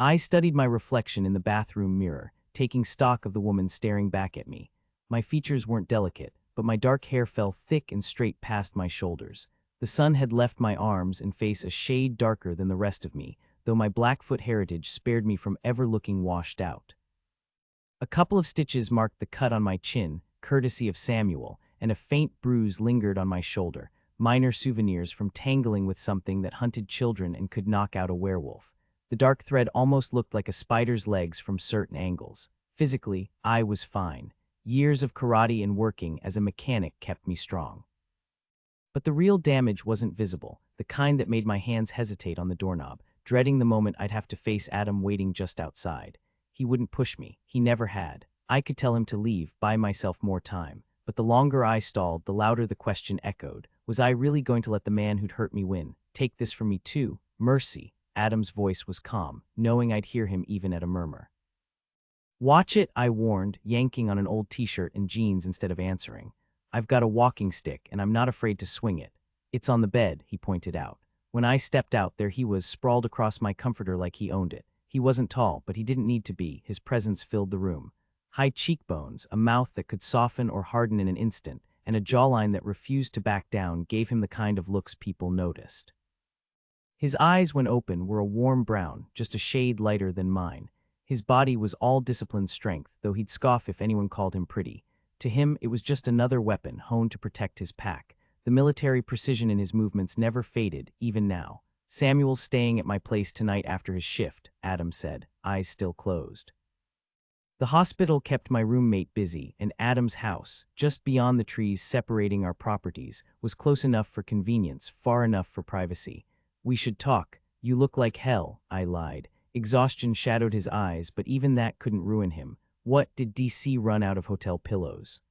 I studied my reflection in the bathroom mirror, taking stock of the woman staring back at me. My features weren't delicate, but my dark hair fell thick and straight past my shoulders. The sun had left my arms and face a shade darker than the rest of me, though my Blackfoot heritage spared me from ever looking washed out. A couple of stitches marked the cut on my chin, courtesy of Samuel, and a faint bruise lingered on my shoulder, minor souvenirs from tangling with something that hunted children and could knock out a werewolf. The dark thread almost looked like a spider's legs from certain angles. Physically, I was fine. Years of karate and working as a mechanic kept me strong. But the real damage wasn't visible, the kind that made my hands hesitate on the doorknob, dreading the moment I'd have to face Adam waiting just outside. He wouldn't push me. He never had. I could tell him to leave, buy myself more time. But the longer I stalled, the louder the question echoed. Was I really going to let the man who'd hurt me win? Take this from me too. Mercy. Adam's voice was calm, knowing I'd hear him even at a murmur. Watch it, I warned, yanking on an old t-shirt and jeans instead of answering. I've got a walking stick, and I'm not afraid to swing it. It's on the bed, he pointed out. When I stepped out, there he was, sprawled across my comforter like he owned it. He wasn't tall, but he didn't need to be. His presence filled the room. High cheekbones, a mouth that could soften or harden in an instant, and a jawline that refused to back down gave him the kind of looks people noticed. His eyes, when open, were a warm brown, just a shade lighter than mine. His body was all disciplined strength, though he'd scoff if anyone called him pretty. To him, it was just another weapon honed to protect his pack. The military precision in his movements never faded, even now. Samuel's staying at my place tonight after his shift, Adam said, eyes still closed. The hospital kept my roommate busy, and Adam's house, just beyond the trees separating our properties, was close enough for convenience, far enough for privacy. We should talk. You look like hell, I lied. Exhaustion shadowed his eyes, but even that couldn't ruin him. What did DC run out of hotel pillows?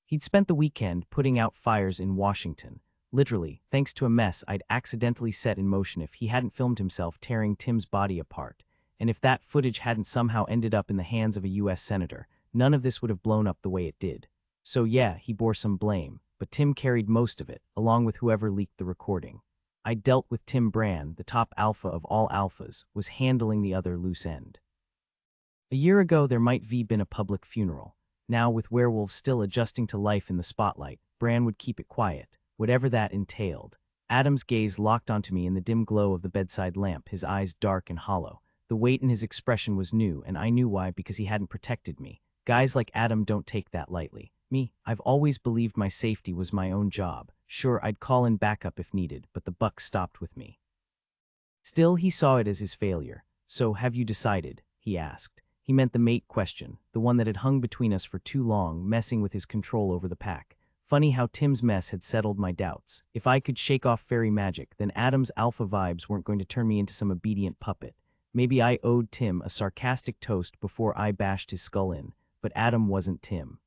He'd spent the weekend putting out fires in Washington. Literally, thanks to a mess I'd accidentally set in motion if he hadn't filmed himself tearing Tim's body apart. And if that footage hadn't somehow ended up in the hands of a U.S. senator, none of this would have blown up the way it did. So yeah, he bore some blame, but Tim carried most of it, along with whoever leaked the recording. I dealt with Tim Brand, the top alpha of all alphas, was handling the other loose end. A year ago, there might have been a public funeral. Now, with werewolves still adjusting to life in the spotlight, Brand would keep it quiet, whatever that entailed. Adam's gaze locked onto me in the dim glow of the bedside lamp, his eyes dark and hollow. The weight in his expression was new, and I knew why, because he hadn't protected me. Guys like Adam don't take that lightly. Me, I've always believed my safety was my own job. Sure, I'd call in backup if needed, but the buck stopped with me. Still, he saw it as his failure. So, have you decided? He asked. He meant the mate question, the one that had hung between us for too long, messing with his control over the pack. Funny how Tim's mess had settled my doubts. If I could shake off fairy magic, then Adam's alpha vibes weren't going to turn me into some obedient puppet. Maybe I owed Tim a sarcastic toast before I bashed his skull in, but Adam wasn't Tim.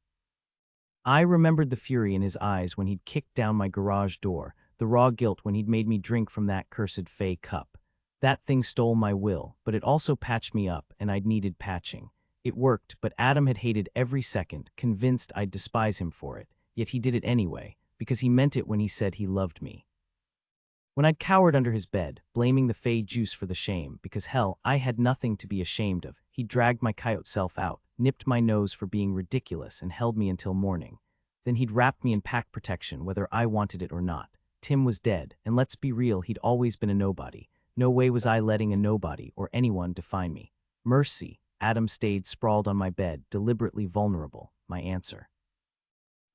I remembered the fury in his eyes when he'd kicked down my garage door, the raw guilt when he'd made me drink from that cursed fey cup. That thing stole my will, but it also patched me up, and I'd needed patching. It worked, but Adam had hated every second, convinced I'd despise him for it, yet he did it anyway, because he meant it when he said he loved me. When I'd cowered under his bed, blaming the fey juice for the shame, because hell, I had nothing to be ashamed of, he dragged my coyote self out, nipped my nose for being ridiculous, and held me until morning. Then he'd wrapped me in pack protection whether I wanted it or not. Tim was dead, and let's be real, he'd always been a nobody. No way was I letting a nobody or anyone define me. Mercy. Adam stayed sprawled on my bed, deliberately vulnerable, my answer.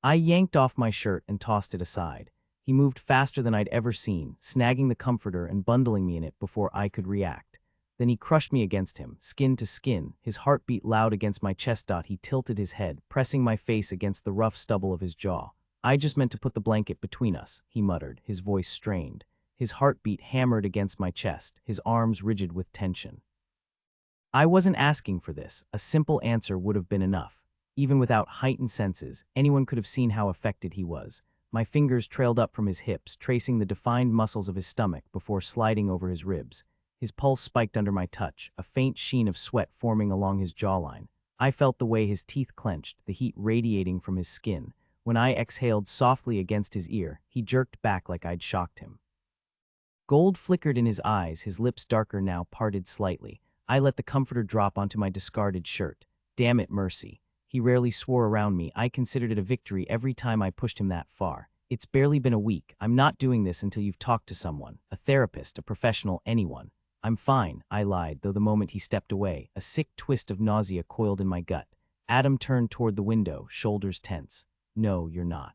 I yanked off my shirt and tossed it aside. He moved faster than I'd ever seen, snagging the comforter and bundling me in it before I could react. Then he crushed me against him, skin to skin, his heartbeat loud against my chest. He tilted his head, pressing my face against the rough stubble of his jaw. I just meant to put the blanket between us, he muttered, his voice strained. His heartbeat hammered against my chest, his arms rigid with tension. I wasn't asking for this. A simple answer would have been enough. Even without heightened senses, anyone could have seen how affected he was. My fingers trailed up from his hips, tracing the defined muscles of his stomach before sliding over his ribs. His pulse spiked under my touch, a faint sheen of sweat forming along his jawline. I felt the way his teeth clenched, the heat radiating from his skin. When I exhaled softly against his ear, he jerked back like I'd shocked him. Gold flickered in his eyes, his lips darker now parted slightly. I let the comforter drop onto my discarded shirt. Damn it, Mercy. He rarely swore around me. I considered it a victory every time I pushed him that far. It's barely been a week. I'm not doing this until you've talked to someone. A therapist, a professional, anyone. I'm fine, I lied, though the moment he stepped away, a sick twist of nausea coiled in my gut. Adam turned toward the window, shoulders tense. No, you're not.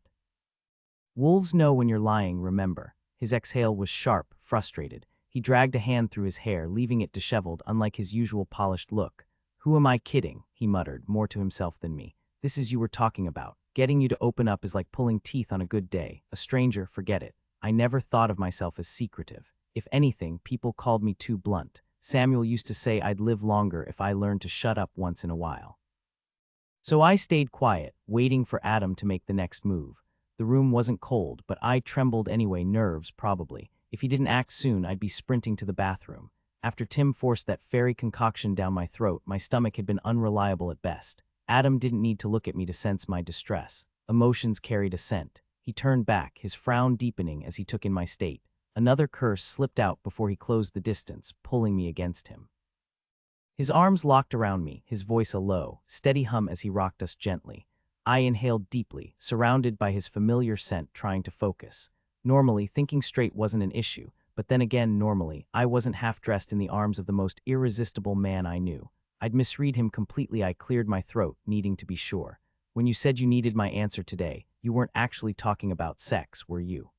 Wolves know when you're lying, remember. His exhale was sharp, frustrated. He dragged a hand through his hair, leaving it disheveled, unlike his usual polished look. Who am I kidding? He muttered, more to himself than me. This is you were talking about. Getting you to open up is like pulling teeth on a good day. A stranger, forget it. I never thought of myself as secretive. If anything, people called me too blunt. Samuel used to say I'd live longer if I learned to shut up once in a while. So I stayed quiet, waiting for Adam to make the next move. The room wasn't cold, but I trembled anyway, nerves probably. If he didn't act soon, I'd be sprinting to the bathroom. After Tim forced that fairy concoction down my throat, my stomach had been unreliable at best. Adam didn't need to look at me to sense my distress. Emotions carried a scent. He turned back, his frown deepening as he took in my state. Another curse slipped out before he closed the distance, pulling me against him. His arms locked around me, his voice a low, steady hum as he rocked us gently. I inhaled deeply, surrounded by his familiar scent, trying to focus. Normally, thinking straight wasn't an issue, but then again, normally, I wasn't half-dressed in the arms of the most irresistible man I knew. I'd misread him completely. I cleared my throat, needing to be sure. When you said you needed my answer today, you weren't actually talking about sex, were you?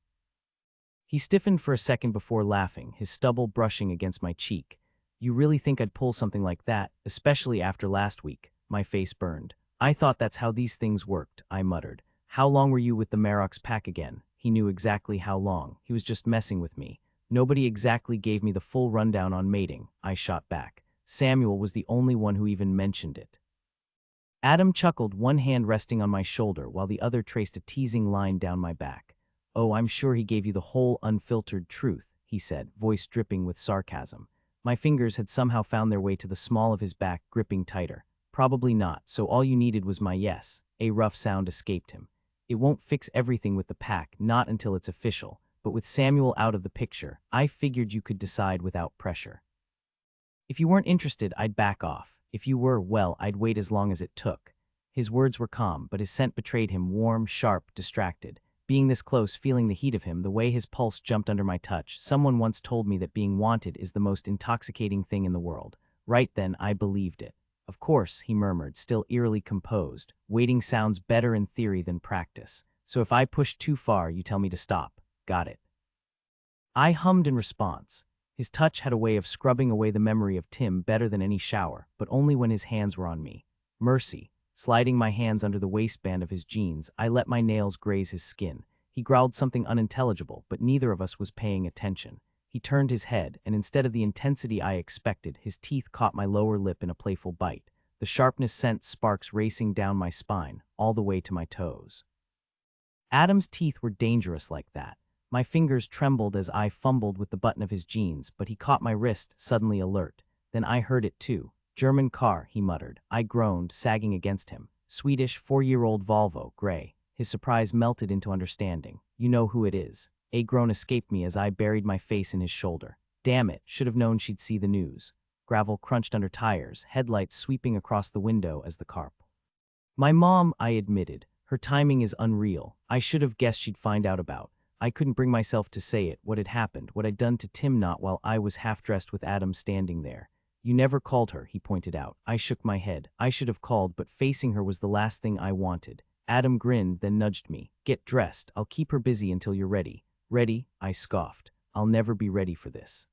He stiffened for a second before laughing, his stubble brushing against my cheek. You really think I'd pull something like that, especially after last week? My face burned. I thought that's how these things worked, I muttered. How long were you with the Marok's pack again? He knew exactly how long. He was just messing with me. Nobody exactly gave me the full rundown on mating, I shot back. Samuel was the only one who even mentioned it. Adam chuckled, one hand resting on my shoulder while the other traced a teasing line down my back. Oh, I'm sure he gave you the whole unfiltered truth, he said, voice dripping with sarcasm. My fingers had somehow found their way to the small of his back, gripping tighter. Probably not, so all you needed was my yes. A rough sound escaped him. It won't fix everything with the pack, not until it's official. But with Samuel out of the picture, I figured you could decide without pressure. If you weren't interested, I'd back off. If you were, well, I'd wait as long as it took. His words were calm, but his scent betrayed him, warm, sharp, distracted. Being this close, feeling the heat of him, the way his pulse jumped under my touch, someone once told me that being wanted is the most intoxicating thing in the world. Right then, I believed it. Of course, he murmured, still eerily composed. Waiting sounds better in theory than practice. So if I push too far, you tell me to stop. Got it. I hummed in response. His touch had a way of scrubbing away the memory of Tim better than any shower, but only when his hands were on me. Mercy. Sliding my hands under the waistband of his jeans, I let my nails graze his skin. He growled something unintelligible, but neither of us was paying attention. He turned his head, and instead of the intensity I expected, his teeth caught my lower lip in a playful bite. The sharpness sent sparks racing down my spine, all the way to my toes. Adam's teeth were dangerous like that. My fingers trembled as I fumbled with the button of his jeans, but he caught my wrist, suddenly alert. Then I heard it too. German car, he muttered. I groaned, sagging against him. Swedish, 4-year-old Volvo, gray. His surprise melted into understanding. You know who it is. A groan escaped me as I buried my face in his shoulder. Damn it, should have known she'd see the news. Gravel crunched under tires, headlights sweeping across the window as the car. My mom, I admitted. Her timing is unreal. I should have guessed she'd find out about. I couldn't bring myself to say it, what had happened, what I'd done to Tim, not while I was half-dressed with Adam standing there. You never called her, he pointed out. I shook my head. I should have called, but facing her was the last thing I wanted. Adam grinned, then nudged me. Get dressed. I'll keep her busy until you're ready. Ready? I scoffed. I'll never be ready for this.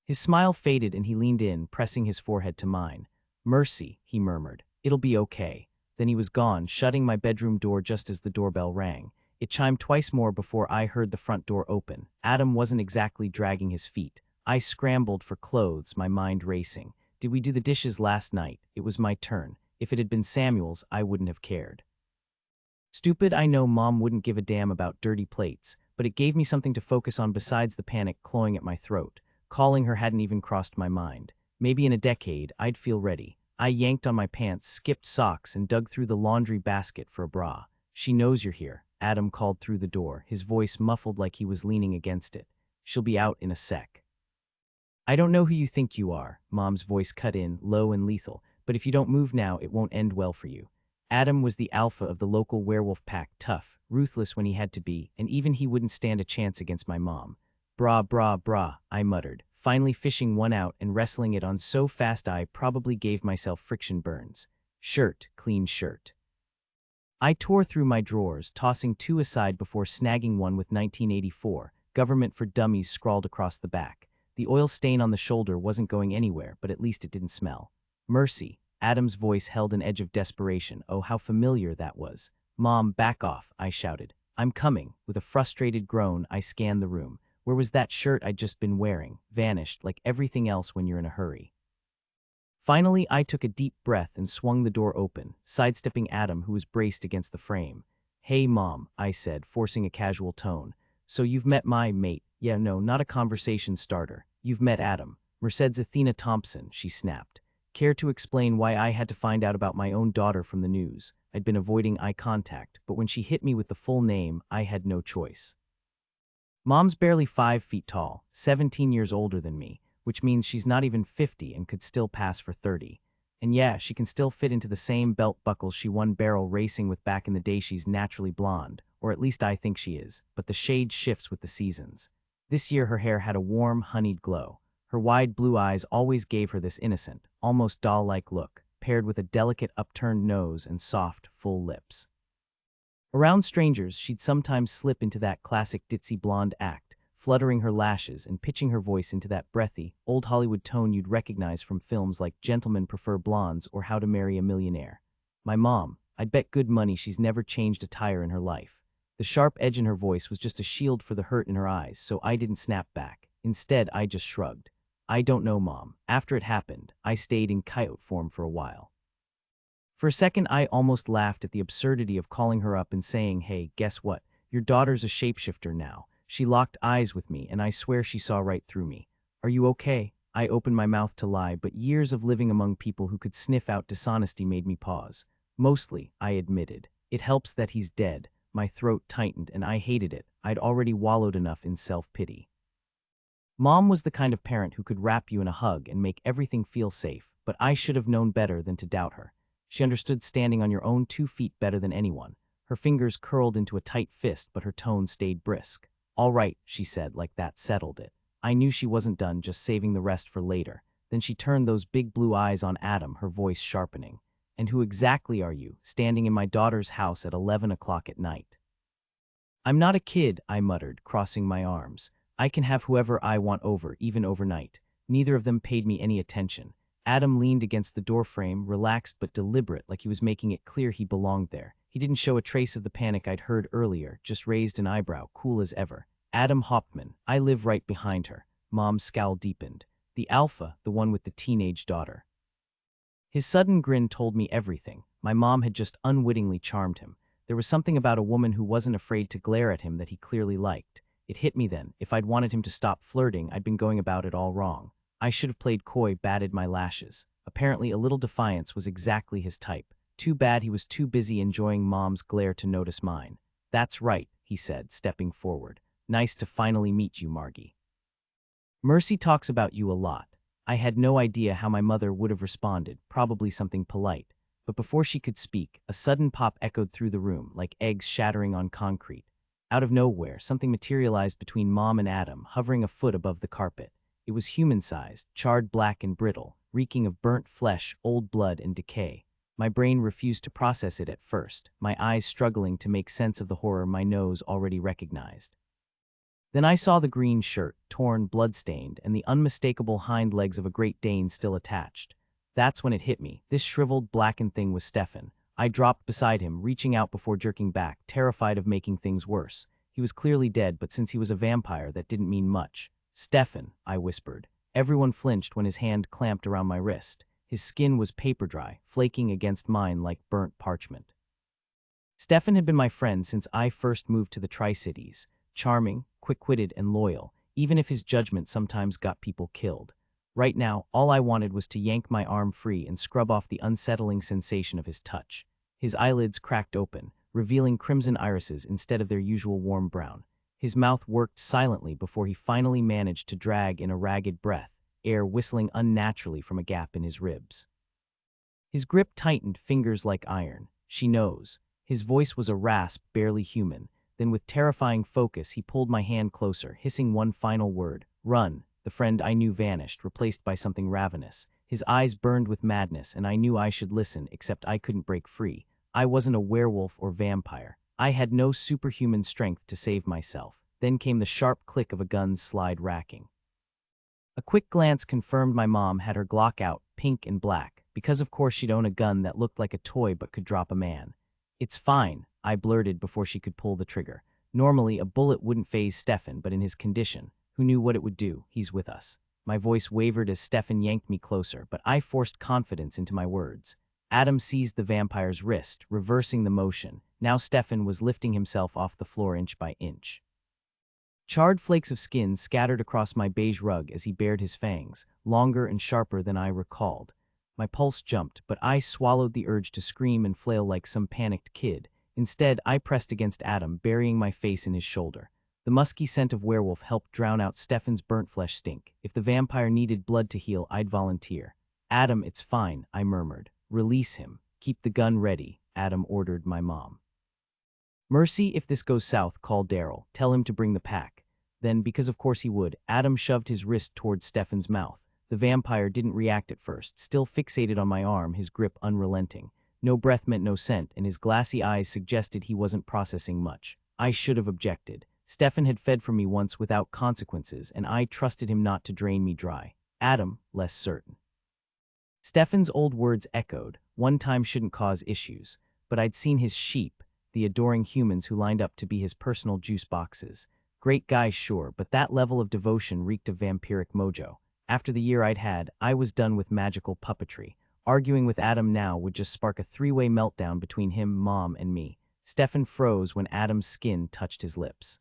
His smile faded and he leaned in, pressing his forehead to mine. Mercy, he murmured. It'll be okay. Then he was gone, shutting my bedroom door just as the doorbell rang. It chimed twice more before I heard the front door open. Adam wasn't exactly dragging his feet. I scrambled for clothes, my mind racing. Did we do the dishes last night? It was my turn. If it had been Samuel's, I wouldn't have cared. Stupid, I know Mom wouldn't give a damn about dirty plates, but it gave me something to focus on besides the panic clawing at my throat. Calling her hadn't even crossed my mind. Maybe in a decade, I'd feel ready. I yanked on my pants, skipped socks, and dug through the laundry basket for a bra. She knows you're here, Adam called through the door, his voice muffled like he was leaning against it. She'll be out in a sec. I don't know who you think you are, Mom's voice cut in, low and lethal, but if you don't move now, it won't end well for you. Adam was the alpha of the local werewolf pack, tough, ruthless when he had to be, and even he wouldn't stand a chance against my mom. Brah, brah, brah, I muttered, finally fishing one out and wrestling it on so fast I probably gave myself friction burns. Shirt, clean shirt. I tore through my drawers, tossing two aside before snagging one with 1984, Government for Dummies scrawled across the back. The oil stain on the shoulder wasn't going anywhere, but at least it didn't smell. Mercy. Adam's voice held an edge of desperation. Oh, how familiar that was. Mom, back off, I shouted. I'm coming. With a frustrated groan, I scanned the room. Where was that shirt I'd just been wearing? Vanished, like everything else when you're in a hurry. Finally, I took a deep breath and swung the door open, sidestepping Adam, who was braced against the frame. Hey, Mom, I said, forcing a casual tone. So you've met my mate. Yeah, no, not a conversation starter. You've met Adam. Mercy Thompson, she snapped. Care to explain why I had to find out about my own daughter from the news? I'd been avoiding eye contact, but when she hit me with the full name, I had no choice. Mom's barely 5 feet tall, 17 years older than me, which means she's not even 50 and could still pass for 30. And yeah, she can still fit into the same belt buckles she won barrel racing with back in the day. She's naturally blonde, or at least I think she is, but the shade shifts with the seasons. This year her hair had a warm, honeyed glow. Her wide blue eyes always gave her this innocent, almost doll-like look, paired with a delicate upturned nose and soft, full lips. Around strangers, she'd sometimes slip into that classic ditzy blonde act, fluttering her lashes and pitching her voice into that breathy, old Hollywood tone you'd recognize from films like Gentlemen Prefer Blondes or How to Marry a Millionaire. My mom, I'd bet good money she's never changed a tire in her life. The sharp edge in her voice was just a shield for the hurt in her eyes, so I didn't snap back. Instead, I just shrugged. I don't know, Mom. After it happened, I stayed in coyote form for a while. For a second, I almost laughed at the absurdity of calling her up and saying, hey, guess what? Your daughter's a shapeshifter now. She locked eyes with me, and I swear she saw right through me. Are you okay? I opened my mouth to lie, but years of living among people who could sniff out dishonesty made me pause. Mostly, I admitted. It helps that he's dead. My throat tightened, and I hated it. I'd already wallowed enough in self-pity. Mom was the kind of parent who could wrap you in a hug and make everything feel safe, but I should have known better than to doubt her. She understood standing on your own 2 feet better than anyone. Her fingers curled into a tight fist, but her tone stayed brisk. All right, she said, like that settled it. I knew she wasn't done, just saving the rest for later. Then she turned those big blue eyes on Adam, her voice sharpening. And who exactly are you, standing in my daughter's house at 11 o'clock at night? I'm not a kid, I muttered, crossing my arms. I can have whoever I want over, even overnight. Neither of them paid me any attention. Adam leaned against the doorframe, relaxed but deliberate, like he was making it clear he belonged there. He didn't show a trace of the panic I'd heard earlier, just raised an eyebrow, cool as ever. Adam Hauptmann. I live right behind her. Mom's scowl deepened. The alpha, the one with the teenage daughter. His sudden grin told me everything. My mom had just unwittingly charmed him. There was something about a woman who wasn't afraid to glare at him that he clearly liked. It hit me then. If I'd wanted him to stop flirting, I'd been going about it all wrong. I should have played coy, batted my lashes. Apparently, a little defiance was exactly his type. Too bad he was too busy enjoying Mom's glare to notice mine. That's right, he said, stepping forward. Nice to finally meet you, Margie. Mercy talks about you a lot. I had no idea how my mother would have responded, probably something polite. But before she could speak, a sudden pop echoed through the room, like eggs shattering on concrete. Out of nowhere, something materialized between Mom and Adam, hovering a foot above the carpet. It was human-sized, charred black and brittle, reeking of burnt flesh, old blood, and decay. My brain refused to process it at first, my eyes struggling to make sense of the horror my nose already recognized. Then I saw the green shirt, torn, blood-stained, and the unmistakable hind legs of a Great Dane still attached. That's when it hit me. This shriveled, blackened thing was Stefan. I dropped beside him, reaching out before jerking back, terrified of making things worse. He was clearly dead, but since he was a vampire, that didn't mean much. Stefan, I whispered. Everyone flinched when his hand clamped around my wrist. His skin was paper dry, flaking against mine like burnt parchment. Stefan had been my friend since I first moved to the Tri-Cities. Charming, quick-witted, and loyal, even if his judgment sometimes got people killed. Right now, all I wanted was to yank my arm free and scrub off the unsettling sensation of his touch. His eyelids cracked open, revealing crimson irises instead of their usual warm brown. His mouth worked silently before he finally managed to drag in a ragged breath. air whistling unnaturally from a gap in his ribs. His grip tightened, fingers like iron. She knows. His voice was a rasp, barely human. Then with terrifying focus, he pulled my hand closer, hissing one final word. Run. The friend I knew vanished, replaced by something ravenous. His eyes burned with madness, and I knew I should listen, except I couldn't break free. I wasn't a werewolf or vampire. I had no superhuman strength to save myself. Then came the sharp click of a gun's slide racking. A quick glance confirmed my mom had her Glock out, pink and black, because of course she'd own a gun that looked like a toy but could drop a man. It's fine, I blurted before she could pull the trigger. Normally, a bullet wouldn't faze Stefan, but in his condition, who knew what it would do? He's with us. My voice wavered as Stefan yanked me closer, but I forced confidence into my words. Adam seized the vampire's wrist, reversing the motion. Now Stefan was lifting himself off the floor inch by inch. Charred flakes of skin scattered across my beige rug as he bared his fangs, longer and sharper than I recalled. My pulse jumped, but I swallowed the urge to scream and flail like some panicked kid. Instead, I pressed against Adam, burying my face in his shoulder. The musky scent of werewolf helped drown out Stefan's burnt flesh stink. If the vampire needed blood to heal, I'd volunteer. Adam, it's fine, I murmured. Release him. Keep the gun ready, Adam ordered my mom. Mercy, if this goes south, call Daryl. Tell him to bring the pack. Then, because of course he would, Adam shoved his wrist towards Stefan's mouth. The vampire didn't react at first, still fixated on my arm, his grip unrelenting. No breath meant no scent, and his glassy eyes suggested he wasn't processing much. I should have objected. Stefan had fed from me once without consequences, and I trusted him not to drain me dry. Adam, less certain. Stefan's old words echoed. One time shouldn't cause issues. But I'd seen his sheep, the adoring humans who lined up to be his personal juice boxes. Great guys, sure, but that level of devotion reeked of vampiric mojo. After the year I'd had, I was done with magical puppetry. Arguing with Adam now would just spark a three-way meltdown between him, Mom, and me. Stefan froze when Adam's skin touched his lips.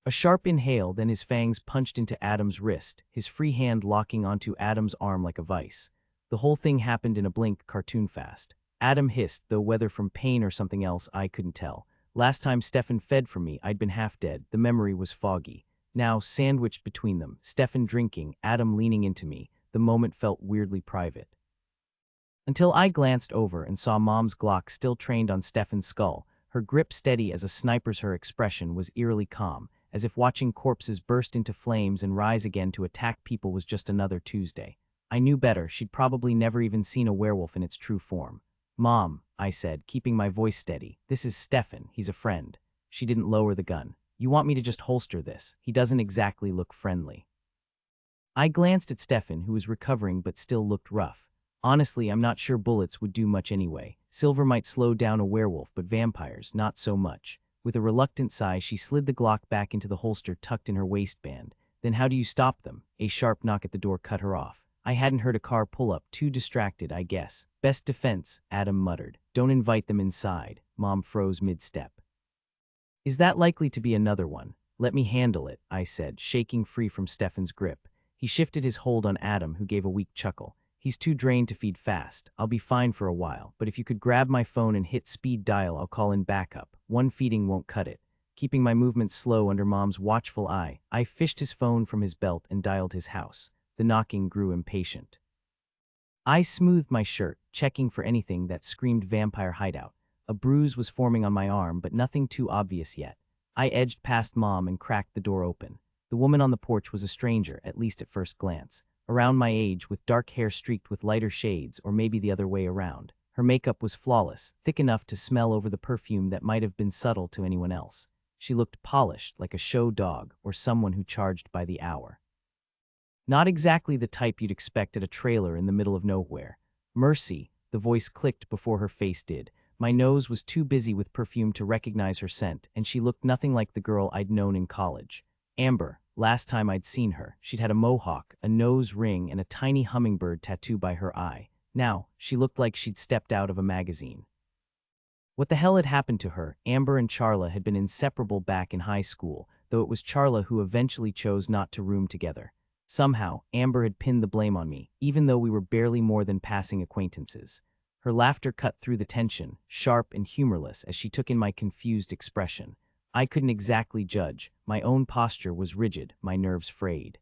A sharp inhale, then his fangs punched into Adam's wrist, his free hand locking onto Adam's arm like a vice. The whole thing happened in a blink, cartoon fast. Adam hissed, though whether from pain or something else I couldn't tell. Last time Stefan fed from me, I'd been half dead. The memory was foggy. Now, sandwiched between them, Stefan drinking, Adam leaning into me, the moment felt weirdly private. Until I glanced over and saw Mom's Glock still trained on Stefan's skull, her grip steady as a sniper's. Her expression was eerily calm, as if watching corpses burst into flames and rise again to attack people was just another Tuesday. I knew better. She'd probably never even seen a werewolf in its true form. Mom, I said, keeping my voice steady. This is Stefan. He's a friend. She didn't lower the gun. You want me to just holster this? He doesn't exactly look friendly. I glanced at Stefan, who was recovering but still looked rough. Honestly, I'm not sure bullets would do much anyway. Silver might slow down a werewolf, but vampires, not so much. With a reluctant sigh, she slid the Glock back into the holster tucked in her waistband. Then how do you stop them? A sharp knock at the door cut her off. I hadn't heard a car pull up, too distracted, I guess. Best defense, Adam muttered. Don't invite them inside. Mom froze mid-step. Is that likely to be another one? Let me handle it, I said, shaking free from Stefan's grip. He shifted his hold on Adam, who gave a weak chuckle. He's too drained to feed fast. I'll be fine for a while, but if you could grab my phone and hit speed dial, I'll call in backup. One feeding won't cut it. Keeping my movements slow under Mom's watchful eye, I fished his phone from his belt and dialed his house. The knocking grew impatient. I smoothed my shirt, checking for anything that screamed vampire hideout. A bruise was forming on my arm, but nothing too obvious yet. I edged past Mom and cracked the door open. The woman on the porch was a stranger, at least at first glance. Around my age, with dark hair streaked with lighter shades, or maybe the other way around. Her makeup was flawless, thick enough to smell over the perfume that might have been subtle to anyone else. She looked polished, like a show dog, or someone who charged by the hour. Not exactly the type you'd expect at a trailer in the middle of nowhere. Mercy, the voice clicked before her face did. My nose was too busy with perfume to recognize her scent, and she looked nothing like the girl I'd known in college. Amber. Last time I'd seen her, she'd had a mohawk, a nose ring, and a tiny hummingbird tattoo by her eye. Now, she looked like she'd stepped out of a magazine. What the hell had happened to her? Amber and Charla had been inseparable back in high school, though it was Charla who eventually chose not to room together. Somehow, Amber had pinned the blame on me, even though we were barely more than passing acquaintances. Her laughter cut through the tension, sharp and humorless, as she took in my confused expression. I couldn't exactly judge. My own posture was rigid, my nerves frayed.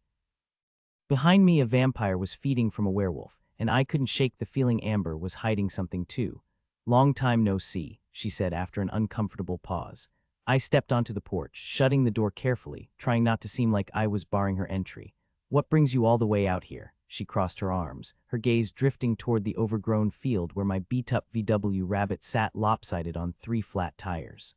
Behind me, a vampire was feeding from a werewolf, and I couldn't shake the feeling Amber was hiding something too. "Long time no see," she said after an uncomfortable pause. I stepped onto the porch, shutting the door carefully, trying not to seem like I was barring her entry. "What brings you all the way out here?" She crossed her arms, her gaze drifting toward the overgrown field where my beat-up VW Rabbit sat lopsided on 3 flat tires.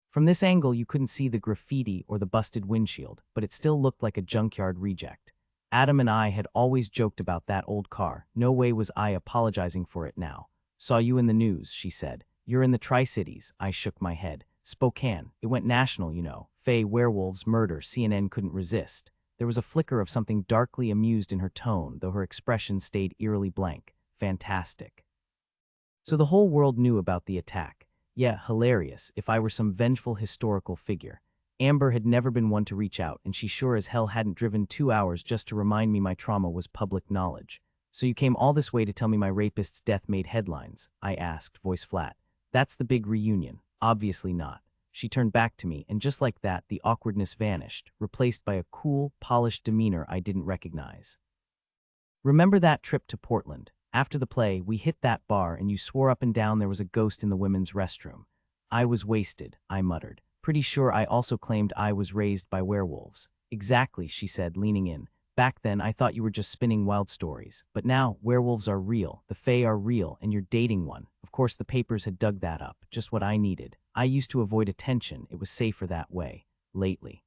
From this angle, you couldn't see the graffiti or the busted windshield, but it still looked like a junkyard reject. Adam and I had always joked about that old car. No way was I apologizing for it now. "Saw you in the news," she said. "You're in the Tri-Cities." I shook my head. "Spokane. It went national, you know. Faye, werewolves, murder, CNN couldn't resist." There was a flicker of something darkly amused in her tone, though her expression stayed eerily blank. "Fantastic. So the whole world knew about the attack. Yeah, hilarious, if I were some vengeful historical figure." Amber had never been one to reach out, and she sure as hell hadn't driven 2 hours just to remind me my trauma was public knowledge. "So you came all this way to tell me my rapist's death made headlines?" I asked, voice flat. "That's the big reunion." "Obviously not." She turned back to me, and just like that, the awkwardness vanished, replaced by a cool, polished demeanor I didn't recognize. "Remember that trip to Portland? After the play, we hit that bar and you swore up and down there was a ghost in the women's restroom." "I was wasted," I muttered. "Pretty sure I also claimed I was raised by werewolves." "Exactly," she said, leaning in. "Back then, I thought you were just spinning wild stories. But now, werewolves are real, the Fae are real, and you're dating one." Of course, the papers had dug that up, just what I needed. I used to avoid attention, it was safer that way. Lately.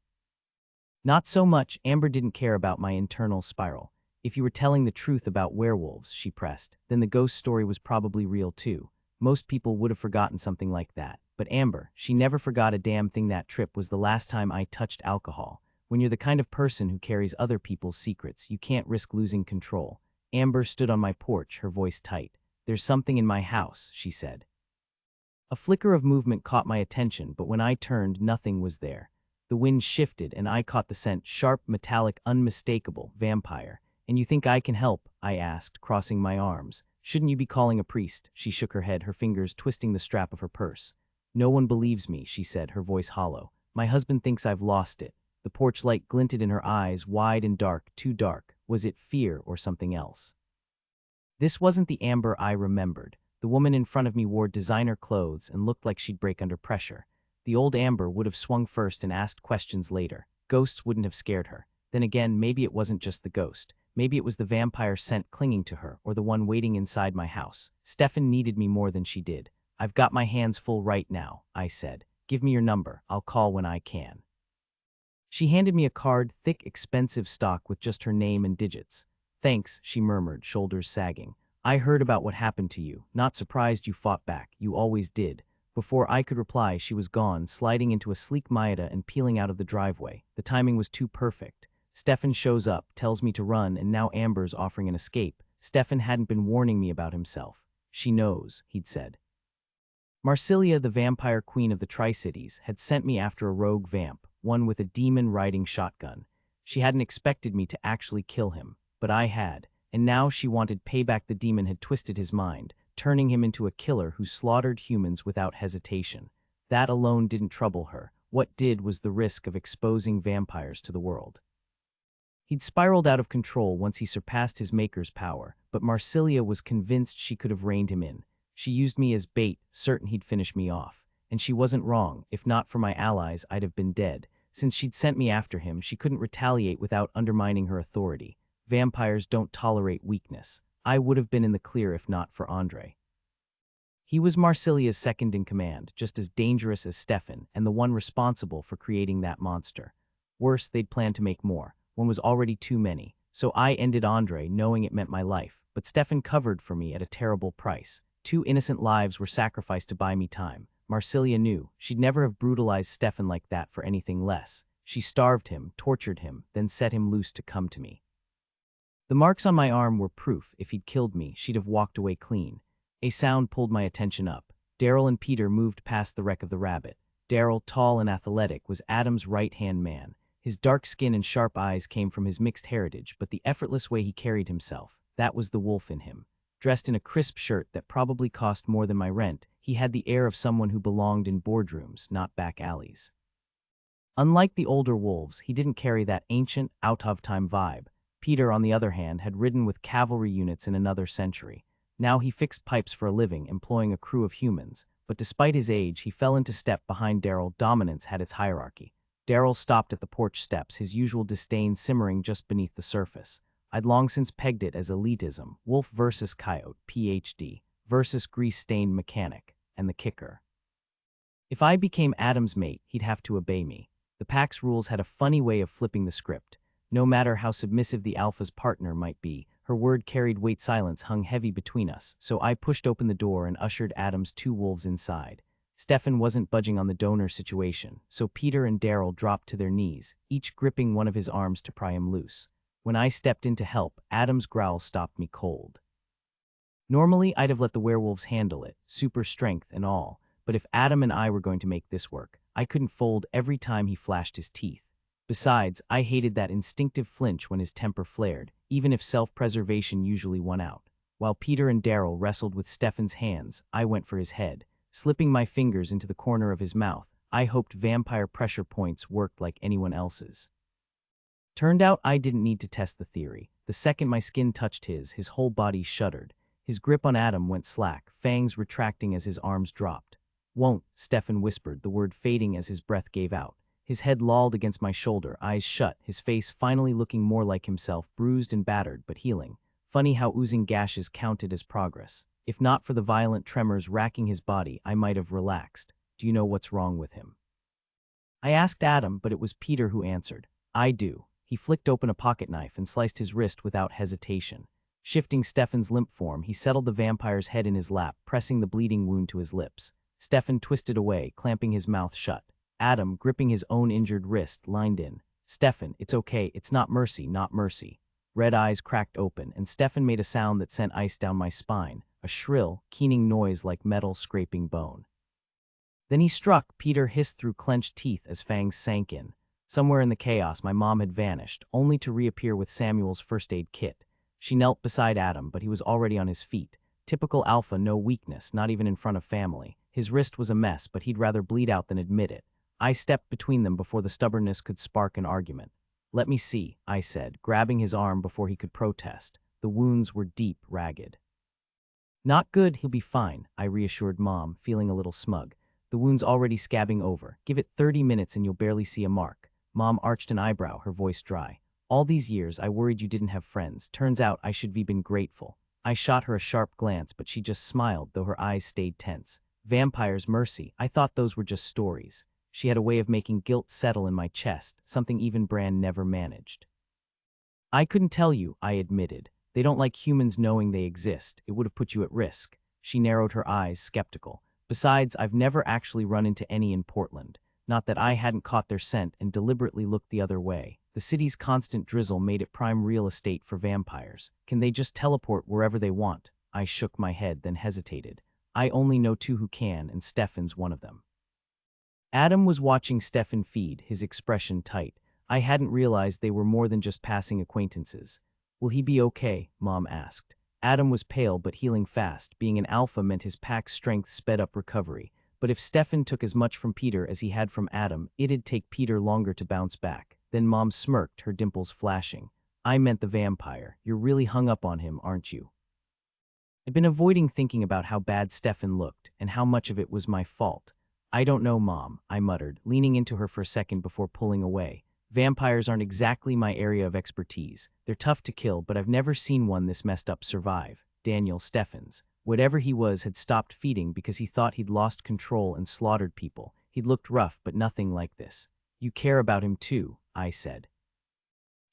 Not so much. Amber didn't care about my internal spiral. "If you were telling the truth about werewolves," she pressed, "then the ghost story was probably real too. Most people would have forgotten something like that. But Amber, she never forgot a damn thing. That trip was the last time I touched alcohol. When you're the kind of person who carries other people's secrets, you can't risk losing control." Amber stood on my porch, her voice tight. "There's something in my house," she said. A flicker of movement caught my attention, but when I turned, nothing was there. The wind shifted, and I caught the scent, sharp, metallic, unmistakable, vampire. "And you think I can help?" I asked, crossing my arms. "Shouldn't you be calling a priest?" She shook her head, her fingers twisting the strap of her purse. "No one believes me," she said, her voice hollow. "My husband thinks I've lost it." The porch light glinted in her eyes, wide and dark, too dark. Was it fear or something else? This wasn't the Amber I remembered. The woman in front of me wore designer clothes and looked like she'd break under pressure. The old Amber would have swung first and asked questions later. Ghosts wouldn't have scared her. Then again, maybe it wasn't just the ghost. Maybe it was the vampire scent clinging to her, or the one waiting inside my house. Stefan needed me more than she did. "I've got my hands full right now," I said. "Give me your number. I'll call when I can." She handed me a card, thick, expensive stock with just her name and digits. "Thanks," she murmured, shoulders sagging. "I heard about what happened to you. Not surprised you fought back. You always did." Before I could reply, she was gone, sliding into a sleek Miata and peeling out of the driveway. The timing was too perfect. Stefan shows up, tells me to run, and now Amber's offering an escape. Stefan hadn't been warning me about himself. "She knows," he'd said. Marsilia, the vampire queen of the Tri-Cities, had sent me after a rogue vamp, one with a demon-riding shotgun. She hadn't expected me to actually kill him, but I had, and now she wanted payback. The demon had twisted his mind, turning him into a killer who slaughtered humans without hesitation. That alone didn't trouble her. What did was the risk of exposing vampires to the world. He'd spiraled out of control once he surpassed his maker's power, but Marsilia was convinced she could have reined him in. She used me as bait, certain he'd finish me off. And she wasn't wrong. If not for my allies, I'd have been dead. Since she'd sent me after him, she couldn't retaliate without undermining her authority. Vampires don't tolerate weakness. I would have been in the clear if not for Andre. He was Marsilia's second in command, just as dangerous as Stefan, and the one responsible for creating that monster. Worse, they'd planned to make more. One was already too many. So I ended Andre, knowing it meant my life. But Stefan covered for me at a terrible price. 2 innocent lives were sacrificed to buy me time. Marsilia knew. She'd never have brutalized Stefan like that for anything less. She starved him, tortured him, then set him loose to come to me. The marks on my arm were proof. If he'd killed me, she'd have walked away clean. A sound pulled my attention up. Daryl and Peter moved past the wreck of the Rabbit. Daryl, tall and athletic, was Adam's right-hand man. His dark skin and sharp eyes came from his mixed heritage, but the effortless way he carried himself, that was the wolf in him. Dressed in a crisp shirt that probably cost more than my rent, he had the air of someone who belonged in boardrooms, not back alleys. Unlike the older wolves, he didn't carry that ancient, out-of-time vibe. Peter, on the other hand, had ridden with cavalry units in another century. Now he fixed pipes for a living, employing a crew of humans. But despite his age, he fell into step behind Daryl. Dominance had its hierarchy. Daryl stopped at the porch steps, his usual disdain simmering just beneath the surface. I'd long since pegged it as elitism, wolf versus coyote, PhD, versus grease-stained mechanic, and the kicker. If I became Adam's mate, he'd have to obey me. The pack's rules had a funny way of flipping the script. No matter how submissive the alpha's partner might be, her word carried weight. Silence hung heavy between us, so I pushed open the door and ushered Adam's two wolves inside. Stefan wasn't budging on the donor situation, so Peter and Daryl dropped to their knees, each gripping one of his arms to pry him loose. When I stepped in to help, Adam's growl stopped me cold. Normally, I'd have let the werewolves handle it, super strength and all, but if Adam and I were going to make this work, I couldn't fold every time he flashed his teeth. Besides, I hated that instinctive flinch when his temper flared, even if self-preservation usually won out. While Peter and Daryl wrestled with Stefan's hands, I went for his head. Slipping my fingers into the corner of his mouth, I hoped vampire pressure points worked like anyone else's. Turned out I didn't need to test the theory. The second my skin touched his whole body shuddered. His grip on Adam went slack, fangs retracting as his arms dropped. "Won't," Stefan whispered, the word fading as his breath gave out. His head lolled against my shoulder, eyes shut, his face finally looking more like himself, bruised and battered, but healing. Funny how oozing gashes counted as progress. If not for the violent tremors racking his body, I might have relaxed. "Do you know what's wrong with him?" I asked Adam, but it was Peter who answered. "I do." He flicked open a pocket knife and sliced his wrist without hesitation. Shifting Stefan's limp form, he settled the vampire's head in his lap, pressing the bleeding wound to his lips. Stefan twisted away, clamping his mouth shut. Adam, gripping his own injured wrist, lined in. "Stefan, it's okay, it's not Mercy, not Mercy." Red eyes cracked open, and Stefan made a sound that sent ice down my spine, a shrill, keening noise like metal scraping bone. Then he struck. Peter hissed through clenched teeth as fangs sank in. Somewhere in the chaos, my mom had vanished, only to reappear with Samuel's first aid kit. She knelt beside Adam, but he was already on his feet. Typical alpha, no weakness, not even in front of family. His wrist was a mess, but he'd rather bleed out than admit it. I stepped between them before the stubbornness could spark an argument. "Let me see," I said, grabbing his arm before he could protest. The wounds were deep, ragged. "Not good, he'll be fine," I reassured Mom, feeling a little smug. "The wound's already scabbing over. Give it 30 minutes and you'll barely see a mark." Mom arched an eyebrow, her voice dry. "All these years, I worried you didn't have friends. Turns out I should have been grateful." I shot her a sharp glance, but she just smiled, though her eyes stayed tense. Vampires, Mercy, I thought those were just stories. She had a way of making guilt settle in my chest, something even Bran never managed. "I couldn't tell you," I admitted. "They don't like humans knowing they exist. It would have put you at risk." She narrowed her eyes, skeptical. "Besides, I've never actually run into any in Portland. Not that I hadn't caught their scent and deliberately looked the other way. The city's constant drizzle made it prime real estate for vampires. Can they just teleport wherever they want?" I shook my head, then hesitated. "I only know two who can, and Stefan's one of them." Adam was watching Stefan feed, his expression tight. I hadn't realized they were more than just passing acquaintances. "Will he be okay?" Mom asked. Adam was pale but healing fast. Being an alpha meant his pack's strength sped up recovery. But if Stefan took as much from Peter as he had from Adam, it'd take Peter longer to bounce back. Then Mom smirked, her dimples flashing. "I meant the vampire. You're really hung up on him, aren't you?" I'd been avoiding thinking about how bad Stefan looked, and how much of it was my fault. "I don't know, Mom," I muttered, leaning into her for a second before pulling away. "Vampires aren't exactly my area of expertise. They're tough to kill, but I've never seen one this messed up survive." Daniel, Stefan's. Whatever he was had stopped feeding because he thought he'd lost control and slaughtered people. He'd looked rough, but nothing like this. "You care about him too," I said.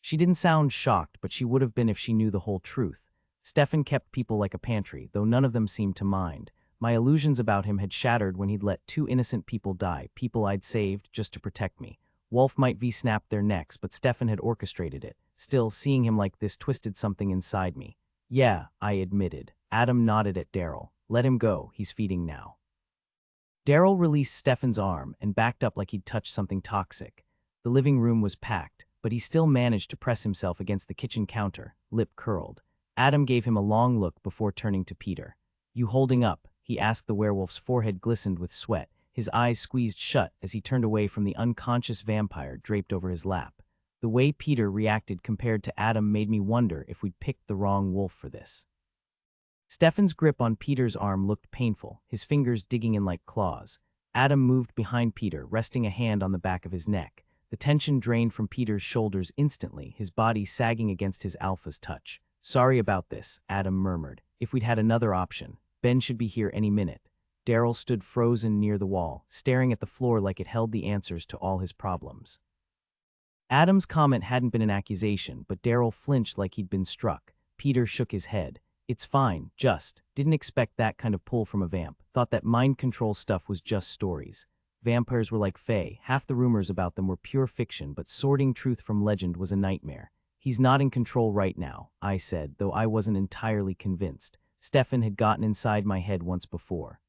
She didn't sound shocked, but she would have been if she knew the whole truth. Stefan kept people like a pantry, though none of them seemed to mind. My illusions about him had shattered when he'd let 2 innocent people die, people I'd saved just to protect me. Wolf might V-snap their necks, but Stefan had orchestrated it. Still, seeing him like this twisted something inside me. "Yeah," I admitted. Adam nodded at Daryl. "Let him go, he's feeding now." Daryl released Stefan's arm and backed up like he'd touched something toxic. The living room was packed, but he still managed to press himself against the kitchen counter, lip curled. Adam gave him a long look before turning to Peter. "You holding up?" he asked. The werewolf's forehead glistened with sweat, his eyes squeezed shut as he turned away from the unconscious vampire draped over his lap. The way Peter reacted compared to Adam made me wonder if we'd picked the wrong wolf for this. Stefan's grip on Peter's arm looked painful, his fingers digging in like claws. Adam moved behind Peter, resting a hand on the back of his neck. The tension drained from Peter's shoulders instantly, his body sagging against his alpha's touch. "Sorry about this," Adam murmured. "If we'd had another option. Ben should be here any minute." Daryl stood frozen near the wall, staring at the floor like it held the answers to all his problems. Adam's comment hadn't been an accusation, but Daryl flinched like he'd been struck. Peter shook his head. "It's fine, just. Didn't expect that kind of pull from a vamp. Thought that mind control stuff was just stories. Vampires were like fae. Half the rumors about them were pure fiction, but sorting truth from legend was a nightmare." "He's not in control right now," I said, though I wasn't entirely convinced. Stefan had gotten inside my head once before.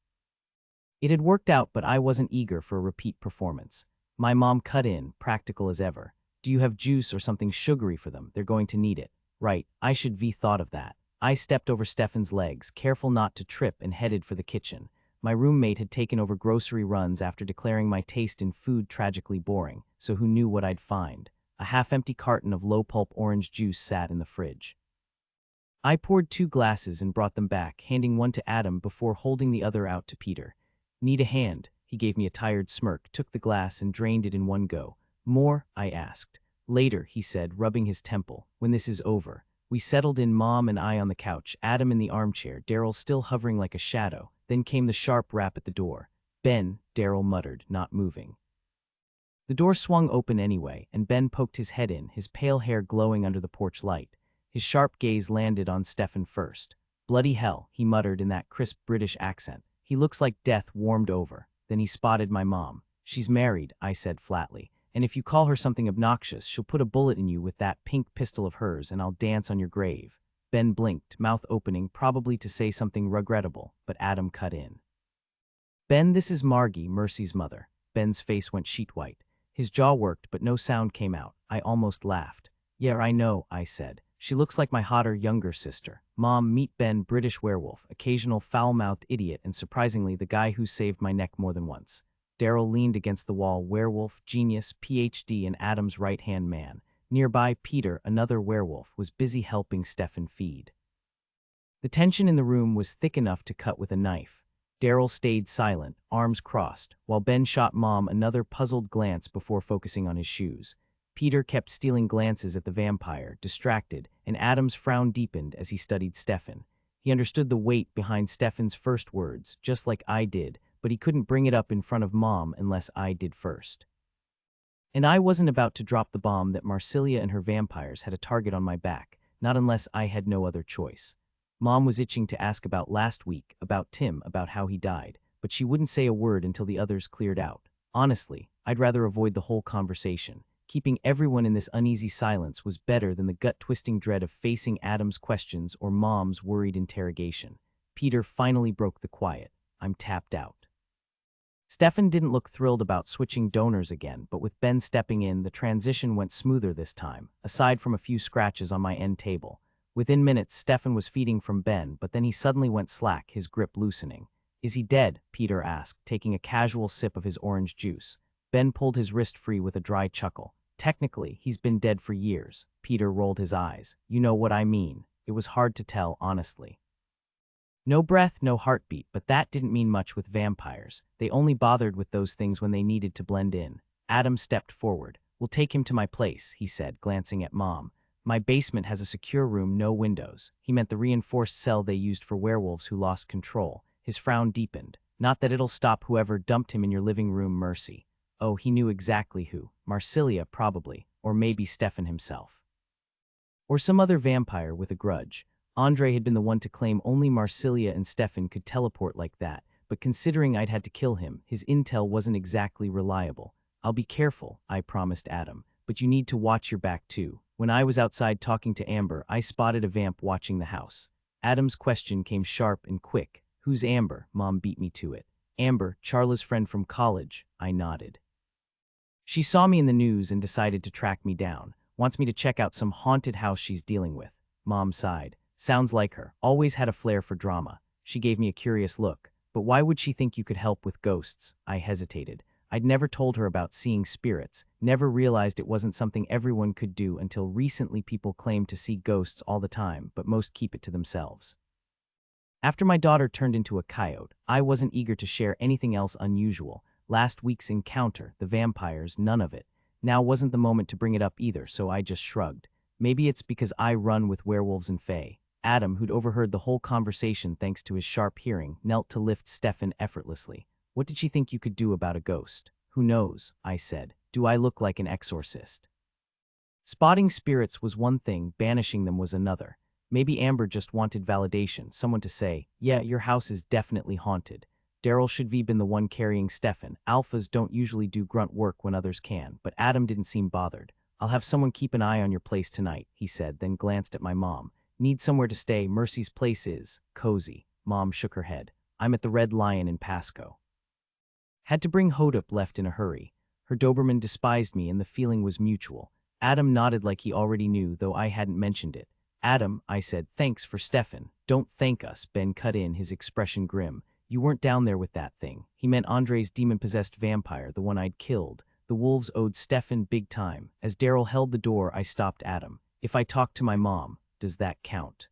It had worked out, but I wasn't eager for a repeat performance. My mom cut in, practical as ever. "Do you have juice or something sugary for them? They're going to need it." "Right, I should have thought of that." I stepped over Stefan's legs, careful not to trip, and headed for the kitchen. My roommate had taken over grocery runs after declaring my taste in food tragically boring, so who knew what I'd find? A half-empty carton of low-pulp orange juice sat in the fridge. I poured 2 glasses and brought them back, handing one to Adam before holding the other out to Peter. "Need a hand?" He gave me a tired smirk, took the glass and drained it in one go. "More?" I asked. "Later," he said, rubbing his temple, "when this is over." We settled in, Mom and I on the couch, Adam in the armchair, Daryl still hovering like a shadow. Then came the sharp rap at the door. "Ben," Daryl muttered, not moving. The door swung open anyway, and Ben poked his head in, his pale hair glowing under the porch light. His sharp gaze landed on Stefan first. "Bloody hell," he muttered in that crisp British accent. "He looks like death warmed over." Then he spotted my mom. "She's married," I said flatly. "And if you call her something obnoxious, she'll put a bullet in you with that pink pistol of hers, and I'll dance on your grave." Ben blinked, mouth opening, probably to say something regrettable, but Adam cut in. "Ben, this is Margie, Mercy's mother." Ben's face went sheet white. His jaw worked, but no sound came out. I almost laughed. "Yeah, I know," I said. "She looks like my hotter younger sister." "Mom, meet Ben, British werewolf, occasional foul-mouthed idiot, and surprisingly the guy who saved my neck more than once." Daryl leaned against the wall, werewolf, genius, PhD, and Adam's right-hand man. Nearby, Peter, another werewolf, was busy helping Stefan feed. The tension in the room was thick enough to cut with a knife. Daryl stayed silent, arms crossed, while Ben shot Mom another puzzled glance before focusing on his shoes. Peter kept stealing glances at the vampire, distracted, and Adam's frown deepened as he studied Stefan. He understood the weight behind Stefan's first words, just like I did, but he couldn't bring it up in front of Mom unless I did first. And I wasn't about to drop the bomb that Marsilia and her vampires had a target on my back, not unless I had no other choice. Mom was itching to ask about last week, about Tim, about how he died, but she wouldn't say a word until the others cleared out. Honestly, I'd rather avoid the whole conversation. Keeping everyone in this uneasy silence was better than the gut-twisting dread of facing Adam's questions or Mom's worried interrogation. Peter finally broke the quiet. "I'm tapped out." Stefan didn't look thrilled about switching donors again, but with Ben stepping in, the transition went smoother this time, aside from a few scratches on my end table. Within minutes, Stefan was feeding from Ben, but then he suddenly went slack, his grip loosening. "Is he dead?" Peter asked, taking a casual sip of his orange juice. Ben pulled his wrist free with a dry chuckle. "Technically, he's been dead for years." Peter rolled his eyes. "You know what I mean." It was hard to tell, honestly. No breath, no heartbeat, but that didn't mean much with vampires. They only bothered with those things when they needed to blend in. Adam stepped forward. "We'll take him to my place," he said, glancing at Mom. "My basement has a secure room, no windows." He meant the reinforced cell they used for werewolves who lost control. His frown deepened. "Not that it'll stop whoever dumped him in your living room, Mercy." Oh, he knew exactly who. Marsilia, probably. Or maybe Stefan himself. Or some other vampire with a grudge. Andre had been the one to claim only Marsilia and Stefan could teleport like that, but considering I'd had to kill him, his intel wasn't exactly reliable. "I'll be careful," I promised Adam, "but you need to watch your back too." When I was outside talking to Amber, I spotted a vamp watching the house. Adam's question came sharp and quick. "Who's Amber?" Mom beat me to it. "Amber, Charla's friend from college." I nodded. "She saw me in the news and decided to track me down. Wants me to check out some haunted house she's dealing with." Mom sighed. "Sounds like her. Always had a flair for drama." She gave me a curious look. "But why would she think you could help with ghosts?" I hesitated. I'd never told her about seeing spirits, never realized it wasn't something everyone could do until recently. People claim to see ghosts all the time, but most keep it to themselves. After my daughter turned into a coyote, I wasn't eager to share anything else unusual. Last week's encounter, the vampires, none of it. Now wasn't the moment to bring it up either, so I just shrugged. Maybe it's because I run with werewolves and fae. Adam, who'd overheard the whole conversation thanks to his sharp hearing, knelt to lift Stefan effortlessly. What did she think you could do about a ghost? Who knows, I said. Do I look like an exorcist? Spotting spirits was one thing, banishing them was another. Maybe Amber just wanted validation, someone to say, yeah, your house is definitely haunted. Daryl should have been the one carrying Stefan. Alphas don't usually do grunt work when others can, but Adam didn't seem bothered. I'll have someone keep an eye on your place tonight, he said, then glanced at my mom. Need somewhere to stay. Mercy's place is cozy. Mom shook her head. I'm at the Red Lion in Pasco. Had to bring Hodop left in a hurry. Her Doberman despised me and the feeling was mutual. Adam nodded like he already knew, though I hadn't mentioned it. Adam, I said, thanks for Stefan. Don't thank us, Ben cut in, his expression grim. You weren't down there with that thing. He meant Andre's demon-possessed vampire, the one I'd killed. The wolves owed Stefan big time. As Daryl held the door, I stopped Adam. If I talked to my mom, does that count?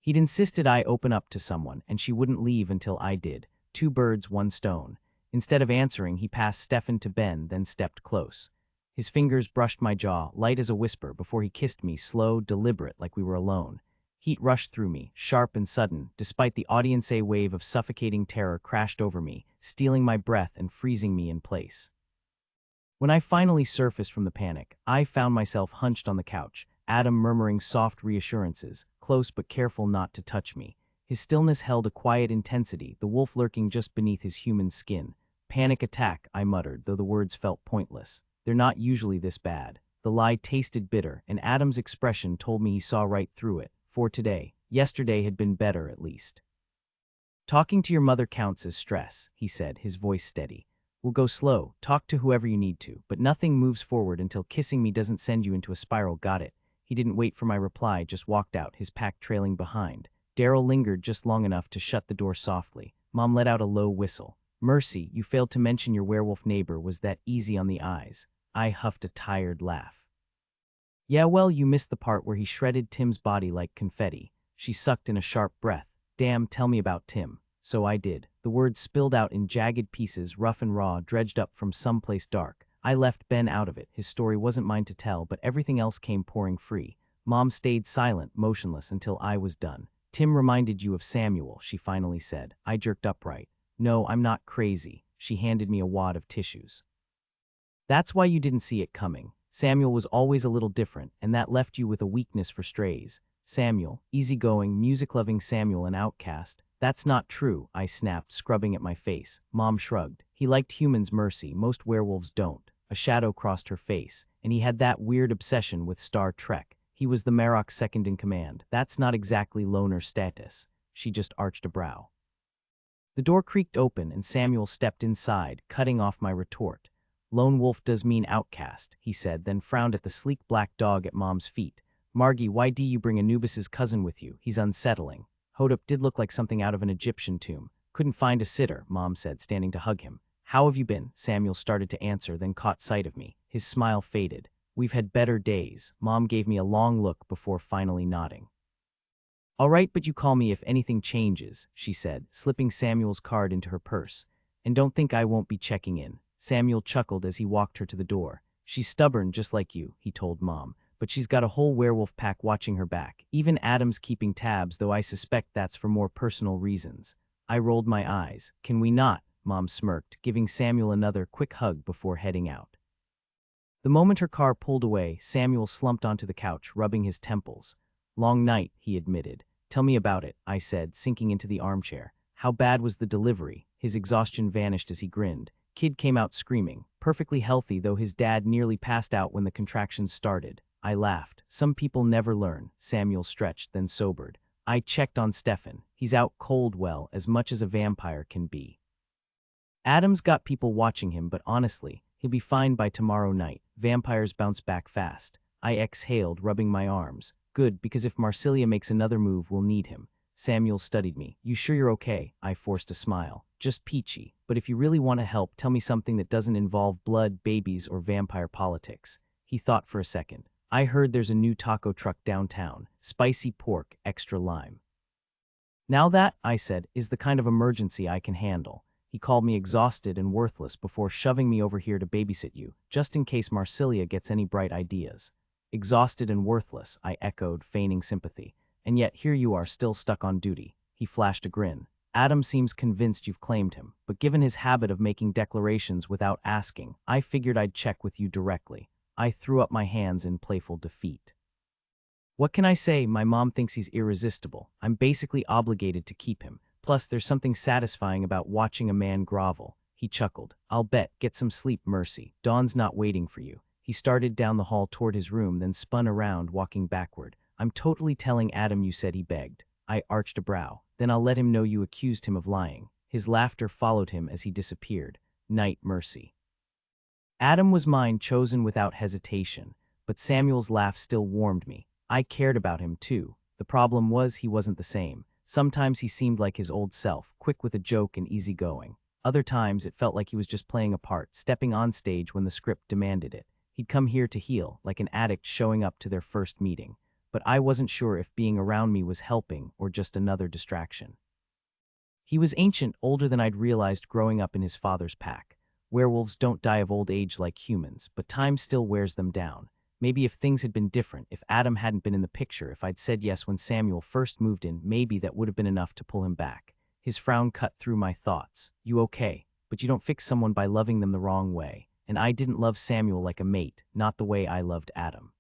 He'd insisted I open up to someone, and she wouldn't leave until I did. 2 birds, 1 stone. Instead of answering, he passed Stefan to Ben, then stepped close. His fingers brushed my jaw, light as a whisper, before he kissed me, slow, deliberate, like we were alone. Heat rushed through me, sharp and sudden. Despite the audience, a wave of suffocating terror crashed over me, stealing my breath and freezing me in place. When I finally surfaced from the panic, I found myself hunched on the couch, Adam murmuring soft reassurances, close but careful not to touch me. His stillness held a quiet intensity, the wolf lurking just beneath his human skin. Panic attack, I muttered, though the words felt pointless. They're not usually this bad. The lie tasted bitter, and Adam's expression told me he saw right through it. For today, yesterday had been better at least. Talking to your mother counts as stress, he said, his voice steady. We'll go slow, talk to whoever you need to, but nothing moves forward until kissing me doesn't send you into a spiral, got it? He didn't wait for my reply, just walked out, his pack trailing behind. Daryl lingered just long enough to shut the door softly. Mom let out a low whistle. Mercy, you failed to mention your werewolf neighbor was that easy on the eyes. I huffed a tired laugh. Yeah, well, you missed the part where he shredded Tim's body like confetti. She sucked in a sharp breath. Damn, tell me about Tim. So I did. The words spilled out in jagged pieces, rough and raw, dredged up from someplace dark. I left Ben out of it. His story wasn't mine to tell, but everything else came pouring free. Mom stayed silent, motionless, until I was done. Tim reminded you of Samuel, she finally said. I jerked upright. No, I'm not crazy. She handed me a wad of tissues. That's why you didn't see it coming. Samuel was always a little different, and that left you with a weakness for strays. Samuel, easygoing, music-loving Samuel, an outcast. That's not true, I snapped, scrubbing at my face. Mom shrugged. He liked humans, Mercy. Most werewolves don't. A shadow crossed her face, and he had that weird obsession with Star Trek. He was the Marok's second in command. That's not exactly loner status. She just arched a brow. The door creaked open, and Samuel stepped inside, cutting off my retort. Lone wolf does mean outcast, he said, then frowned at the sleek black dog at Mom's feet. Margie, why do you bring Anubis's cousin with you? He's unsettling. Hodop did look like something out of an Egyptian tomb. Couldn't find a sitter, Mom said, standing to hug him. How have you been? Samuel started to answer, then caught sight of me. His smile faded. We've had better days. Mom gave me a long look before finally nodding. All right, but you call me if anything changes, she said, slipping Samuel's card into her purse. And don't think I won't be checking in. Samuel chuckled as he walked her to the door. She's stubborn, just like you, he told Mom, but she's got a whole werewolf pack watching her back. Even Adam's keeping tabs, though I suspect that's for more personal reasons. I rolled my eyes. Can we not? Mom smirked, giving Samuel another quick hug before heading out. The moment her car pulled away, Samuel slumped onto the couch, rubbing his temples. Long night, he admitted. Tell me about it, I said, sinking into the armchair. How bad was the delivery? His exhaustion vanished as he grinned. Kid came out screaming, perfectly healthy, though his dad nearly passed out when the contractions started. I laughed. Some people never learn. Samuel stretched, then sobered. I checked on Stefan. He's out cold, well, as much as a vampire can be. Adam's got people watching him, but honestly, he'll be fine by tomorrow night. Vampires bounce back fast. I exhaled, rubbing my arms. Good, because if Marsilia makes another move, we'll need him. Samuel studied me. You sure you're okay? I forced a smile. Just peachy. But if you really want to help, tell me something that doesn't involve blood, babies, or vampire politics. He thought for a second. I heard there's a new taco truck downtown. Spicy pork, extra lime. Now that, I said, is the kind of emergency I can handle. He called me exhausted and worthless before shoving me over here to babysit you, just in case Marsilia gets any bright ideas. Exhausted and worthless, I echoed, feigning sympathy. And yet here you are, still stuck on duty. He flashed a grin. Adam seems convinced you've claimed him, but given his habit of making declarations without asking, I figured I'd check with you directly. I threw up my hands in playful defeat. What can I say? My mom thinks he's irresistible. I'm basically obligated to keep him. Plus, there's something satisfying about watching a man grovel. He chuckled. I'll bet. Get some sleep, Mercy. Dawn's not waiting for you. He started down the hall toward his room, then spun around, walking backward. I'm totally telling Adam you said, he begged. I arched a brow. Then I'll let him know you accused him of lying. His laughter followed him as he disappeared. Night, Mercy. Adam was mine, chosen without hesitation, but Samuel's laugh still warmed me. I cared about him too. The problem was he wasn't the same. Sometimes he seemed like his old self, quick with a joke and easygoing. Other times it felt like he was just playing a part, stepping on stage when the script demanded it. He'd come here to heal, like an addict showing up to their first meeting. But I wasn't sure if being around me was helping or just another distraction. He was ancient, older than I'd realized growing up in his father's pack. Werewolves don't die of old age like humans, but time still wears them down. Maybe if things had been different, if Adam hadn't been in the picture, if I'd said yes when Samuel first moved in, maybe that would have been enough to pull him back. His frown cut through my thoughts. You okay? But you don't fix someone by loving them the wrong way. And I didn't love Samuel like a mate, not the way I loved Adam.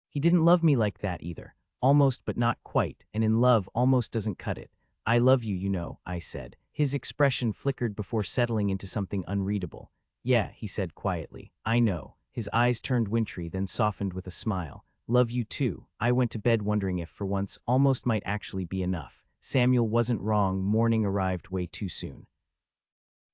He didn't love me like that either. Almost, but not quite, and in love, almost doesn't cut it. I love you, you know, I said. His expression flickered before settling into something unreadable. Yeah, he said quietly. I know. His eyes turned wintry, then softened with a smile. Love you too. I went to bed wondering if, for once, almost might actually be enough. Samuel wasn't wrong. Morning arrived way too soon.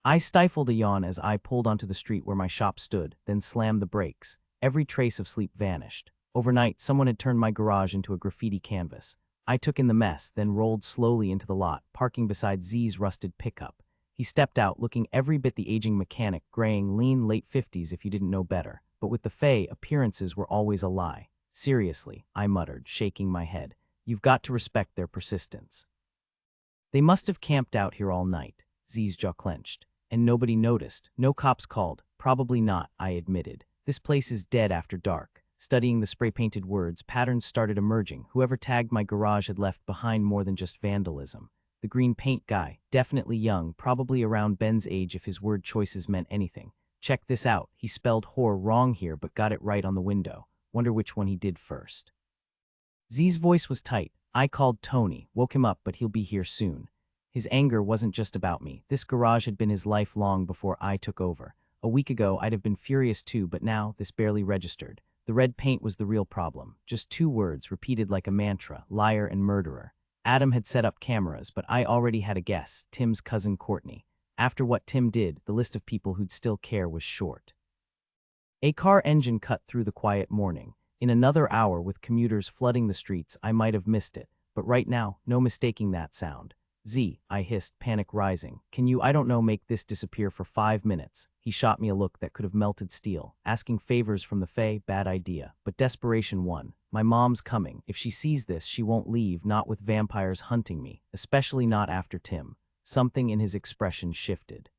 I stifled a yawn as I pulled onto the street where my shop stood, then slammed the brakes. Every trace of sleep vanished. Overnight, someone had turned my garage into a graffiti canvas. I took in the mess, then rolled slowly into the lot, parking beside Z's rusted pickup. He stepped out, looking every bit the aging mechanic, graying, lean, late 50s if you didn't know better. But with the Fae, appearances were always a lie. Seriously, I muttered, shaking my head. You've got to respect their persistence. They must have camped out here all night. Z's jaw clenched. And nobody noticed. No cops called. Probably not, I admitted. This place is dead after dark. Studying the spray-painted words, patterns started emerging. Whoever tagged my garage had left behind more than just vandalism. The green paint guy, definitely young, probably around Ben's age if his word choices meant anything. Check this out. He spelled whore wrong here but got it right on the window. Wonder which one he did first. Z's voice was tight. I called Tony, woke him up, but he'll be here soon. His anger wasn't just about me. This garage had been his life long before I took over. A week ago, I'd have been furious too, but now this barely registered. The red paint was the real problem. Just 2 words repeated like a mantra, liar and murderer. Adam had set up cameras, but I already had a guess, Tim's cousin Courtney. After what Tim did, the list of people who'd still care was short. A car engine cut through the quiet morning. In another hour, with commuters flooding the streets, I might have missed it. But right now, no mistaking that sound. Z, I hissed, panic rising. Can you, I don't know, make this disappear for 5 minutes? He shot me a look that could have melted steel. Asking favors from the Fae, bad idea. But desperation won. My mom's coming. If she sees this, she won't leave, not with vampires hunting me. Especially not after Tim. Something in his expression shifted.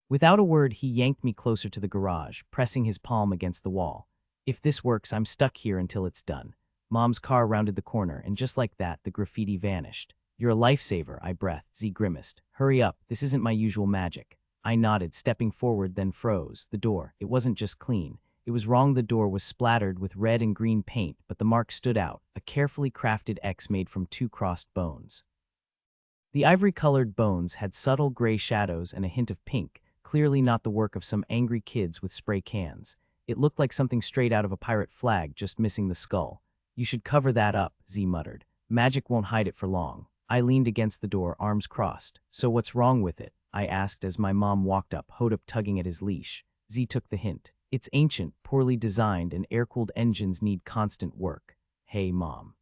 Without a word, he yanked me closer to the garage, pressing his palm against the wall. If this works, I'm stuck here until it's done. Mom's car rounded the corner, and just like that, the graffiti vanished. You're a lifesaver, I breathed. Z grimaced. Hurry up, this isn't my usual magic. I nodded, stepping forward, then froze. The door. It wasn't just clean. It was wrong. The door was splattered with red and green paint, but the mark stood out, a carefully crafted X made from 2 crossed bones. The ivory-colored bones had subtle gray shadows and a hint of pink, clearly not the work of some angry kids with spray cans. It looked like something straight out of a pirate flag, just missing the skull. You should cover that up, Z muttered. Magic won't hide it for long. I leaned against the door, arms crossed. So what's wrong with it? I asked as my mom walked up, Hodop tugging at his leash. Z took the hint. It's ancient, poorly designed, and air-cooled engines need constant work. Hey, Mom.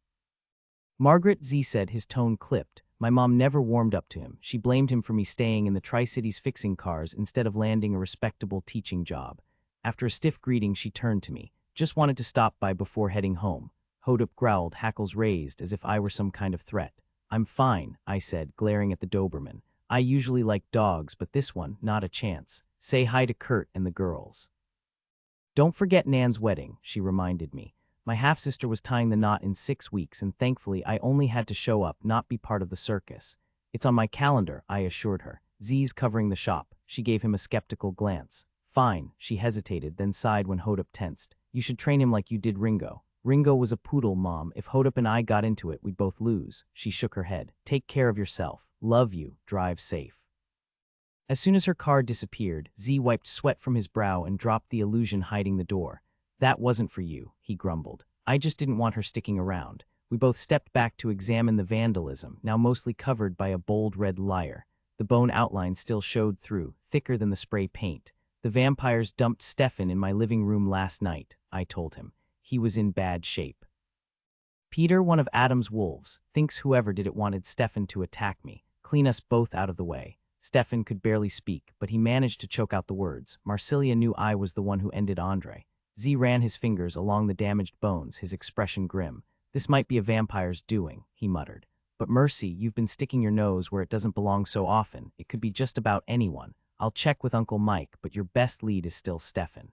Margaret, Z said, his tone clipped. My mom never warmed up to him. She blamed him for me staying in the Tri-Cities fixing cars instead of landing a respectable teaching job. After a stiff greeting, she turned to me. Just wanted to stop by before heading home. Hodup growled, hackles raised, as if I were some kind of threat. I'm fine, I said, glaring at the Doberman. I usually like dogs, but this one, not a chance. Say hi to Kurt and the girls. Don't forget Nan's wedding, she reminded me. My half-sister was tying the knot in 6 weeks, and thankfully I only had to show up, not be part of the circus. It's on my calendar, I assured her. Z's covering the shop. She gave him a skeptical glance. Fine, she hesitated, then sighed when Hodup tensed. You should train him like you did Ringo. Ringo was a poodle, Mom. If Hodup and I got into it, we'd both lose. She shook her head. Take care of yourself. Love you. Drive safe. As soon as her car disappeared, Z wiped sweat from his brow and dropped the illusion hiding the door. That wasn't for you, he grumbled. I just didn't want her sticking around. We both stepped back to examine the vandalism, now mostly covered by a bold red lyre. The bone outline still showed through, thicker than the spray paint. The vampires dumped Stefan in my living room last night, I told him. He was in bad shape. Peter, one of Adam's wolves, thinks whoever did it wanted Stefan to attack me, clean us both out of the way. Stefan could barely speak, but he managed to choke out the words. Marsilia knew I was the one who ended Andre. Z ran his fingers along the damaged bones, his expression grim. This might be a vampire's doing, he muttered. But Mercy, you've been sticking your nose where it doesn't belong so often. It could be just about anyone. I'll check with Uncle Mike, but your best lead is still Stefan.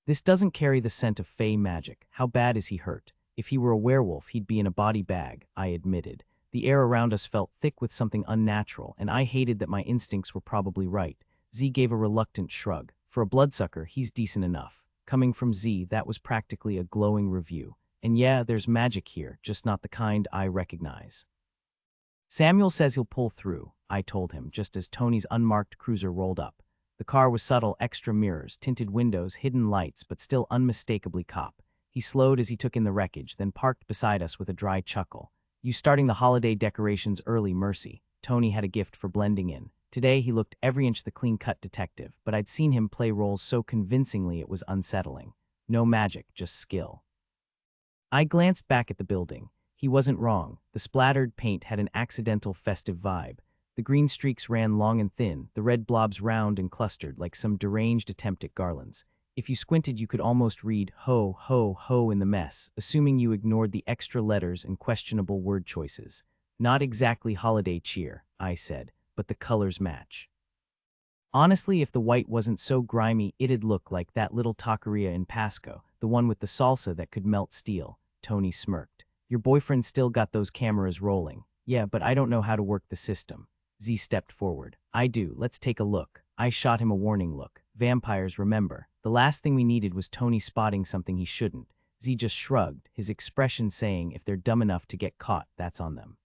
This doesn't carry the scent of fey magic. How bad is he hurt? If he were a werewolf, he'd be in a body bag, I admitted. The air around us felt thick with something unnatural, and I hated that my instincts were probably right. Z gave a reluctant shrug. For a bloodsucker, he's decent enough. Coming from Z, that was practically a glowing review. And yeah, there's magic here, just not the kind I recognize. Samuel says he'll pull through, I told him, just as Tony's unmarked cruiser rolled up. The car was subtle, extra mirrors, tinted windows, hidden lights, but still unmistakably cop. He slowed as he took in the wreckage, then parked beside us with a dry chuckle. You starting the holiday decorations early, Mercy. Tony had a gift for blending in. Today he looked every inch the clean-cut detective, but I'd seen him play roles so convincingly it was unsettling. No magic, just skill. I glanced back at the building. He wasn't wrong. The splattered paint had an accidental festive vibe. The green streaks ran long and thin, the red blobs round and clustered like some deranged attempt at garlands. If you squinted, you could almost read ho, ho, ho in the mess, assuming you ignored the extra letters and questionable word choices. Not exactly holiday cheer, I said, but the colors match. Honestly, if the white wasn't so grimy, it'd look like that little taqueria in Pasco, the one with the salsa that could melt steel. Tony smirked. Your boyfriend still got those cameras rolling. Yeah, but I don't know how to work the system. Z stepped forward. I do, let's take a look. I shot him a warning look. Vampires, remember. The last thing we needed was Tony spotting something he shouldn't. Z just shrugged, his expression saying if they're dumb enough to get caught, that's on them.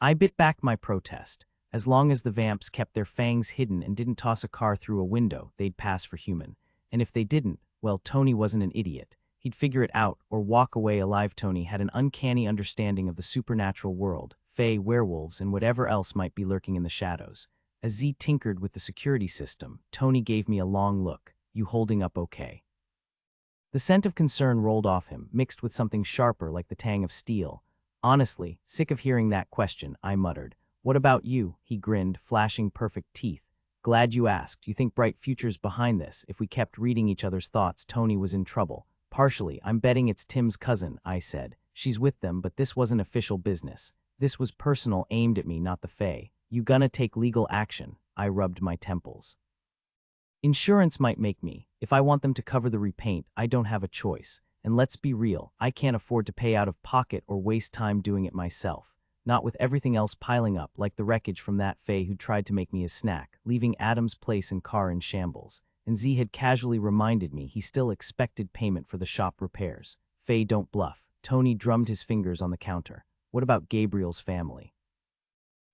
I bit back my protest. As long as the vamps kept their fangs hidden and didn't toss a car through a window, they'd pass for human. And if they didn't, well, Tony wasn't an idiot. He'd figure it out or walk away alive. Tony had an uncanny understanding of the supernatural world, fae, werewolves, and whatever else might be lurking in the shadows. As Z tinkered with the security system, Tony gave me a long look. You holding up okay? The scent of concern rolled off him, mixed with something sharper like the tang of steel. Honestly, sick of hearing that question, I muttered. What about you? He grinned, flashing perfect teeth. Glad you asked. You think bright future's behind this? If we kept reading each other's thoughts, Tony was in trouble. Partially, I'm betting it's Tim's cousin, I said. She's with them, but this wasn't official business. This was personal, aimed at me, not the fae. You gonna take legal action? I rubbed my temples. Insurance might make me. If I want them to cover the repaint, I don't have a choice. And let's be real, I can't afford to pay out of pocket or waste time doing it myself. Not with everything else piling up, like the wreckage from that fae who tried to make me his snack, leaving Adam's place and car in shambles. And Z had casually reminded me he still expected payment for the shop repairs. Fae don't bluff. Tony drummed his fingers on the counter. What about Gabriel's family?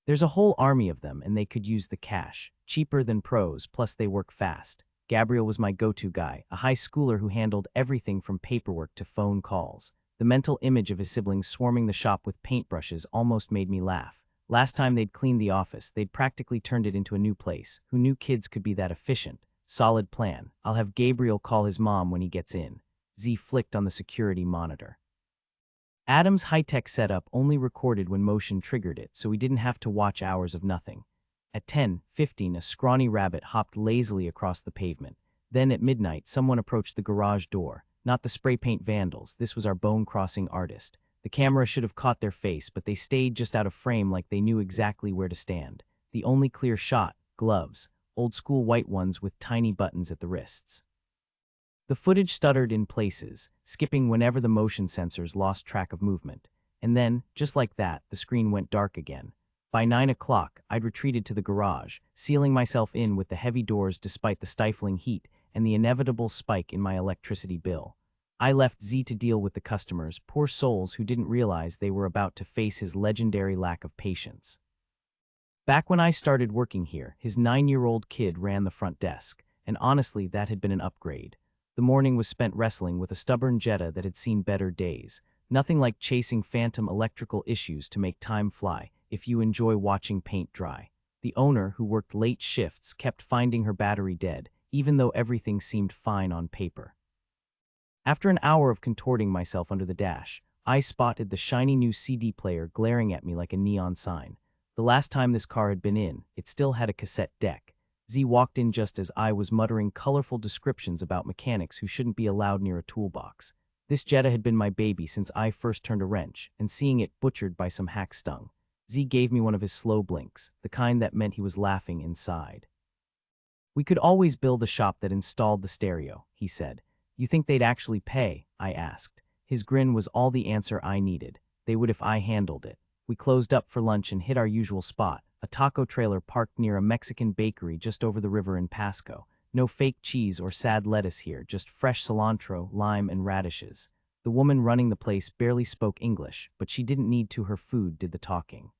There's a whole army of them, and they could use the cash. Cheaper than pros, plus they work fast. Gabriel was my go-to guy, a high schooler who handled everything from paperwork to phone calls. The mental image of his siblings swarming the shop with paintbrushes almost made me laugh. Last time they'd cleaned the office, they'd practically turned it into a new place. Who knew kids could be that efficient? Solid plan. I'll have Gabriel call his mom when he gets in. Z flicked on the security monitor. Adam's high-tech setup only recorded when motion triggered it, so we didn't have to watch hours of nothing. At 10:15, a scrawny rabbit hopped lazily across the pavement. Then at midnight, someone approached the garage door. Not the spray paint vandals, this was our bone-crossing artist. The camera should have caught their face, but they stayed just out of frame like they knew exactly where to stand. The only clear shot, gloves, old-school white ones with tiny buttons at the wrists. The footage stuttered in places, skipping whenever the motion sensors lost track of movement. And then, just like that, the screen went dark again. By 9 o'clock, I'd retreated to the garage, sealing myself in with the heavy doors despite the stifling heat and the inevitable spike in my electricity bill. I left Z to deal with the customers, poor souls who didn't realize they were about to face his legendary lack of patience. Back when I started working here, his 9-year-old kid ran the front desk, and honestly, that had been an upgrade. The morning was spent wrestling with a stubborn Jetta that had seen better days. Nothing like chasing phantom electrical issues to make time fly if you enjoy watching paint dry. The owner, who worked late shifts, kept finding her battery dead, even though everything seemed fine on paper. After an hour of contorting myself under the dash, I spotted the shiny new CD player glaring at me like a neon sign. The last time this car had been in, it still had a cassette deck. Z walked in just as I was muttering colorful descriptions about mechanics who shouldn't be allowed near a toolbox. This Jetta had been my baby since I first turned a wrench, and seeing it butchered by some hack stung. Z gave me one of his slow blinks, the kind that meant he was laughing inside. "We could always build a shop that installed the stereo," he said. "You think they'd actually pay?" I asked. His grin was all the answer I needed. They would if I handled it. We closed up for lunch and hit our usual spot, a taco trailer parked near a Mexican bakery just over the river in Pasco. No fake cheese or sad lettuce here, just fresh cilantro, lime, and radishes. The woman running the place barely spoke English, but she didn't need to. Her food did the talking.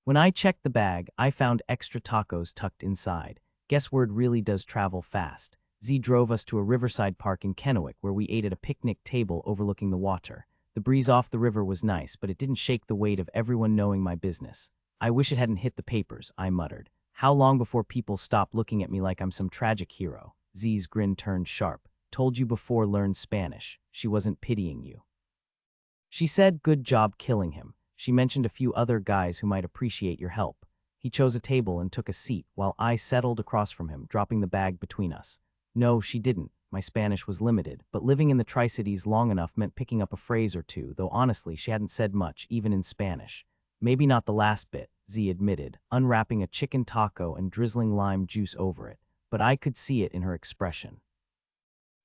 When I checked the bag, I found extra tacos tucked inside. Guess word really does travel fast. Z drove us to a riverside park in Kennewick where we ate at a picnic table overlooking the water. The breeze off the river was nice, but it didn't shake the weight of everyone knowing my business. "I wish it hadn't hit the papers," I muttered. "How long before people stop looking at me like I'm some tragic hero?" Z's grin turned sharp. "Told you before, learn Spanish." She wasn't pitying you. She said, "Good job killing him." She mentioned a few other guys who might appreciate your help. He chose a table and took a seat while I settled across from him, dropping the bag between us. No, she didn't. My Spanish was limited, but living in the Tri-Cities long enough meant picking up a phrase or two, though honestly, she hadn't said much, even in Spanish. "Maybe not the last bit," Z admitted, unwrapping a chicken taco and drizzling lime juice over it, but I could see it in her expression.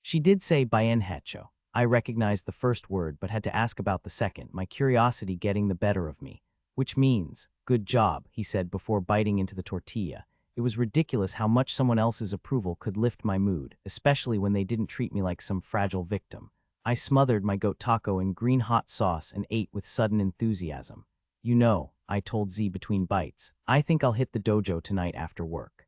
She did say bien hecho. I recognized the first word but had to ask about the second, my curiosity getting the better of me. "Which means, good job," he said before biting into the tortilla. It was ridiculous how much someone else's approval could lift my mood, especially when they didn't treat me like some fragile victim. I smothered my goat taco in green hot sauce and ate with sudden enthusiasm. "You know," I told Z between bites, "I think I'll hit the dojo tonight after work."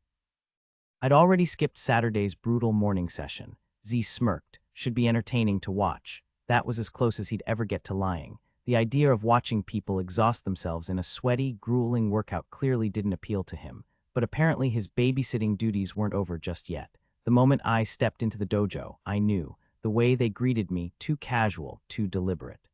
I'd already skipped Saturday's brutal morning session. Z smirked. "Should be entertaining to watch." That was as close as he'd ever get to lying. The idea of watching people exhaust themselves in a sweaty, grueling workout clearly didn't appeal to him. But apparently his babysitting duties weren't over just yet. The moment I stepped into the dojo, I knew. The way they greeted me, too casual, too deliberate.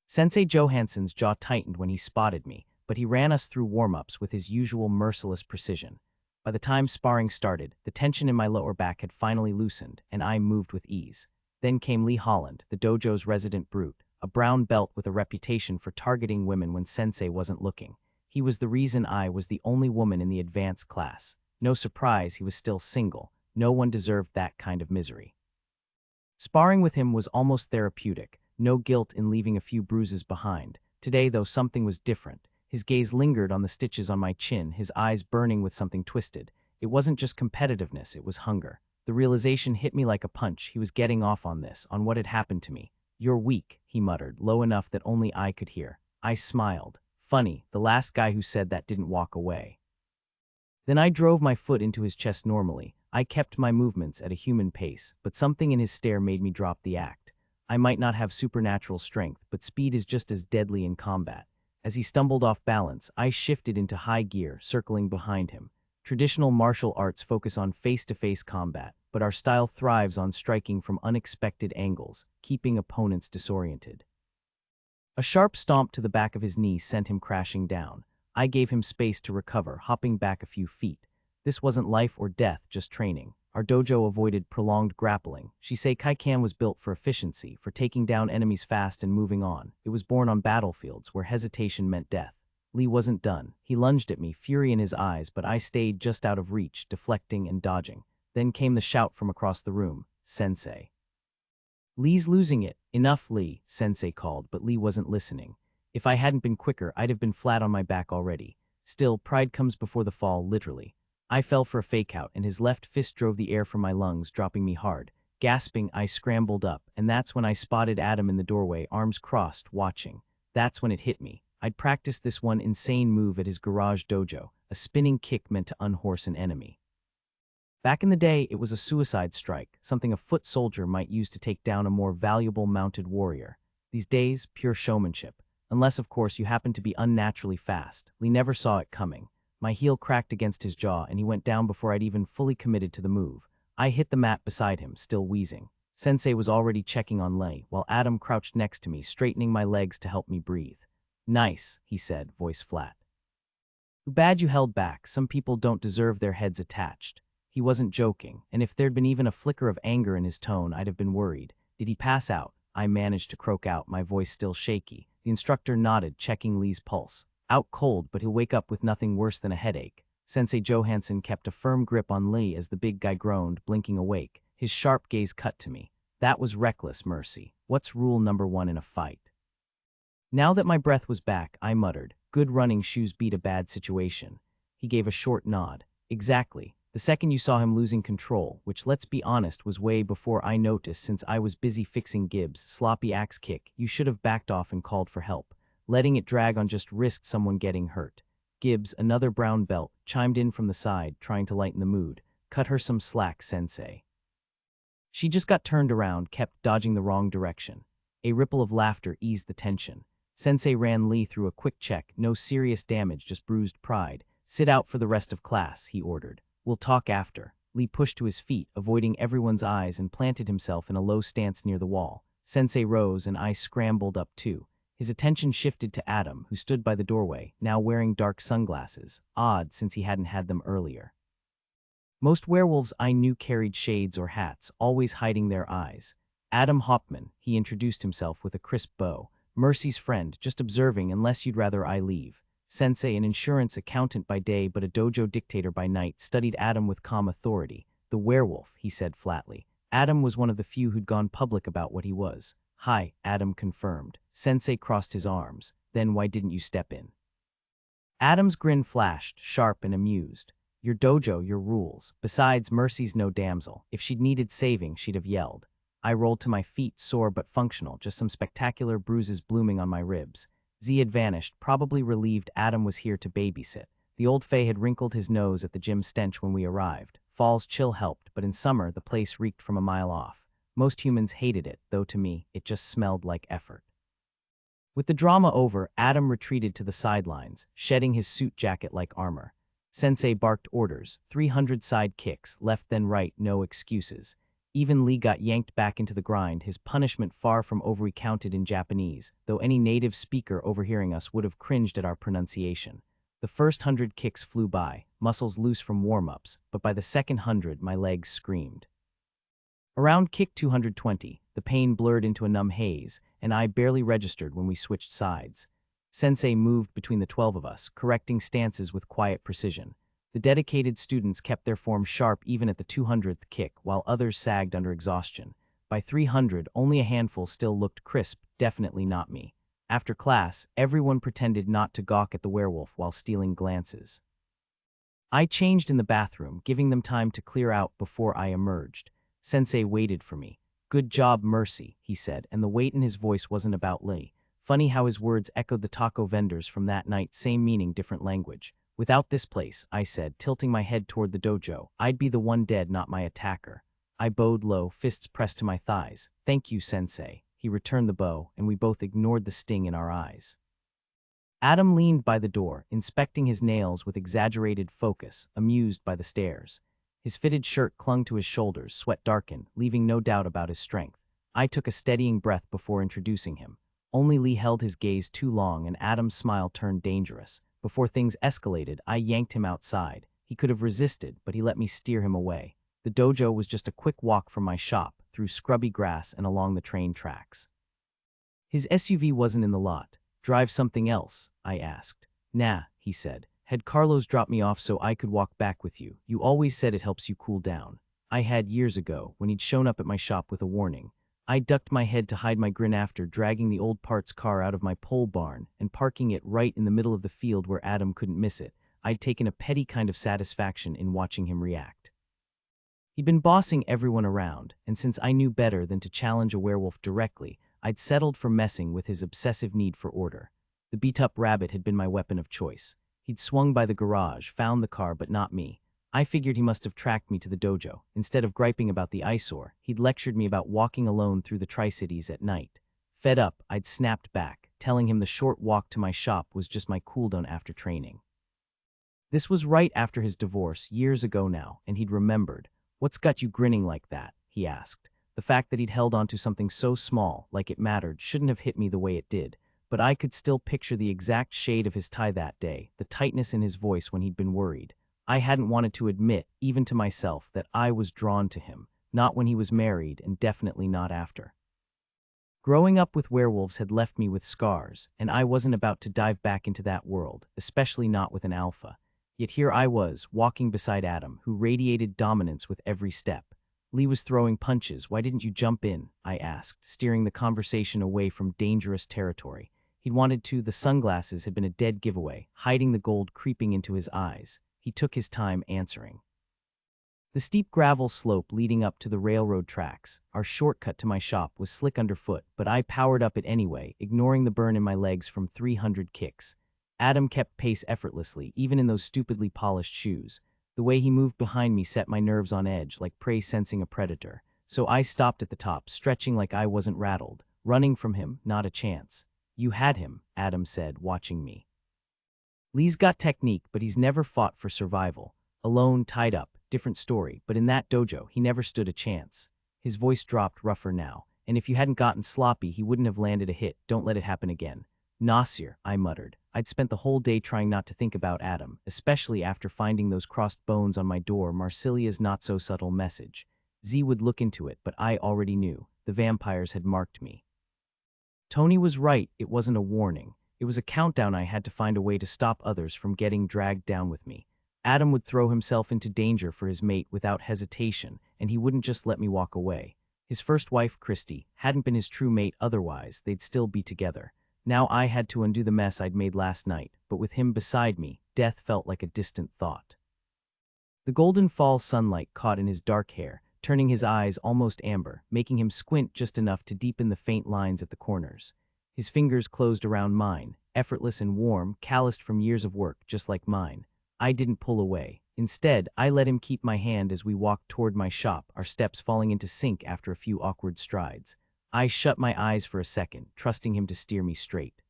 Sensei Johansson's jaw tightened when he spotted me, but he ran us through warm-ups with his usual merciless precision. By the time sparring started, the tension in my lower back had finally loosened, and I moved with ease. Then came Lee Holland, the dojo's resident brute, a brown belt with a reputation for targeting women when Sensei wasn't looking. He was the reason I was the only woman in the advanced class. No surprise he was still single. No one deserved that kind of misery. Sparring with him was almost therapeutic. No guilt in leaving a few bruises behind. Today, though, something was different. His gaze lingered on the stitches on my chin, his eyes burning with something twisted. It wasn't just competitiveness, it was hunger. The realization hit me like a punch. He was getting off on this, on what had happened to me. "You're weak," he muttered, low enough that only I could hear. I smiled. Funny, the last guy who said that didn't walk away. Then I drove my foot into his chest normally. I kept my movements at a human pace, but something in his stare made me drop the act. I might not have supernatural strength, but speed is just as deadly in combat. As he stumbled off balance, I shifted into high gear, circling behind him. Traditional martial arts focus on face-to-face combat, but our style thrives on striking from unexpected angles, keeping opponents disoriented. A sharp stomp to the back of his knee sent him crashing down. I gave him space to recover, hopping back a few feet. This wasn't life or death, just training. Our dojo avoided prolonged grappling. Shisei Kaikan was built for efficiency, for taking down enemies fast and moving on. It was born on battlefields where hesitation meant death. Lee wasn't done. He lunged at me, fury in his eyes, but I stayed just out of reach, deflecting and dodging. Then came the shout from across the room, "Sensei." "Lee's losing it. Enough, Lee," Sensei called, but Lee wasn't listening. If I hadn't been quicker, I'd have been flat on my back already. Still, pride comes before the fall, literally. I fell for a fake-out, and his left fist drove the air from my lungs, dropping me hard. Gasping, I scrambled up, and that's when I spotted Adam in the doorway, arms crossed, watching. That's when it hit me. I'd practiced this one insane move at his garage dojo, a spinning kick meant to unhorse an enemy. Back in the day, it was a suicide strike, something a foot soldier might use to take down a more valuable mounted warrior. These days, pure showmanship. Unless, of course, you happen to be unnaturally fast. Lee never saw it coming. My heel cracked against his jaw, and he went down before I'd even fully committed to the move. I hit the mat beside him, still wheezing. Sensei was already checking on Lee, while Adam crouched next to me, straightening my legs to help me breathe. "Nice," he said, voice flat. "Too bad you held back. Some people don't deserve their heads attached." He wasn't joking, and if there'd been even a flicker of anger in his tone, I'd have been worried. "Did he pass out?" I managed to croak out, my voice still shaky. The instructor nodded, checking Lee's pulse. "Out cold, but he'll wake up with nothing worse than a headache." Sensei Johansson kept a firm grip on Lee as the big guy groaned, blinking awake. His sharp gaze cut to me. "That was reckless, Mercy. What's rule number 1 in a fight?" Now that my breath was back, I muttered, "Good running shoes beat a bad situation." He gave a short nod. "Exactly. The second you saw him losing control, which, let's be honest, was way before I noticed since I was busy fixing Gibbs' sloppy axe kick, you should have backed off and called for help. Letting it drag on just risked someone getting hurt." Gibbs, another brown belt, chimed in from the side, trying to lighten the mood. "Cut her some slack, Sensei." She just got turned around, kept dodging the wrong direction. A ripple of laughter eased the tension. Sensei ran Lee through a quick check, no serious damage, just bruised pride. "Sit out for the rest of class," he ordered. "We'll talk after." Lee pushed to his feet, avoiding everyone's eyes, and planted himself in a low stance near the wall. Sensei rose, and I scrambled up too. His attention shifted to Adam, who stood by the doorway, now wearing dark sunglasses. Odd, since he hadn't had them earlier. Most werewolves I knew carried shades or hats, always hiding their eyes. "Adam Hauptmann," he introduced himself with a crisp bow. "Mercy's friend, just observing unless you'd rather I leave." Sensei, an insurance accountant by day but a dojo dictator by night, studied Adam with calm authority. "The werewolf," he said flatly. Adam was one of the few who'd gone public about what he was. "Hi," Adam confirmed. Sensei crossed his arms. "Then why didn't you step in?" Adam's grin flashed, sharp and amused. "Your dojo, your rules. Besides, Mercy's no damsel. If she'd needed saving, she'd have yelled." I rolled to my feet, sore but functional, just some spectacular bruises blooming on my ribs. Z had vanished, probably relieved Adam was here to babysit. The old Fay had wrinkled his nose at the gym stench when we arrived. Fall's chill helped, but in summer, the place reeked from a mile off. Most humans hated it, though to me, it just smelled like effort. With the drama over, Adam retreated to the sidelines, shedding his suit jacket like armor. Sensei barked orders, 300 side kicks, left then right, no excuses. Even Lee got yanked back into the grind, his punishment far from over-recounted in Japanese, though any native speaker overhearing us would have cringed at our pronunciation. The first 100 kicks flew by, muscles loose from warm-ups, but by the second 100 my legs screamed. Around kick 220, the pain blurred into a numb haze, and I barely registered when we switched sides. Sensei moved between the 12 of us, correcting stances with quiet precision. The dedicated students kept their form sharp even at the 200th kick, while others sagged under exhaustion. By 300, only a handful still looked crisp, definitely not me. After class, everyone pretended not to gawk at the werewolf while stealing glances. I changed in the bathroom, giving them time to clear out before I emerged. Sensei waited for me. "Good job, Mercy," he said, and the weight in his voice wasn't about Lee. Funny how his words echoed the taco vendors from that night, same meaning, different language. "Without this place," I said, tilting my head toward the dojo, "I'd be the one dead, not my attacker." I bowed low, fists pressed to my thighs. "Thank you, Sensei." He returned the bow, and we both ignored the sting in our eyes. Adam leaned by the door, inspecting his nails with exaggerated focus, amused by the stares. His fitted shirt clung to his shoulders, sweat darkened, leaving no doubt about his strength. I took a steadying breath before introducing him. Only Lee held his gaze too long and Adam's smile turned dangerous. Before things escalated, I yanked him outside. He could have resisted, but he let me steer him away. The dojo was just a quick walk from my shop, through scrubby grass and along the train tracks. His SUV wasn't in the lot. "Drive something else?" I asked. "Nah," he said. "Had Carlos drop me off so I could walk back with you. You always said it helps you cool down." I had years ago, when he'd shown up at my shop with a warning. I ducked my head to hide my grin after dragging the old parts car out of my pole barn and parking it right in the middle of the field where Adam couldn't miss it. I'd taken a petty kind of satisfaction in watching him react. He'd been bossing everyone around, and since I knew better than to challenge a werewolf directly, I'd settled for messing with his obsessive need for order. The beat-up rabbit had been my weapon of choice. He'd swung by the garage, found the car, but not me. I figured he must have tracked me to the dojo. Instead of griping about the eyesore, he'd lectured me about walking alone through the Tri-Cities at night. Fed up, I'd snapped back, telling him the short walk to my shop was just my cooldown after training. This was right after his divorce, years ago now, and he'd remembered. "What's got you grinning like that?" he asked. The fact that he'd held on to something so small, like it mattered, shouldn't have hit me the way it did, but I could still picture the exact shade of his tie that day, the tightness in his voice when he'd been worried. I hadn't wanted to admit, even to myself, that I was drawn to him, not when he was married and definitely not after. Growing up with werewolves had left me with scars, and I wasn't about to dive back into that world, especially not with an alpha. Yet here I was, walking beside Adam, who radiated dominance with every step. "Lee was throwing punches. Why didn't you jump in?" I asked, steering the conversation away from dangerous territory. He'd wanted to. The sunglasses had been a dead giveaway, hiding the gold creeping into his eyes. He took his time answering. The steep gravel slope leading up to the railroad tracks, our shortcut to my shop, was slick underfoot, but I powered up it anyway, ignoring the burn in my legs from 300 kicks. Adam kept pace effortlessly, even in those stupidly polished shoes. The way he moved behind me set my nerves on edge, like prey sensing a predator. So I stopped at the top, stretching like I wasn't rattled. Running from him, not a chance. "You had him," Adam said, watching me. "Lee's got technique, but he's never fought for survival. Alone, tied up, different story, but in that dojo, he never stood a chance." His voice dropped rougher now, "And if you hadn't gotten sloppy, he wouldn't have landed a hit. Don't let it happen again." "Nasir," I muttered. I'd spent the whole day trying not to think about Adam, especially after finding those crossed bones on my door, Marsilia's not-so-subtle message. Z would look into it, but I already knew. The vampires had marked me. Tony was right, it wasn't a warning. It was a countdown. I had to find a way to stop others from getting dragged down with me. Adam would throw himself into danger for his mate without hesitation, and he wouldn't just let me walk away. His first wife, Christy, hadn't been his true mate otherwise, they'd still be together. Now I had to undo the mess I'd made last night, but with him beside me, death felt like a distant thought. The golden fall sunlight caught in his dark hair, turning his eyes almost amber, making him squint just enough to deepen the faint lines at the corners. His fingers closed around mine, effortless and warm, calloused from years of work, just like mine. I didn't pull away. Instead, I let him keep my hand as we walked toward my shop, our steps falling into sync after a few awkward strides. I shut my eyes for a second, trusting him to steer me straight.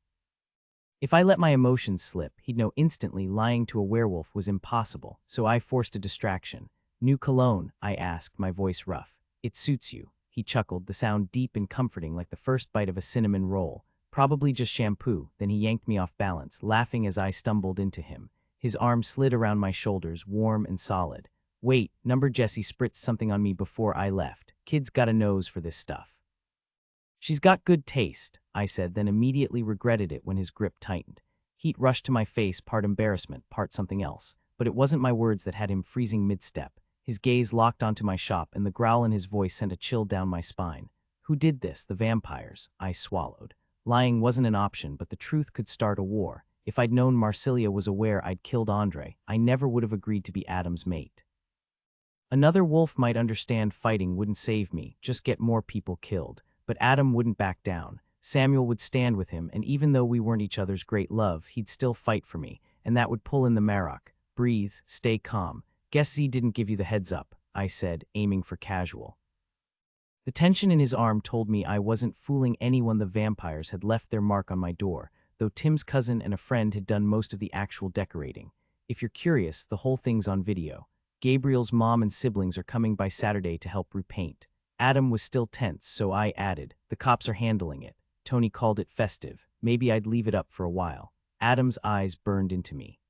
If I let my emotions slip, he'd know instantly lying to a werewolf was impossible, so I forced a distraction. "New cologne?" I asked, my voice rough. "It suits you," he chuckled, the sound deep and comforting like the first bite of a cinnamon roll. "Probably just shampoo." Then he yanked me off balance, laughing as I stumbled into him. His arm slid around my shoulders, warm and solid. "Wait, Number Jessie spritzed something on me before I left. Kid's got a nose for this stuff." "She's got good taste," I said, then immediately regretted it when his grip tightened. Heat rushed to my face, part embarrassment, part something else. But it wasn't my words that had him freezing mid-step. His gaze locked onto my shop, and the growl in his voice sent a chill down my spine. "Who did this? The vampires." I swallowed. Lying wasn't an option, but the truth could start a war. If I'd known Marsilia was aware I'd killed Andre, I never would have agreed to be Adam's mate. Another wolf might understand fighting wouldn't save me, just get more people killed. But Adam wouldn't back down. Samuel would stand with him, and even though we weren't each other's great love, he'd still fight for me, and that would pull in the Marok. "Breathe, stay calm. Guess Z didn't give you the heads up," I said, aiming for casual. The tension in his arm told me I wasn't fooling anyone. The vampires had left their mark on my door, though Tim's cousin and a friend had done most of the actual decorating. If you're curious, the whole thing's on video. Gabriel's mom and siblings are coming by Saturday to help repaint. Adam was still tense, so I added, "The cops are handling it." Tony called it festive. Maybe I'd leave it up for a while. Adam's eyes burned into me.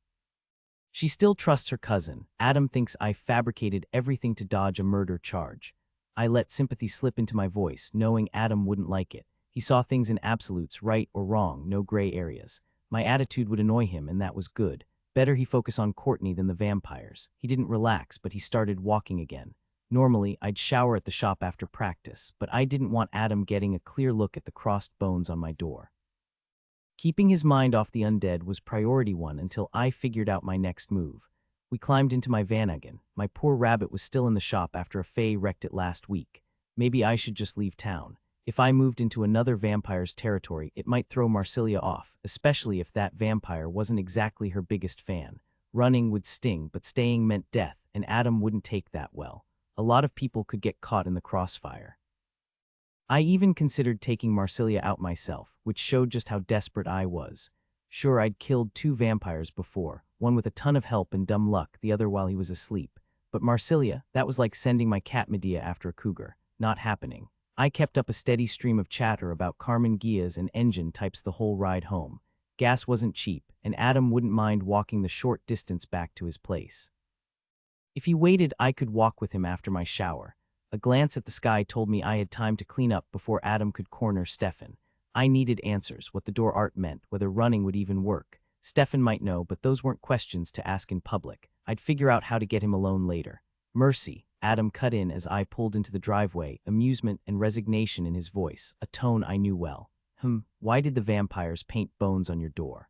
She still trusts her cousin. Adam thinks I fabricated everything to dodge a murder charge. I let sympathy slip into my voice, knowing Adam wouldn't like it. He saw things in absolutes, right or wrong, no gray areas. My attitude would annoy him, and that was good. Better he focus on Courtney than the vampires. He didn't relax, but he started walking again. Normally, I'd shower at the shop after practice, but I didn't want Adam getting a clear look at the crossed bones on my door. Keeping his mind off the undead was priority one until I figured out my next move. We climbed into my van again. My poor rabbit was still in the shop after a fae wrecked it last week. Maybe I should just leave town. If I moved into another vampire's territory, it might throw Marsilia off, especially if that vampire wasn't exactly her biggest fan. Running would sting, but staying meant death, and Adam wouldn't take that well. A lot of people could get caught in the crossfire. I even considered taking Marsilia out myself, which showed just how desperate I was. Sure, I'd killed 2 vampires before, one with a ton of help and dumb luck, the other while he was asleep. But Marsilia, that was like sending my cat Medea after a cougar. Not happening. I kept up a steady stream of chatter about Carmen Gias and engine types the whole ride home. Gas wasn't cheap, and Adam wouldn't mind walking the short distance back to his place. If he waited, I could walk with him after my shower. A glance at the sky told me I had time to clean up before Adam could corner Stefan. I needed answers, what the door art meant, whether running would even work. Stefan might know, but those weren't questions to ask in public. I'd figure out how to get him alone later. Mercy, Adam cut in as I pulled into the driveway, amusement and resignation in his voice, a tone I knew well. Why did the vampires paint bones on your door?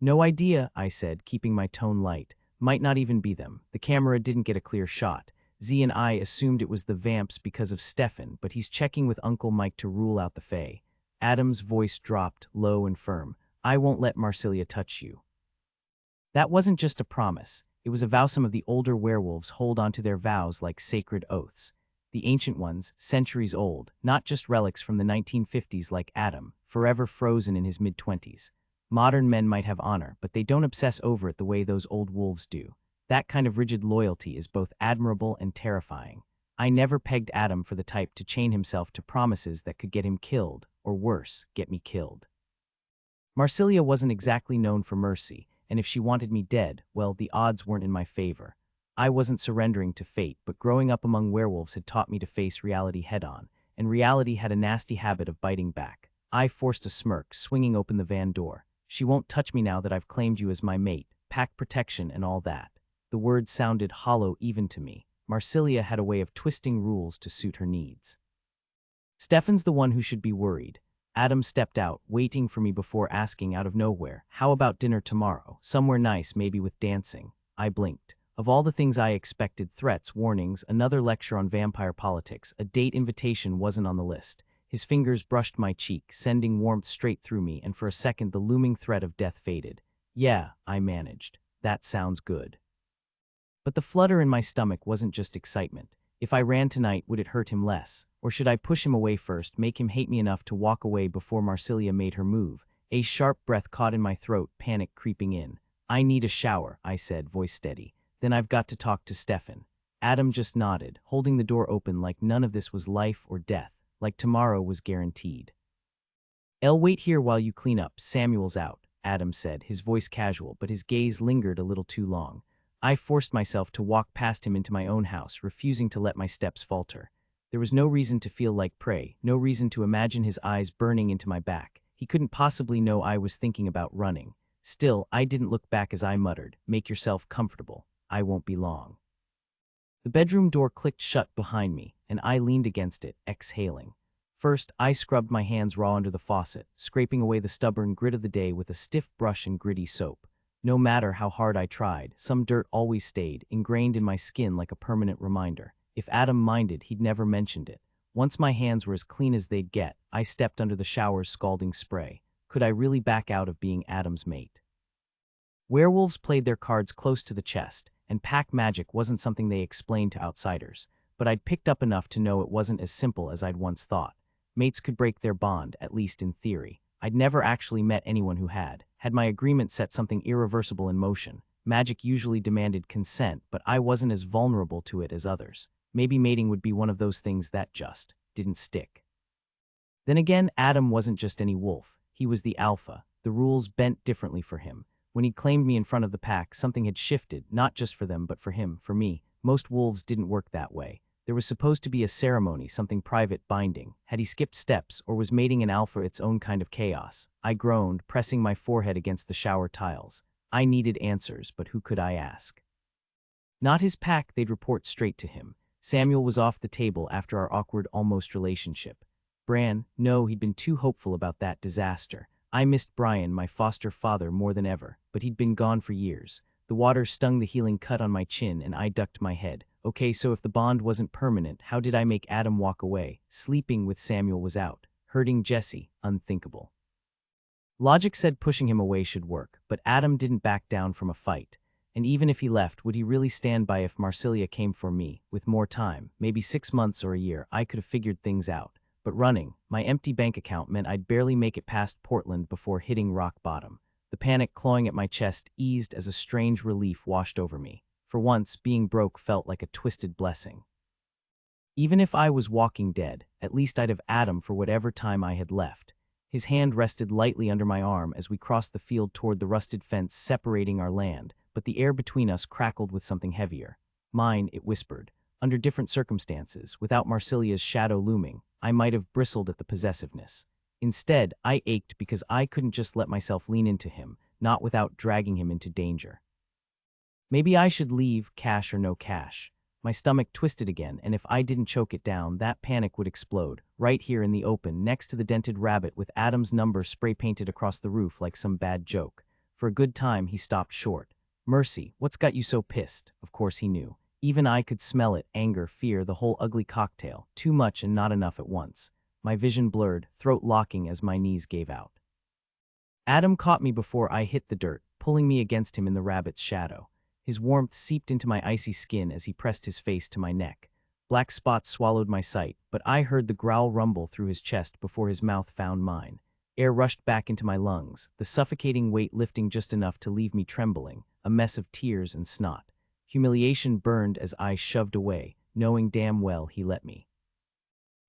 No idea, I said, keeping my tone light. Might not even be them. The camera didn't get a clear shot. Z and I assumed it was the vamps because of Stefan, but he's checking with Uncle Mike to rule out the fae. Adam's voice dropped, low and firm. I won't let Marsilia touch you. That wasn't just a promise. It was a vow some of the older werewolves hold onto their vows like sacred oaths. The ancient ones, centuries old, not just relics from the 1950s like Adam, forever frozen in his mid-20s. Modern men might have honor, but they don't obsess over it the way those old wolves do. That kind of rigid loyalty is both admirable and terrifying. I never pegged Adam for the type to chain himself to promises that could get him killed, or worse, get me killed. Marsilia wasn't exactly known for mercy, and if she wanted me dead, well, the odds weren't in my favor. I wasn't surrendering to fate, but growing up among werewolves had taught me to face reality head-on, and reality had a nasty habit of biting back. I forced a smirk, swinging open the van door. She won't touch me now that I've claimed you as my mate, pack protection and all that. The words sounded hollow even to me. Marsilia had a way of twisting rules to suit her needs. Stefan's the one who should be worried. Adam stepped out, waiting for me before asking out of nowhere, how about dinner tomorrow? Somewhere nice, maybe with dancing. I blinked. Of all the things I expected, threats, warnings, another lecture on vampire politics, a date invitation wasn't on the list. His fingers brushed my cheek, sending warmth straight through me, and for a second the looming threat of death faded. Yeah, I managed. That sounds good. But the flutter in my stomach wasn't just excitement. If I ran tonight, would it hurt him less? Or should I push him away first, make him hate me enough to walk away before Marsilia made her move? A sharp breath caught in my throat, panic creeping in. I need a shower, I said, voice steady. Then I've got to talk to Stefan. Adam just nodded, holding the door open like none of this was life or death, like tomorrow was guaranteed. I'll wait here while you clean up. Samuel's out, Adam said, his voice casual, but his gaze lingered a little too long. I forced myself to walk past him into my own house, refusing to let my steps falter. There was no reason to feel like prey, no reason to imagine his eyes burning into my back. He couldn't possibly know I was thinking about running. Still, I didn't look back as I muttered, "Make yourself comfortable. I won't be long." The bedroom door clicked shut behind me, and I leaned against it, exhaling. First, I scrubbed my hands raw under the faucet, scraping away the stubborn grit of the day with a stiff brush and gritty soap. No matter how hard I tried, some dirt always stayed, ingrained in my skin like a permanent reminder. If Adam minded, he'd never mentioned it. Once my hands were as clean as they'd get, I stepped under the shower's scalding spray. Could I really back out of being Adam's mate? Werewolves played their cards close to the chest, and pack magic wasn't something they explained to outsiders, but I'd picked up enough to know it wasn't as simple as I'd once thought. Mates could break their bond, at least in theory. I'd never actually met anyone who had. Had my agreement set something irreversible in motion? Magic usually demanded consent, but I wasn't as vulnerable to it as others. Maybe mating would be one of those things that just didn't stick. Then again, Adam wasn't just any wolf. He was the alpha. The rules bent differently for him. When he claimed me in front of the pack, something had shifted, not just for them, but for him, for me. Most wolves didn't work that way. There was supposed to be a ceremony, something private, binding. Had he skipped steps, or was mating an alpha its own kind of chaos? I groaned, pressing my forehead against the shower tiles. I needed answers, but who could I ask? Not his pack, they'd report straight to him. Samuel was off the table after our awkward almost relationship. Bran, no, he'd been too hopeful about that disaster. I missed Brian, my foster father, more than ever, but he'd been gone for years. The water stung the healing cut on my chin, and I ducked my head. Okay, so if the bond wasn't permanent, how did I make Adam walk away? Sleeping with Samuel was out. Hurting Jesse, unthinkable. Logic said pushing him away should work, but Adam didn't back down from a fight. And even if he left, would he really stand by if Marsilia came for me? With more time, maybe 6 months or a year, I could have figured things out. But running, my empty bank account meant I'd barely make it past Portland before hitting rock bottom. The panic clawing at my chest eased as a strange relief washed over me. For once, being broke felt like a twisted blessing. Even if I was walking dead, at least I'd have Adam for whatever time I had left. His hand rested lightly under my arm as we crossed the field toward the rusted fence separating our land, but the air between us crackled with something heavier. Mine, it whispered. Under different circumstances, without Marsilia's shadow looming, I might have bristled at the possessiveness. Instead, I ached because I couldn't just let myself lean into him, not without dragging him into danger. Maybe I should leave, cash or no cash. My stomach twisted again, and if I didn't choke it down, that panic would explode, right here in the open, next to the dented rabbit with Adam's number spray-painted across the roof like some bad joke. For a good time, he stopped short. Mercy, what's got you so pissed? Of course he knew. Even I could smell it, anger, fear, the whole ugly cocktail, too much and not enough at once. My vision blurred, throat locking as my knees gave out. Adam caught me before I hit the dirt, pulling me against him in the rabbit's shadow. His warmth seeped into my icy skin as he pressed his face to my neck. Black spots swallowed my sight, but I heard the growl rumble through his chest before his mouth found mine. Air rushed back into my lungs, the suffocating weight lifting just enough to leave me trembling, a mess of tears and snot. Humiliation burned as I shoved away, knowing damn well he let me.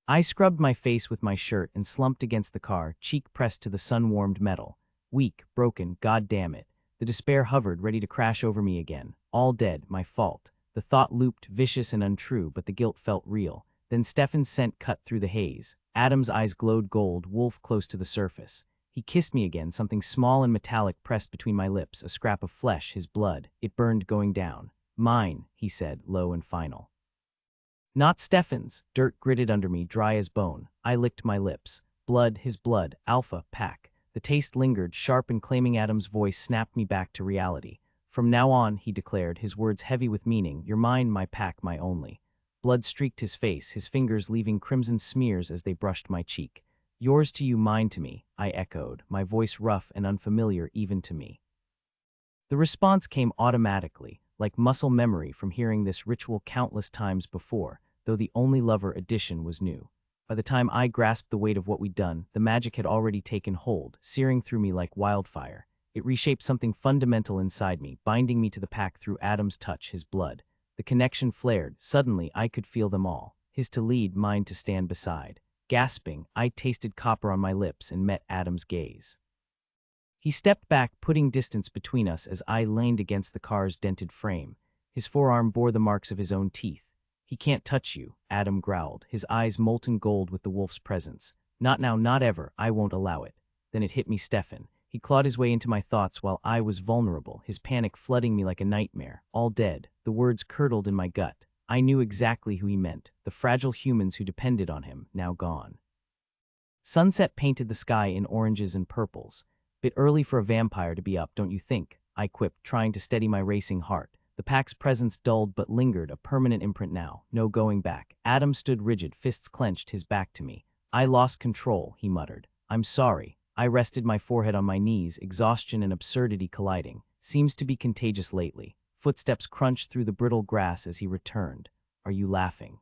I scrubbed my face with my shirt and slumped against the car, cheek pressed to the sun-warmed metal. Weak, broken, god damn it. The despair hovered, ready to crash over me again. All dead, my fault. The thought looped, vicious and untrue, but the guilt felt real. Then Stefan's scent cut through the haze. Adam's eyes glowed gold, wolf close to the surface. He kissed me again, something small and metallic pressed between my lips, a scrap of flesh, his blood. It burned going down. Mine, he said, low and final. Not Stefan's. Dirt gritted under me, dry as bone. I licked my lips. Blood, his blood, alpha, pack. The taste lingered, sharp and claiming. Adam's voice snapped me back to reality. From now on, he declared, his words heavy with meaning, you're mine, my pack, my only. Blood streaked his face, his fingers leaving crimson smears as they brushed my cheek. Yours to you, mine to me, I echoed, my voice rough and unfamiliar even to me. The response came automatically, like muscle memory from hearing this ritual countless times before, though the only lover addition was new. By the time I grasped the weight of what we'd done, the magic had already taken hold, searing through me like wildfire. It reshaped something fundamental inside me, binding me to the pack through Adam's touch, his blood. The connection flared. Suddenly, I could feel them all. His to lead, mine to stand beside. Gasping, I tasted copper on my lips and met Adam's gaze. He stepped back, putting distance between us as I leaned against the car's dented frame. His forearm bore the marks of his own teeth. He can't touch you, Adam growled, his eyes molten gold with the wolf's presence. Not now, not ever, I won't allow it. Then it hit me, Stefan. He clawed his way into my thoughts while I was vulnerable, his panic flooding me like a nightmare. All dead, the words curdled in my gut. I knew exactly who he meant, the fragile humans who depended on him, now gone. Sunset painted the sky in oranges and purples. Bit early for a vampire to be up, don't you think? I quipped, trying to steady my racing heart. The pack's presence dulled but lingered, a permanent imprint now, no going back. Adam stood rigid, fists clenched, his back to me. I lost control, he muttered. I'm sorry. I rested my forehead on my knees, exhaustion and absurdity colliding. Seems to be contagious lately. Footsteps crunched through the brittle grass as he returned. Are you laughing?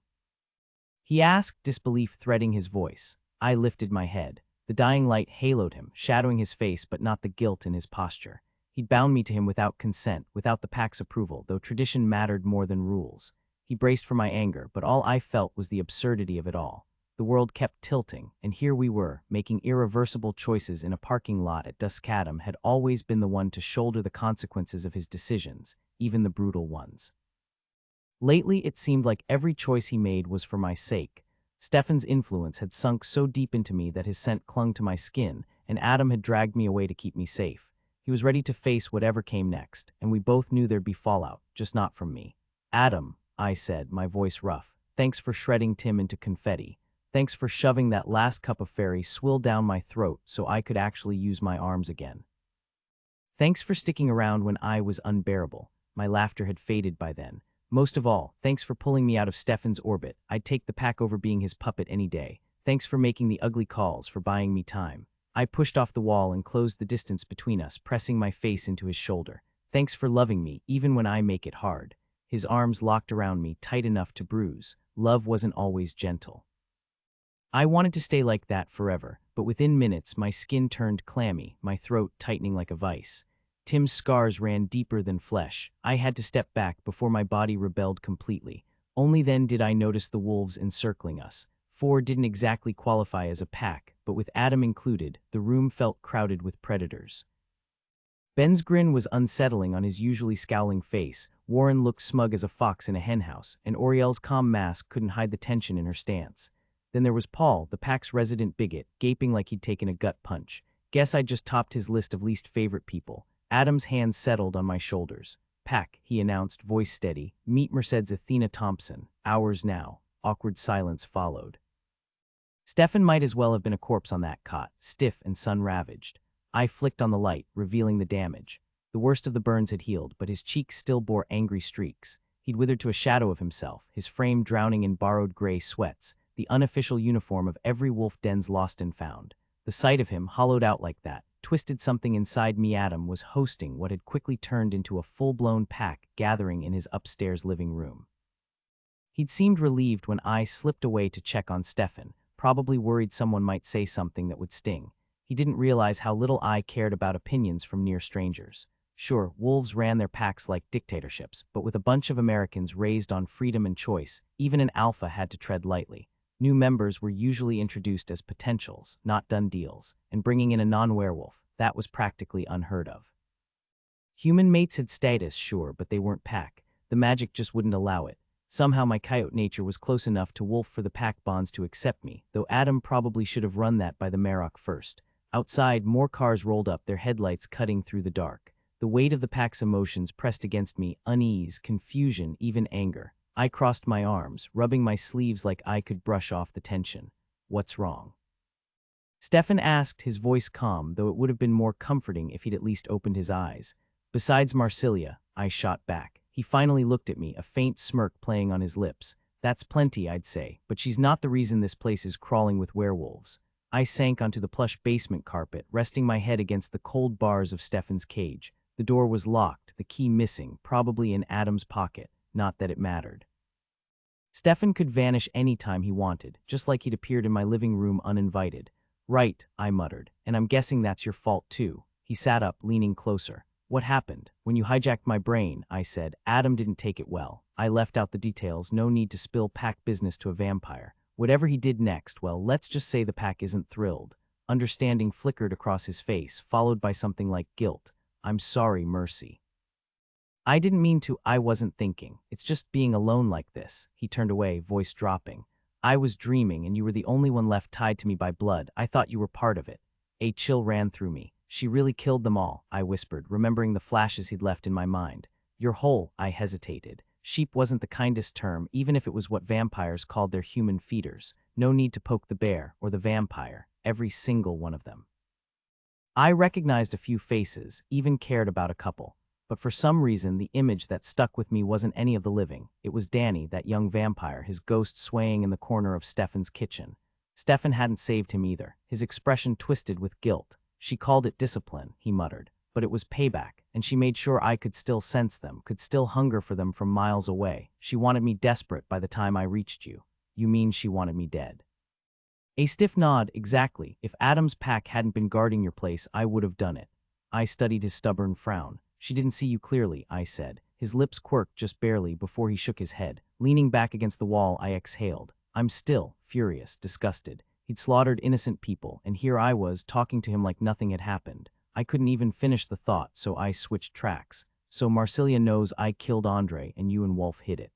He asked, disbelief threading his voice. I lifted my head. The dying light haloed him, shadowing his face but not the guilt in his posture. He'd bound me to him without consent, without the pack's approval, though tradition mattered more than rules. He braced for my anger, but all I felt was the absurdity of it all. The world kept tilting, and here we were, making irreversible choices in a parking lot at dusk. Adam had always been the one to shoulder the consequences of his decisions, even the brutal ones. Lately, it seemed like every choice he made was for my sake. Stefan's influence had sunk so deep into me that his scent clung to my skin, and Adam had dragged me away to keep me safe. He was ready to face whatever came next, and we both knew there'd be fallout, just not from me. Adam, I said, my voice rough, thanks for shredding Tim into confetti. Thanks for shoving that last cup of fairy swill down my throat so I could actually use my arms again. Thanks for sticking around when I was unbearable. My laughter had faded by then. Most of all, thanks for pulling me out of Stefan's orbit. I'd take the pack over being his puppet any day. Thanks for making the ugly calls, for buying me time. I pushed off the wall and closed the distance between us, pressing my face into his shoulder. Thanks for loving me, even when I make it hard. His arms locked around me, tight enough to bruise. Love wasn't always gentle. I wanted to stay like that forever, but within minutes my skin turned clammy, my throat tightening like a vice. Tim's scars ran deeper than flesh. I had to step back before my body rebelled completely. Only then did I notice the wolves encircling us. 4 didn't exactly qualify as a pack, but with Adam included, the room felt crowded with predators. Ben's grin was unsettling on his usually scowling face. Warren looked smug as a fox in a henhouse, and Oriel's calm mask couldn't hide the tension in her stance. Then there was Paul, the pack's resident bigot, gaping like he'd taken a gut punch. Guess I'd just topped his list of least favorite people. Adam's hands settled on my shoulders. Pack, he announced, voice steady. Meet Mercy Thompson. Ours now. Awkward silence followed. Stefan might as well have been a corpse on that cot, stiff and sun-ravaged. I flicked on the light, revealing the damage. The worst of the burns had healed, but his cheeks still bore angry streaks. He'd withered to a shadow of himself, his frame drowning in borrowed gray sweats, the unofficial uniform of every wolf den's lost and found. The sight of him, hollowed out like that, twisted something inside me. Adam was hosting what had quickly turned into a full-blown pack gathering in his upstairs living room. He'd seemed relieved when I slipped away to check on Stefan, probably worried someone might say something that would sting. He didn't realize how little I cared about opinions from near strangers. Sure, wolves ran their packs like dictatorships, but with a bunch of Americans raised on freedom and choice, even an alpha had to tread lightly. New members were usually introduced as potentials, not done deals, and bringing in a non-werewolf, that was practically unheard of. Human mates had status, sure, but they weren't pack. The magic just wouldn't allow it. Somehow my coyote nature was close enough to wolf for the pack bonds to accept me, though Adam probably should have run that by the Marok first. Outside, more cars rolled up, their headlights cutting through the dark. The weight of the pack's emotions pressed against me, unease, confusion, even anger. I crossed my arms, rubbing my sleeves like I could brush off the tension. What's wrong? Stefan asked, his voice calm, though it would have been more comforting if he'd at least opened his eyes. Besides Marsilia, I shot back. He finally looked at me, a faint smirk playing on his lips. That's plenty, I'd say, but she's not the reason this place is crawling with werewolves. I sank onto the plush basement carpet, resting my head against the cold bars of Stefan's cage. The door was locked, the key missing, probably in Adam's pocket. Not that it mattered. Stefan could vanish any time he wanted, just like he'd appeared in my living room uninvited. Right, I muttered, and I'm guessing that's your fault too. He sat up, leaning closer. What happened? When you hijacked my brain, I said. Adam didn't take it well. I left out the details, no need to spill pack business to a vampire. Whatever he did next, well, let's just say the pack isn't thrilled. Understanding flickered across his face, followed by something like guilt. I'm sorry, Mercy. I didn't mean to, I wasn't thinking. It's just being alone like this. He turned away, voice dropping. I was dreaming, and you were the only one left tied to me by blood. I thought you were part of it. A chill ran through me. She really killed them all, I whispered, remembering the flashes he'd left in my mind. You're whole, I hesitated. Sheep wasn't the kindest term, even if it was what vampires called their human feeders. No need to poke the bear, or the vampire, every single one of them. I recognized a few faces, even cared about a couple. But for some reason, the image that stuck with me wasn't any of the living. It was Danny, that young vampire, his ghost swaying in the corner of Stefan's kitchen. Stefan hadn't saved him either, his expression twisted with guilt. She called it discipline, he muttered, but it was payback, and she made sure I could still sense them, could still hunger for them from miles away. She wanted me desperate by the time I reached you. You mean she wanted me dead? A stiff nod, exactly. If Adam's pack hadn't been guarding your place, I would have done it. I studied his stubborn frown. She didn't see you clearly, I said. His lips quirked just barely before he shook his head. Leaning back against the wall, I exhaled. I'm still, furious, disgusted. He'd slaughtered innocent people, and here I was, talking to him like nothing had happened. I couldn't even finish the thought, so I switched tracks. So Marsilia knows I killed Andre and you and Wolf hid it.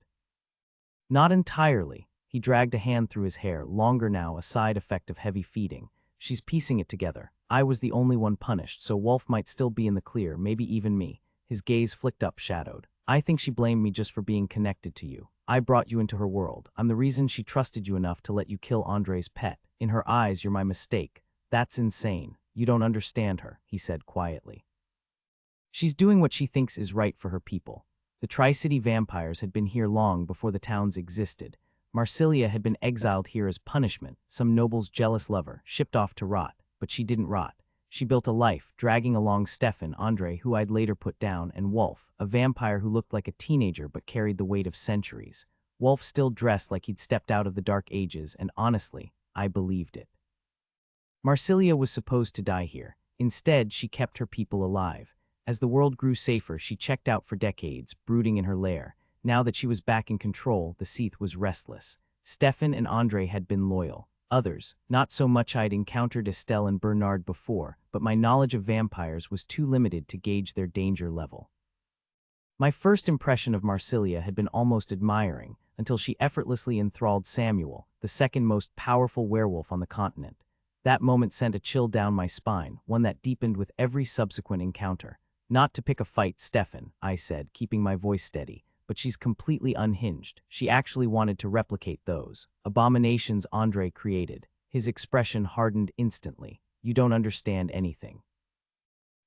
Not entirely. He dragged a hand through his hair, longer now, a side effect of heavy feeding. She's piecing it together. I was the only one punished, so Wolf might still be in the clear, maybe even me. His gaze flicked up, shadowed. I think she blamed me just for being connected to you. I brought you into her world. I'm the reason she trusted you enough to let you kill Andre's pet. In her eyes, you're my mistake. That's insane. You don't understand her, he said quietly. She's doing what she thinks is right for her people. The Tri-City vampires had been here long before the towns existed. Marsilia had been exiled here as punishment, some noble's jealous lover, shipped off to rot. But she didn't rot. She built a life, dragging along Stefan, Andre, who I'd later put down, and Wolf, a vampire who looked like a teenager but carried the weight of centuries. Wolf still dressed like he'd stepped out of the Dark Ages, and honestly, I believed it. Marsilia was supposed to die here. Instead, she kept her people alive. As the world grew safer, she checked out for decades, brooding in her lair. Now that she was back in control, the Seath was restless. Stefan and Andre had been loyal. Others, not so much. I'd encountered Estelle and Bernard before, but my knowledge of vampires was too limited to gauge their danger level. My first impression of Marsilia had been almost admiring, until she effortlessly enthralled Samuel, the second most powerful werewolf on the continent. That moment sent a chill down my spine, one that deepened with every subsequent encounter. Not to pick a fight, Stefan, I said, keeping my voice steady, but she's completely unhinged. She actually wanted to replicate those abominations Andre created. His expression hardened instantly. You don't understand anything.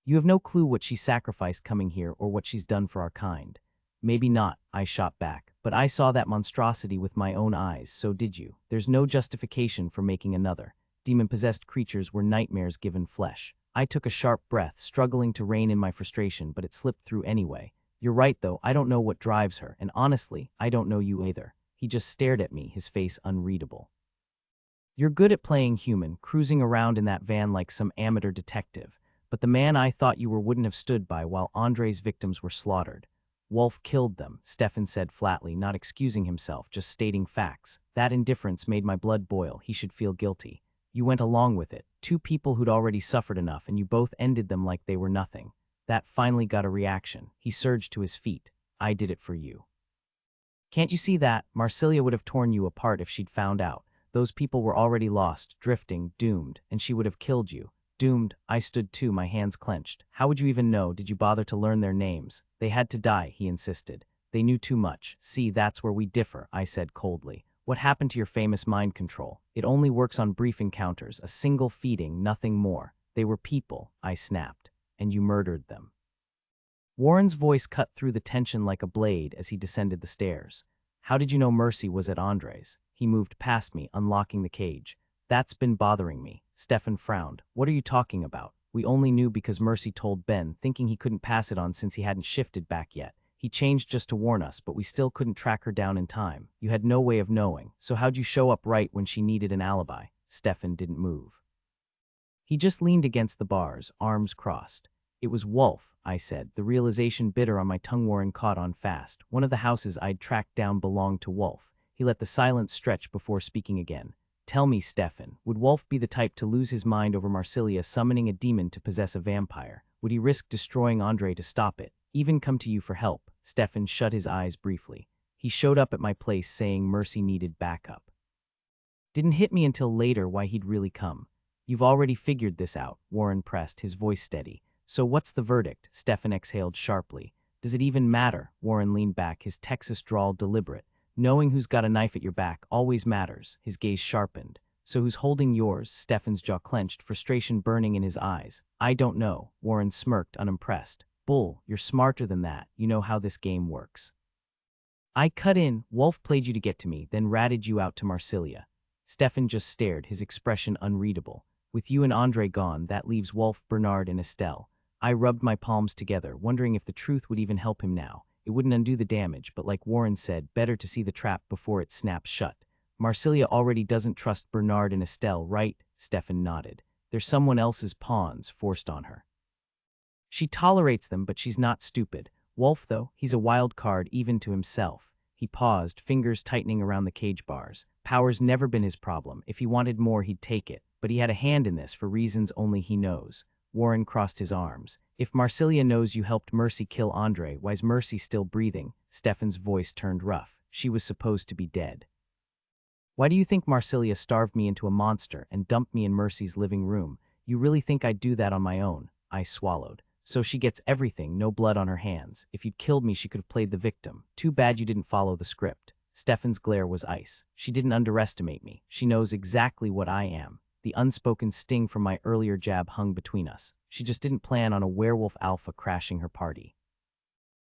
You have no clue what she sacrificed coming here or what she's done for our kind. Maybe not, I shot back, but I saw that monstrosity with my own eyes, so did you. There's no justification for making another. Demon-possessed creatures were nightmares given flesh. I took a sharp breath, struggling to rein in my frustration, but it slipped through anyway. You're right, though, I don't know what drives her, and honestly, I don't know you either. He just stared at me, his face unreadable. You're good at playing human, cruising around in that van like some amateur detective, but the man I thought you were wouldn't have stood by while Andre's victims were slaughtered. Wolf killed them, Stefan said flatly, not excusing himself, just stating facts. That indifference made my blood boil. He should feel guilty. You went along with it. Two people who'd already suffered enough, and you both ended them like they were nothing. That finally got a reaction. He surged to his feet. I did it for you. Can't you see that? Marsilia would have torn you apart if she'd found out. Those people were already lost, drifting, doomed, and she would have killed you. Doomed, I stood too, my hands clenched. How would you even know? Did you bother to learn their names? They had to die, he insisted. They knew too much. See, that's where we differ, I said coldly. What happened to your famous mind control? It only works on brief encounters, a single feeding, nothing more. They were people, I snapped, and you murdered them. Warren's voice cut through the tension like a blade as he descended the stairs. How did you know Mercy was at Andre's? He moved past me, unlocking the cage. That's been bothering me. Stefan frowned. What are you talking about? We only knew because Mercy told Ben, thinking he couldn't pass it on since he hadn't shifted back yet. He changed just to warn us, but we still couldn't track her down in time. You had no way of knowing, so how'd you show up right when she needed an alibi? Stefan didn't move. He just leaned against the bars, arms crossed. It was Wolf, I said, the realization bitter on my tongue. Warren caught on fast. One of the houses I'd tracked down belonged to Wolf. He let the silence stretch before speaking again. Tell me, Stefan, would Wolf be the type to lose his mind over Marsilia summoning a demon to possess a vampire? Would he risk destroying Andre to stop it? Even come to you for help? Stefan shut his eyes briefly. He showed up at my place saying Mercy needed backup. Didn't hit me until later why he'd really come. You've already figured this out, Warren pressed, his voice steady. So what's the verdict? Stefan exhaled sharply. Does it even matter? Warren leaned back, his Texas drawl deliberate. Knowing who's got a knife at your back always matters. His gaze sharpened. So who's holding yours? Stefan's jaw clenched, frustration burning in his eyes. I don't know. Warren smirked, unimpressed. Bull, you're smarter than that. You know how this game works. I cut in. Wolf played you to get to me, then ratted you out to Marsilia. Stefan just stared, his expression unreadable. With you and Andre gone, that leaves Wolf, Bernard, and Estelle. I rubbed my palms together, wondering if the truth would even help him now. It wouldn't undo the damage, but like Warren said, better to see the trap before it snaps shut. Marsilia already doesn't trust Bernard and Estelle, right? Stefan nodded. They're someone else's pawns forced on her. She tolerates them, but she's not stupid. Wolf, though, he's a wild card even to himself. He paused, fingers tightening around the cage bars. Power's never been his problem. If he wanted more, he'd take it. But he had a hand in this for reasons only he knows. Warren crossed his arms. If Marsilia knows you helped Mercy kill Andre, why's Mercy still breathing? Stefan's voice turned rough. She was supposed to be dead. Why do you think Marsilia starved me into a monster and dumped me in Mercy's living room? You really think I'd do that on my own? I swallowed. So she gets everything, no blood on her hands. If you'd killed me, she could have played the victim. Too bad you didn't follow the script. Stefan's glare was ice. She didn't underestimate me. She knows exactly what I am. The unspoken sting from my earlier jab hung between us. She just didn't plan on a werewolf alpha crashing her party.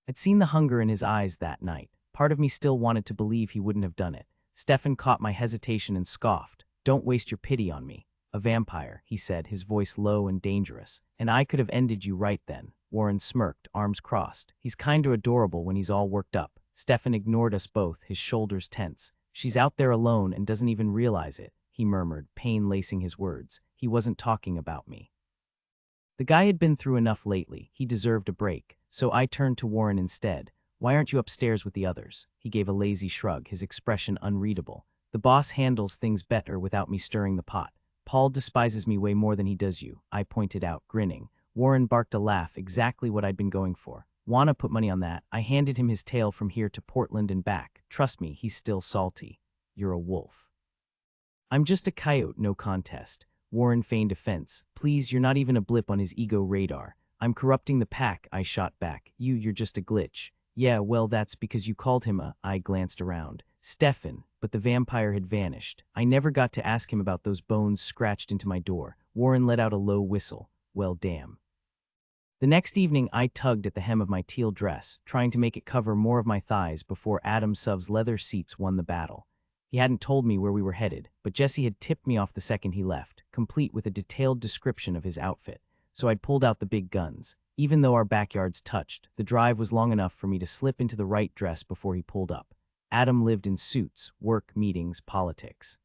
I'd seen the hunger in his eyes that night. Part of me still wanted to believe he wouldn't have done it. Stefan caught my hesitation and scoffed. Don't waste your pity on me. A vampire, he said, his voice low and dangerous. And I could have ended you right then. Warren smirked, arms crossed. He's kinda adorable when he's all worked up. Stefan ignored us both, his shoulders tense. She's out there alone and doesn't even realize it, he murmured, pain lacing his words. He wasn't talking about me. The guy had been through enough lately. He deserved a break. So I turned to Warren instead. Why aren't you upstairs with the others? He gave a lazy shrug, his expression unreadable. The boss handles things better without me stirring the pot. Paul despises me way more than he does you, I pointed out, grinning. Warren barked a laugh, exactly what I'd been going for. Wanna put money on that? I handed him his tail from here to Portland and back. Trust me, he's still salty. You're a wolf. I'm just a coyote, no contest. Warren feigned offense. Please, you're not even a blip on his ego radar. I'm corrupting the pack, I shot back. You're just a glitch. Yeah, well, that's because you called him a... I glanced around. Stefan, but the vampire had vanished. I never got to ask him about those bones scratched into my door. Warren let out a low whistle. Well, damn. The next evening, I tugged at the hem of my teal dress, trying to make it cover more of my thighs before Adam Suv's leather seats won the battle. He hadn't told me where we were headed, but Jesse had tipped me off the second he left, complete with a detailed description of his outfit. So I'd pulled out the big guns. Even though our backyards touched, the drive was long enough for me to slip into the right dress before he pulled up. Adam lived in suits, work, meetings, politics.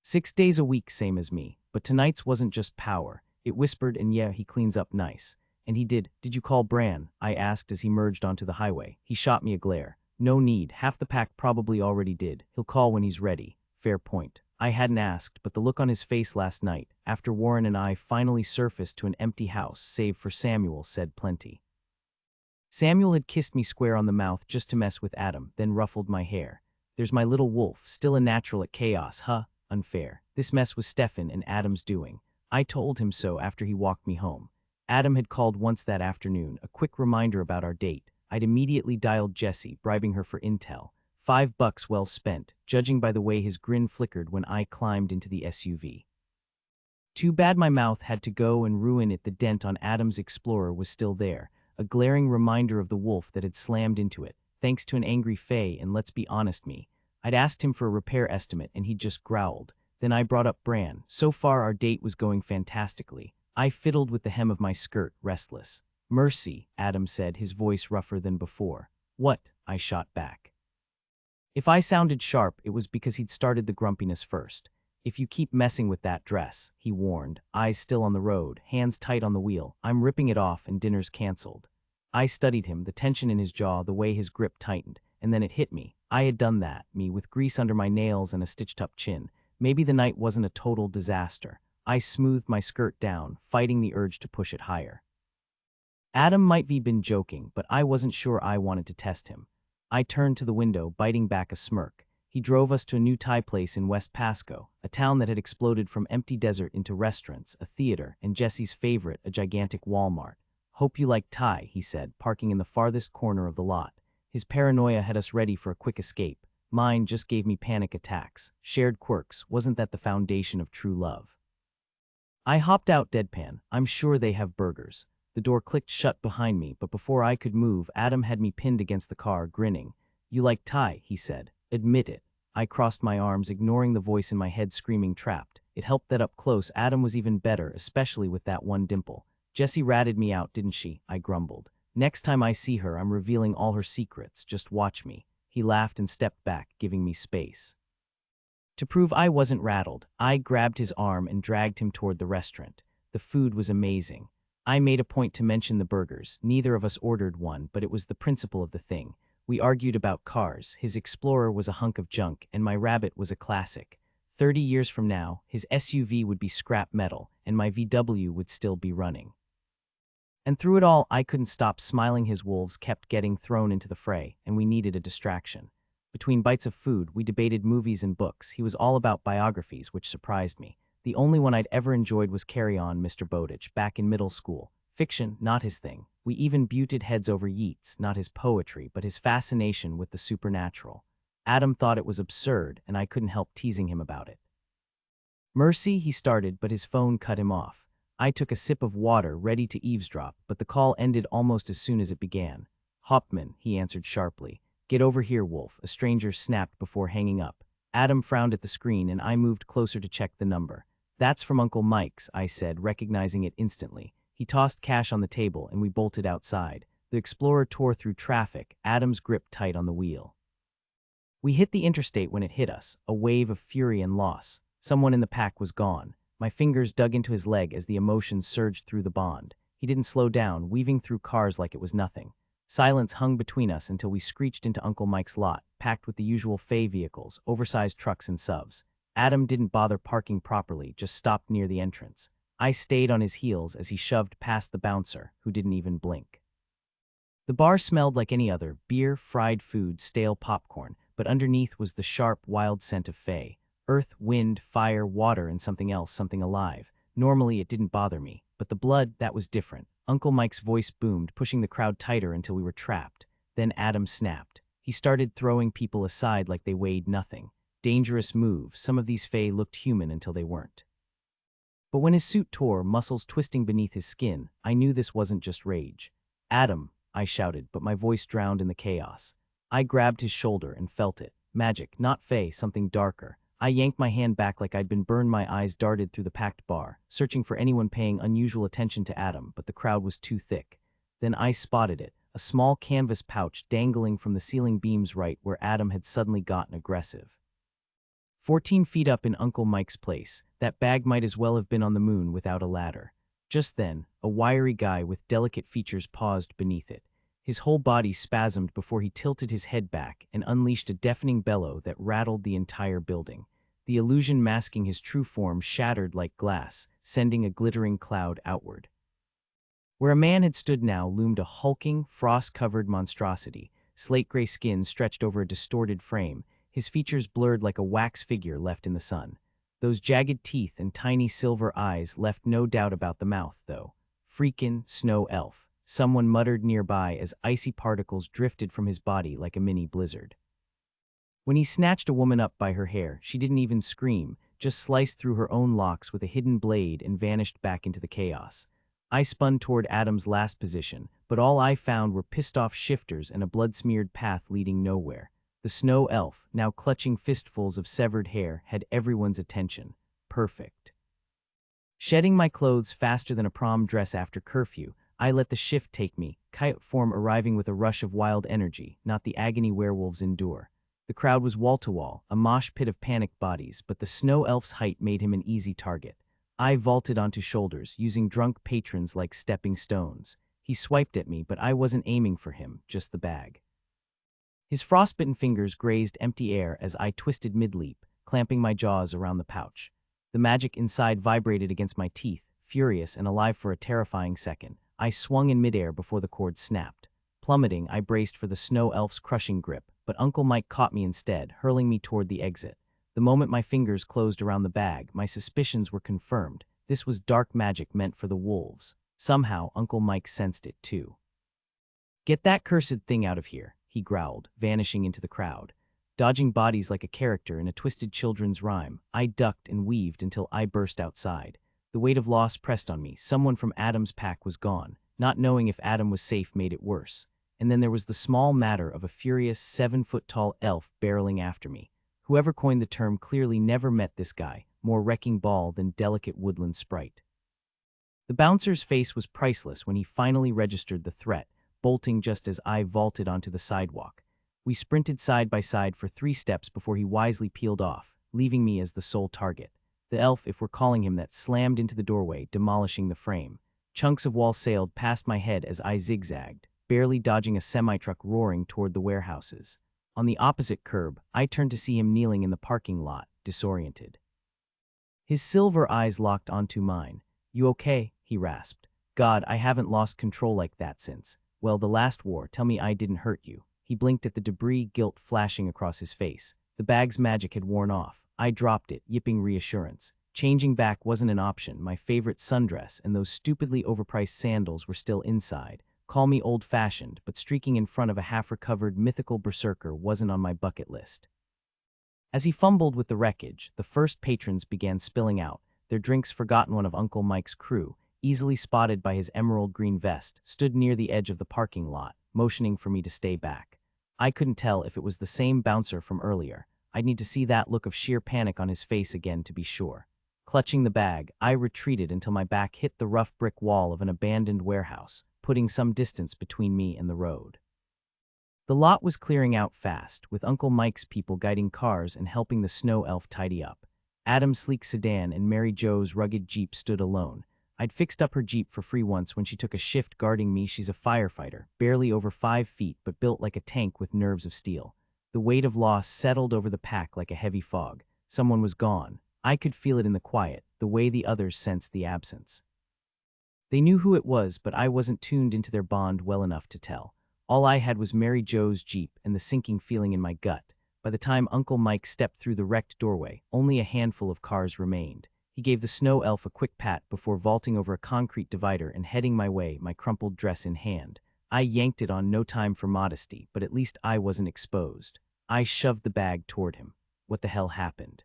6 days a week, same as me. But tonight's wasn't just power. It whispered, and yeah, he cleans up nice. And he did. Did you call Bran? I asked as he merged onto the highway. He shot me a glare. No need. Half the pack probably already did. He'll call when he's ready. Fair point. I hadn't asked, but the look on his face last night, after Warren and I finally surfaced to an empty house, save for Samuel, said plenty. Samuel had kissed me square on the mouth just to mess with Adam, then ruffled my hair. There's my little wolf, still a natural at chaos, huh? Unfair. This mess was Stefan and Adam's doing. I told him so after he walked me home. Adam had called once that afternoon, a quick reminder about our date. I'd immediately dialed Jesse, bribing her for intel. $5 well spent, judging by the way his grin flickered when I climbed into the SUV. Too bad my mouth had to go and ruin it. The dent on Adam's Explorer was still there, a glaring reminder of the wolf that had slammed into it, thanks to an angry Faye, and let's be honest, me. I'd asked him for a repair estimate and he'd just growled. Then I brought up Bran. So far our date was going fantastically. I fiddled with the hem of my skirt, restless. Mercy, Adam said, his voice rougher than before. What? I shot back. If I sounded sharp, it was because he'd started the grumpiness first. If you keep messing with that dress, he warned, eyes still on the road, hands tight on the wheel, I'm ripping it off and dinner's canceled. I studied him, the tension in his jaw, the way his grip tightened, and then it hit me. I had done that, me with grease under my nails and a stitched-up chin. Maybe the night wasn't a total disaster. I smoothed my skirt down, fighting the urge to push it higher. Adam might have been joking, but I wasn't sure I wanted to test him. I turned to the window, biting back a smirk. He drove us to a new Thai place in West Pasco, a town that had exploded from empty desert into restaurants, a theater, and Jesse's favorite, a gigantic Walmart. Hope you like Thai, he said, parking in the farthest corner of the lot. His paranoia had us ready for a quick escape. Mine just gave me panic attacks. Shared quirks, wasn't that the foundation of true love? I hopped out deadpan. I'm sure they have burgers. The door clicked shut behind me, but before I could move, Adam had me pinned against the car, grinning. You like Thai, he said. Admit it. I crossed my arms, ignoring the voice in my head screaming trapped. It helped that up close Adam was even better, especially with that one dimple. Jessie ratted me out, didn't she? I grumbled. Next time I see her, I'm revealing all her secrets. Just watch me. He laughed and stepped back, giving me space. To prove I wasn't rattled, I grabbed his arm and dragged him toward the restaurant. The food was amazing. I made a point to mention the burgers. Neither of us ordered one, but it was the principle of the thing. We argued about cars. His Explorer was a hunk of junk, and my Rabbit was a classic. 30 years from now, his SUV would be scrap metal, and my VW would still be running. And through it all, I couldn't stop smiling. His wolves kept getting thrown into the fray, and we needed a distraction. Between bites of food, we debated movies and books. He was all about biographies, which surprised me. The only one I'd ever enjoyed was Carry On, Mr. Bowditch, back in middle school. Fiction, not his thing. We even butted heads over Yeats, not his poetry, but his fascination with the supernatural. Adam thought it was absurd, and I couldn't help teasing him about it. Mercy, he started, but his phone cut him off. I took a sip of water, ready to eavesdrop, but the call ended almost as soon as it began. Hauptmann, he answered sharply. Get over here, Wolf, a stranger snapped before hanging up. Adam frowned at the screen, and I moved closer to check the number. That's from Uncle Mike's, I said, recognizing it instantly. He tossed cash on the table, and we bolted outside. The Explorer tore through traffic, Adam's grip tight on the wheel. We hit the interstate when it hit us, a wave of fury and loss. Someone in the pack was gone. My fingers dug into his leg as the emotions surged through the bond. He didn't slow down, weaving through cars like it was nothing. Silence hung between us until we screeched into Uncle Mike's lot, packed with the usual Fay vehicles, oversized trucks and subs. Adam didn't bother parking properly, just stopped near the entrance. I stayed on his heels as he shoved past the bouncer, who didn't even blink. The bar smelled like any other, beer, fried food, stale popcorn, but underneath was the sharp, wild scent of Fay. Earth, wind, fire, water, and something else, something alive. Normally it didn't bother me, but the blood, that was different. Uncle Mike's voice boomed, pushing the crowd tighter until we were trapped. Then Adam snapped. He started throwing people aside like they weighed nothing. Dangerous move. Some of these Fay looked human until they weren't. But when his suit tore, muscles twisting beneath his skin, I knew this wasn't just rage. Adam, I shouted, but my voice drowned in the chaos. I grabbed his shoulder and felt it. Magic, not Fay, something darker. I yanked my hand back like I'd been burned. My eyes darted through the packed bar, searching for anyone paying unusual attention to Adam, but the crowd was too thick. Then I spotted it, a small canvas pouch dangling from the ceiling beams right where Adam had suddenly gotten aggressive. 14 feet up in Uncle Mike's place, that bag might as well have been on the moon without a ladder. Just then, a wiry guy with delicate features paused beneath it. His whole body spasmed before he tilted his head back and unleashed a deafening bellow that rattled the entire building. The illusion masking his true form shattered like glass, sending a glittering cloud outward. Where a man had stood now loomed a hulking, frost-covered monstrosity, slate-gray skin stretched over a distorted frame, his features blurred like a wax figure left in the sun. Those jagged teeth and tiny silver eyes left no doubt about the mouth, though. Freakin' snow elf, someone muttered nearby as icy particles drifted from his body like a mini blizzard. When he snatched a woman up by her hair, she didn't even scream, just sliced through her own locks with a hidden blade and vanished back into the chaos. I spun toward Adam's last position, but all I found were pissed-off shifters and a blood-smeared path leading nowhere. The snow elf, now clutching fistfuls of severed hair, had everyone's attention. Perfect. Shedding my clothes faster than a prom dress after curfew, I let the shift take me, coyote form arriving with a rush of wild energy, not the agony werewolves endure. The crowd was wall-to-wall, a mosh pit of panicked bodies, but the snow elf's height made him an easy target. I vaulted onto shoulders, using drunk patrons like stepping stones. He swiped at me, but I wasn't aiming for him, just the bag. His frostbitten fingers grazed empty air as I twisted mid-leap, clamping my jaws around the pouch. The magic inside vibrated against my teeth, furious and alive for a terrifying second. I swung in midair before the cord snapped. Plummeting, I braced for the snow elf's crushing grip, but Uncle Mike caught me instead, hurling me toward the exit. The moment my fingers closed around the bag, my suspicions were confirmed. This was dark magic meant for the wolves. Somehow, Uncle Mike sensed it too. "Get that cursed thing out of here," he growled, vanishing into the crowd. Dodging bodies like a character in a twisted children's rhyme, I ducked and weaved until I burst outside. The weight of loss pressed on me. Someone from Adam's pack was gone. Not knowing if Adam was safe made it worse. And then there was the small matter of a furious 7-foot-tall elf barreling after me. Whoever coined the term clearly never met this guy, more wrecking ball than delicate woodland sprite. The bouncer's face was priceless when he finally registered the threat, bolting just as I vaulted onto the sidewalk. We sprinted side by side for 3 steps before he wisely peeled off, leaving me as the sole target. The elf, if we're calling him that, slammed into the doorway, demolishing the frame. Chunks of wall sailed past my head as I zigzagged, barely dodging a semi-truck roaring toward the warehouses. On the opposite curb, I turned to see him kneeling in the parking lot, disoriented. His silver eyes locked onto mine. "You okay?" he rasped. "God, I haven't lost control like that since. Well, the last war, tell me I didn't hurt you." He blinked at the debris, guilt flashing across his face. The bag's magic had worn off. I dropped it, yipping reassurance. Changing back wasn't an option. My favorite sundress and those stupidly overpriced sandals were still inside. Call me old-fashioned, but streaking in front of a half-recovered mythical berserker wasn't on my bucket list. As he fumbled with the wreckage, the first patrons began spilling out, their drinks forgotten. One of Uncle Mike's crew, easily spotted by his emerald green vest, stood near the edge of the parking lot, motioning for me to stay back. I couldn't tell if it was the same bouncer from earlier. I'd need to see that look of sheer panic on his face again to be sure. Clutching the bag, I retreated until my back hit the rough brick wall of an abandoned warehouse, putting some distance between me and the road. The lot was clearing out fast, with Uncle Mike's people guiding cars and helping the snow elf tidy up. Adam's sleek sedan and Mary Jo's rugged Jeep stood alone. I'd fixed up her Jeep for free once when she took a shift guarding me. She's a firefighter, barely over 5 feet but built like a tank with nerves of steel. The weight of loss settled over the pack like a heavy fog. Someone was gone. I could feel it in the quiet, the way the others sensed the absence. They knew who it was, but I wasn't tuned into their bond well enough to tell. All I had was Mary Jo's Jeep and the sinking feeling in my gut. By the time Uncle Mike stepped through the wrecked doorway, only a handful of cars remained. He gave the snow elf a quick pat before vaulting over a concrete divider and heading my way, my crumpled dress in hand. I yanked it on, no time for modesty, but at least I wasn't exposed. I shoved the bag toward him. What the hell happened?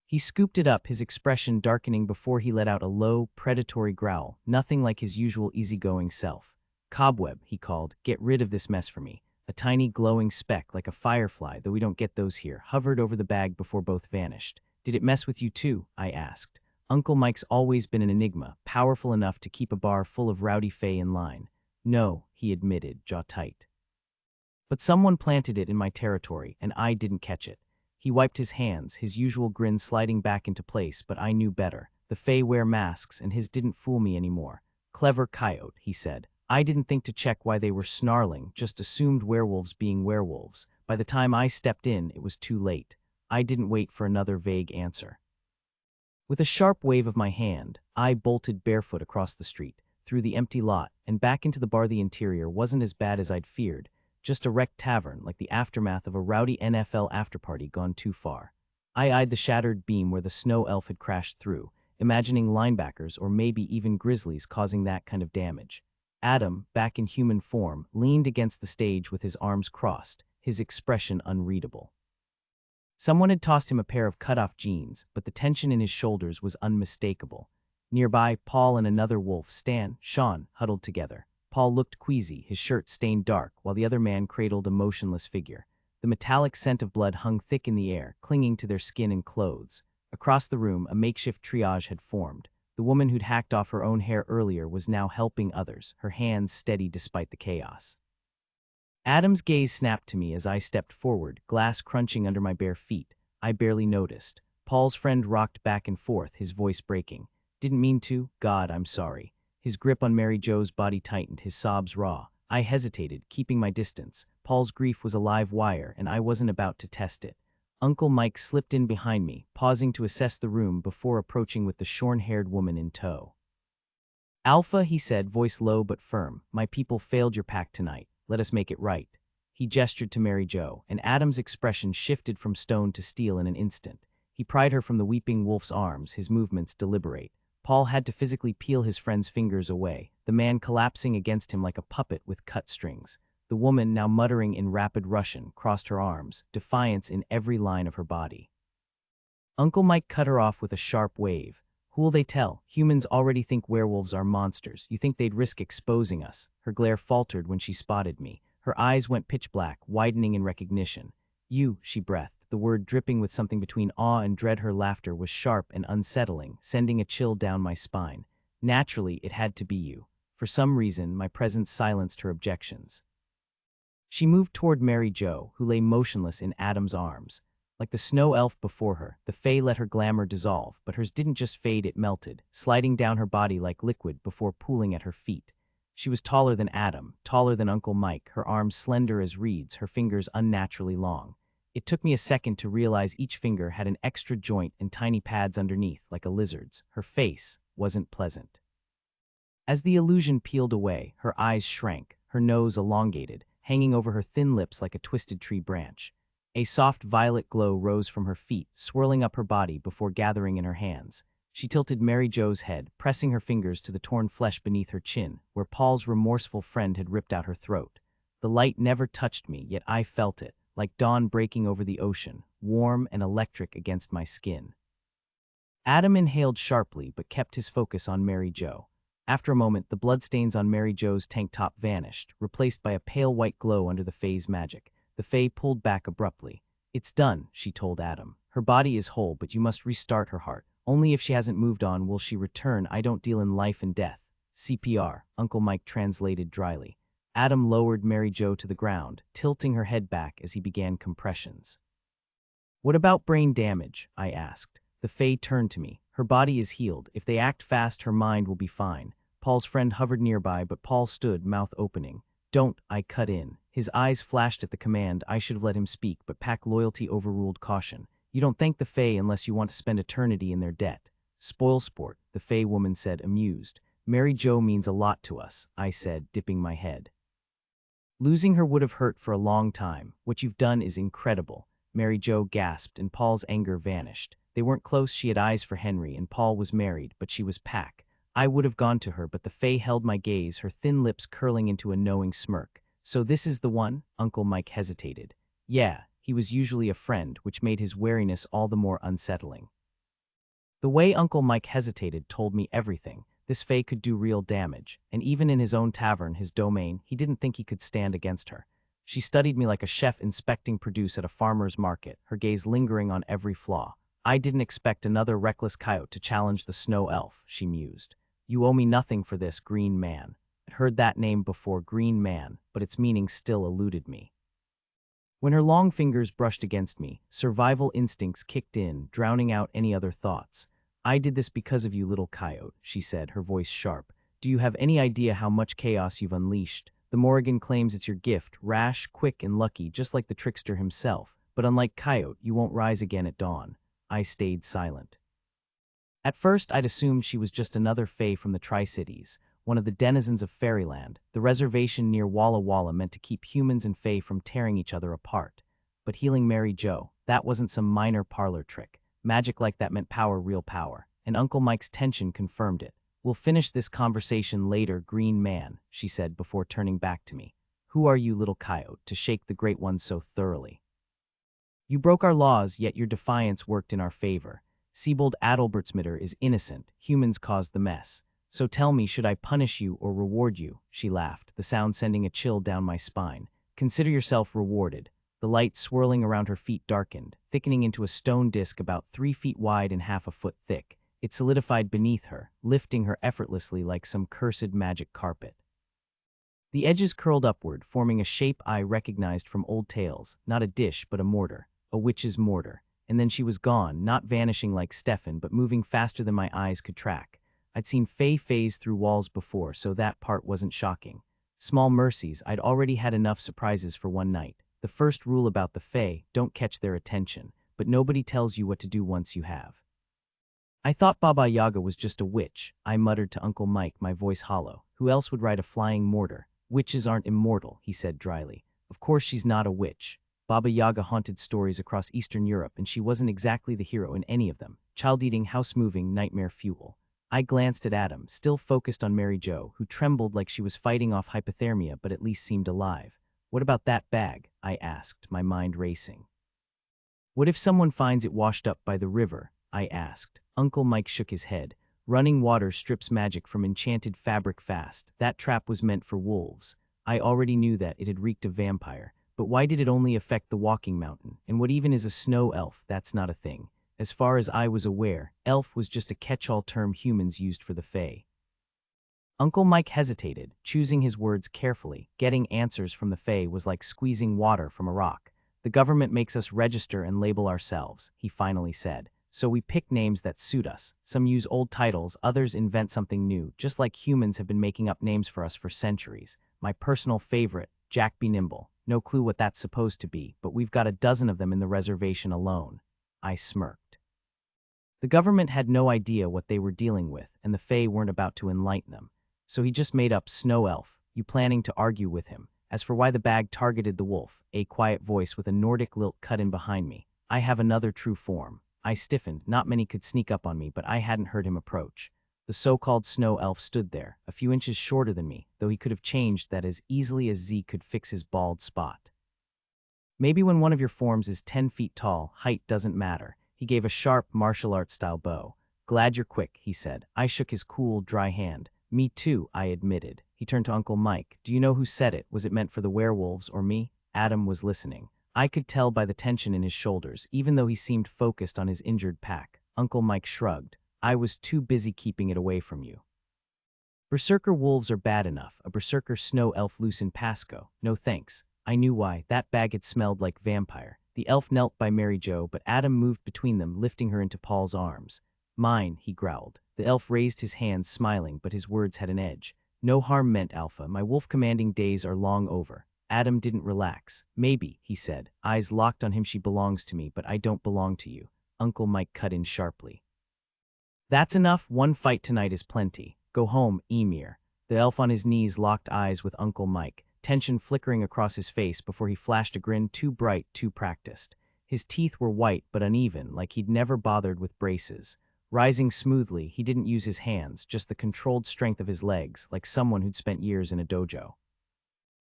He scooped it up, his expression darkening before he let out a low, predatory growl, nothing like his usual easygoing self. "Cobweb," he called, "get rid of this mess for me." A tiny glowing speck, like a firefly, though we don't get those here, hovered over the bag before both vanished. "Did it mess with you too?" I asked. Uncle Mike's always been an enigma, powerful enough to keep a bar full of rowdy fae in line. "No," he admitted, jaw tight. "But someone planted it in my territory, and I didn't catch it." He wiped his hands, his usual grin sliding back into place, but I knew better. The fae wear masks, and his didn't fool me anymore. "Clever coyote," he said. I didn't think to check why they were snarling, just assumed werewolves being werewolves. By the time I stepped in, it was too late. I didn't wait for another vague answer. With a sharp wave of my hand, I bolted barefoot across the street, through the empty lot, and back into the bar. The interior wasn't as bad as I'd feared, just a wrecked tavern like the aftermath of a rowdy NFL afterparty gone too far. I eyed the shattered beam where the snow elf had crashed through, imagining linebackers or maybe even grizzlies causing that kind of damage. Adam, back in human form, leaned against the stage with his arms crossed, his expression unreadable. Someone had tossed him a pair of cut-off jeans, but the tension in his shoulders was unmistakable. Nearby, Paul and another wolf, Sean, huddled together. Paul looked queasy, his shirt stained dark, while the other man cradled a motionless figure. The metallic scent of blood hung thick in the air, clinging to their skin and clothes. Across the room, a makeshift triage had formed. The woman who'd hacked off her own hair earlier was now helping others, her hands steady despite the chaos. Adam's gaze snapped to me as I stepped forward, glass crunching under my bare feet. I barely noticed. Paul's friend rocked back and forth, his voice breaking. "Didn't mean to. God, I'm sorry." His grip on Mary Jo's body tightened, his sobs raw. I hesitated, keeping my distance. Paul's grief was a live wire, and I wasn't about to test it. Uncle Mike slipped in behind me, pausing to assess the room before approaching with the shorn-haired woman in tow. "Alpha," he said, voice low but firm, "my people failed your pact tonight. Let us make it right." He gestured to Mary Jo, and Adam's expression shifted from stone to steel in an instant. He pried her from the weeping wolf's arms, his movements deliberate. Paul had to physically peel his friend's fingers away, the man collapsing against him like a puppet with cut strings. The woman, now muttering in rapid Russian, crossed her arms, defiance in every line of her body. Uncle Mike cut her off with a sharp wave. "Who'll they tell? Humans already think werewolves are monsters. You think they'd risk exposing us?" Her glare faltered when she spotted me. Her eyes went pitch black, widening in recognition. "You," she breathed, the word dripping with something between awe and dread. Her laughter was sharp and unsettling, sending a chill down my spine. Naturally, it had to be you. For some reason, my presence silenced her objections. She moved toward Mary Jo, who lay motionless in Adam's arms. Like the snow elf before her, the fae let her glamour dissolve, but hers didn't just fade, it melted, sliding down her body like liquid before pooling at her feet. She was taller than Adam, taller than Uncle Mike, her arms slender as reeds, her fingers unnaturally long. It took me a second to realize each finger had an extra joint and tiny pads underneath, like a lizard's. Her face wasn't pleasant. As the illusion peeled away, her eyes shrank, her nose elongated, hanging over her thin lips like a twisted tree branch. A soft violet glow rose from her feet, swirling up her body before gathering in her hands. She tilted Mary Jo's head, pressing her fingers to the torn flesh beneath her chin, where Paul's remorseful friend had ripped out her throat. The light never touched me, yet I felt it, like dawn breaking over the ocean, warm and electric against my skin. Adam inhaled sharply but kept his focus on Mary Jo. After a moment, the bloodstains on Mary Jo's tank top vanished, replaced by a pale white glow under the Fae's magic. The Fae pulled back abruptly. "It's done," she told Adam. "Her body is whole, but you must restart her heart. Only if she hasn't moved on will she return. I don't deal in life and death." "CPR," Uncle Mike translated dryly. Adam lowered Mary Jo to the ground, tilting her head back as he began compressions. "What about brain damage?" I asked. The Fae turned to me. "Her body is healed. If they act fast, her mind will be fine." Paul's friend hovered nearby, but Paul stood, mouth opening. "Don't," I cut in. His eyes flashed at the command. I should have let him speak, but pack loyalty overruled caution. "You don't thank the Fae unless you want to spend eternity in their debt." "Spoil sport," the Fae woman said, amused. "Mary Jo means a lot to us," I said, dipping my head. "Losing her would have hurt for a long time. What you've done is incredible." Mary Jo gasped, and Paul's anger vanished. They weren't close. She had eyes for Henry, and Paul was married, but she was Pack. I would have gone to her, but the Fae held my gaze, her thin lips curling into a knowing smirk. "So this is the one?" Uncle Mike hesitated. "Yeah, he was usually a friend, which made his wariness all the more unsettling." The way Uncle Mike hesitated told me everything. This Fae could do real damage, and even in his own tavern, his domain, he didn't think he could stand against her. She studied me like a chef inspecting produce at a farmer's market, her gaze lingering on every flaw. "I didn't expect another reckless coyote to challenge the snow elf," she mused. "You owe me nothing for this, Green Man." I'd heard that name before, Green Man, but its meaning still eluded me. When her long fingers brushed against me, survival instincts kicked in, drowning out any other thoughts. "I did this because of you, little coyote," she said, her voice sharp. "Do you have any idea how much chaos you've unleashed? The Morrigan claims it's your gift, rash, quick, and lucky, just like the trickster himself. But unlike Coyote, you won't rise again at dawn." I stayed silent. At first, I'd assumed she was just another Fae from the Tri-Cities, one of the denizens of fairyland. The reservation near Walla Walla meant to keep humans and Fae from tearing each other apart. But healing Mary Jo, that wasn't some minor parlor trick. Magic like that meant power, real power, and Uncle Mike's tension confirmed it. "We'll finish this conversation later, Green Man," she said before turning back to me. "Who are you, little coyote, to shake the Great One so thoroughly? You broke our laws, yet your defiance worked in our favor. Siebold Adalbertsmitter is innocent, humans caused the mess. So tell me, should I punish you or reward you?" She laughed, the sound sending a chill down my spine. "Consider yourself rewarded." The light swirling around her feet darkened, thickening into a stone disk about 3 feet wide and half a foot thick. It solidified beneath her, lifting her effortlessly like some cursed magic carpet. The edges curled upward, forming a shape I recognized from old tales, not a dish but a mortar, a witch's mortar. And then she was gone, not vanishing like Stefan, but moving faster than my eyes could track. I'd seen Fae phase through walls before, so that part wasn't shocking. Small mercies, I'd already had enough surprises for one night. The first rule about the Fae, don't catch their attention, but nobody tells you what to do once you have. "I thought Baba Yaga was just a witch," I muttered to Uncle Mike, my voice hollow. "Who else would ride a flying mortar?" "Witches aren't immortal," he said dryly. "Of course she's not a witch. Baba Yaga haunted stories across Eastern Europe, and she wasn't exactly the hero in any of them. Child-eating, house-moving, nightmare fuel." I glanced at Adam, still focused on Mary Jo, who trembled like she was fighting off hypothermia but at least seemed alive. "What about that bag?" I asked, my mind racing. "What if someone finds it washed up by the river?" I asked. Uncle Mike shook his head. "Running water strips magic from enchanted fabric fast. That trap was meant for wolves." I already knew that it had reeked of vampire. But why did it only affect the walking mountain? And what even is a snow elf? That's not a thing. As far as I was aware, elf was just a catch-all term humans used for the Fae. Uncle Mike hesitated, choosing his words carefully. Getting answers from the Fae was like squeezing water from a rock. "The government makes us register and label ourselves," he finally said. So we pick names that suit us. Some use old titles, others invent something new, just like humans have been making up names for us for centuries. My personal favorite, Jack Be Nimble. No clue what that's supposed to be, but we've got a dozen of them in the reservation alone. I smirked. The government had no idea what they were dealing with, and the Fae weren't about to enlighten them. So he just made up Snow Elf, you planning to argue with him. As for why the bag targeted the wolf, a quiet voice with a Nordic lilt cut in behind me. I have another true form. I stiffened, not many could sneak up on me, but I hadn't heard him approach. The so-called Snow Elf stood there, a few inches shorter than me, though he could have changed that as easily as Z could fix his bald spot. Maybe when one of your forms is 10 feet tall, height doesn't matter. He gave a sharp, martial arts-style bow. Glad you're quick, he said. I shook his cool, dry hand. Me too, I admitted. He turned to Uncle Mike. Do you know who said it? Was it meant for the werewolves or me? Adam was listening. I could tell by the tension in his shoulders, even though he seemed focused on his injured pack. Uncle Mike shrugged. I was too busy keeping it away from you. Berserker wolves are bad enough. A berserker snow elf loose in Pasco. No thanks. I knew why. That bag had smelled like vampire. The elf knelt by Mary Jo, but Adam moved between them, lifting her into Paul's arms. Mine, he growled. The elf raised his hands, smiling, but his words had an edge. No harm meant, Alpha. My wolf-commanding days are long over. Adam didn't relax. Maybe, he said, eyes locked on him. She belongs to me, but I don't belong to you. Uncle Mike cut in sharply. That's enough. One fight tonight is plenty. Go home, Emir. The elf on his knees locked eyes with Uncle Mike, tension flickering across his face before he flashed a grin too bright, too practiced. His teeth were white but uneven, like he'd never bothered with braces. Rising smoothly, he didn't use his hands, just the controlled strength of his legs, like someone who'd spent years in a dojo.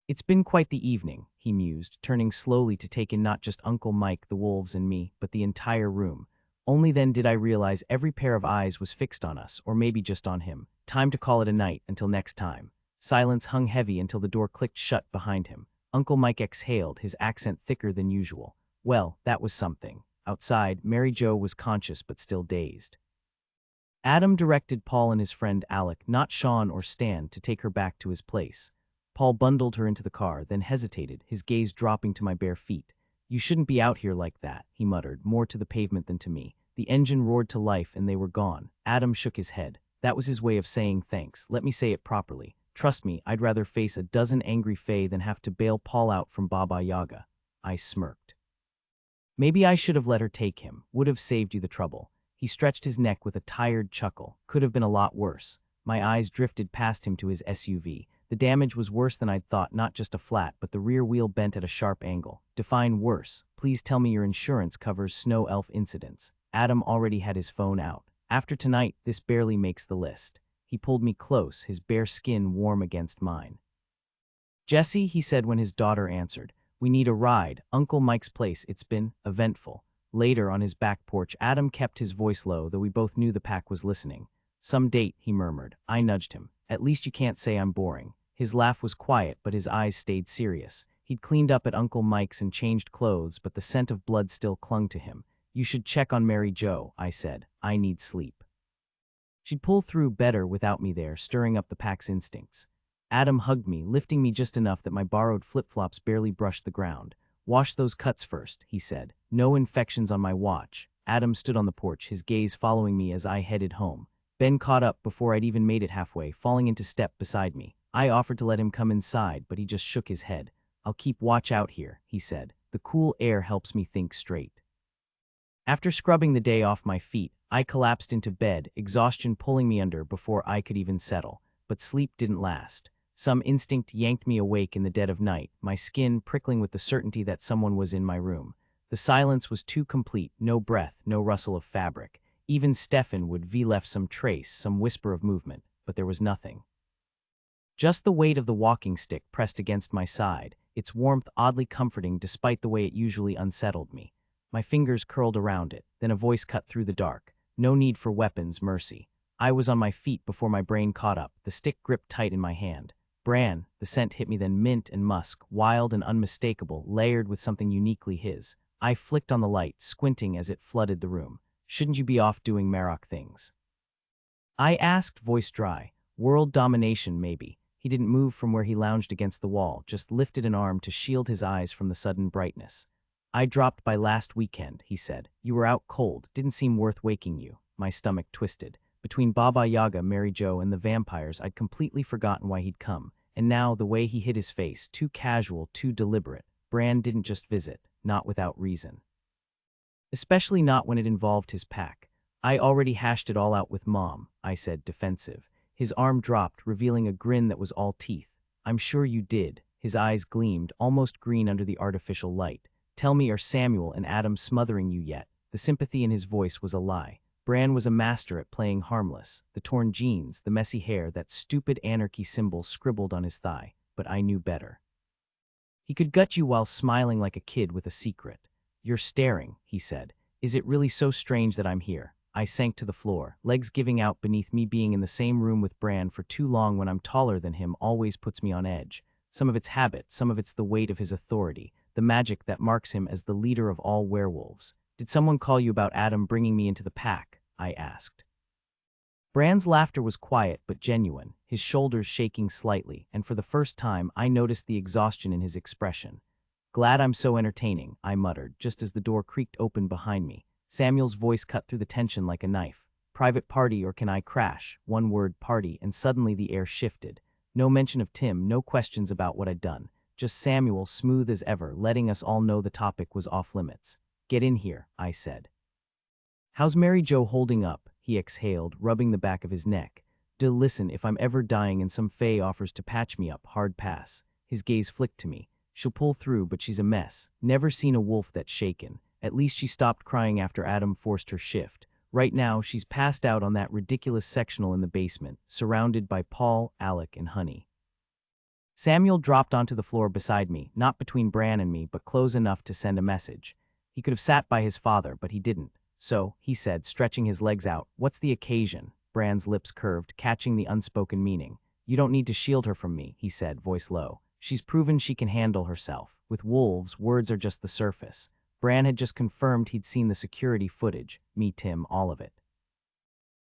It's been quite the evening, he mused, turning slowly to take in not just Uncle Mike, the wolves, and me, but the entire room. Only then did I realize every pair of eyes was fixed on us, or maybe just on him. Time to call it a night, until next time. Silence hung heavy until the door clicked shut behind him. Uncle Mike exhaled, his accent thicker than usual. Well, that was something. Outside, Mary Jo was conscious but still dazed. Adam directed Paul and his friend Alec, not Sean or Stan, to take her back to his place. Paul bundled her into the car, then hesitated, his gaze dropping to my bare feet. You shouldn't be out here like that, he muttered, more to the pavement than to me. The engine roared to life and they were gone. Adam shook his head. That was his way of saying thanks. Let me say it properly. Trust me, I'd rather face a dozen angry Fae than have to bail Paul out from Baba Yaga. I smirked. Maybe I should have let her take him. Would have saved you the trouble. He stretched his neck with a tired chuckle. Could have been a lot worse. My eyes drifted past him to his SUV. The damage was worse than I'd thought, not just a flat, but the rear wheel bent at a sharp angle. Define worse. Please tell me your insurance covers Snow Elf incidents. Adam already had his phone out. After tonight, this barely makes the list. He pulled me close, his bare skin warm against mine. Jesse, he said when his daughter answered. We need a ride. Uncle Mike's place. It's been eventful. Later, on his back porch, Adam kept his voice low, though we both knew the pack was listening. Some date, he murmured. I nudged him. At least you can't say I'm boring. His laugh was quiet, but his eyes stayed serious. He'd cleaned up at Uncle Mike's and changed clothes, but the scent of blood still clung to him. You should check on Mary Jo, I said. I need sleep. She'd pull through better without me there, stirring up the pack's instincts. Adam hugged me, lifting me just enough that my borrowed flip-flops barely brushed the ground. Wash those cuts first, he said. No infections on my watch. Adam stood on the porch, his gaze following me as I headed home. Ben caught up before I'd even made it halfway, falling into step beside me. I offered to let him come inside, but he just shook his head. I'll keep watch out here, he said. The cool air helps me think straight. After scrubbing the day off my feet, I collapsed into bed, exhaustion pulling me under before I could even settle. But sleep didn't last. Some instinct yanked me awake in the dead of night, my skin prickling with the certainty that someone was in my room. The silence was too complete, no breath, no rustle of fabric. Even Stefan would have left some trace, some whisper of movement, but there was nothing. Just the weight of the walking stick pressed against my side, its warmth oddly comforting despite the way it usually unsettled me. My fingers curled around it, then a voice cut through the dark. No need for weapons, Mercy. I was on my feet before my brain caught up, the stick gripped tight in my hand. Bran, the scent hit me, then mint and musk, wild and unmistakable, layered with something uniquely his. I flicked on the light, squinting as it flooded the room. Shouldn't you be off doing Marok things? I asked, voice dry. World domination, maybe. He didn't move from where he lounged against the wall, just lifted an arm to shield his eyes from the sudden brightness. I dropped by last weekend, he said. You were out cold, didn't seem worth waking you. My stomach twisted. Between Baba Yaga, Mary Jo, and the vampires, I'd completely forgotten why he'd come. And now, the way he hid his face, too casual, too deliberate. Bran didn't just visit, not without reason. Especially not when it involved his pack. I already hashed it all out with Mom, I said, defensive. His arm dropped, revealing a grin that was all teeth. I'm sure you did. His eyes gleamed, almost green under the artificial light. Tell me, are Samuel and Adam smothering you yet? The sympathy in his voice was a lie. Bran was a master at playing harmless. The torn jeans, the messy hair, that stupid anarchy symbol scribbled on his thigh. But I knew better. He could gut you while smiling like a kid with a secret. You're staring, he said. Is it really so strange that I'm here? I sank to the floor, legs giving out beneath me. Being in the same room with Bran for too long when I'm taller than him always puts me on edge. Some of it's habit, some of it's the weight of his authority, the magic that marks him as the leader of all werewolves. Did someone call you about Adam bringing me into the pack? I asked. Bran's laughter was quiet but genuine, his shoulders shaking slightly, and for the first time I noticed the exhaustion in his expression. Glad I'm so entertaining, I muttered, just as the door creaked open behind me. Samuel's voice cut through the tension like a knife. Private party, or can I crash? One word, party, and suddenly the air shifted. No mention of Tim, no questions about what I'd done. Just Samuel, smooth as ever, letting us all know the topic was off limits. Get in here, I said. How's Mary Jo holding up? He exhaled, rubbing the back of his neck. Listen, if I'm ever dying and some fae offers to patch me up, hard pass. His gaze flicked to me. She'll pull through, but she's a mess. Never seen a wolf that's shaken. At least she stopped crying after Adam forced her shift. Right now, she's passed out on that ridiculous sectional in the basement, surrounded by Paul, Alec, and Honey. Samuel dropped onto the floor beside me, not between Bran and me, but close enough to send a message. He could have sat by his father, but he didn't. So, he said, stretching his legs out, what's the occasion? Bran's lips curved, catching the unspoken meaning. You don't need to shield her from me, he said, voice low. She's proven she can handle herself. With wolves, words are just the surface. Bran had just confirmed he'd seen the security footage, me, Tim, all of it.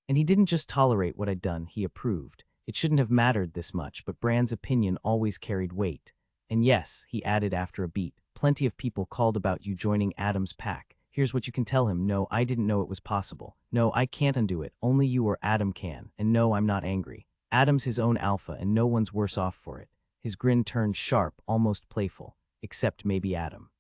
And he didn't just tolerate what I'd done, he approved. It shouldn't have mattered this much, but Bran's opinion always carried weight. And yes, he added after a beat, plenty of people called about you joining Adam's pack. Here's what you can tell him. No, I didn't know it was possible. No, I can't undo it. Only you or Adam can. And no, I'm not angry. Adam's his own alpha, and no one's worse off for it. His grin turned sharp, almost playful. Except maybe Adam.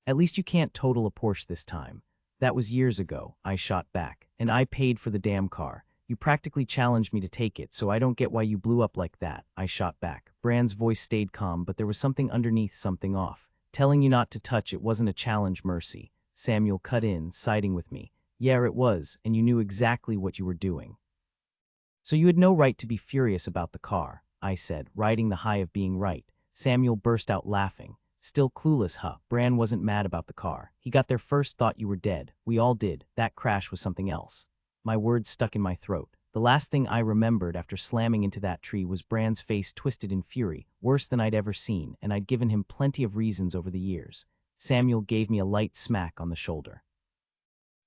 At least you can't total a Porsche this time. That was years ago, I shot back. And I paid for the damn car. You practically challenged me to take it, so I don't get why you blew up like that, I shot back. Bran's voice stayed calm, but there was something underneath, something off. Telling you not to touch it wasn't a challenge, Mercy. Samuel cut in, siding with me. Yeah, it was, and you knew exactly what you were doing. So you had no right to be furious about the car, I said, riding the high of being right. Samuel burst out laughing. Still clueless, huh? Bran wasn't mad about the car. He got there first, thought you were dead. We all did. That crash was something else. My words stuck in my throat. The last thing I remembered after slamming into that tree was Bran's face twisted in fury, worse than I'd ever seen, and I'd given him plenty of reasons over the years. Samuel gave me a light smack on the shoulder.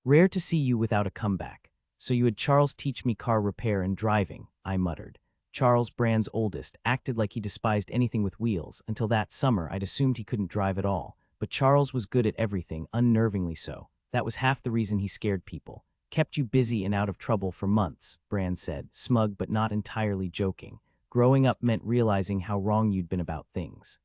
Rare to see you without a comeback. So you had Charles teach me car repair and driving, I muttered. Charles, Bran's oldest, acted like he despised anything with wheels. Until that summer, I'd assumed he couldn't drive at all. But Charles was good at everything, unnervingly so. That was half the reason he scared people. Kept you busy and out of trouble for months, Bran said, smug but not entirely joking. Growing up meant realizing how wrong you'd been about things.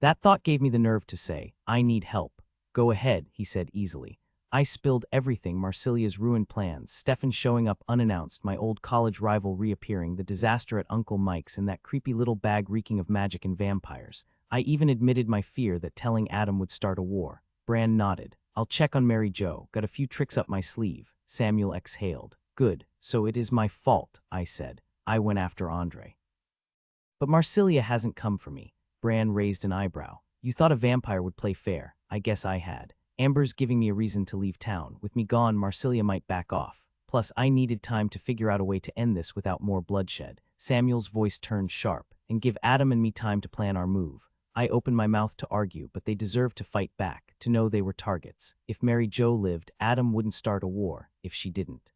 That thought gave me the nerve to say, I need help. Go ahead, he said easily. I spilled everything, Marsilia's ruined plans, Stefan showing up unannounced, my old college rival reappearing, the disaster at Uncle Mike's, and that creepy little bag reeking of magic and vampires. I even admitted my fear that telling Adam would start a war. Bran nodded. I'll check on Mary Jo, got a few tricks up my sleeve. Samuel exhaled. Good, so it is my fault, I said. I went after Andre. But Marsilia hasn't come for me. Bran raised an eyebrow. You thought a vampire would play fair. I guess I had. Amber's giving me a reason to leave town. With me gone, Marsilia might back off. Plus, I needed time to figure out a way to end this without more bloodshed. Samuel's voice turned sharp. And give Adam and me time to plan our move. I opened my mouth to argue, but they deserved to fight back, to know they were targets. If Mary Jo lived, Adam wouldn't start a war, if she didn't.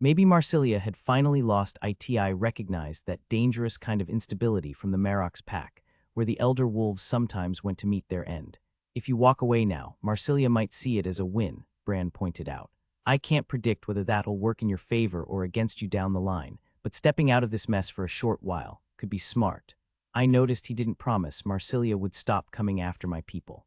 Maybe Marsilia had finally lost it. I recognized that dangerous kind of instability from the Marok's pack, where the elder wolves sometimes went to meet their end. If you walk away now, Marsilia might see it as a win, Bran pointed out. I can't predict whether that'll work in your favor or against you down the line, but stepping out of this mess for a short while could be smart. I noticed he didn't promise Marsilia would stop coming after my people.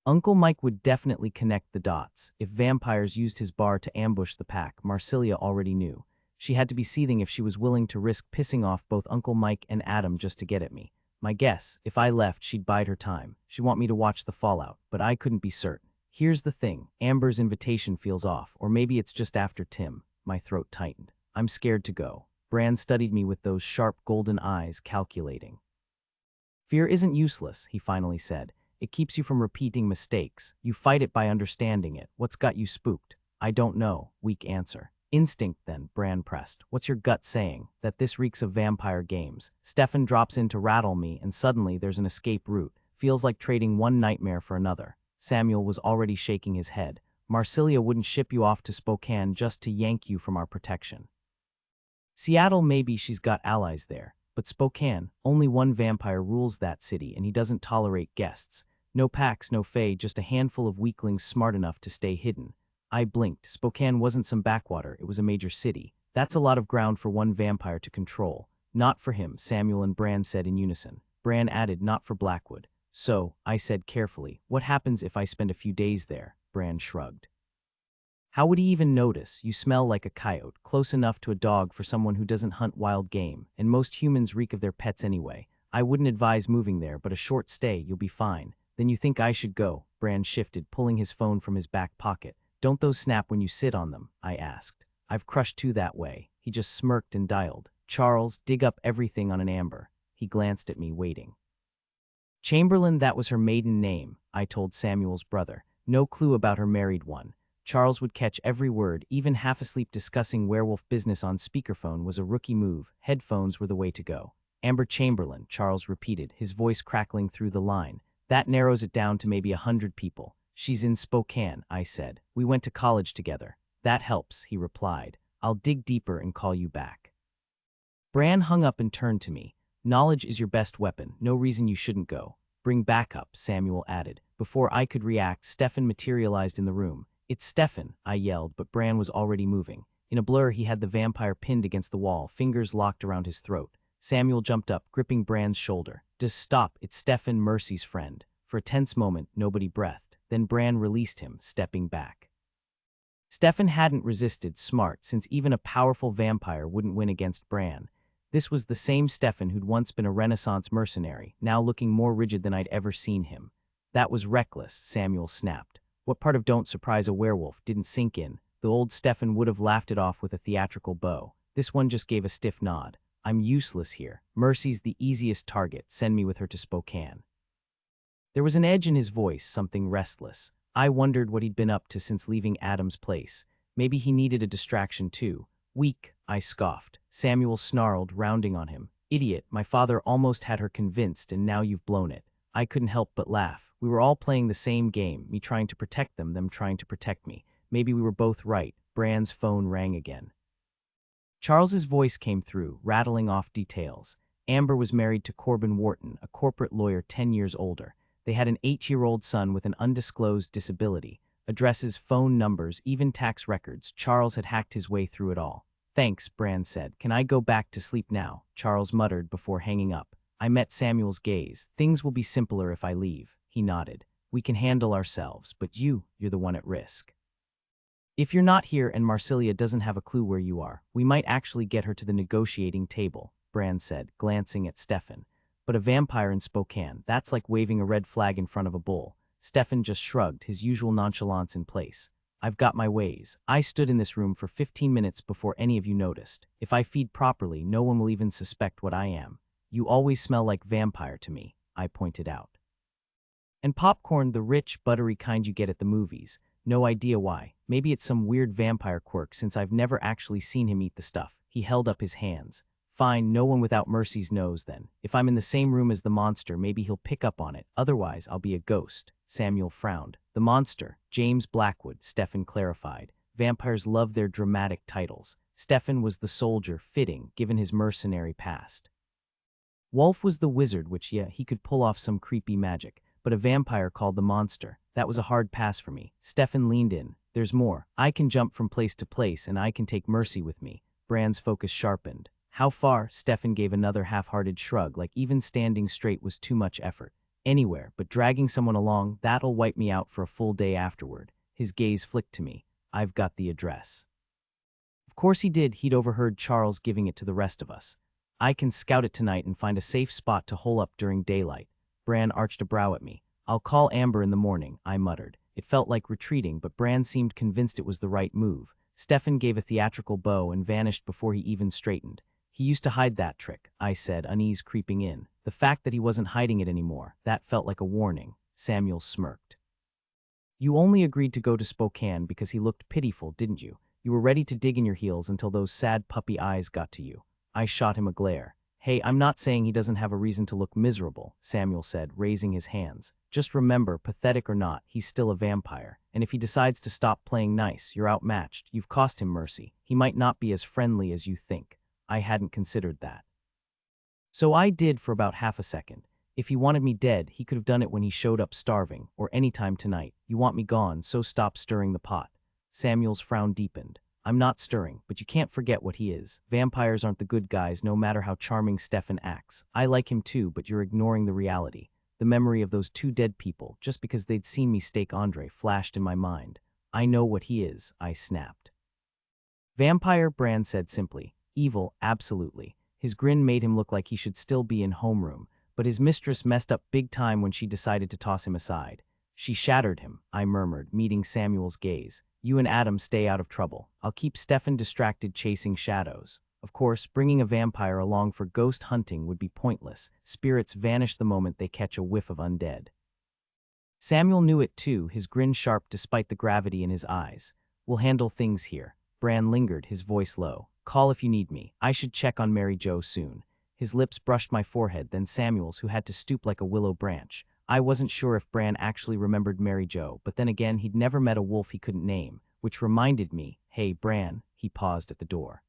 Uncle Mike would definitely connect the dots. If vampires used his bar to ambush the pack, Marsilia already knew. She had to be seething if she was willing to risk pissing off both Uncle Mike and Adam just to get at me. My guess, if I left, she'd bide her time. She'd want me to watch the fallout, but I couldn't be certain. Here's the thing, Amber's invitation feels off, or maybe it's just after Tim. My throat tightened. I'm scared to go. Bran studied me with those sharp golden eyes, calculating. Fear isn't useless, he finally said. It keeps you from repeating mistakes. You fight it by understanding it. What's got you spooked? I don't know. Weak answer. Instinct, then, Bran pressed. What's your gut saying? That this reeks of vampire games. Stefan drops in to rattle me, and suddenly there's an escape route. Feels like trading one nightmare for another. Samuel was already shaking his head. Marsilia wouldn't ship you off to Spokane just to yank you from our protection. Seattle, maybe she's got allies there. But Spokane, only one vampire rules that city, and he doesn't tolerate guests. No packs, no fae, just a handful of weaklings smart enough to stay hidden. I blinked. Spokane wasn't some backwater, it was a major city. That's a lot of ground for one vampire to control. Not for him, Samuel and Bran said in unison. Bran added, not for Blackwood. So, I said carefully, what happens if I spend a few days there? Bran shrugged. How would he even notice? You smell like a coyote, close enough to a dog for someone who doesn't hunt wild game, and most humans reek of their pets anyway. I wouldn't advise moving there, but a short stay, you'll be fine. Then you think I should go? Bran shifted, pulling his phone from his back pocket. Don't those snap when you sit on them? I asked. I've crushed two that way. He just smirked and dialed. Charles, dig up everything on an Amber. He glanced at me, waiting. Chamberlain, that was her maiden name, I told Samuel's brother. No clue about her married one. Charles would catch every word, even half asleep discussing werewolf business on speakerphone was a rookie move. Headphones were the way to go. Amber Chamberlain, Charles repeated, his voice crackling through the line. That narrows it down to maybe 100 people. She's in Spokane, I said. We went to college together. That helps, he replied. I'll dig deeper and call you back. Bran hung up and turned to me. Knowledge is your best weapon. No reason you shouldn't go. Bring backup, Samuel added. Before I could react, Stefan materialized in the room. It's Stefan, I yelled, but Bran was already moving. In a blur, he had the vampire pinned against the wall, fingers locked around his throat. Samuel jumped up, gripping Bran's shoulder. Just stop, it's Stefan, Mercy's friend. For a tense moment, nobody breathed. Then Bran released him, stepping back. Stefan hadn't resisted, smart, since even a powerful vampire wouldn't win against Bran. This was the same Stefan who'd once been a Renaissance mercenary, now looking more rigid than I'd ever seen him. That was reckless, Samuel snapped. What part of don't surprise a werewolf didn't sink in? The old Stefan would have laughed it off with a theatrical bow. This one just gave a stiff nod. I'm useless here. Mercy's the easiest target. Send me with her to Spokane. There was an edge in his voice, something restless. I wondered what he'd been up to since leaving Adam's place. Maybe he needed a distraction too. Weak, I scoffed. Samuel snarled, rounding on him. Idiot, my father almost had her convinced and now you've blown it. I couldn't help but laugh. We were all playing the same game, me trying to protect them trying to protect me. Maybe we were both right. Bran's phone rang again. Charles's voice came through, rattling off details. Amber was married to Corbin Wharton, a corporate lawyer 10 years older. They had an 8-year-old son with an undisclosed disability. Addresses, phone numbers, even tax records. Charles had hacked his way through it all. Thanks, Bran said. Can I go back to sleep now? Charles muttered before hanging up. I met Samuel's gaze. Things will be simpler if I leave. He nodded. We can handle ourselves, but you're the one at risk. If you're not here and Marsilia doesn't have a clue where you are, we might actually get her to the negotiating table, Bran said, glancing at Stefan. But a vampire in Spokane, that's like waving a red flag in front of a bull. Stefan just shrugged, his usual nonchalance in place. I've got my ways. I stood in this room for 15 minutes before any of you noticed. If I feed properly, no one will even suspect what I am. You always smell like vampire to me, I pointed out. And popcorn, the rich, buttery kind you get at the movies. No idea why. Maybe it's some weird vampire quirk since I've never actually seen him eat the stuff. He held up his hands. Fine, no one without Mercy's knows then. If I'm in the same room as the monster, maybe he'll pick up on it. Otherwise, I'll be a ghost. Samuel frowned. The monster, James Blackwood, Stefan clarified. Vampires love their dramatic titles. Stefan was the soldier, fitting, given his mercenary past. Wolf was the wizard, which, yeah, he could pull off some creepy magic. but a vampire called the monster. That was a hard pass for me. Stefan leaned in. There's more. I can jump from place to place and I can take Mercy with me. Bran's focus sharpened. How far? Stefan gave another half-hearted shrug, like even standing straight was too much effort. Anywhere, but dragging someone along, that'll wipe me out for a full day afterward. His gaze flicked to me. I've got the address. Of course he did. He'd overheard Charles giving it to the rest of us. I can scout it tonight and find a safe spot to hole up during daylight. Bran arched a brow at me. I'll call Amber in the morning, I muttered. It felt like retreating, but Bran seemed convinced it was the right move. Stefan gave a theatrical bow and vanished before he even straightened. He used to hide that trick, I said, unease creeping in. The fact that he wasn't hiding it anymore, that felt like a warning. Samuel smirked. You only agreed to go to Spokane because he looked pitiful, didn't you? You were ready to dig in your heels until those sad puppy eyes got to you. I shot him a glare. Hey, I'm not saying he doesn't have a reason to look miserable, Samuel said, raising his hands. Just remember, pathetic or not, he's still a vampire. And if he decides to stop playing nice, you're outmatched. You've cost him Mercy. He might not be as friendly as you think. I hadn't considered that. So I did for about half a second. If he wanted me dead, he could have done it when he showed up starving, or any time tonight. You want me gone, so stop stirring the pot. Samuel's frown deepened. I'm not stirring, but you can't forget what he is. Vampires aren't the good guys, no matter how charming Stefan acts. I like him too, but you're ignoring the reality. The memory of those two dead people, just because they'd seen me stake Andre, flashed in my mind. I know what he is, I snapped. Vampire, Bran said simply. Evil, absolutely. His grin made him look like he should still be in homeroom, but his mistress messed up big time when she decided to toss him aside. She shattered him, I murmured, meeting Samuel's gaze. You and Adam stay out of trouble. I'll keep Stefan distracted chasing shadows. Of course, bringing a vampire along for ghost hunting would be pointless. Spirits vanish the moment they catch a whiff of undead. Samuel knew it too, his grin sharp despite the gravity in his eyes. We'll handle things here. Bran lingered, his voice low. Call if you need me. I should check on Mary Jo soon. His lips brushed my forehead, then Samuel's, who had to stoop like a willow branch. I wasn't sure if Bran actually remembered Mary Jo, but then again he'd never met a wolf he couldn't name, which reminded me, hey Bran, he paused at the door.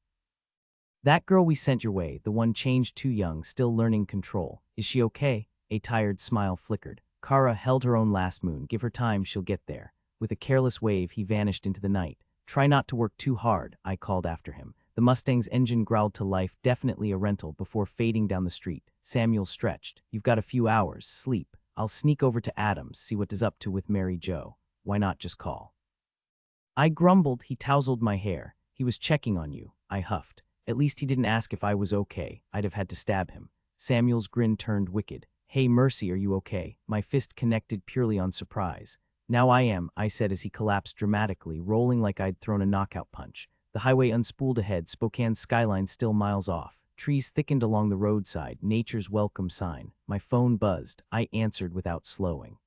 That girl we sent your way, the one changed too young, still learning control. Is she okay? A tired smile flickered. Kara held her own last moon. Give her time, she'll get there. With a careless wave, he vanished into the night. Try not to work too hard, I called after him. The Mustang's engine growled to life, definitely a rental, before fading down the street. Samuel stretched. You've got a few hours. Sleep. I'll sneak over to Adam's, see what he's up to with Mary Jo. Why not just call? I grumbled. He tousled my hair. He was checking on you, I huffed. At least he didn't ask if I was okay. I'd have had to stab him. Samuel's grin turned wicked. Hey Mercy, are you okay? My fist connected purely on surprise. Now I am, I said as he collapsed dramatically, rolling like I'd thrown a knockout punch. The highway unspooled ahead, Spokane's skyline still miles off. Trees thickened along the roadside, nature's welcome sign. My phone buzzed. I answered without slowing.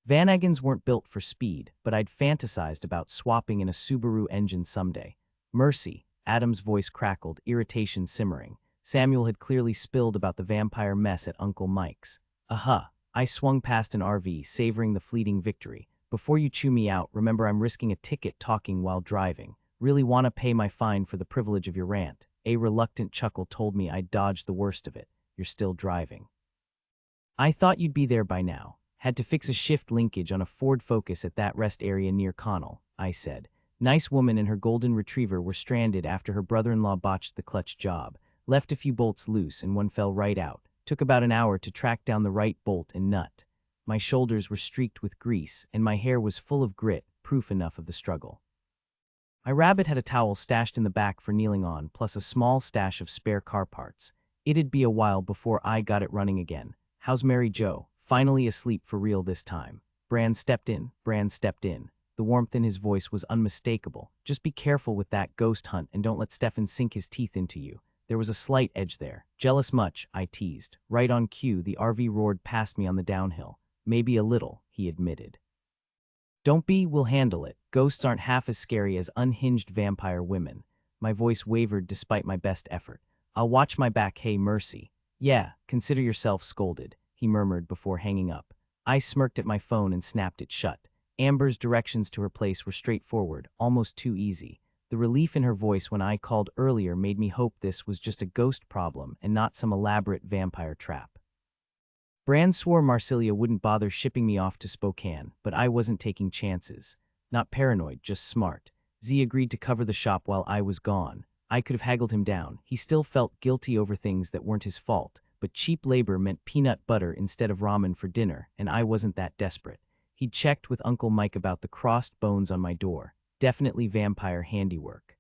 Vanagons weren't built for speed, but I'd fantasized about swapping in a Subaru engine someday. Mercy, Adam's voice crackled, irritation simmering. Samuel had clearly spilled about the vampire mess at Uncle Mike's. Aha! I swung past an RV, savoring the fleeting victory. Before you chew me out, remember I'm risking a ticket talking while driving. Really want to pay my fine for the privilege of your rant. A reluctant chuckle told me I'd dodged the worst of it. You're still driving. I thought you'd be there by now. Had to fix a shift linkage on a Ford Focus at that rest area near Connell, I said. Nice woman and her golden retriever were stranded after her brother-in-law botched the clutch job. Left a few bolts loose and one fell right out. Took about an hour to track down the right bolt and nut. My shoulders were streaked with grease and my hair was full of grit, proof enough of the struggle. My rabbit had a towel stashed in the back for kneeling on, plus a small stash of spare car parts. It'd be a while before I got it running again. How's Mary Jo? Finally asleep for real this time. Bran stepped in. The warmth in his voice was unmistakable. Just be careful with that ghost hunt and don't let Stefan sink his teeth into you. There was a slight edge there. Jealous much, I teased. Right on cue, the RV roared past me on the downhill. Maybe a little, he admitted. Don't be, we'll handle it. Ghosts aren't half as scary as unhinged vampire women. My voice wavered despite my best effort. I'll watch my back, hey Mercy. Yeah, consider yourself scolded, he murmured before hanging up. I smirked at my phone and snapped it shut. Amber's directions to her place were straightforward, almost too easy. The relief in her voice when I called earlier made me hope this was just a ghost problem and not some elaborate vampire trap. Brand swore Marsilia wouldn't bother shipping me off to Spokane, but I wasn't taking chances. Not paranoid, just smart. Z agreed to cover the shop while I was gone. I could have haggled him down. He still felt guilty over things that weren't his fault, but cheap labor meant peanut butter instead of ramen for dinner, and I wasn't that desperate. He'd checked with Uncle Mike about the crossed bones on my door. Definitely vampire handiwork.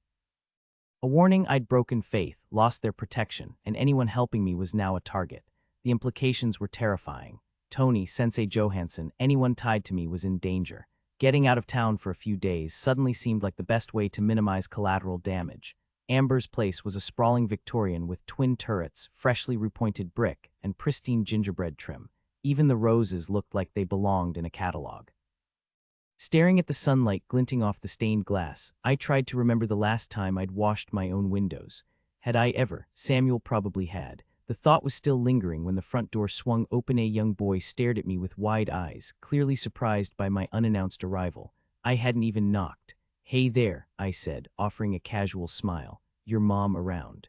A warning: I'd broken faith, lost their protection, and anyone helping me was now a target. The implications were terrifying. Tony, Sensei Johansson, anyone tied to me was in danger. Getting out of town for a few days suddenly seemed like the best way to minimize collateral damage. Amber's place was a sprawling Victorian with twin turrets, freshly repointed brick, and pristine gingerbread trim. Even the roses looked like they belonged in a catalog. Staring at the sunlight glinting off the stained glass, I tried to remember the last time I'd washed my own windows. Had I ever? Samuel probably had. The thought was still lingering when the front door swung open. A young boy stared at me with wide eyes, clearly surprised by my unannounced arrival. I hadn't even knocked. "Hey there," I said, offering a casual smile. "Your mom around?"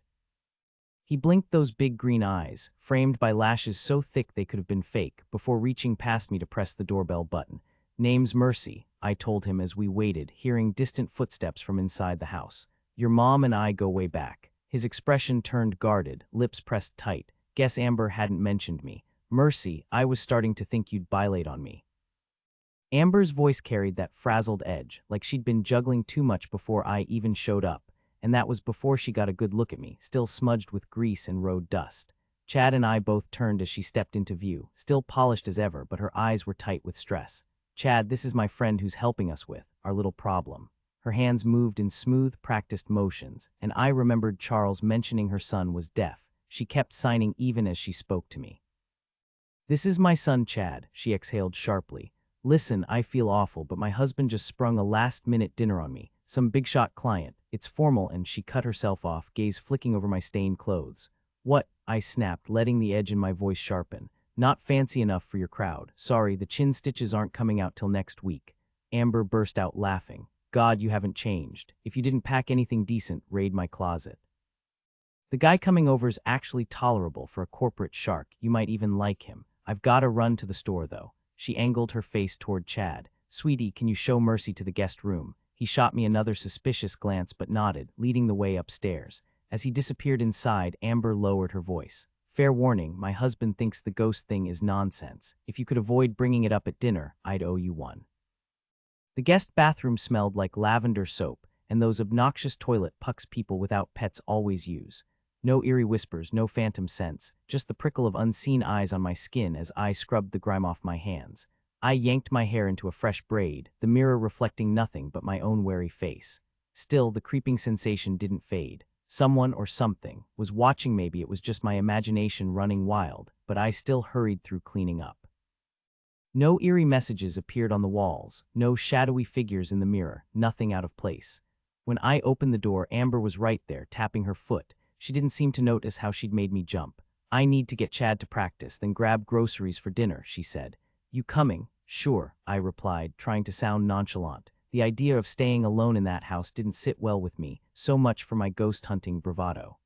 He blinked those big green eyes, framed by lashes so thick they could have been fake, before reaching past me to press the doorbell button. "Name's Mercy," I told him as we waited, hearing distant footsteps from inside the house. "Your mom and I go way back." His expression turned guarded, lips pressed tight. "Guess Amber hadn't mentioned me." "Mercy, I was starting to think you'd bylate on me." Amber's voice carried that frazzled edge, like she'd been juggling too much before I even showed up, and that was before she got a good look at me, still smudged with grease and road dust. Chad and I both turned as she stepped into view, still polished as ever, but her eyes were tight with stress. "Chad, this is my friend who's helping us with our little problem." Her hands moved in smooth, practiced motions, and I remembered Charles mentioning her son was deaf. She kept signing even as she spoke to me. "This is my son, Chad," she exhaled sharply. "Listen, I feel awful, but my husband just sprung a last-minute dinner on me. Some big-shot client. It's formal," and she cut herself off, gaze flicking over my stained clothes. "What?" I snapped, letting the edge in my voice sharpen. "Not fancy enough for your crowd. Sorry, the chin stitches aren't coming out till next week." Amber burst out laughing. "God, you haven't changed. If you didn't pack anything decent, raid my closet." "The guy coming over's actually tolerable for a corporate shark. You might even like him. I've gotta run to the store, though." She angled her face toward Chad. "Sweetie, can you show Mercy to the guest room?" He shot me another suspicious glance but nodded, leading the way upstairs. As he disappeared inside, Amber lowered her voice. "Fair warning, my husband thinks the ghost thing is nonsense. If you could avoid bringing it up at dinner, I'd owe you one." The guest bathroom smelled like lavender soap, and those obnoxious toilet pucks people without pets always use. No eerie whispers, no phantom scents, just the prickle of unseen eyes on my skin as I scrubbed the grime off my hands. I yanked my hair into a fresh braid, the mirror reflecting nothing but my own wary face. Still, the creeping sensation didn't fade. Someone or something was watching. Maybe it was just my imagination running wild, but I still hurried through cleaning up. No eerie messages appeared on the walls, no shadowy figures in the mirror, nothing out of place. When I opened the door, Amber was right there, tapping her foot. She didn't seem to notice how she'd made me jump. "I need to get Chad to practice, then grab groceries for dinner," she said. "You coming?" "Sure," I replied, trying to sound nonchalant. The idea of staying alone in that house didn't sit well with me, so much for my ghost-hunting bravado.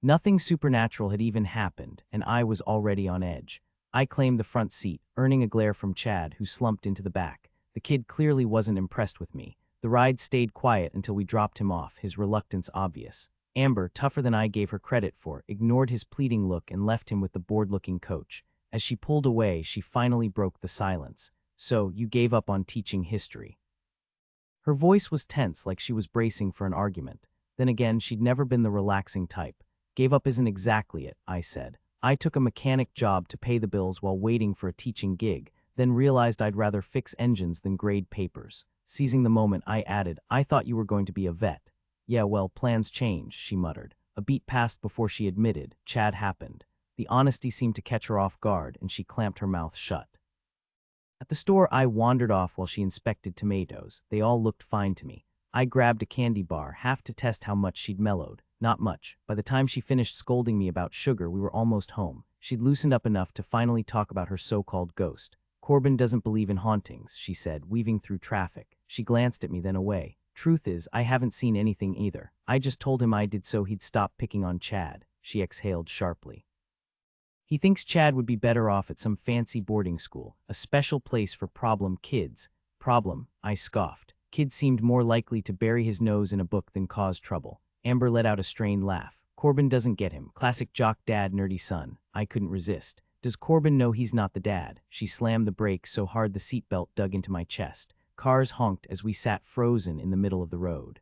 Nothing supernatural had even happened, and I was already on edge. I claimed the front seat, earning a glare from Chad, who slumped into the back. The kid clearly wasn't impressed with me. The ride stayed quiet until we dropped him off, his reluctance obvious. Amber, tougher than I gave her credit for, ignored his pleading look and left him with the bored-looking coach. As she pulled away, she finally broke the silence. "So, you gave up on teaching history?" Her voice was tense, like she was bracing for an argument. Then again, she'd never been the relaxing type. "Gave up isn't exactly it," I said. "I took a mechanic job to pay the bills while waiting for a teaching gig, then realized I'd rather fix engines than grade papers." Seizing the moment, I added, "I thought you were going to be a vet." "Yeah, well, plans change," she muttered. A beat passed before she admitted, "Chad happened." The honesty seemed to catch her off guard, and she clamped her mouth shut. At the store, I wandered off while she inspected tomatoes. They all looked fine to me. I grabbed a candy bar, half to test how much she'd mellowed. Not much. By the time she finished scolding me about sugar, we were almost home. She'd loosened up enough to finally talk about her so-called ghost. "Corbin doesn't believe in hauntings," she said, weaving through traffic. She glanced at me, then away. "Truth is, I haven't seen anything either. I just told him I did so he'd stop picking on Chad." She exhaled sharply. He thinks Chad would be better off at some fancy boarding school, a special place for problem kids. Problem, I scoffed. Kids seemed more likely to bury his nose in a book than cause trouble. Amber let out a strained laugh. Corbin doesn't get him. Classic jock dad, nerdy son. I couldn't resist. Does Corbin know he's not the dad? She slammed the brakes so hard the seatbelt dug into my chest. Cars honked as we sat frozen in the middle of the road.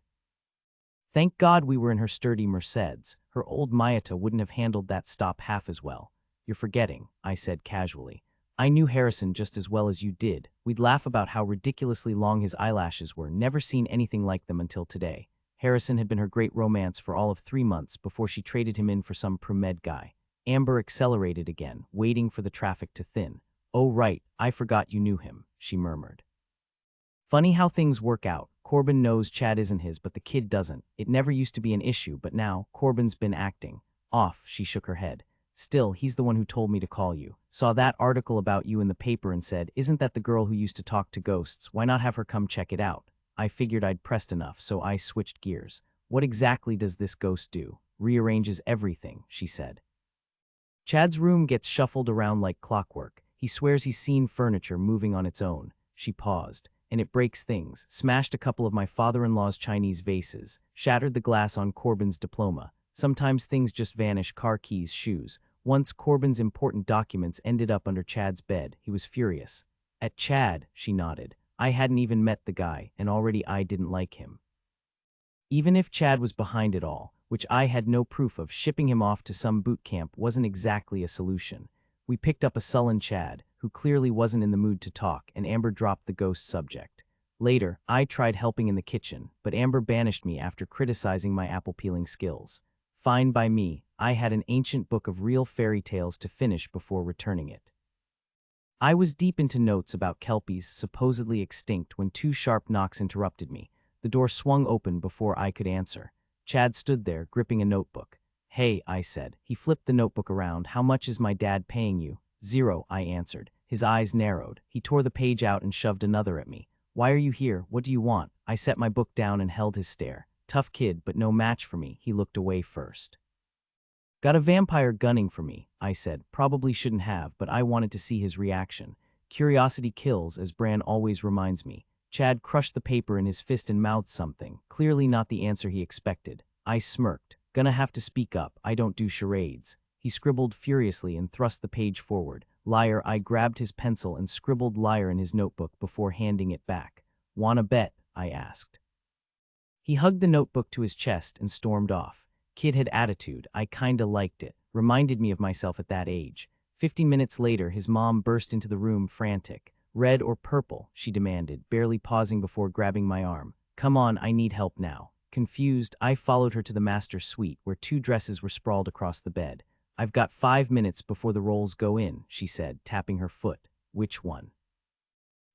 Thank God we were in her sturdy Mercedes. Her old Mayata wouldn't have handled that stop half as well. You're forgetting, I said casually. I knew Harrison just as well as you did. We'd laugh about how ridiculously long his eyelashes were, never seen anything like them until today. Harrison had been her great romance for all of 3 months before she traded him in for some pre-med guy. Amber accelerated again, waiting for the traffic to thin. Oh right, I forgot you knew him, she murmured. Funny how things work out. Corbin knows Chad isn't his, but the kid doesn't. It never used to be an issue, but now, Corbin's been acting off. She shook her head. Still, he's the one who told me to call you. Saw that article about you in the paper and said, isn't that the girl who used to talk to ghosts? Why not have her come check it out? I figured I'd pressed enough, so I switched gears. What exactly does this ghost do? Rearranges everything, she said. Chad's room gets shuffled around like clockwork. He swears he's seen furniture moving on its own. She paused. And it breaks things, smashed a couple of my father-in-law's Chinese vases, shattered the glass on Corbin's diploma. Sometimes things just vanish, car keys, shoes. Once Corbin's important documents ended up under Chad's bed. He was furious. At Chad, she nodded. I hadn't even met the guy, and already I didn't like him. Even if Chad was behind it all, which I had no proof of, shipping him off to some boot camp wasn't exactly a solution. We picked up a sullen Chad, who clearly wasn't in the mood to talk, and Amber dropped the ghost subject. Later, I tried helping in the kitchen, but Amber banished me after criticizing my apple-peeling skills. Fine by me, I had an ancient book of real fairy tales to finish before returning it. I was deep into notes about kelpies supposedly extinct when 2 sharp knocks interrupted me. The door swung open before I could answer. Chad stood there, gripping a notebook. Hey, I said. He flipped the notebook around. How much is my dad paying you? 0, I answered. His eyes narrowed. He tore the page out and shoved another at me. Why are you here? What do you want? I set my book down and held his stare. Tough kid, but no match for me. He looked away first. Got a vampire gunning for me, I said. Probably shouldn't have, but I wanted to see his reaction. Curiosity kills, as Bran always reminds me. Chad crushed the paper in his fist and mouthed something, clearly not the answer he expected. I smirked. Gonna have to speak up. I don't do charades. He scribbled furiously and thrust the page forward. Liar. I grabbed his pencil and scribbled liar in his notebook before handing it back. Wanna bet? I asked. He hugged the notebook to his chest and stormed off. Kid had attitude. I kinda liked it. Reminded me of myself at that age. 50 minutes later, his mom burst into the room frantic. Red or purple? She demanded, barely pausing before grabbing my arm. Come on, I need help now. Confused, I followed her to the master suite, where 2 dresses were sprawled across the bed. I've got 5 minutes before the rolls go in, she said, tapping her foot. Which one?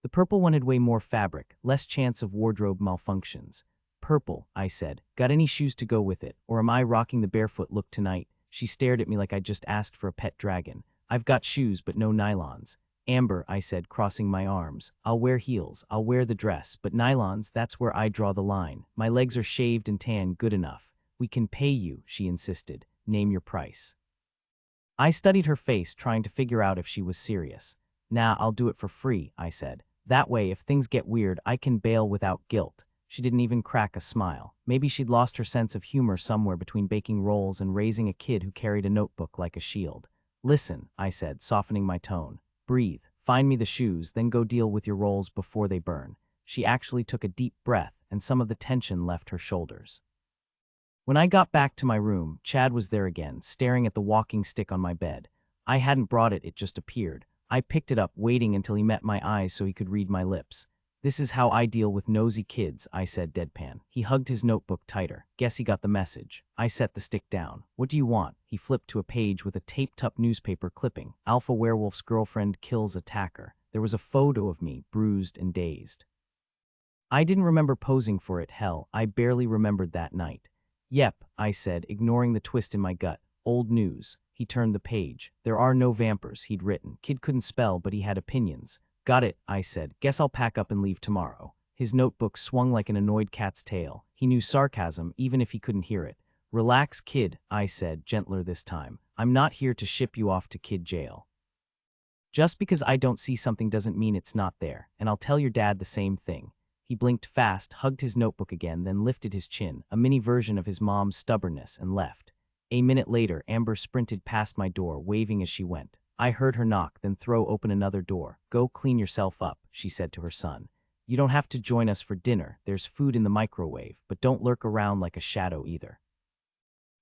The purple one had way more fabric, less chance of wardrobe malfunctions. Purple, I said. Got any shoes to go with it, or am I rocking the barefoot look tonight? She stared at me like I'd just asked for a pet dragon. I've got shoes, but no nylons. Amber, I said, crossing my arms. I'll wear heels, I'll wear the dress, but nylons, that's where I draw the line. My legs are shaved and tan good enough. We can pay you, she insisted. Name your price. I studied her face, trying to figure out if she was serious. Nah, I'll do it for free, I said. That way, if things get weird, I can bail without guilt. She didn't even crack a smile. Maybe she'd lost her sense of humor somewhere between baking rolls and raising a kid who carried a notebook like a shield. Listen, I said, softening my tone. Breathe. Find me the shoes, then go deal with your rolls before they burn. She actually took a deep breath, and some of the tension left her shoulders. When I got back to my room, Chad was there again, staring at the walking stick on my bed. I hadn't brought it, it just appeared. I picked it up, waiting until he met my eyes so he could read my lips. This is how I deal with nosy kids, I said deadpan. He hugged his notebook tighter. Guess he got the message. I set the stick down. What do you want? He flipped to a page with a taped-up newspaper clipping. Alpha werewolf's girlfriend kills attacker. There was a photo of me, bruised and dazed. I didn't remember posing for it, hell, I barely remembered that night. Yep, I said, ignoring the twist in my gut. Old news. He turned the page. There are no vampires, he'd written. Kid couldn't spell, but he had opinions. Got it, I said. Guess I'll pack up and leave tomorrow. His notebook swung like an annoyed cat's tail. He knew sarcasm, even if he couldn't hear it. Relax, kid, I said, gentler this time. I'm not here to ship you off to kid jail. Just because I don't see something doesn't mean it's not there, and I'll tell your dad the same thing. He blinked fast, hugged his notebook again, then lifted his chin, a mini version of his mom's stubbornness, and left. A minute later, Amber sprinted past my door, waving as she went. I heard her knock, then throw open another door. Go clean yourself up, she said to her son. You don't have to join us for dinner. There's food in the microwave, but don't lurk around like a shadow either.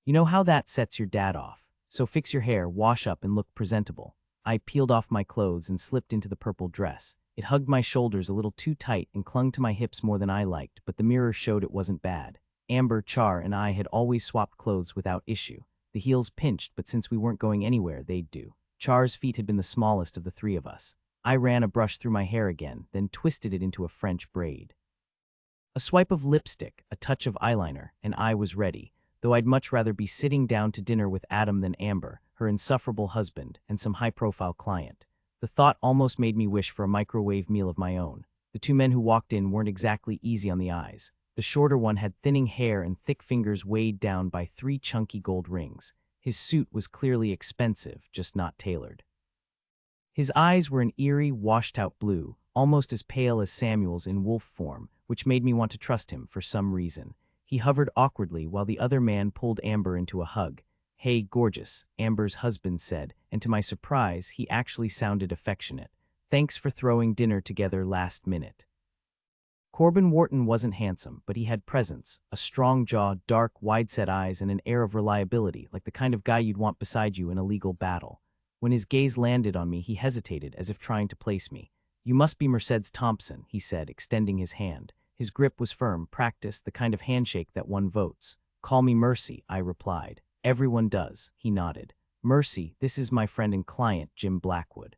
You know how that sets your dad off. So fix your hair, wash up, and look presentable. I peeled off my clothes and slipped into the purple dress. It hugged my shoulders a little too tight and clung to my hips more than I liked, but the mirror showed it wasn't bad. Amber, Char, and I had always swapped clothes without issue. The heels pinched, but since we weren't going anywhere, they'd do. Char's feet had been the smallest of the three of us. I ran a brush through my hair again, then twisted it into a French braid. A swipe of lipstick, a touch of eyeliner, and I was ready, though I'd much rather be sitting down to dinner with Adam than Amber, her insufferable husband, and some high-profile client. The thought almost made me wish for a microwave meal of my own. The two men who walked in weren't exactly easy on the eyes. The shorter one had thinning hair and thick fingers weighed down by 3 chunky gold rings. His suit was clearly expensive, just not tailored. His eyes were an eerie, washed-out blue, almost as pale as Samuel's in wolf form, which made me want to trust him for some reason. He hovered awkwardly while the other man pulled Amber into a hug. Hey, gorgeous, Amber's husband said, and to my surprise, he actually sounded affectionate. Thanks for throwing dinner together last minute. Corbin Wharton wasn't handsome, but he had presence, a strong jaw, dark, wide-set eyes, and an air of reliability, like the kind of guy you'd want beside you in a legal battle. When his gaze landed on me, he hesitated, as if trying to place me. You must be Mercy Thompson, he said, extending his hand. His grip was firm, practiced, the kind of handshake that won votes. Call me Mercy, I replied. Everyone does, he nodded. Mercy, this is my friend and client, Jim Blackwood.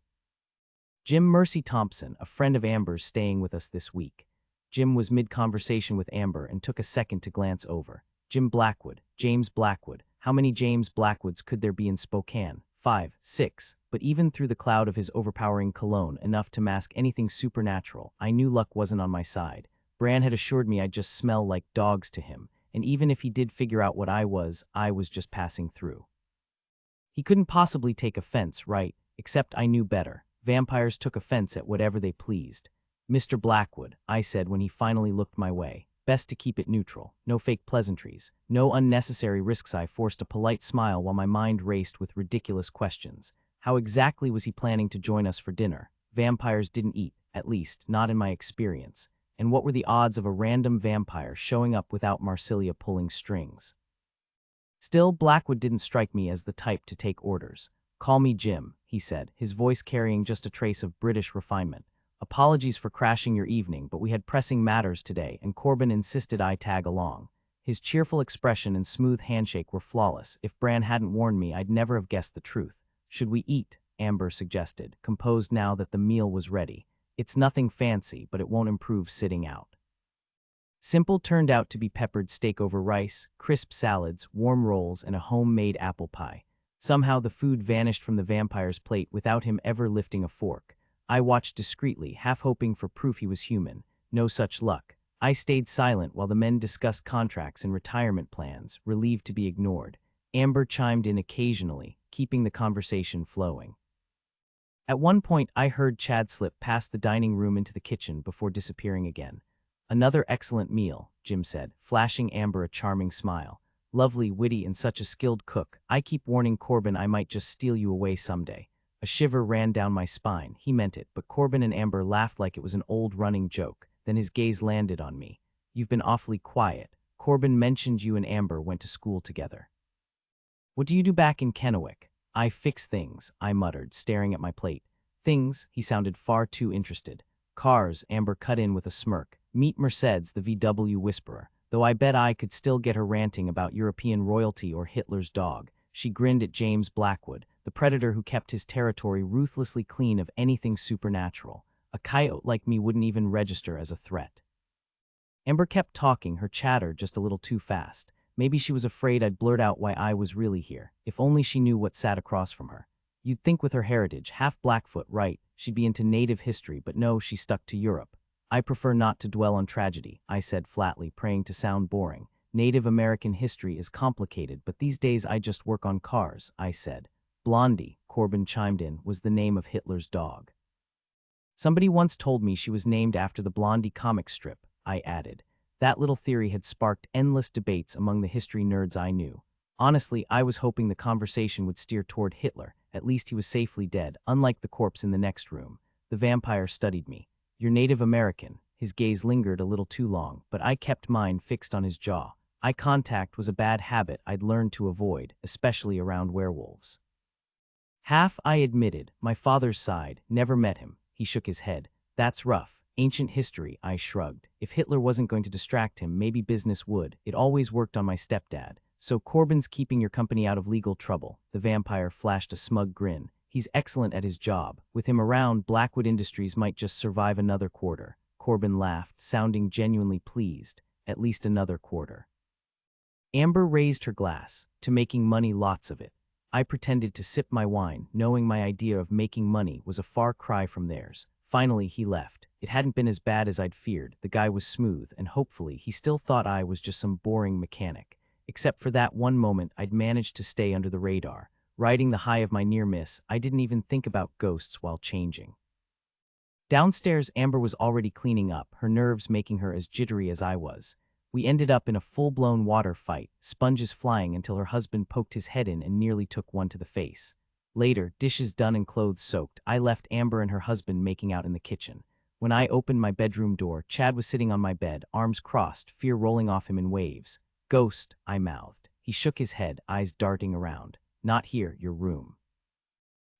Jim Mercy Thompson, a friend of Amber's staying with us this week. Jim was mid-conversation with Amber and took a second to glance over. Jim Blackwood, James Blackwood. How many James Blackwoods could there be in Spokane? 5, 6, but even through the cloud of his overpowering cologne, enough to mask anything supernatural, I knew luck wasn't on my side. Bran had assured me I'd just smell like dogs to him, and even if he did figure out what I was just passing through. He couldn't possibly take offense, right? Except I knew better. Vampires took offense at whatever they pleased. Mr. Blackwood, I said when he finally looked my way. Best to keep it neutral. No fake pleasantries. No unnecessary risks. I forced a polite smile while my mind raced with ridiculous questions. How exactly was he planning to join us for dinner? Vampires didn't eat, at least, not in my experience. And what were the odds of a random vampire showing up without Marsilia pulling strings? Still, Blackwood didn't strike me as the type to take orders. Call me Jim, he said, his voice carrying just a trace of British refinement. Apologies for crashing your evening, but we had pressing matters today, and Corbin insisted I tag along. His cheerful expression and smooth handshake were flawless. If Bran hadn't warned me, I'd never have guessed the truth. Should we eat? Amber suggested, composed now that the meal was ready. It's nothing fancy, but it won't improve sitting out. Simple turned out to be peppered steak over rice, crisp salads, warm rolls, and a homemade apple pie. Somehow the food vanished from the vampire's plate without him ever lifting a fork. I watched discreetly, half hoping for proof he was human. No such luck. I stayed silent while the men discussed contracts and retirement plans, relieved to be ignored. Amber chimed in occasionally, keeping the conversation flowing. At one point, I heard Chad slip past the dining room into the kitchen before disappearing again. Another excellent meal, Jim said, flashing Amber a charming smile. Lovely, witty, and such a skilled cook. I keep warning Corbin I might just steal you away someday. A shiver ran down my spine. He meant it, but Corbin and Amber laughed like it was an old running joke. Then his gaze landed on me. You've been awfully quiet. Corbin mentioned you and Amber went to school together. What do you do back in Kennewick? I fix things, I muttered, staring at my plate. Things? He sounded far too interested. Cars, Amber cut in with a smirk. Meet Mercedes, the VW whisperer. Though I bet I could still get her ranting about European royalty or Hitler's dog. She grinned at James Blackwood, the predator who kept his territory ruthlessly clean of anything supernatural. A coyote like me wouldn't even register as a threat. Amber kept talking, her chatter just a little too fast. Maybe she was afraid I'd blurt out why I was really here. If only she knew what sat across from her. You'd think with her heritage, half Blackfoot, right, she'd be into native history, but no, she stuck to Europe. I prefer not to dwell on tragedy, I said flatly, praying to sound boring. Native American history is complicated, but these days I just work on cars, I said. Blondie, Corbin chimed in, was the name of Hitler's dog. Somebody once told me she was named after the Blondie comic strip, I added. That little theory had sparked endless debates among the history nerds I knew. Honestly, I was hoping the conversation would steer toward Hitler. At least he was safely dead, unlike the corpse in the next room. The vampire studied me. You're Native American. His gaze lingered a little too long, but I kept mine fixed on his jaw. Eye contact was a bad habit I'd learned to avoid, especially around werewolves. Half, I admitted. My father's side. Never met him. He shook his head. That's rough. Ancient history, I shrugged. If Hitler wasn't going to distract him, maybe business would. It always worked on my stepdad. So Corbin's keeping your company out of legal trouble. The vampire flashed a smug grin. He's excellent at his job. With him around, Blackwood Industries might just survive another quarter. Corbin laughed, sounding genuinely pleased. At least another quarter. Amber raised her glass. To making money, lots of it. I pretended to sip my wine, knowing my idea of making money was a far cry from theirs. Finally, he left. It hadn't been as bad as I'd feared. The guy was smooth, and hopefully, he still thought I was just some boring mechanic. Except for that one moment, I'd managed to stay under the radar. Riding the high of my near miss, I didn't even think about ghosts while changing. Downstairs, Amber was already cleaning up, her nerves making her as jittery as I was. We ended up in a full-blown water fight, sponges flying until her husband poked his head in and nearly took one to the face. Later, dishes done and clothes soaked, I left Amber and her husband making out in the kitchen. When I opened my bedroom door, Chad was sitting on my bed, arms crossed, fear rolling off him in waves. Ghost, I mouthed. He shook his head, eyes darting around. Not here, your room.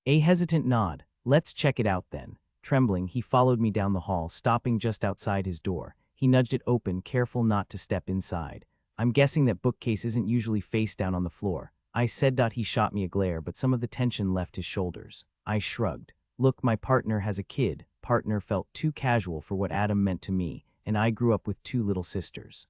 A hesitant nod. Let's check it out then. Trembling, he followed me down the hall, stopping just outside his door. He nudged it open, careful not to step inside. I'm guessing that bookcase isn't usually face down on the floor. I said. He shot me a glare, but some of the tension left his shoulders. I shrugged. Look, my partner has a kid. Partner felt too casual for what Adam meant to me, and I grew up with 2 little sisters.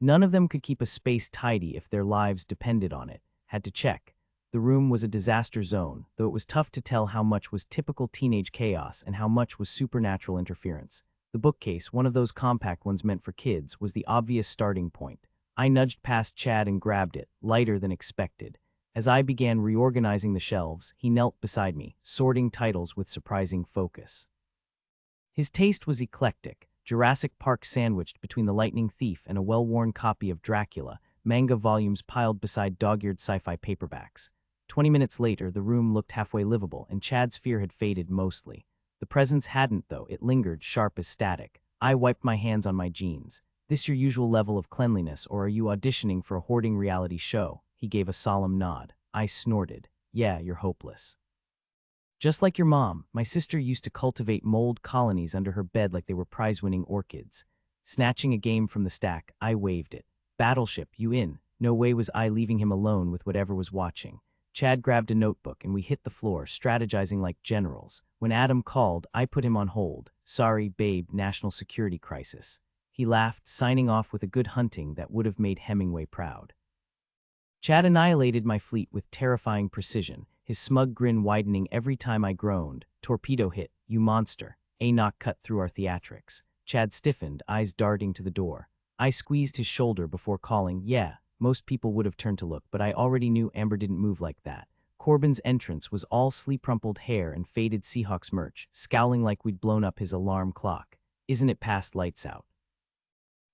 None of them could keep a space tidy if their lives depended on it. Had to check. The room was a disaster zone, though it was tough to tell how much was typical teenage chaos and how much was supernatural interference. The bookcase, one of those compact ones meant for kids, was the obvious starting point. I nudged past Chad and grabbed it, lighter than expected. As I began reorganizing the shelves, he knelt beside me, sorting titles with surprising focus. His taste was eclectic, Jurassic Park sandwiched between The Lightning Thief and a well-worn copy of Dracula, manga volumes piled beside dog-eared sci-fi paperbacks. 20 minutes later, the room looked halfway livable, and Chad's fear had faded mostly. The presence hadn't, though. It lingered, sharp as static. I wiped my hands on my jeans. This your usual level of cleanliness, or are you auditioning for a hoarding reality show? He gave a solemn nod. I snorted. Yeah, you're hopeless. Just like your mom, my sister used to cultivate mold colonies under her bed like they were prize-winning orchids. Snatching a game from the stack, I waved it. Battleship, you in? No way was I leaving him alone with whatever was watching. Chad grabbed a notebook and we hit the floor, strategizing like generals. When Adam called, I put him on hold. Sorry, babe, national security crisis. He laughed, signing off with a good hunting that would have made Hemingway proud. Chad annihilated my fleet with terrifying precision, his smug grin widening every time I groaned. Torpedo hit, you monster. A knock cut through our theatrics. Chad stiffened, eyes darting to the door. I squeezed his shoulder before calling, yeah. Most people would have turned to look, but I already knew Amber didn't move like that. Corbin's entrance was all sleep-rumpled hair and faded Seahawks merch, scowling like we'd blown up his alarm clock. Isn't it past lights out?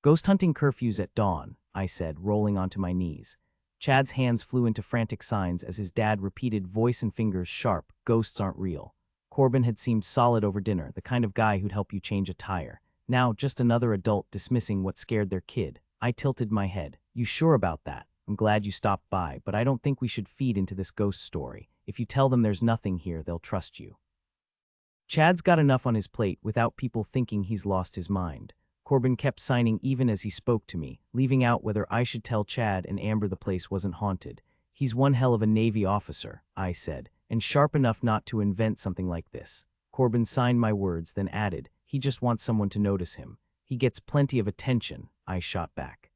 Ghost hunting curfews at dawn, I said, rolling onto my knees. Chad's hands flew into frantic signs as his dad repeated, voice and fingers sharp, ghosts aren't real. Corbin had seemed solid over dinner, the kind of guy who'd help you change a tire. Now, just another adult dismissing what scared their kid. I tilted my head. You sure about that? I'm glad you stopped by, but I don't think we should feed into this ghost story. If you tell them there's nothing here, they'll trust you. Chad's got enough on his plate without people thinking he's lost his mind. Corbin kept signing even as he spoke to me, leaving out whether I should tell Chad and Amber the place wasn't haunted. He's one hell of a Navy officer, I said, and sharp enough not to invent something like this. Corbin signed my words, then added, he just wants someone to notice him. He gets plenty of attention, I shot back.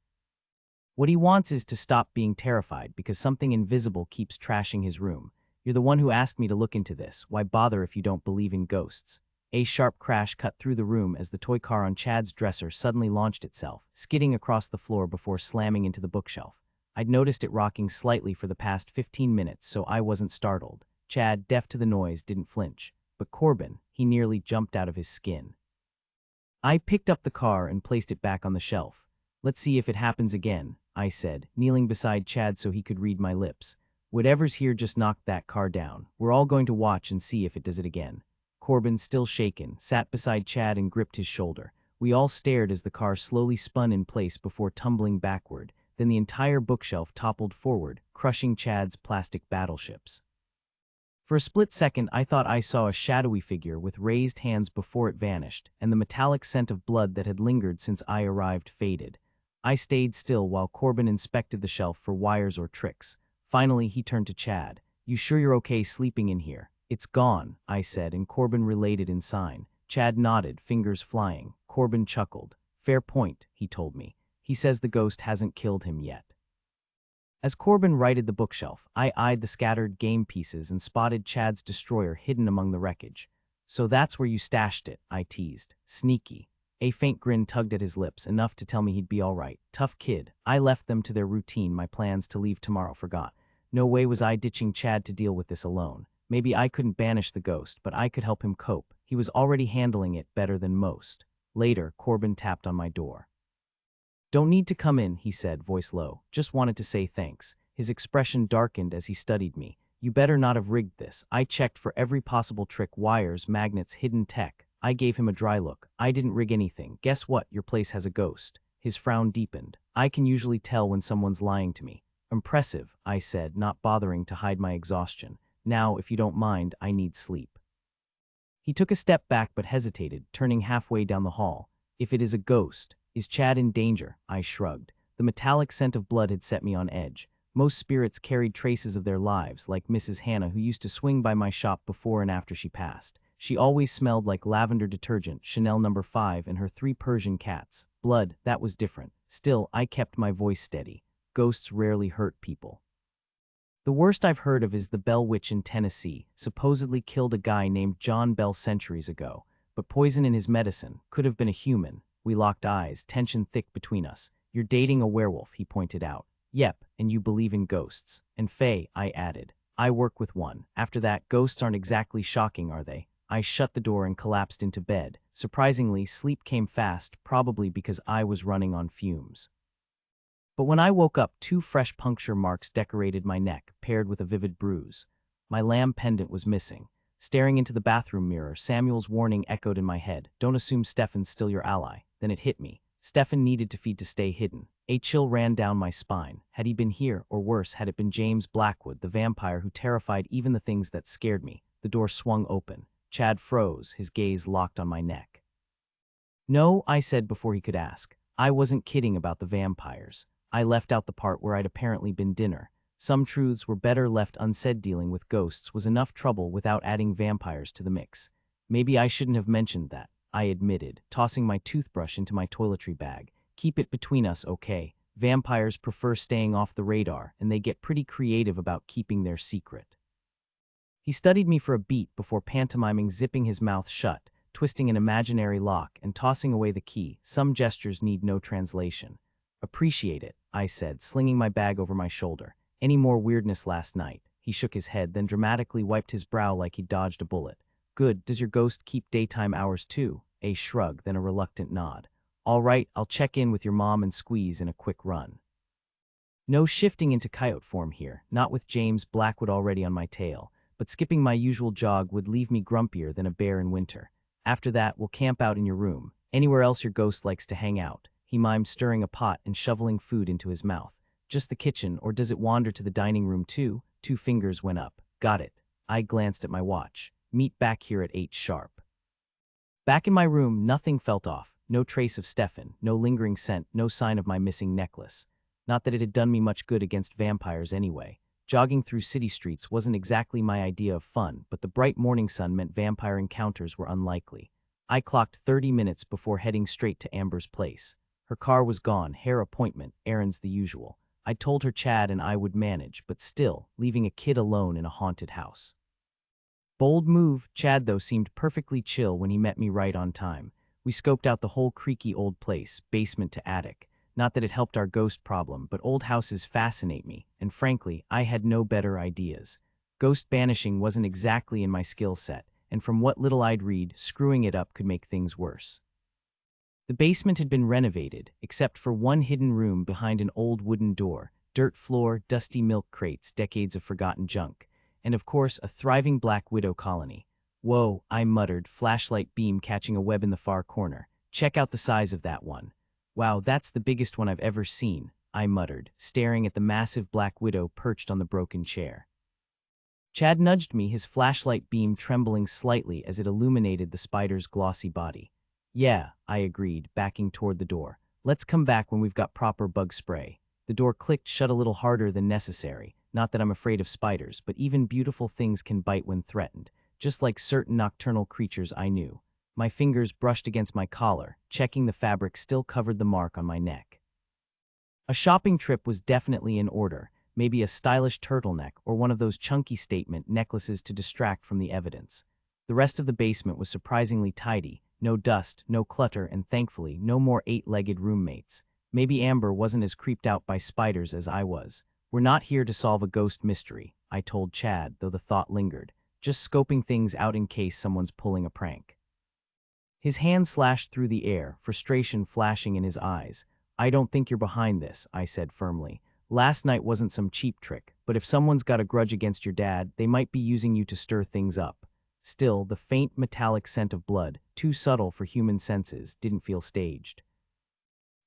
What he wants is to stop being terrified because something invisible keeps trashing his room. You're the one who asked me to look into this. Why bother if you don't believe in ghosts? A sharp crash cut through the room as the toy car on Chad's dresser suddenly launched itself, skidding across the floor before slamming into the bookshelf. I'd noticed it rocking slightly for the past 15 minutes, so I wasn't startled. Chad, deaf to the noise, didn't flinch. But Corbin, he nearly jumped out of his skin. I picked up the car and placed it back on the shelf. "Let's see if it happens again," I said, kneeling beside Chad so he could read my lips. "Whatever's here just knocked that car down. We're all going to watch and see if it does it again." Corbin, still shaken, sat beside Chad and gripped his shoulder. We all stared as the car slowly spun in place before tumbling backward. Then the entire bookshelf toppled forward, crushing Chad's plastic battleships. For a split second, I thought I saw a shadowy figure with raised hands before it vanished, and the metallic scent of blood that had lingered since I arrived faded. I stayed still while Corbin inspected the shelf for wires or tricks. Finally, he turned to Chad. "You sure you're okay sleeping in here?" "It's gone," I said, and Corbin related in sign. Chad nodded, fingers flying. Corbin chuckled. "Fair point," he told me. "He says the ghost hasn't killed him yet." As Corbin righted the bookshelf, I eyed the scattered game pieces and spotted Chad's destroyer hidden among the wreckage. "So that's where you stashed it," I teased. "Sneaky." A faint grin tugged at his lips, enough to tell me he'd be all right. Tough kid. I left them to their routine, my plans to leave tomorrow forgot. No way was I ditching Chad to deal with this alone. Maybe I couldn't banish the ghost, but I could help him cope. He was already handling it better than most. Later, Corbin tapped on my door. "Don't need to come in," he said, voice low. "Just wanted to say thanks." His expression darkened as he studied me. "You better not have rigged this. I checked for every possible trick, wires, magnets, hidden tech." I gave him a dry look. "I didn't rig anything. Guess what? Your place has a ghost." His frown deepened. "I can usually tell when someone's lying to me." "Impressive," I said, not bothering to hide my exhaustion. "Now, if you don't mind, I need sleep." He took a step back but hesitated, turning halfway down the hall. "If it is a ghost, is Chad in danger?" I shrugged. The metallic scent of blood had set me on edge. Most spirits carried traces of their lives, like Mrs. Hannah, who used to swing by my shop before and after she passed. She always smelled like lavender detergent, Chanel No. 5, and her 3 Persian cats. Blood, that was different. Still, I kept my voice steady. Ghosts rarely hurt people. The worst I've heard of is the Bell Witch in Tennessee, supposedly killed a guy named John Bell centuries ago. But poison in his medicine, could have been a human. We locked eyes, tension thick between us. "You're dating a werewolf," he pointed out. "Yep, and you believe in ghosts." "And fae," I added. "I work with one." After that, ghosts aren't exactly shocking, are they? I shut the door and collapsed into bed. Surprisingly, sleep came fast, probably because I was running on fumes. But when I woke up, 2 fresh puncture marks decorated my neck, paired with a vivid bruise. My lamb pendant was missing. Staring into the bathroom mirror, Samuel's warning echoed in my head. "Don't assume Stefan's still your ally." Then it hit me. Stefan needed to feed to stay hidden. A chill ran down my spine. Had he been here, or worse, had it been James Blackwood, the vampire who terrified even the things that scared me? The door swung open. Chad froze, his gaze locked on my neck. "No," I said before he could ask. I wasn't kidding about the vampires. I left out the part where I'd apparently been dinner. Some truths were better left unsaid. Dealing with ghosts was enough trouble without adding vampires to the mix. Maybe I shouldn't have mentioned that, I admitted, tossing my toothbrush into my toiletry bag. "Keep it between us, okay? Vampires prefer staying off the radar, and they get pretty creative about keeping their secret." He studied me for a beat before pantomiming zipping his mouth shut, twisting an imaginary lock, and tossing away the key. Some gestures need no translation. "Appreciate it," I said, slinging my bag over my shoulder. "Any more weirdness last night?" He shook his head, then dramatically wiped his brow like he'd dodged a bullet. "Good. Does your ghost keep daytime hours too?" A shrug, then a reluctant nod. "All right, I'll check in with your mom and squeeze in a quick run." No shifting into coyote form here, not with James Blackwood already on my tail, but skipping my usual jog would leave me grumpier than a bear in winter. "After that, we'll camp out in your room. Anywhere else your ghost likes to hang out." He mimed, stirring a pot and shoveling food into his mouth. "Just the kitchen, or does it wander to the dining room too?" 2 fingers went up. "Got it." I glanced at my watch. "Meet back here at 8 sharp." Back in my room, nothing felt off. No trace of Stefan, no lingering scent, no sign of my missing necklace. Not that it had done me much good against vampires anyway. Jogging through city streets wasn't exactly my idea of fun, but the bright morning sun meant vampire encounters were unlikely. I clocked 30 minutes before heading straight to Amber's place. Her car was gone, hair appointment, errands the usual. I'd told her Chad and I would manage, but still, leaving a kid alone in a haunted house. Bold move. Chad, though, seemed perfectly chill when he met me right on time. We scoped out the whole creaky old place, basement to attic. Not that it helped our ghost problem, but old houses fascinate me, and frankly, I had no better ideas. Ghost banishing wasn't exactly in my skill set, and from what little I'd read, screwing it up could make things worse. The basement had been renovated, except for one hidden room behind an old wooden door, dirt floor, dusty milk crates, decades of forgotten junk, and of course a thriving Black Widow colony. Whoa, I muttered, flashlight beam catching a web in the far corner. Check out the size of that one. Wow, that's the biggest one I've ever seen, I muttered, staring at the massive Black Widow perched on the broken chair. Chad nudged me, his flashlight beam trembling slightly as it illuminated the spider's glossy body. Yeah, I agreed, backing toward the door. Let's come back when we've got proper bug spray. The door clicked shut a little harder than necessary. Not that I'm afraid of spiders, but even beautiful things can bite when threatened, just like certain nocturnal creatures I knew. My fingers brushed against my collar, checking the fabric still covered the mark on my neck. A shopping trip was definitely in order, maybe a stylish turtleneck or one of those chunky statement necklaces to distract from the evidence. The rest of the basement was surprisingly tidy, no dust, no clutter, and thankfully, no more eight-legged roommates. Maybe Amber wasn't as creeped out by spiders as I was. We're not here to solve a ghost mystery, I told Chad, though the thought lingered, just scoping things out in case someone's pulling a prank. His hand slashed through the air, frustration flashing in his eyes. I don't think you're behind this, I said firmly. Last night wasn't some cheap trick, but if someone's got a grudge against your dad, they might be using you to stir things up. Still, the faint metallic scent of blood, too subtle for human senses, didn't feel staged.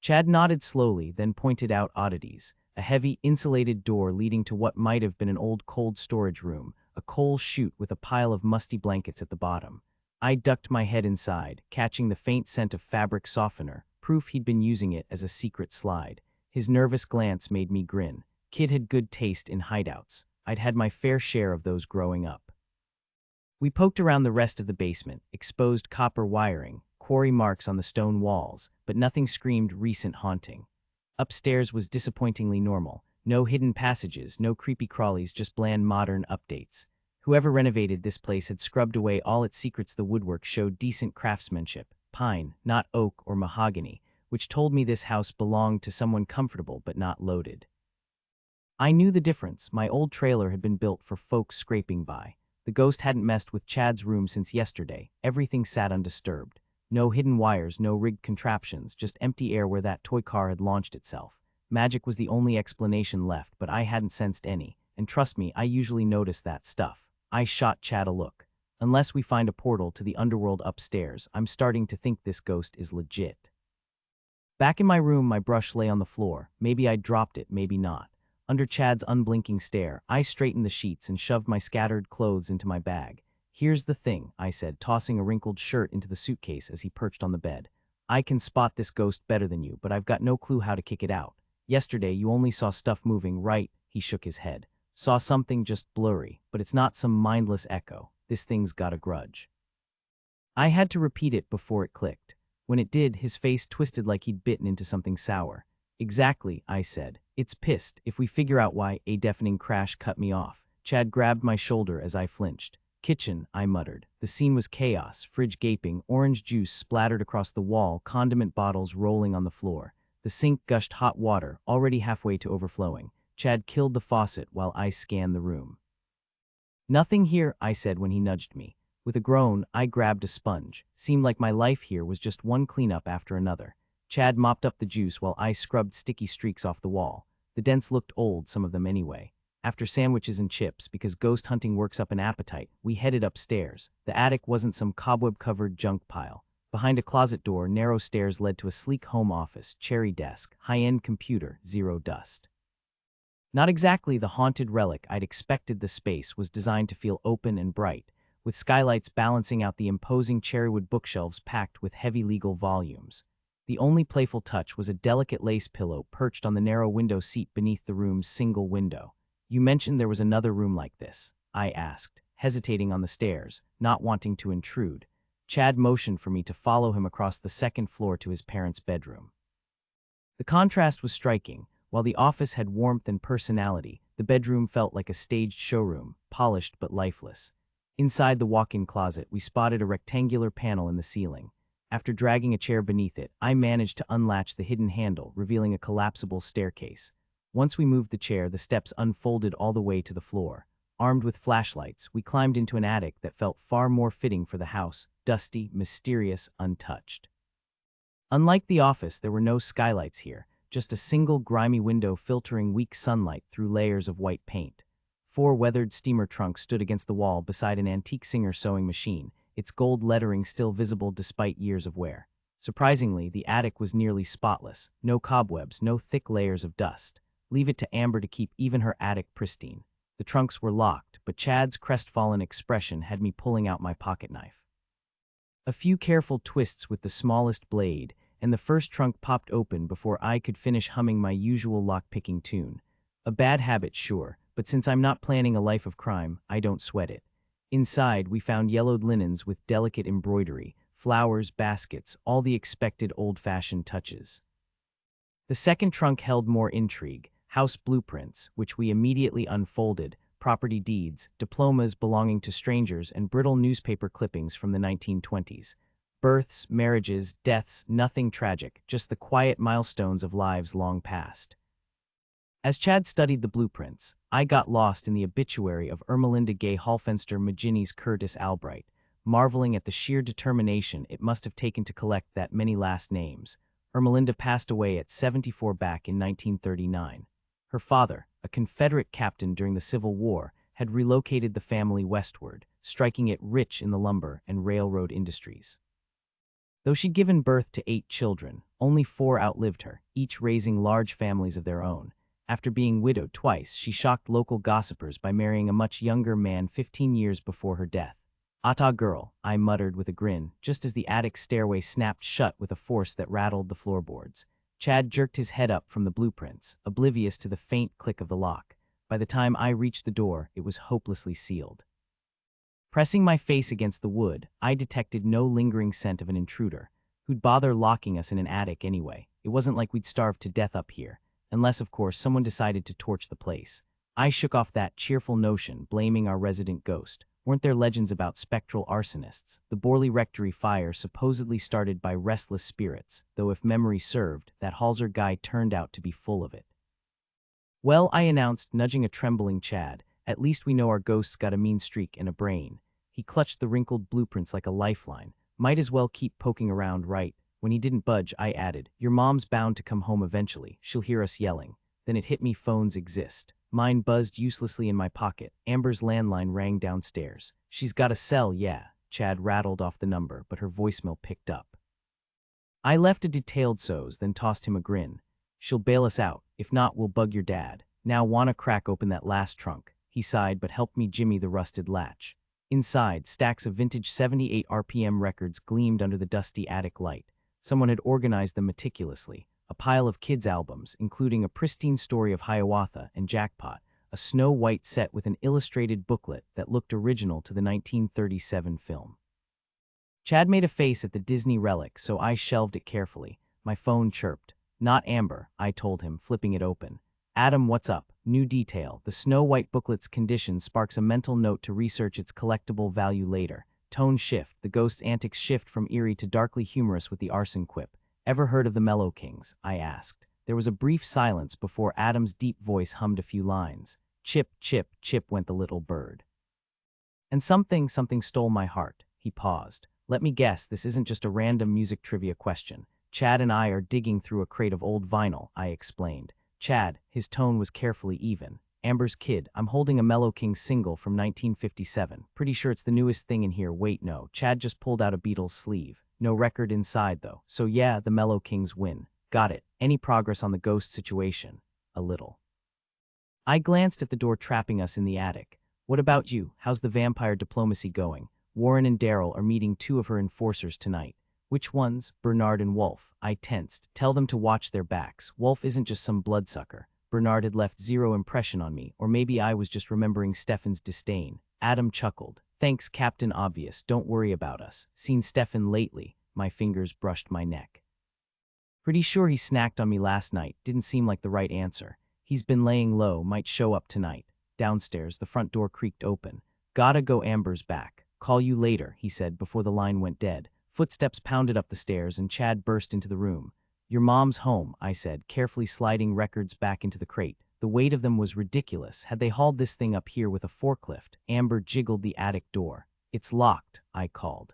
Chad nodded slowly, then pointed out oddities. A heavy, insulated door leading to what might have been an old cold storage room, a coal chute with a pile of musty blankets at the bottom. I ducked my head inside, catching the faint scent of fabric softener, proof he'd been using it as a secret slide. His nervous glance made me grin. Kid had good taste in hideouts. I'd had my fair share of those growing up. We poked around the rest of the basement, exposed copper wiring, quarry marks on the stone walls, but nothing screamed recent haunting. Upstairs was disappointingly normal. No hidden passages, no creepy crawlies, just bland modern updates. Whoever renovated this place had scrubbed away all its secrets. The woodwork showed decent craftsmanship, pine, not oak or mahogany, which told me this house belonged to someone comfortable but not loaded. I knew the difference. My old trailer had been built for folks scraping by. The ghost hadn't messed with Chad's room since yesterday. Everything sat undisturbed. No hidden wires, no rigged contraptions, just empty air where that toy car had launched itself. Magic was the only explanation left, but I hadn't sensed any. And trust me, I usually notice that stuff. I shot Chad a look. Unless we find a portal to the underworld upstairs, I'm starting to think this ghost is legit. Back in my room, my brush lay on the floor. Maybe I'd dropped it, maybe not. Under Chad's unblinking stare, I straightened the sheets and shoved my scattered clothes into my bag. Here's the thing, I said, tossing a wrinkled shirt into the suitcase as he perched on the bed. I can spot this ghost better than you, but I've got no clue how to kick it out. Yesterday, you only saw stuff moving, right? He shook his head. Saw something just blurry, but it's not some mindless echo. This thing's got a grudge. I had to repeat it before it clicked. When it did, his face twisted like he'd bitten into something sour. Exactly, I said. It's pissed. If we figure out why, a deafening crash cut me off. Chad grabbed my shoulder as I flinched. Kitchen, I muttered. The scene was chaos, fridge gaping, orange juice splattered across the wall, condiment bottles rolling on the floor. The sink gushed hot water, already halfway to overflowing. Chad killed the faucet while I scanned the room. Nothing here, I said when he nudged me. With a groan, I grabbed a sponge. Seemed like my life here was just one cleanup after another. Chad mopped up the juice while I scrubbed sticky streaks off the wall. The dents looked old, some of them anyway. After sandwiches and chips, because ghost hunting works up an appetite, we headed upstairs. The attic wasn't some cobweb-covered junk pile. Behind a closet door, narrow stairs led to a sleek home office, cherry desk, high-end computer, zero dust. Not exactly the haunted relic I'd expected. The space was designed to feel open and bright, with skylights balancing out the imposing cherrywood bookshelves packed with heavy legal volumes. The only playful touch was a delicate lace pillow perched on the narrow window seat beneath the room's single window. You mentioned there was another room like this, I asked, hesitating on the stairs, not wanting to intrude. Chad motioned for me to follow him across the second floor to his parents' bedroom. The contrast was striking. While the office had warmth and personality, the bedroom felt like a staged showroom, polished but lifeless. Inside the walk-in closet, we spotted a rectangular panel in the ceiling. After dragging a chair beneath it, I managed to unlatch the hidden handle, revealing a collapsible staircase. Once we moved the chair, the steps unfolded all the way to the floor. Armed with flashlights, we climbed into an attic that felt far more fitting for the house, dusty, mysterious, untouched. Unlike the office, there were no skylights here, just a single grimy window filtering weak sunlight through layers of white paint. 4 weathered steamer trunks stood against the wall beside an antique Singer sewing machine, its gold lettering still visible despite years of wear. Surprisingly, the attic was nearly spotless. No cobwebs, no thick layers of dust. Leave it to Amber to keep even her attic pristine. The trunks were locked, but Chad's crestfallen expression had me pulling out my pocketknife. A few careful twists with the smallest blade, and the first trunk popped open before I could finish humming my usual lock-picking tune. A bad habit, sure, but since I'm not planning a life of crime, I don't sweat it. Inside, we found yellowed linens with delicate embroidery, flowers, baskets, all the expected old-fashioned touches. The second trunk held more intrigue: house blueprints, which we immediately unfolded, property deeds, diplomas belonging to strangers, and brittle newspaper clippings from the 1920s. Births, marriages, deaths, nothing tragic, just the quiet milestones of lives long past. As Chad studied the blueprints, I got lost in the obituary of Ermelinda Gay Hallfenster Magini's Curtis Albright, marveling at the sheer determination it must have taken to collect that many last names. Ermelinda passed away at 74 back in 1939. Her father, a Confederate captain during the Civil War, had relocated the family westward, striking it rich in the lumber and railroad industries. Though she'd given birth to 8 children, only 4 outlived her, each raising large families of their own. After being widowed twice, she shocked local gossipers by marrying a much younger man 15 years before her death. "Ata girl," I muttered with a grin, just as the attic stairway snapped shut with a force that rattled the floorboards. Chad jerked his head up from the blueprints, oblivious to the faint click of the lock. By the time I reached the door, it was hopelessly sealed. Pressing my face against the wood, I detected no lingering scent of an intruder. Who'd bother locking us in an attic anyway? It wasn't like we'd starved to death up here. Unless, of course, someone decided to torch the place. I shook off that cheerful notion, blaming our resident ghost. Weren't there legends about spectral arsonists? The Borley Rectory fire supposedly started by restless spirits, though if memory served, that Halser guy turned out to be full of it. "Well," I announced, nudging a trembling Chad, "at least we know our ghost's got a mean streak and a brain." He clutched the wrinkled blueprints like a lifeline. "Might as well keep poking around, right?" When he didn't budge, I added, "Your mom's bound to come home eventually. She'll hear us yelling." Then it hit me: phones exist. Mine buzzed uselessly in my pocket. Amber's landline rang downstairs. "She's got a cell, yeah." Chad rattled off the number, but her voicemail picked up. I left a detailed so's, then tossed him a grin. "She'll bail us out. If not, we'll bug your dad. Now wanna crack open that last trunk." He sighed but helped me jimmy the rusted latch. Inside, stacks of vintage 78 RPM records gleamed under the dusty attic light. Someone had organized them meticulously. A pile of kids' albums, including A Pristine Story of Hiawatha and Jackpot, a snow-white set with an illustrated booklet that looked original to the 1937 film. Chad made a face at the Disney relic, so I shelved it carefully. My phone chirped. "Not Amber," I told him, flipping it open. "Adam, what's up?" New detail: the snow-white booklet's condition sparks a mental note to research its collectible value later. Tone shift: the ghost's antics shift from eerie to darkly humorous with the arson quip. "Ever heard of the Mellow Kings?" I asked. There was a brief silence before Adam's deep voice hummed a few lines. "Chip, chip, chip," went the little bird. "And something stole my heart." He paused. "Let me guess, this isn't just a random music trivia question. Chad and I are digging through a crate of old vinyl," I explained. "Chad," his tone was carefully even. "Amber's kid, I'm holding a Mellow Kings single from 1957. Pretty sure it's the newest thing in here." "Wait, no." Chad just pulled out a Beatles sleeve. "No record inside, though. So yeah, the Mellow Kings win." "Got it. Any progress on the ghost situation?" "A little." I glanced at the door trapping us in the attic. "What about you? How's the vampire diplomacy going?" "Warren and Daryl are meeting 2 of her enforcers tonight." "Which ones?" "Bernard and Wolf." I tensed. "Tell them to watch their backs. Wolf isn't just some bloodsucker." Bernard had left zero impression on me, or maybe I was just remembering Stefan's disdain. Adam chuckled. "Thanks, Captain Obvious. Don't worry about us. Seen Stefan lately?" My fingers brushed my neck. "Pretty sure he snacked on me last night." Didn't seem like the right answer. "He's been laying low, might show up tonight." Downstairs, the front door creaked open. Gotta go. Amber's back. Call you later, he said before the line went dead. Footsteps pounded up the stairs and Chad burst into the room. Your mom's home, I said, carefully sliding records back into the crate. The weight of them was ridiculous. Had they hauled this thing up here with a forklift? Amber jiggled the attic door. It's locked, I called.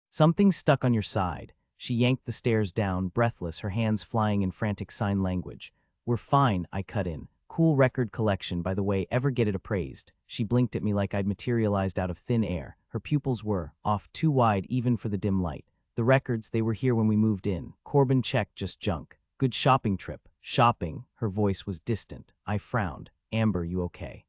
Something's stuck on your side. She yanked the stairs down, breathless, her hands flying in frantic sign language. We're fine, I cut in. Cool record collection, by the way, ever get it appraised? She blinked at me like I'd materialized out of thin air. Her pupils were off too wide even for the dim light. The records, they were here when we moved in. Corbin checked, just junk. Good shopping trip. Shopping? Her voice was distant. I frowned. Amber, you okay?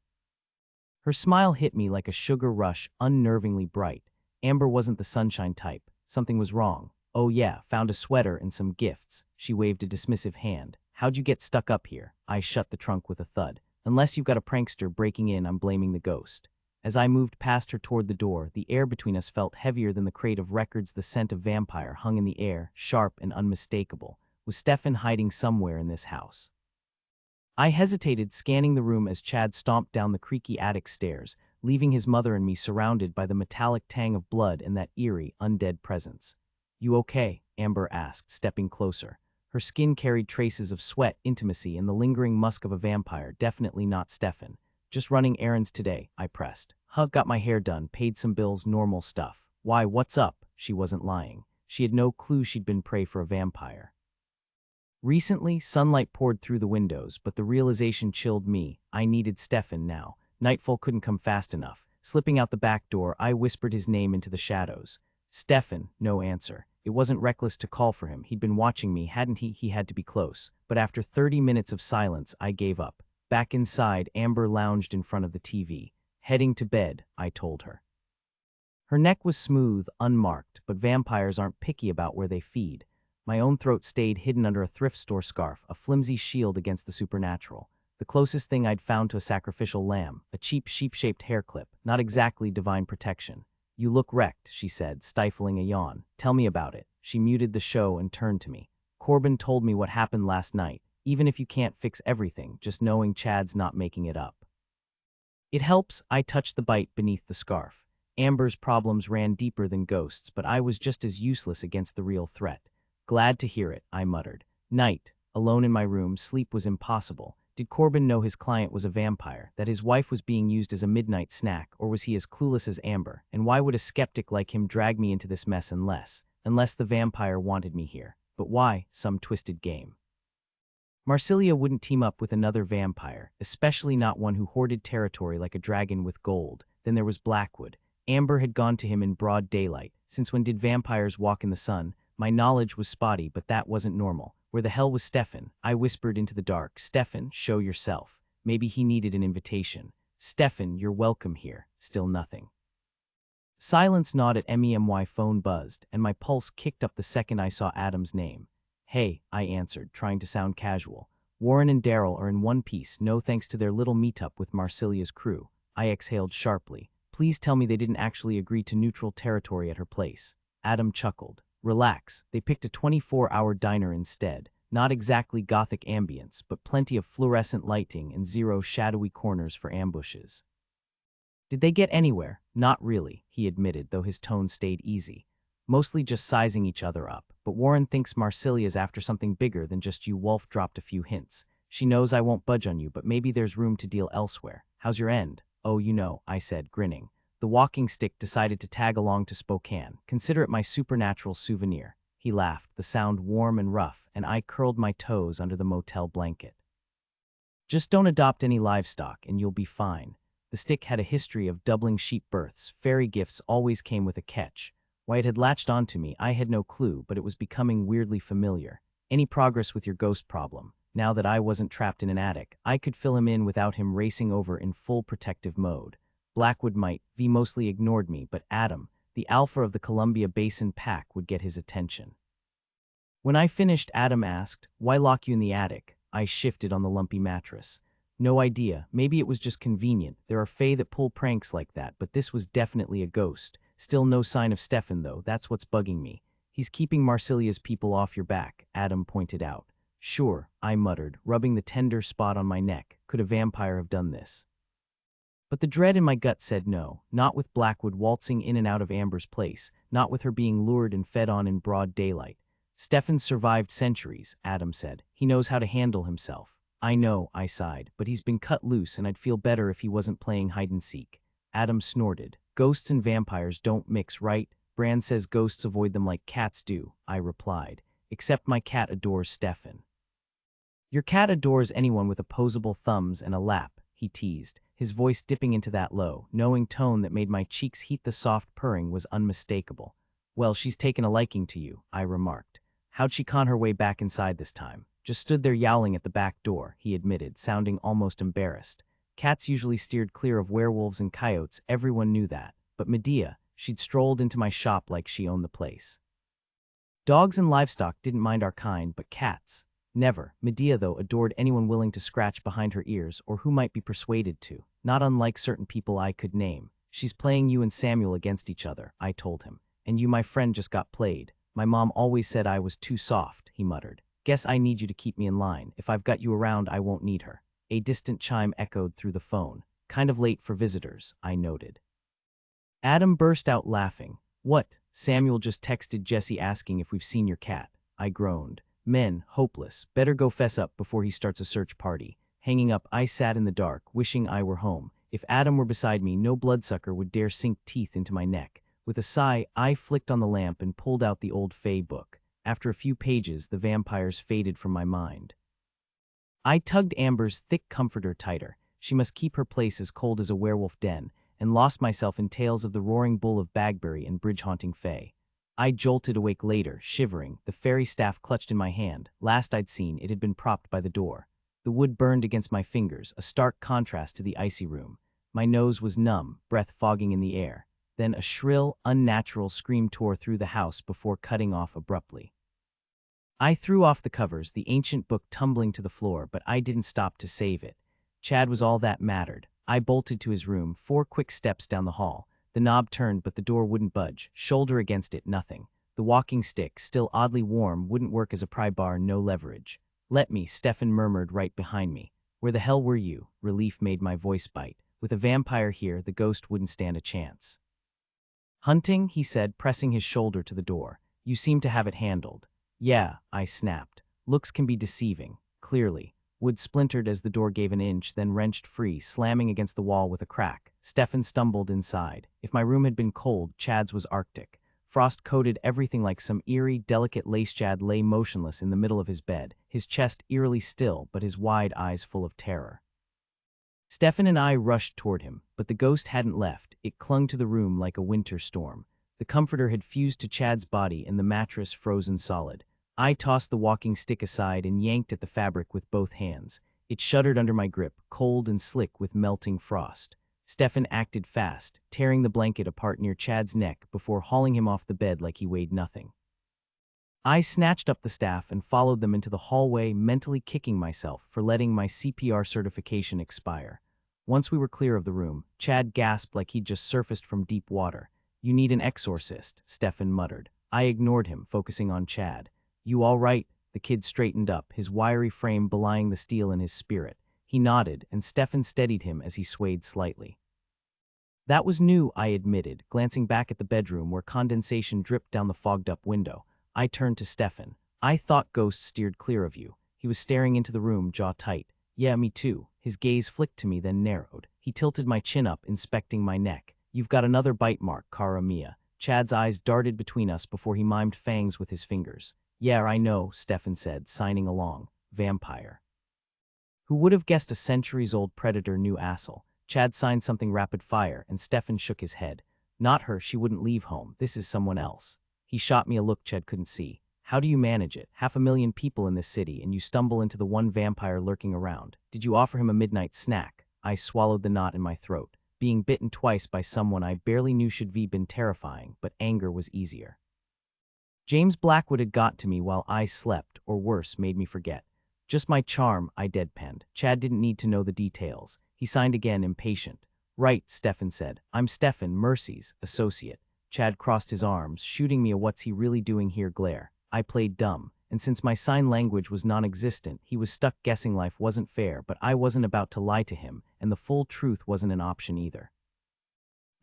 Her smile hit me like a sugar rush, unnervingly bright. Amber wasn't the sunshine type. Something was wrong. Oh yeah, found a sweater and some gifts. She waved a dismissive hand. How'd you get stuck up here? I shut the trunk with a thud. Unless you've got a prankster breaking in, I'm blaming the ghost. As I moved past her toward the door, the air between us felt heavier than the crate of records. The scent of vampire hung in the air, sharp and unmistakable. Was Stefan hiding somewhere in this house? I hesitated, scanning the room as Chad stomped down the creaky attic stairs, leaving his mother and me surrounded by the metallic tang of blood and that eerie, undead presence. You okay? Amber asked, stepping closer. Her skin carried traces of sweat, intimacy, and the lingering musk of a vampire. Definitely not Stefan. Just running errands today, I pressed. Got my hair done, paid some bills, normal stuff. Why, what's up? She wasn't lying. She had no clue she'd been prey for a vampire. Recently, sunlight poured through the windows, but the realization chilled me. I needed Stefan now. Nightfall couldn't come fast enough. Slipping out the back door, I whispered his name into the shadows. Stefan, no answer. It wasn't reckless to call for him. He'd been watching me, hadn't he? He had to be close. But after 30 minutes of silence, I gave up. Back inside, Amber lounged in front of the TV. Heading to bed, I told her. Her neck was smooth, unmarked, but vampires aren't picky about where they feed. My own throat stayed hidden under a thrift store scarf, a flimsy shield against the supernatural. The closest thing I'd found to a sacrificial lamb, a cheap sheep-shaped hair clip, not exactly divine protection. You look wrecked, she said, stifling a yawn. Tell me about it. She muted the show and turned to me. Corbin told me what happened last night. Even if you can't fix everything, just knowing Chad's not making it up. It helps. I touched the bite beneath the scarf. Amber's problems ran deeper than ghosts, but I was just as useless against the real threat. Glad to hear it, I muttered. Night. Alone in my room, sleep was impossible. Did Corbin know his client was a vampire, that his wife was being used as a midnight snack, or was he as clueless as Amber? And why would a skeptic like him drag me into this mess unless the vampire wanted me here? But why? Some twisted game. Marsilia wouldn't team up with another vampire, especially not one who hoarded territory like a dragon with gold. Then there was Blackwood. Amber had gone to him in broad daylight. Since when did vampires walk in the sun? My knowledge was spotty, but that wasn't normal. Where the hell was Stefan? I whispered into the dark. Stefan, show yourself. Maybe he needed an invitation. Stefan, you're welcome here. Still nothing. Silence gnawed at me. My phone buzzed, and my pulse kicked up the second I saw Adam's name. Hey, I answered, trying to sound casual. Warren and Daryl are in one piece, no thanks to their little meetup with Marsilia's crew. I exhaled sharply. Please tell me they didn't actually agree to neutral territory at her place. Adam chuckled. Relax, they picked a 24-hour diner instead. Not exactly gothic ambience, but plenty of fluorescent lighting and zero shadowy corners for ambushes. Did they get anywhere? Not really, he admitted, though his tone stayed easy. Mostly just sizing each other up, but Warren thinks Marsilia's after something bigger than just you. Wolf dropped a few hints. She knows I won't budge on you, but maybe there's room to deal elsewhere. How's your end? Oh, you know, I said, grinning. The walking stick decided to tag along to Spokane. Consider it my supernatural souvenir. He laughed, the sound warm and rough, and I curled my toes under the motel blanket. Just don't adopt any livestock, and you'll be fine. The stick had a history of doubling sheep births. Fairy gifts always came with a catch. Why it had latched onto me, I had no clue, but it was becoming weirdly familiar. Any progress with your ghost problem? Now that I wasn't trapped in an attic, I could fill him in without him racing over in full protective mode. Blackwood might. V mostly ignored me, but Adam, the alpha of the Columbia Basin pack, would get his attention. When I finished, Adam asked, why lock you in the attic? I shifted on the lumpy mattress. No idea. Maybe it was just convenient. There are fae that pull pranks like that, but this was definitely a ghost. Still no sign of Stefan, though. That's what's bugging me. He's keeping Marsilia's people off your back, Adam pointed out. Sure, I muttered, rubbing the tender spot on my neck. Could a vampire have done this? But the dread in my gut said no, not with Blackwood waltzing in and out of Amber's place, not with her being lured and fed on in broad daylight. Stefan's survived centuries, Adam said. He knows how to handle himself. I know, I sighed, but he's been cut loose and I'd feel better if he wasn't playing hide-and-seek. Adam snorted. Ghosts and vampires don't mix, right? Brand says ghosts avoid them like cats do, I replied. Except my cat adores Stefan. Your cat adores anyone with opposable thumbs and a lap, he teased, his voice dipping into that low, knowing tone that made my cheeks heat. The soft purring was unmistakable. Well, she's taken a liking to you, I remarked. How'd she con her way back inside this time? Just stood there yowling at the back door, he admitted, sounding almost embarrassed. Cats usually steered clear of werewolves and coyotes, everyone knew that. But Medea, she'd strolled into my shop like she owned the place. Dogs and livestock didn't mind our kind, but cats. Never. Medea, though, adored anyone willing to scratch behind her ears or who might be persuaded to, not unlike certain people I could name. She's playing you and Samuel against each other, I told him. And you, my friend, just got played. My mom always said I was too soft, he muttered. Guess I need you to keep me in line. If I've got you around, I won't need her. A distant chime echoed through the phone. Kind of late for visitors, I noted. Adam burst out laughing. What? Samuel just texted Jesse asking if we've seen your cat. I groaned. Men, hopeless. Better go fess up before he starts a search party. Hanging up, I sat in the dark, wishing I were home. If Adam were beside me, no bloodsucker would dare sink teeth into my neck. With a sigh, I flicked on the lamp and pulled out the old Fey book. After a few pages, the vampires faded from my mind. I tugged Amber's thick comforter tighter. She must keep her place as cold as a werewolf den, and lost myself in tales of the roaring bull of Bagbury and bridge-haunting Fey. I jolted awake later, shivering, the fairy staff clutched in my hand. Last I'd seen, it had been propped by the door. The wood burned against my fingers, a stark contrast to the icy room. My nose was numb, breath fogging in the air. Then a shrill, unnatural scream tore through the house before cutting off abruptly. I threw off the covers, the ancient book tumbling to the floor, but I didn't stop to save it. Chad was all that mattered. I bolted to his room, 4 quick steps down the hall. The knob turned, but the door wouldn't budge. Shoulder against it, nothing. The walking stick, still oddly warm, wouldn't work as a pry bar, no leverage. Let me, Stefan murmured right behind me. Where the hell were you? Relief made my voice bite. With a vampire here, the ghost wouldn't stand a chance. Hunting, he said, pressing his shoulder to the door. You seem to have it handled. Yeah, I snapped. Looks can be deceiving, clearly. Wood splintered as the door gave an inch, then wrenched free, slamming against the wall with a crack. Stefan stumbled inside. If my room had been cold, Chad's was Arctic. Frost coated everything like some eerie, delicate lace. Chad lay motionless in the middle of his bed, his chest eerily still, but his wide eyes full of terror. Stefan and I rushed toward him, but the ghost hadn't left. It clung to the room like a winter storm. The comforter had fused to Chad's body and the mattress frozen solid. I tossed the walking stick aside and yanked at the fabric with both hands. It shuddered under my grip, cold and slick with melting frost. Stefan acted fast, tearing the blanket apart near Chad's neck before hauling him off the bed like he weighed nothing. I snatched up the staff and followed them into the hallway, mentally kicking myself for letting my CPR certification expire. Once we were clear of the room, Chad gasped like he'd just surfaced from deep water. You need an exorcist, Stefan muttered. I ignored him, focusing on Chad. You all right? The kid straightened up, his wiry frame belying the steel in his spirit. He nodded, and Stefan steadied him as he swayed slightly. That was new, I admitted, glancing back at the bedroom where condensation dripped down the fogged-up window. I turned to Stefan. I thought ghosts steered clear of you. He was staring into the room, jaw tight. Yeah, me too. His gaze flicked to me, then narrowed. He tilted my chin up, inspecting my neck. You've got another bite mark, cara mia. Chad's eyes darted between us before he mimed fangs with his fingers. Yeah, I know, Stefan said, signing along. Vampire. Who would have guessed a centuries-old predator knew Assel? Chad signed something rapid fire, and Stefan shook his head. Not her, she wouldn't leave home. This is someone else. He shot me a look Chad couldn't see. How do you manage it? 500,000 people in this city, and you stumble into the one vampire lurking around. Did you offer him a midnight snack? I swallowed the knot in my throat. Being bitten twice by someone I barely knew should have been terrifying, but anger was easier. James Blackwood had got to me while I slept, or worse, made me forget. Just my charm, I deadpanned. Chad didn't need to know the details. He signed again, impatient. Right, Stefan said. I'm Stefan, Mercy's associate. Chad crossed his arms, shooting me a what's he really doing here glare. I played dumb, and since my sign language was non-existent, he was stuck guessing life wasn't fair, but I wasn't about to lie to him, and the full truth wasn't an option either.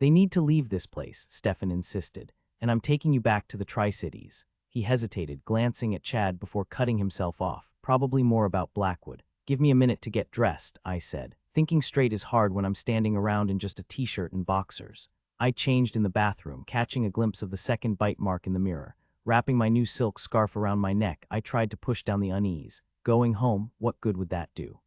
They need to leave this place, Stefan insisted, and I'm taking you back to the Tri-Cities. He hesitated, glancing at Chad before cutting himself off, probably more about Blackwood. Give me a minute to get dressed, I said. Thinking straight is hard when I'm standing around in just a t-shirt and boxers. I changed in the bathroom, catching a glimpse of the second bite mark in the mirror. Wrapping my new silk scarf around my neck, I tried to push down the unease. Going home, what good would that do?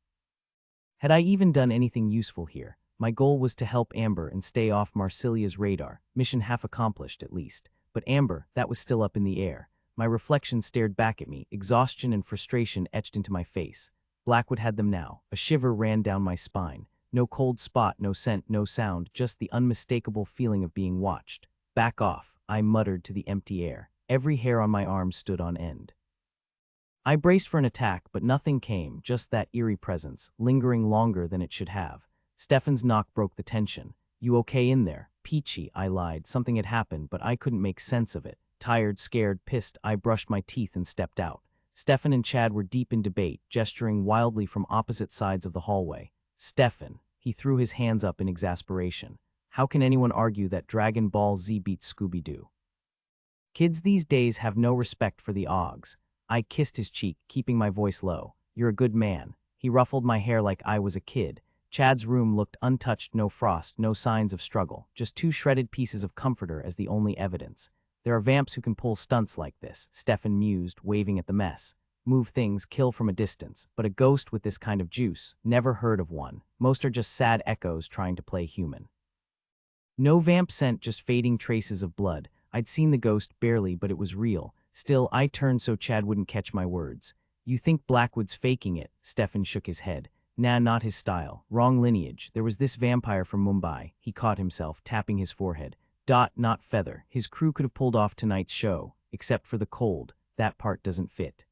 Had I even done anything useful here? My goal was to help Amber and stay off Marsilia's radar, mission half accomplished at least. But Amber, that was still up in the air. My reflection stared back at me, exhaustion and frustration etched into my face. Blackwood had them now. A shiver ran down my spine. No cold spot, no scent, no sound, just the unmistakable feeling of being watched. Back off, I muttered to the empty air. Every hair on my arm stood on end. I braced for an attack, but nothing came, just that eerie presence, lingering longer than it should have. Stefan's knock broke the tension. You okay in there? Peachy, I lied. Something had happened, but I couldn't make sense of it. Tired, scared, pissed, I brushed my teeth and stepped out. Stefan and Chad were deep in debate, gesturing wildly from opposite sides of the hallway. Stefan, he threw his hands up in exasperation. How can anyone argue that Dragon Ball Z beats Scooby-Doo? Kids these days have no respect for the Augs. I kissed his cheek, keeping my voice low. You're a good man. He ruffled my hair like I was a kid. Chad's room looked untouched, no frost, no signs of struggle, just 2 shredded pieces of comforter as the only evidence. There are vamps who can pull stunts like this, Stefan mused, waving at the mess. Move things, kill from a distance, but a ghost with this kind of juice, never heard of one. Most are just sad echoes trying to play human. No vamp scent, just fading traces of blood. I'd seen the ghost barely, but it was real. Still, I turned so Chad wouldn't catch my words. You think Blackwood's faking it? Stefan shook his head. Nah, not his style. Wrong lineage. There was this vampire from Mumbai. He caught himself, tapping his forehead. Dot, not feather. His crew could have pulled off tonight's show, except for the cold. That part doesn't fit.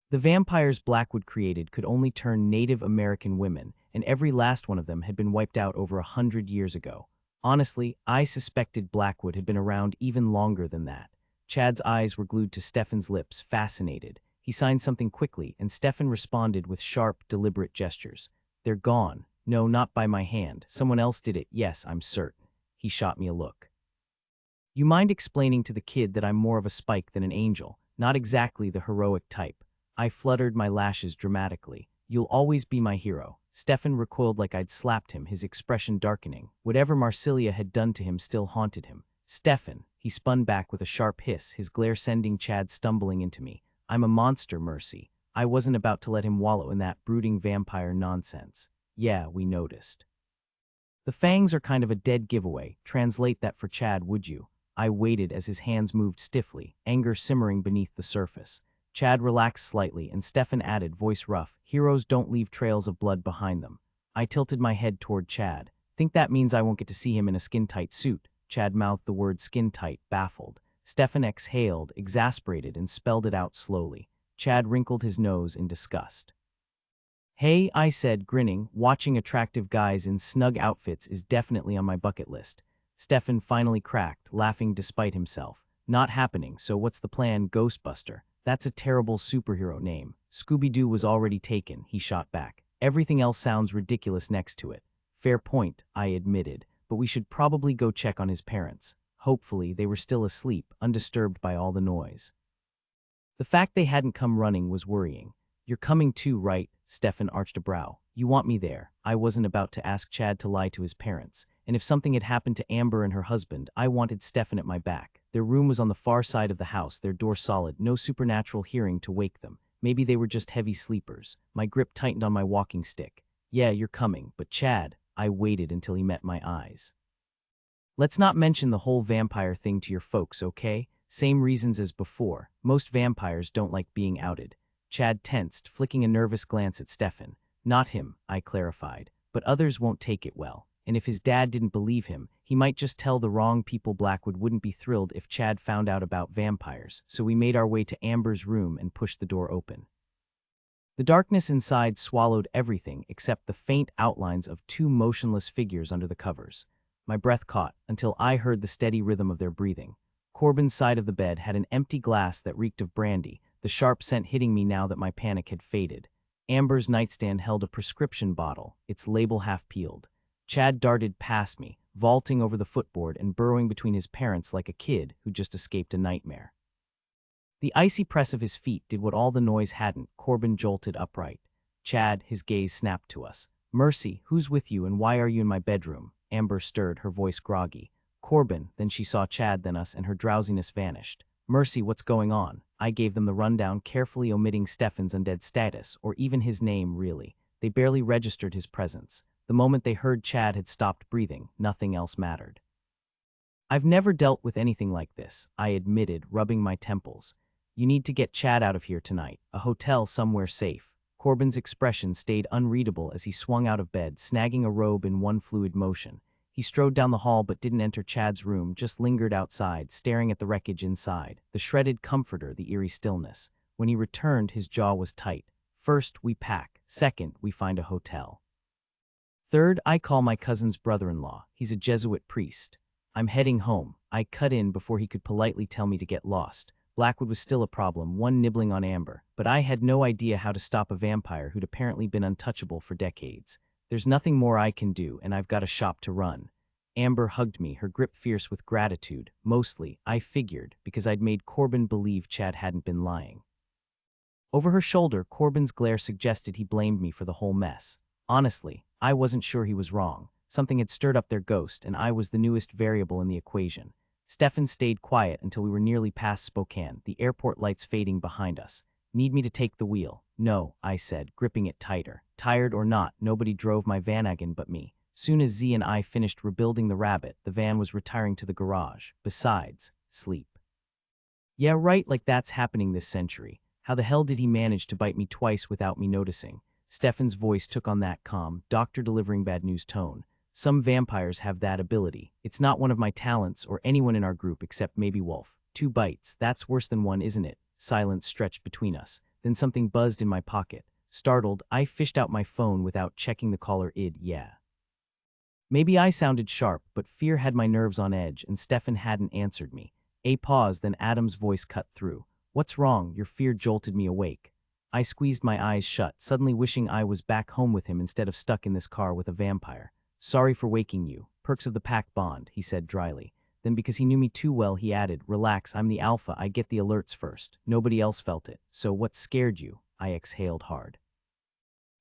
The vampires Blackwood created could only turn Native American women, and every last one of them had been wiped out over 100 years ago. Honestly, I suspected Blackwood had been around even longer than that. Chad's eyes were glued to Stefan's lips, fascinated. He signed something quickly, and Stefan responded with sharp, deliberate gestures. They're gone. No, not by my hand. Someone else did it. Yes, I'm certain. He shot me a look. You mind explaining to the kid that I'm more of a Spike than an angel, not exactly the heroic type? I fluttered my lashes dramatically. You'll always be my hero. Stefan recoiled like I'd slapped him, his expression darkening. Whatever Marsilia had done to him still haunted him. Stefan, he spun back with a sharp hiss, his glare sending Chad stumbling into me. I'm a monster, Mercy. I wasn't about to let him wallow in that brooding vampire nonsense. Yeah, we noticed. The fangs are kind of a dead giveaway. Translate that for Chad, would you? I waited as his hands moved stiffly, anger simmering beneath the surface. Chad relaxed slightly, and Stefan added, voice rough, heroes don't leave trails of blood behind them. I tilted my head toward Chad. Think that means I won't get to see him in a skin-tight suit? Chad mouthed the word skin-tight, baffled. Stefan exhaled, exasperated, and spelled it out slowly. Chad wrinkled his nose in disgust. Hey, I said, grinning, watching attractive guys in snug outfits is definitely on my bucket list. Stefan finally cracked, laughing despite himself. Not happening, so what's the plan, Ghostbuster? That's a terrible superhero name. Scooby-Doo was already taken, he shot back. Everything else sounds ridiculous next to it. Fair point, I admitted, but we should probably go check on his parents. Hopefully, they were still asleep, undisturbed by all the noise. The fact they hadn't come running was worrying. You're coming too, right? Stefan arched a brow. You want me there. I wasn't about to ask Chad to lie to his parents. And if something had happened to Amber and her husband, I wanted Stefan at my back. Their room was on the far side of the house, their door solid, no supernatural hearing to wake them. Maybe they were just heavy sleepers. My grip tightened on my walking stick. Yeah, you're coming, but Chad, I waited until he met my eyes. Let's not mention the whole vampire thing to your folks, okay? Same reasons as before. Most vampires don't like being outed. Chad tensed, flicking a nervous glance at Stefan. Not him, I clarified, but others won't take it well. And if his dad didn't believe him, he might just tell the wrong people. Blackwood wouldn't be thrilled if Chad found out about vampires, so we made our way to Amber's room and pushed the door open. The darkness inside swallowed everything except the faint outlines of 2 motionless figures under the covers. My breath caught until I heard the steady rhythm of their breathing. Corbin's side of the bed had an empty glass that reeked of brandy, the sharp scent hitting me now that my panic had faded. Amber's nightstand held a prescription bottle, its label half peeled. Chad darted past me, vaulting over the footboard and burrowing between his parents like a kid who just escaped a nightmare. The icy press of his feet did what all the noise hadn't. Corbin jolted upright. Chad, his gaze snapped to us. "Mercy, who's with you and why are you in my bedroom?" Amber stirred, her voice groggy. "Corbin," then she saw Chad then us and her drowsiness vanished. "Mercy, what's going on?" I gave them the rundown, carefully omitting Stefan's undead status, or even his name, really. They barely registered his presence. The moment they heard Chad had stopped breathing, nothing else mattered. "I've never dealt with anything like this," I admitted, rubbing my temples. "You need to get Chad out of here tonight, a hotel somewhere safe." Corbin's expression stayed unreadable as he swung out of bed, snagging a robe in one fluid motion. He strode down the hall but didn't enter Chad's room, just lingered outside, staring at the wreckage inside, the shredded comforter, the eerie stillness. When he returned, his jaw was tight. "First, we pack. Second, we find a hotel. Third, I call my cousin's brother-in-law. He's a Jesuit priest. I'm heading home." I cut in before he could politely tell me to get lost. Blackwood was still a problem, one nibbling on Amber, but I had no idea how to stop a vampire who'd apparently been untouchable for decades. "There's nothing more I can do, and I've got a shop to run." Amber hugged me, her grip fierce with gratitude. Mostly, I figured, because I'd made Corbin believe Chad hadn't been lying. Over her shoulder, Corbin's glare suggested he blamed me for the whole mess. Honestly, I wasn't sure he was wrong. Something had stirred up their ghost, and I was the newest variable in the equation. Stefan stayed quiet until we were nearly past Spokane, the airport lights fading behind us. "Need me to take the wheel?" "No," I said, gripping it tighter. Tired or not, nobody drove my Vanagon but me. Soon as Z and I finished rebuilding the Rabbit, the van was retiring to the garage. Besides, sleep. "Yeah, right, like that's happening this century. How the hell did he manage to bite me twice without me noticing?" Stefan's voice took on that calm, doctor delivering bad news tone. "Some vampires have that ability. It's not one of my talents or anyone in our group except maybe Wolf. 2 bites, that's worse than 1, isn't it?" Silence stretched between us. Then something buzzed in my pocket. Startled, I fished out my phone without checking the caller ID. "Yeah." Maybe I sounded sharp, but fear had my nerves on edge, and Stefan hadn't answered me. A pause, then Adam's voice cut through. "What's wrong? Your fear jolted me awake." I squeezed my eyes shut, suddenly wishing I was back home with him instead of stuck in this car with a vampire. "Sorry for waking you. Perks of the pack bond," he said dryly. Then because he knew me too well, he added, "Relax, I'm the alpha, I get the alerts first. Nobody else felt it. So what scared you?" I exhaled hard.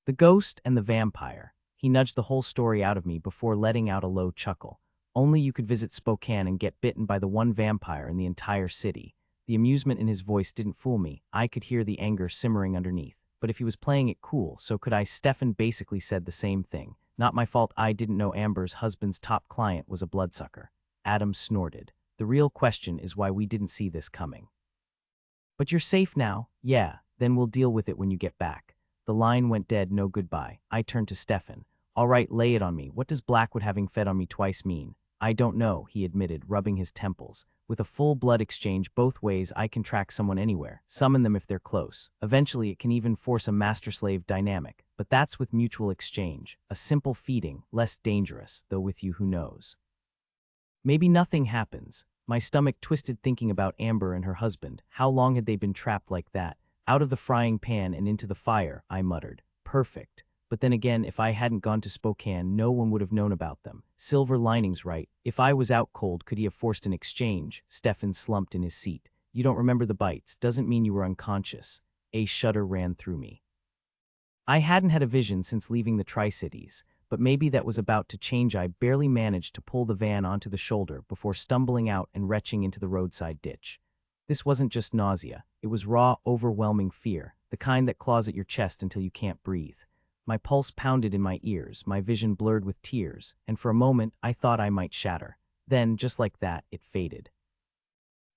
"The ghost and the vampire." He nudged the whole story out of me before letting out a low chuckle. "Only you could visit Spokane and get bitten by the one vampire in the entire city." The amusement in his voice didn't fool me. I could hear the anger simmering underneath. But if he was playing it cool, so could I. Stefan basically said the same thing. "Not my fault I didn't know Amber's husband's top client was a bloodsucker." Adam snorted. "The real question is why we didn't see this coming." "But you're safe now." "Yeah, then we'll deal with it when you get back." The line went dead, no goodbye. I turned to Stefan. "All right, lay it on me. What does Blackwood having fed on me twice mean?" "I don't know," he admitted, rubbing his temples. "With a full blood exchange both ways, I can track someone anywhere, summon them if they're close. Eventually, it can even force a master-slave dynamic. But that's with mutual exchange. A simple feeding, less dangerous, though with you who knows. Maybe nothing happens." My stomach twisted thinking about Amber and her husband. How long had they been trapped like that? "Out of the frying pan and into the fire," I muttered. Perfect. But then again, if I hadn't gone to Spokane, no one would have known about them. Silver linings, right? If I was out cold, could he have forced an exchange? Stefan slumped in his seat. "You don't remember the bites. Doesn't mean you were unconscious." A shudder ran through me. I hadn't had a vision since leaving the Tri-Cities, but maybe that was about to change. I barely managed to pull the van onto the shoulder before stumbling out and retching into the roadside ditch. This wasn't just nausea. It was raw, overwhelming fear, the kind that claws at your chest until you can't breathe. My pulse pounded in my ears, my vision blurred with tears, and for a moment I thought I might shatter. Then, just like that, it faded.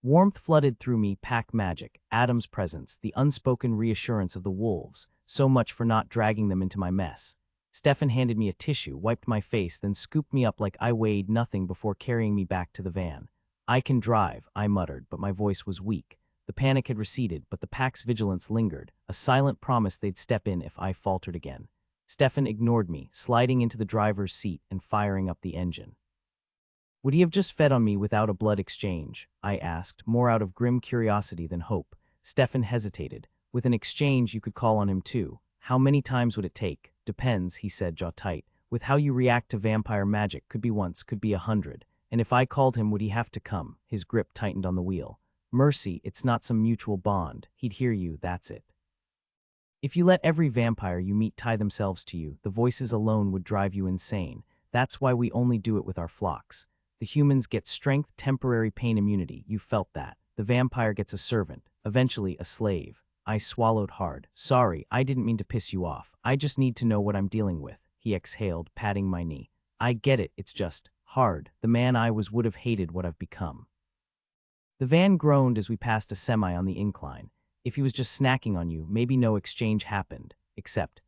Warmth flooded through me, pack magic, Adam's presence, the unspoken reassurance of the wolves, so much for not dragging them into my mess. Stefan handed me a tissue, wiped my face, then scooped me up like I weighed nothing before carrying me back to the van. "I can drive," I muttered, but my voice was weak. The panic had receded, but the pack's vigilance lingered, a silent promise they'd step in if I faltered again. Stefan ignored me, sliding into the driver's seat and firing up the engine. "Would he have just fed on me without a blood exchange?" I asked, more out of grim curiosity than hope. Stefan hesitated. With an exchange, you could call on him too. How many times would it take? Depends, he said, jaw tight. With how you react to vampire magic, could be once, could be 100. And if I called him, would he have to come? His grip tightened on the wheel. Mercy, it's not some mutual bond. He'd hear you, that's it. If you let every vampire you meet tie themselves to you, the voices alone would drive you insane. That's why we only do it with our flocks. The humans get strength, temporary pain immunity. You felt that. The vampire gets a servant, eventually a slave. I swallowed hard. Sorry, I didn't mean to piss you off. I just need to know what I'm dealing with. He exhaled, patting my knee. I get it, it's just hard. The man I was would have hated what I've become. The van groaned as we passed a semi on the incline. If he was just snacking on you, maybe no exchange happened. Except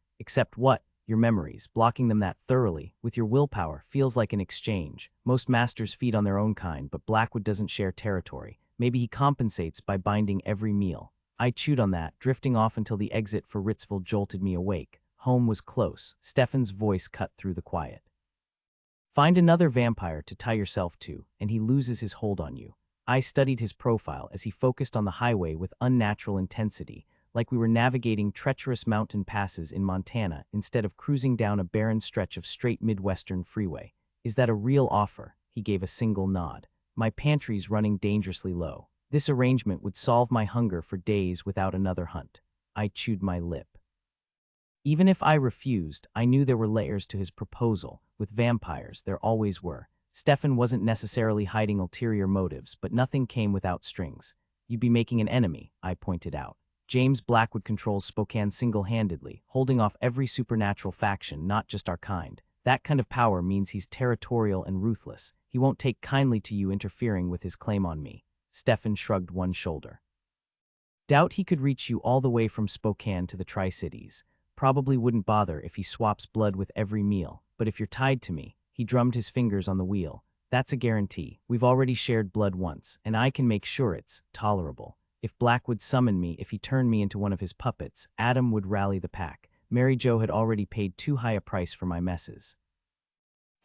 what? Your memories, blocking them that thoroughly, with your willpower, feels like an exchange. Most masters feed on their own kind, but Blackwood doesn't share territory. Maybe he compensates by binding every meal. I chewed on that, drifting off until the exit for Ritzville jolted me awake. Home was close. Stefan's voice cut through the quiet. Find another vampire to tie yourself to, and he loses his hold on you. I studied his profile as he focused on the highway with unnatural intensity, like we were navigating treacherous mountain passes in Montana instead of cruising down a barren stretch of straight Midwestern freeway. Is that a real offer? He gave a single nod. My pantry's running dangerously low. This arrangement would solve my hunger for days without another hunt. I chewed my lip. Even if I refused, I knew there were layers to his proposal. With vampires, there always were. Stefan wasn't necessarily hiding ulterior motives, but nothing came without strings. You'd be making an enemy, I pointed out. James Blackwood controls Spokane single-handedly, holding off every supernatural faction, not just our kind. That kind of power means he's territorial and ruthless. He won't take kindly to you interfering with his claim on me. Stefan shrugged one shoulder. Doubt he could reach you all the way from Spokane to the Tri-Cities. Probably wouldn't bother if he swaps blood with every meal, but if you're tied to me, he drummed his fingers on the wheel. That's a guarantee. We've already shared blood once, and I can make sure it's tolerable. If Black would summon me, if he turned me into one of his puppets, Adam would rally the pack. Mary Jo had already paid too high a price for my messes.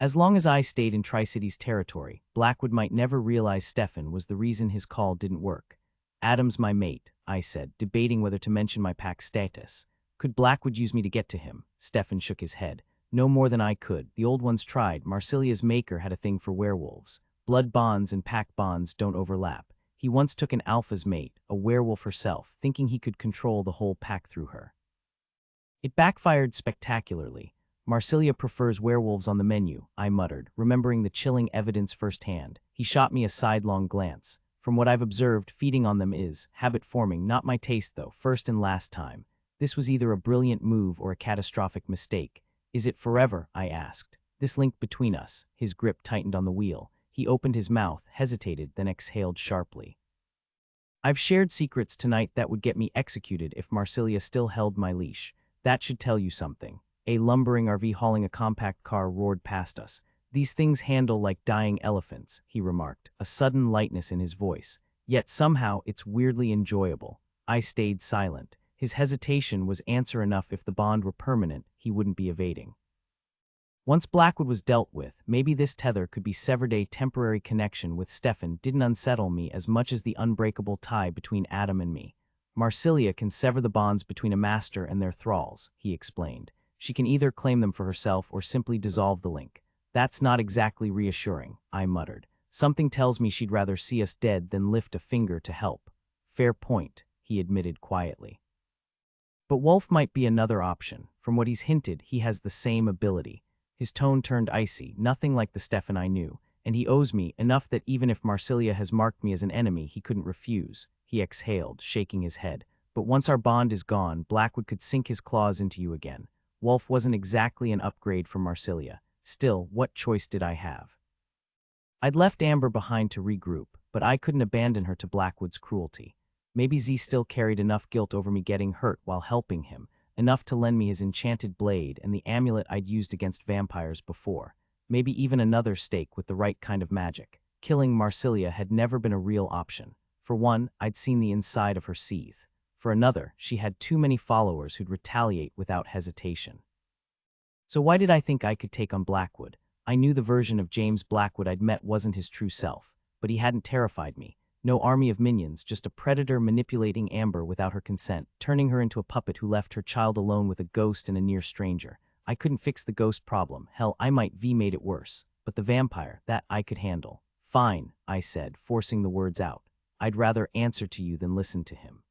As long as I stayed in Tri-Cities territory, Blackwood might never realize Stefan was the reason his call didn't work. Adam's my mate, I said, debating whether to mention my pack status. Could Blackwood use me to get to him? Stefan shook his head. No more than I could. The old ones tried. Marcelia's maker had a thing for werewolves. Blood bonds and pack bonds don't overlap. He once took an alpha's mate, a werewolf herself, thinking he could control the whole pack through her. It backfired spectacularly. Marcelia prefers werewolves on the menu, I muttered, remembering the chilling evidence firsthand. He shot me a sidelong glance. From what I've observed, feeding on them is habit-forming, not my taste though, first and last time. This was either a brilliant move or a catastrophic mistake. Is it forever? I asked. This link between us. His grip tightened on the wheel. He opened his mouth, hesitated, then exhaled sharply. I've shared secrets tonight that would get me executed if Marcelia still held my leash. That should tell you something. A lumbering RV hauling a compact car roared past us. These things handle like dying elephants, he remarked, a sudden lightness in his voice. Yet somehow it's weirdly enjoyable. I stayed silent. His hesitation was answer enough. If the bond were permanent, he wouldn't be evading. Once Blackwood was dealt with, maybe this tether could be severed. A temporary connection with Stefan didn't unsettle me as much as the unbreakable tie between Adam and me. Marcelia can sever the bonds between a master and their thralls, he explained. She can either claim them for herself or simply dissolve the link. That's not exactly reassuring, I muttered. Something tells me she'd rather see us dead than lift a finger to help. Fair point, he admitted quietly. But Wolf might be another option. From what he's hinted, he has the same ability. His tone turned icy, nothing like the Stefan I knew, and he owes me enough that even if Marcelia has marked me as an enemy, he couldn't refuse. He exhaled, shaking his head. But once our bond is gone, Blackwood could sink his claws into you again. Wolf wasn't exactly an upgrade from Marcelia. Still, what choice did I have? I'd left Amber behind to regroup, but I couldn't abandon her to Blackwood's cruelty. Maybe Z still carried enough guilt over me getting hurt while helping him, enough to lend me his enchanted blade and the amulet I'd used against vampires before. Maybe even another stake with the right kind of magic. Killing Marcelia had never been a real option. For one, I'd seen the inside of her seeth. For another, she had too many followers who'd retaliate without hesitation. So why did I think I could take on Blackwood? I knew the version of James Blackwood I'd met wasn't his true self, but he hadn't terrified me. No army of minions, just a predator manipulating Amber without her consent, turning her into a puppet who left her child alone with a ghost and a near stranger. I couldn't fix the ghost problem. Hell, I might have made it worse. But the vampire, that I could handle. Fine, I said, forcing the words out. I'd rather answer to you than listen to him.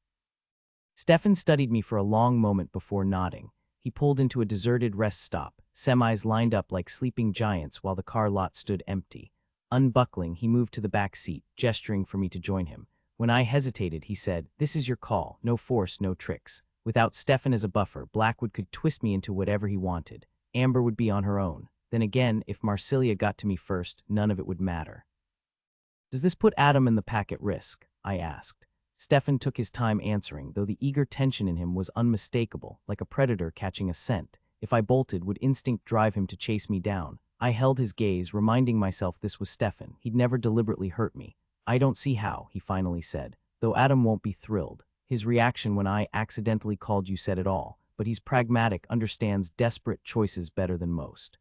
Stefan studied me for a long moment before nodding. He pulled into a deserted rest stop, semis lined up like sleeping giants while the car lot stood empty. Unbuckling, he moved to the back seat, gesturing for me to join him. When I hesitated, he said, "This is your call. No force, no tricks. Without Stefan as a buffer, Blackwood could twist me into whatever he wanted. Amber would be on her own. Then again, if Marsilia got to me first, none of it would matter." "Does this put Adam and the pack at risk?" I asked. Stefan took his time answering, though the eager tension in him was unmistakable, like a predator catching a scent. If I bolted, would instinct drive him to chase me down? I held his gaze, reminding myself this was Stefan. He'd never deliberately hurt me. "I don't see how," he finally said, "though Adam won't be thrilled. His reaction when I accidentally called you said it all, but he's pragmatic, understands desperate choices better than most."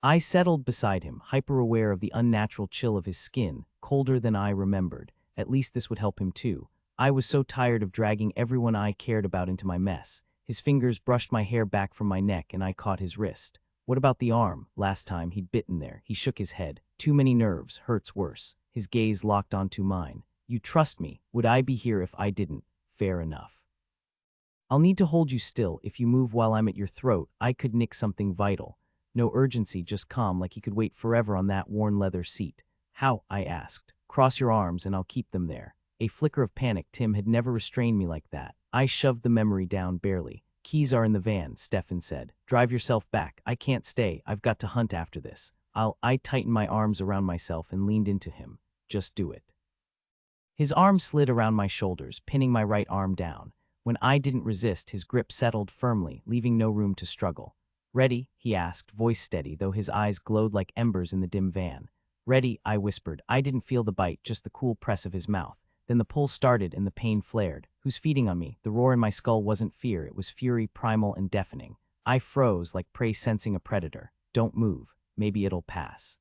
I settled beside him, hyper-aware of the unnatural chill of his skin, colder than I remembered. At least this would help him too. I was so tired of dragging everyone I cared about into my mess. His fingers brushed my hair back from my neck and I caught his wrist. "What about the arm?" Last time he'd bitten there. He shook his head. "Too many nerves, hurts worse." His gaze locked onto mine. "You trust me. Would I be here if I didn't?" "Fair enough. I'll need to hold you still. If you move while I'm at your throat, I could nick something vital." No urgency, just calm, like he could wait forever on that worn leather seat. "How?" I asked. "Cross your arms and I'll keep them there." A flicker of panic. Tim had never restrained me like that. I shoved the memory down barely. "Keys are in the van," Stefan said. "Drive yourself back. I can't stay. I've got to hunt after this." I tightened my arms around myself and leaned into him. "Just do it." His arm slid around my shoulders, pinning my right arm down. When I didn't resist, his grip settled firmly, leaving no room to struggle. "Ready?" he asked, voice steady, though his eyes glowed like embers in the dim van. "Ready," I whispered. I didn't feel the bite, just the cool press of his mouth. Then the pull started and the pain flared. "Who's feeding on me?" The roar in my skull wasn't fear, it was fury, primal and deafening. I froze like prey sensing a predator. "Don't move. Maybe it'll pass."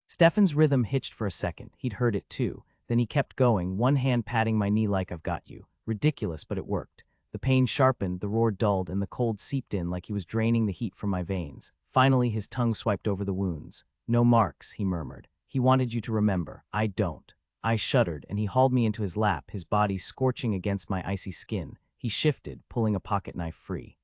Stefan's rhythm hitched for a second. He'd heard it too. Then he kept going, one hand patting my knee like, "I've got you." Ridiculous, but it worked. The pain sharpened, the roar dulled, and the cold seeped in like he was draining the heat from my veins. Finally, his tongue swiped over the wounds. "No marks," he murmured. "He wanted you to remember. I don't." I shuddered, and he hauled me into his lap, his body scorching against my icy skin. He shifted, pulling a pocket knife free.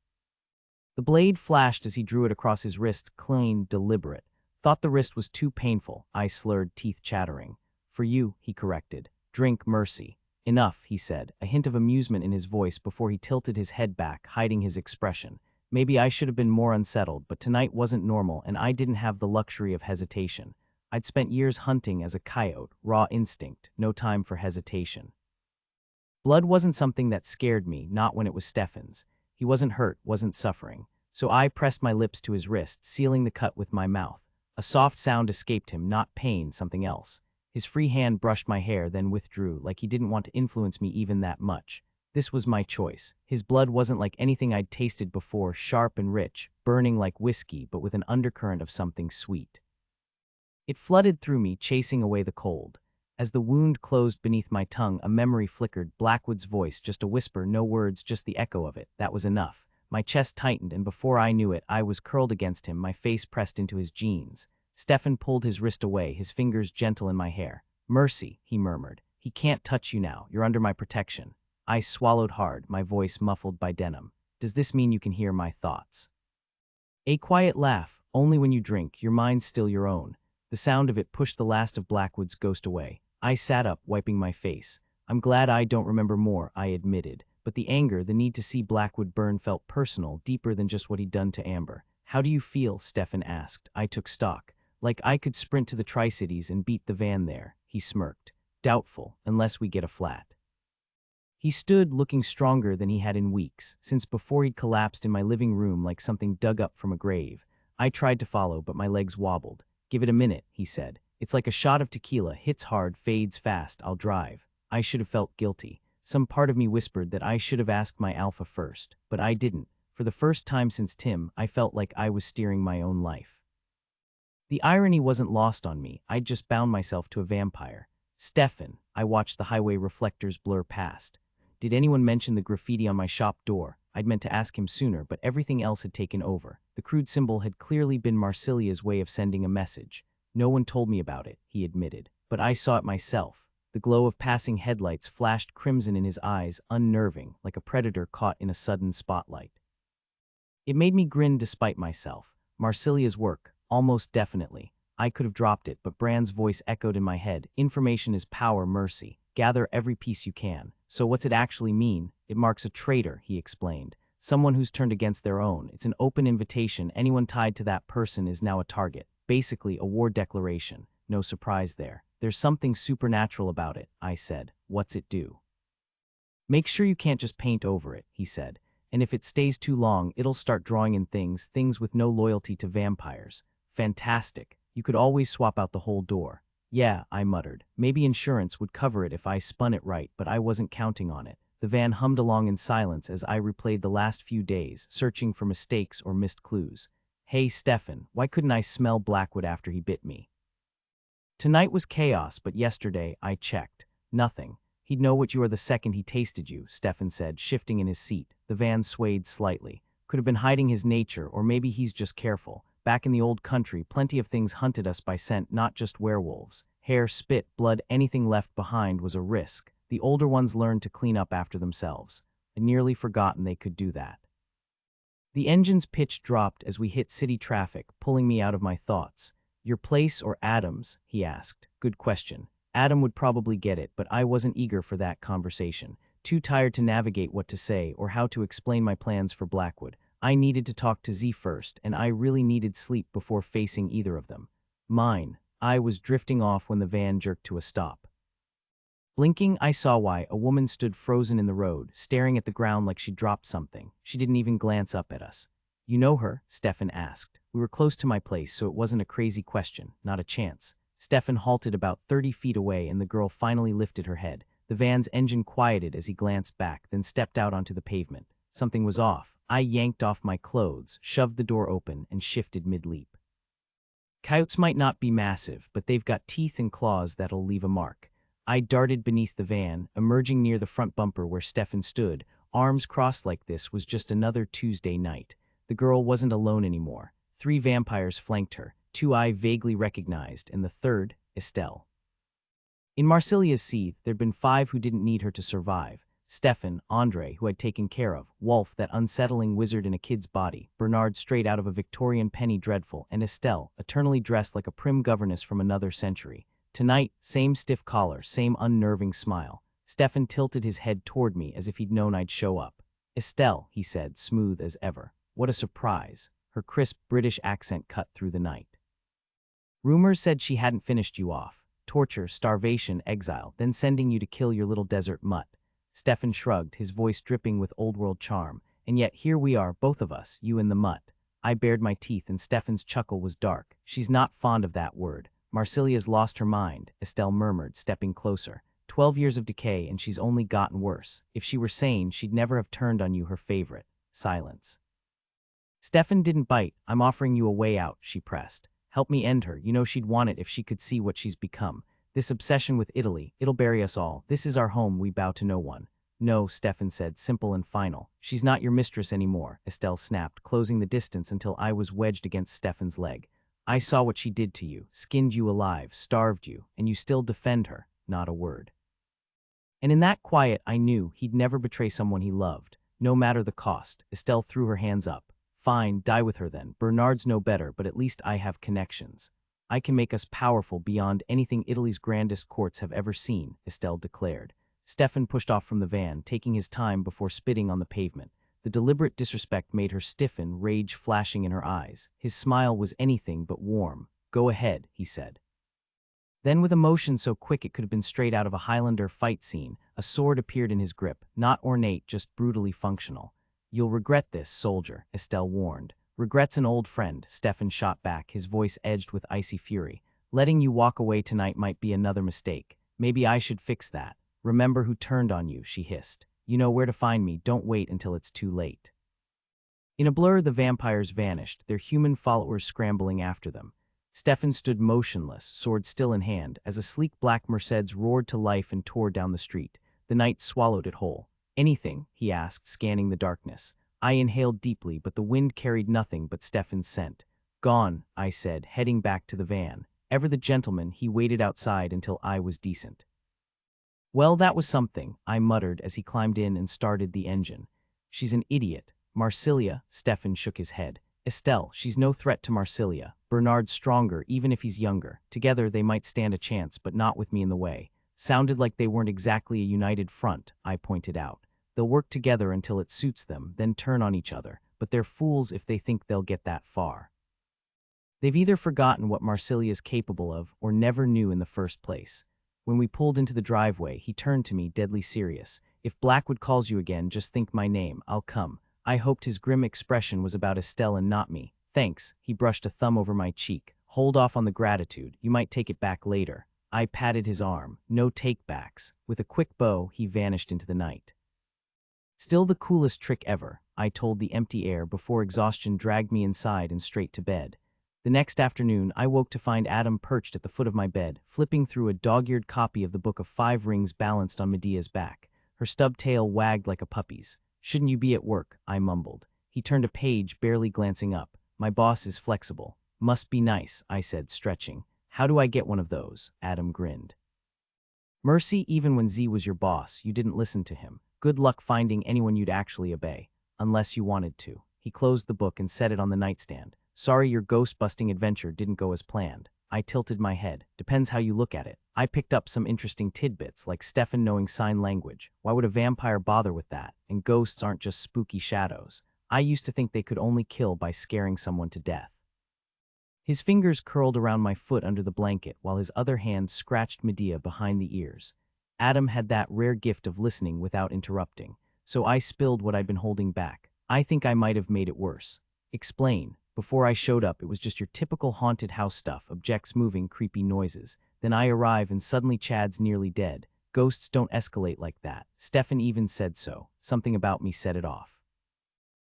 The blade flashed as he drew it across his wrist, clean, deliberate. "Thought the wrist was too painful," I slurred, teeth chattering. "For you," he corrected. "Drink mercy." "Enough," he said, a hint of amusement in his voice before he tilted his head back, hiding his expression. Maybe I should have been more unsettled, but tonight wasn't normal, and I didn't have the luxury of hesitation. I'd spent years hunting as a coyote, raw instinct, no time for hesitation. Blood wasn't something that scared me, not when it was Stefan's. He wasn't hurt, wasn't suffering. So I pressed my lips to his wrist, sealing the cut with my mouth. A soft sound escaped him, not pain, something else. His free hand brushed my hair, then withdrew, like he didn't want to influence me even that much. This was my choice. His blood wasn't like anything I'd tasted before, sharp and rich, burning like whiskey, but with an undercurrent of something sweet. It flooded through me, chasing away the cold. As the wound closed beneath my tongue, a memory flickered, Blackwood's voice, just a whisper, no words, just the echo of it. That was enough. My chest tightened, and before I knew it, I was curled against him, my face pressed into his jeans. Stefan pulled his wrist away, his fingers gentle in my hair. "Mercy," he murmured. "He can't touch you now. You're under my protection." I swallowed hard, my voice muffled by denim. "Does this mean you can hear my thoughts?" A quiet laugh. "Only when you drink. Your mind's still your own." The sound of it pushed the last of Blackwood's ghost away. I sat up, wiping my face. "I'm glad I don't remember more," I admitted. But the anger, the need to see Blackwood burn felt personal, deeper than just what he'd done to Amber. "How do you feel?" Stefan asked. I took stock. "Like I could sprint to the Tri-Cities and beat the van there," he smirked. "Doubtful, unless we get a flat." He stood, looking stronger than he had in weeks, since before he'd collapsed in my living room like something dug up from a grave. I tried to follow, but my legs wobbled. "Give it a minute," he said. "It's like a shot of tequila, hits hard, fades fast. I'll drive." I should have felt guilty. Some part of me whispered that I should have asked my alpha first, but I didn't. For the first time since Tim, I felt like I was steering my own life. The irony wasn't lost on me. I'd just bound myself to a vampire. Stefan, I watched the highway reflectors blur past. Did anyone mention the graffiti on my shop door? I'd meant to ask him sooner, but everything else had taken over. The crude symbol had clearly been Marsilia's way of sending a message. No one told me about it, he admitted. But I saw it myself. The glow of passing headlights flashed crimson in his eyes, unnerving, like a predator caught in a sudden spotlight. It made me grin despite myself. Marsilia's work, almost definitely. I could have dropped it, but Brand's voice echoed in my head. Information is power, Mercy. Gather every piece you can. So what's it actually mean? It marks a traitor, he explained. Someone who's turned against their own. It's an open invitation. Anyone tied to that person is now a target. Basically, a war declaration. No surprise there. There's something supernatural about it, I said. What's it do? Make sure you can't just paint over it, he said. And if it stays too long, it'll start drawing in things with no loyalty to vampires. Fantastic. You could always swap out the whole door. Yeah, I muttered. Maybe insurance would cover it if I spun it right, but I wasn't counting on it. The van hummed along in silence as I replayed the last few days, searching for mistakes or missed clues. Hey, Stefan, why couldn't I smell Blackwood after he bit me? Tonight was chaos, but yesterday I checked. Nothing. He'd know what you are the second he tasted you, Stefan said, shifting in his seat. The van swayed slightly. Could have been hiding his nature, or maybe he's just careful. Back in the old country, plenty of things hunted us by scent, not just werewolves. Hair, spit, blood, anything left behind was a risk. The older ones learned to clean up after themselves. I'd nearly forgotten they could do that. The engine's pitch dropped as we hit city traffic, pulling me out of my thoughts. Your place or Adam's? He asked. Good question. Adam would probably get it, but I wasn't eager for that conversation. Too tired to navigate what to say or how to explain my plans for Blackwood. I needed to talk to Z first, and I really needed sleep before facing either of them. Mine. I was drifting off when the van jerked to a stop. Blinking, I saw why. A woman stood frozen in the road, staring at the ground like she'd dropped something. She didn't even glance up at us. You know her? Stefan asked. We were close to my place, so it wasn't a crazy question. Not a chance. Stefan halted about 30 feet away, and the girl finally lifted her head. The van's engine quieted as he glanced back, then stepped out onto the pavement. Something was off. I yanked off my clothes, shoved the door open, and shifted mid-leap. Coyotes might not be massive, but they've got teeth and claws that'll leave a mark. I darted beneath the van, emerging near the front bumper where Stefan stood. Arms crossed like this was just another Tuesday night. The girl wasn't alone anymore. 3 vampires flanked her, 2 I vaguely recognized, and the third, Estelle. In Marsilia's seed, there'd been 5 who didn't need her to survive. Stefan, Andre, who I'd taken care of, Wolf, that unsettling wizard in a kid's body, Bernard straight out of a Victorian penny dreadful, and Estelle, eternally dressed like a prim governess from another century. Tonight, same stiff collar, same unnerving smile. Stefan tilted his head toward me as if he'd known I'd show up. Estelle, he said, smooth as ever. What a surprise. Her crisp British accent cut through the night. Rumors said she hadn't finished you off. Torture, starvation, exile, then sending you to kill your little desert mutt. Stefan shrugged, his voice dripping with old-world charm. And yet here we are, both of us, you and the mutt. I bared my teeth, and Stefan's chuckle was dark. She's not fond of that word. Marsilia's lost her mind, Estelle murmured, stepping closer. 12 years of decay, and she's only gotten worse. If she were sane, she'd never have turned on you, her favorite. Silence. Stefan didn't bite. I'm offering you a way out, she pressed. Help me end her. You know she'd want it if she could see what she's become. This obsession with Italy, it'll bury us all. This is our home, we bow to no one. No, Stefan said, simple and final. She's not your mistress anymore, Estelle snapped, closing the distance until I was wedged against Stefan's leg. I saw what she did to you, skinned you alive, starved you, and you still defend her. Not a word. And in that quiet, I knew he'd never betray someone he loved, no matter the cost. Estelle threw her hands up. Fine, die with her then. Bernard's no better, but at least I have connections. I can make us powerful beyond anything Italy's grandest courts have ever seen, Estelle declared. Stefan pushed off from the van, taking his time before spitting on the pavement. The deliberate disrespect made her stiffen, rage flashing in her eyes. His smile was anything but warm. Go ahead, he said. Then with emotion so quick it could have been straight out of a Highlander fight scene, a sword appeared in his grip, not ornate, just brutally functional. You'll regret this, soldier, Estelle warned. Regret's an old friend, Stefan shot back, his voice edged with icy fury. Letting you walk away tonight might be another mistake. Maybe I should fix that. Remember who turned on you, she hissed. You know where to find me, don't wait until it's too late. In a blur, the vampires vanished, their human followers scrambling after them. Stefan stood motionless, sword still in hand, as a sleek black Mercedes roared to life and tore down the street. The night swallowed it whole. "Anything?" he asked, scanning the darkness. I inhaled deeply, but the wind carried nothing but Stefan's scent. "Gone," I said, heading back to the van. Ever the gentleman, he waited outside until I was decent. "Well, that was something," I muttered as he climbed in and started the engine. "She's an idiot." "Marsilia," Stefan shook his head. "Estelle, she's no threat to Marsilia. Bernard's stronger, even if he's younger. Together they might stand a chance, but not with me in the way." Sounded like they weren't exactly a united front, I pointed out. "They'll work together until it suits them, then turn on each other, but they're fools if they think they'll get that far. They've either forgotten what Marsilia's capable of or never knew in the first place." When we pulled into the driveway, he turned to me, deadly serious. "If Blackwood calls you again, just think my name. I'll come." I hoped his grim expression was about Estelle and not me. "Thanks," he brushed a thumb over my cheek. "Hold off on the gratitude, you might take it back later." I patted his arm. "No take-backs." With a quick bow, he vanished into the night. Still the coolest trick ever, I told the empty air before exhaustion dragged me inside and straight to bed. The next afternoon, I woke to find Adam perched at the foot of my bed, flipping through a dog-eared copy of the Book of Five Rings balanced on Medea's back. Her stub tail wagged like a puppy's. "Shouldn't you be at work?" I mumbled. He turned a page, barely glancing up. "My boss is flexible." "Must be nice," I said, stretching. "How do I get one of those?" Adam grinned. "Mercy, even when Z was your boss, you didn't listen to him. Good luck finding anyone you'd actually obey. Unless you wanted to." He closed the book and set it on the nightstand. "Sorry your ghost-busting adventure didn't go as planned." I tilted my head. "Depends how you look at it. I picked up some interesting tidbits, like Stefan knowing sign language. Why would a vampire bother with that? And ghosts aren't just spooky shadows. I used to think they could only kill by scaring someone to death." His fingers curled around my foot under the blanket, while his other hand scratched Medea behind the ears. Adam had that rare gift of listening without interrupting, so I spilled what I'd been holding back. "I think I might have made it worse." "Explain." "Before I showed up, it was just your typical haunted house stuff, objects moving, creepy noises. Then I arrive and suddenly Chad's nearly dead. Ghosts don't escalate like that. Stefan even said so. Something about me set it off."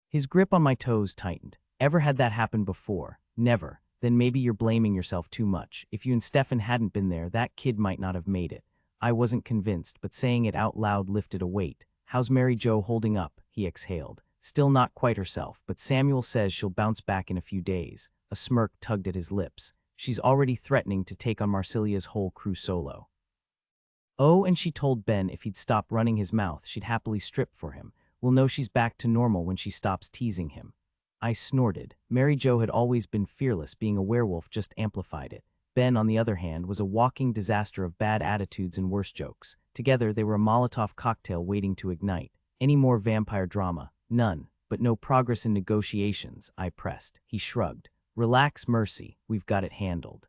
His grip on my toes tightened. "Ever had that happen before?" "Never." "Then maybe you're blaming yourself too much. If you and Stefan hadn't been there, that kid might not have made it." I wasn't convinced, but saying it out loud lifted a weight. "How's Mary Jo holding up?" he exhaled. "Still not quite herself, but Samuel says she'll bounce back in a few days." A smirk tugged at his lips. "She's already threatening to take on Marsilia's whole crew solo." "Oh, and she told Ben if he'd stop running his mouth, she'd happily strip for him. We'll know she's back to normal when she stops teasing him." I snorted. Mary Jo had always been fearless, being a werewolf just amplified it. Ben, on the other hand, was a walking disaster of bad attitudes and worse jokes. Together, they were a Molotov cocktail waiting to ignite. "Any more vampire drama?" "None. But no progress in negotiations," I pressed. He shrugged. "Relax, Mercy. We've got it handled."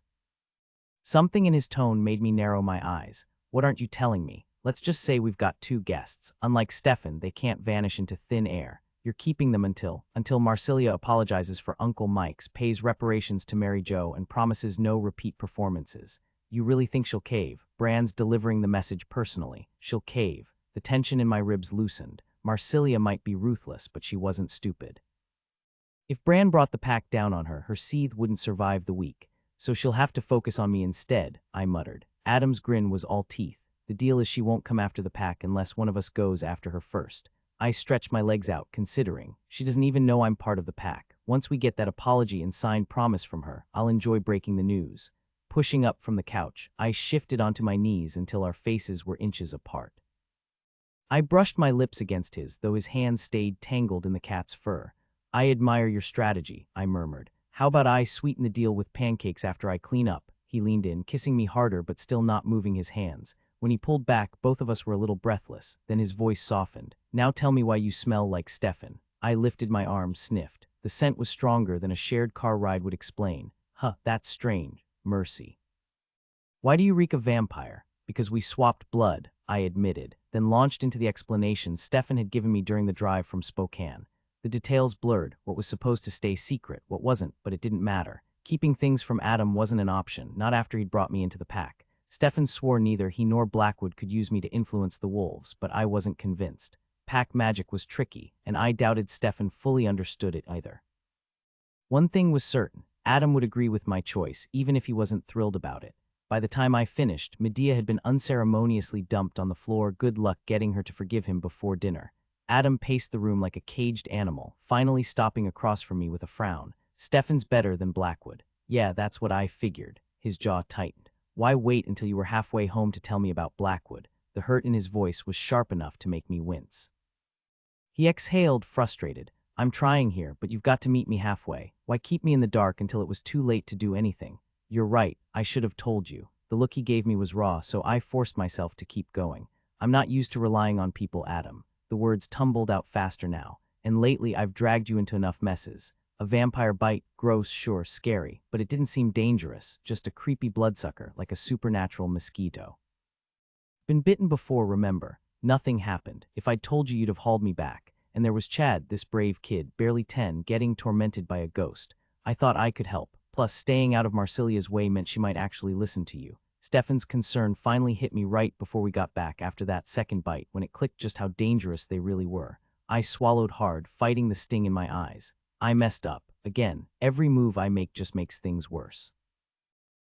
Something in his tone made me narrow my eyes. "What aren't you telling me? Let's just say we've got two guests. Unlike Stefan, they can't vanish into thin air. You're keeping them until Marsilia apologizes for Uncle Mike's, pays reparations to Mary Jo, and promises no repeat performances. You really think she'll cave?" Brand's delivering the message personally. "She'll cave." The tension in my ribs loosened. Marsilia might be ruthless, but she wasn't stupid. If Bran brought the pack down on her, her seethe wouldn't survive the week. "So she'll have to focus on me instead," I muttered. Adam's grin was all teeth. "The deal is she won't come after the pack unless one of us goes after her first." I stretched my legs out, considering. "She doesn't even know I'm part of the pack. Once we get that apology and signed promise from her, I'll enjoy breaking the news." Pushing up from the couch, I shifted onto my knees until our faces were inches apart. I brushed my lips against his, though his hands stayed tangled in the cat's fur. "I admire your strategy," I murmured. "How about I sweeten the deal with pancakes after I clean up?" He leaned in, kissing me harder but still not moving his hands. When he pulled back, both of us were a little breathless. Then his voice softened. "Now tell me why you smell like Stefan." I lifted my arm, sniffed. The scent was stronger than a shared car ride would explain. "Huh, that's strange, Mercy." "Why do you reek of vampire?" "Because we swapped blood," I admitted, then launched into the explanation Stefan had given me during the drive from Spokane. The details blurred, what was supposed to stay secret, what wasn't, but it didn't matter. Keeping things from Adam wasn't an option, not after he'd brought me into the pack. Stefan swore neither he nor Blackwood could use me to influence the wolves, but I wasn't convinced. Pack magic was tricky, and I doubted Stefan fully understood it either. One thing was certain. Adam would agree with my choice, even if he wasn't thrilled about it. By the time I finished, Medea had been unceremoniously dumped on the floor, good luck getting her to forgive him before dinner. Adam paced the room like a caged animal, finally stopping across from me with a frown. Stefan's better than Blackwood. Yeah, that's what I figured. His jaw tightened. Why wait until you were halfway home to tell me about Blackwood? The hurt in his voice was sharp enough to make me wince. He exhaled, frustrated. I'm trying here, but you've got to meet me halfway. Why keep me in the dark until it was too late to do anything? You're right, I should have told you. The look he gave me was raw, so I forced myself to keep going. I'm not used to relying on people, Adam. The words tumbled out faster now. And lately I've dragged you into enough messes. A vampire bite, gross, sure, scary, but it didn't seem dangerous, just a creepy bloodsucker like a supernatural mosquito. Been bitten before, remember. Nothing happened. If I'd told you, you'd have hauled me back. And there was Chad, this brave kid, barely 10, getting tormented by a ghost. I thought I could help. Plus, staying out of Marcelia's way meant she might actually listen to you. Stefan's concern finally hit me right before we got back after that second bite, when it clicked just how dangerous they really were. I swallowed hard, fighting the sting in my eyes. I messed up. Again, every move I make just makes things worse.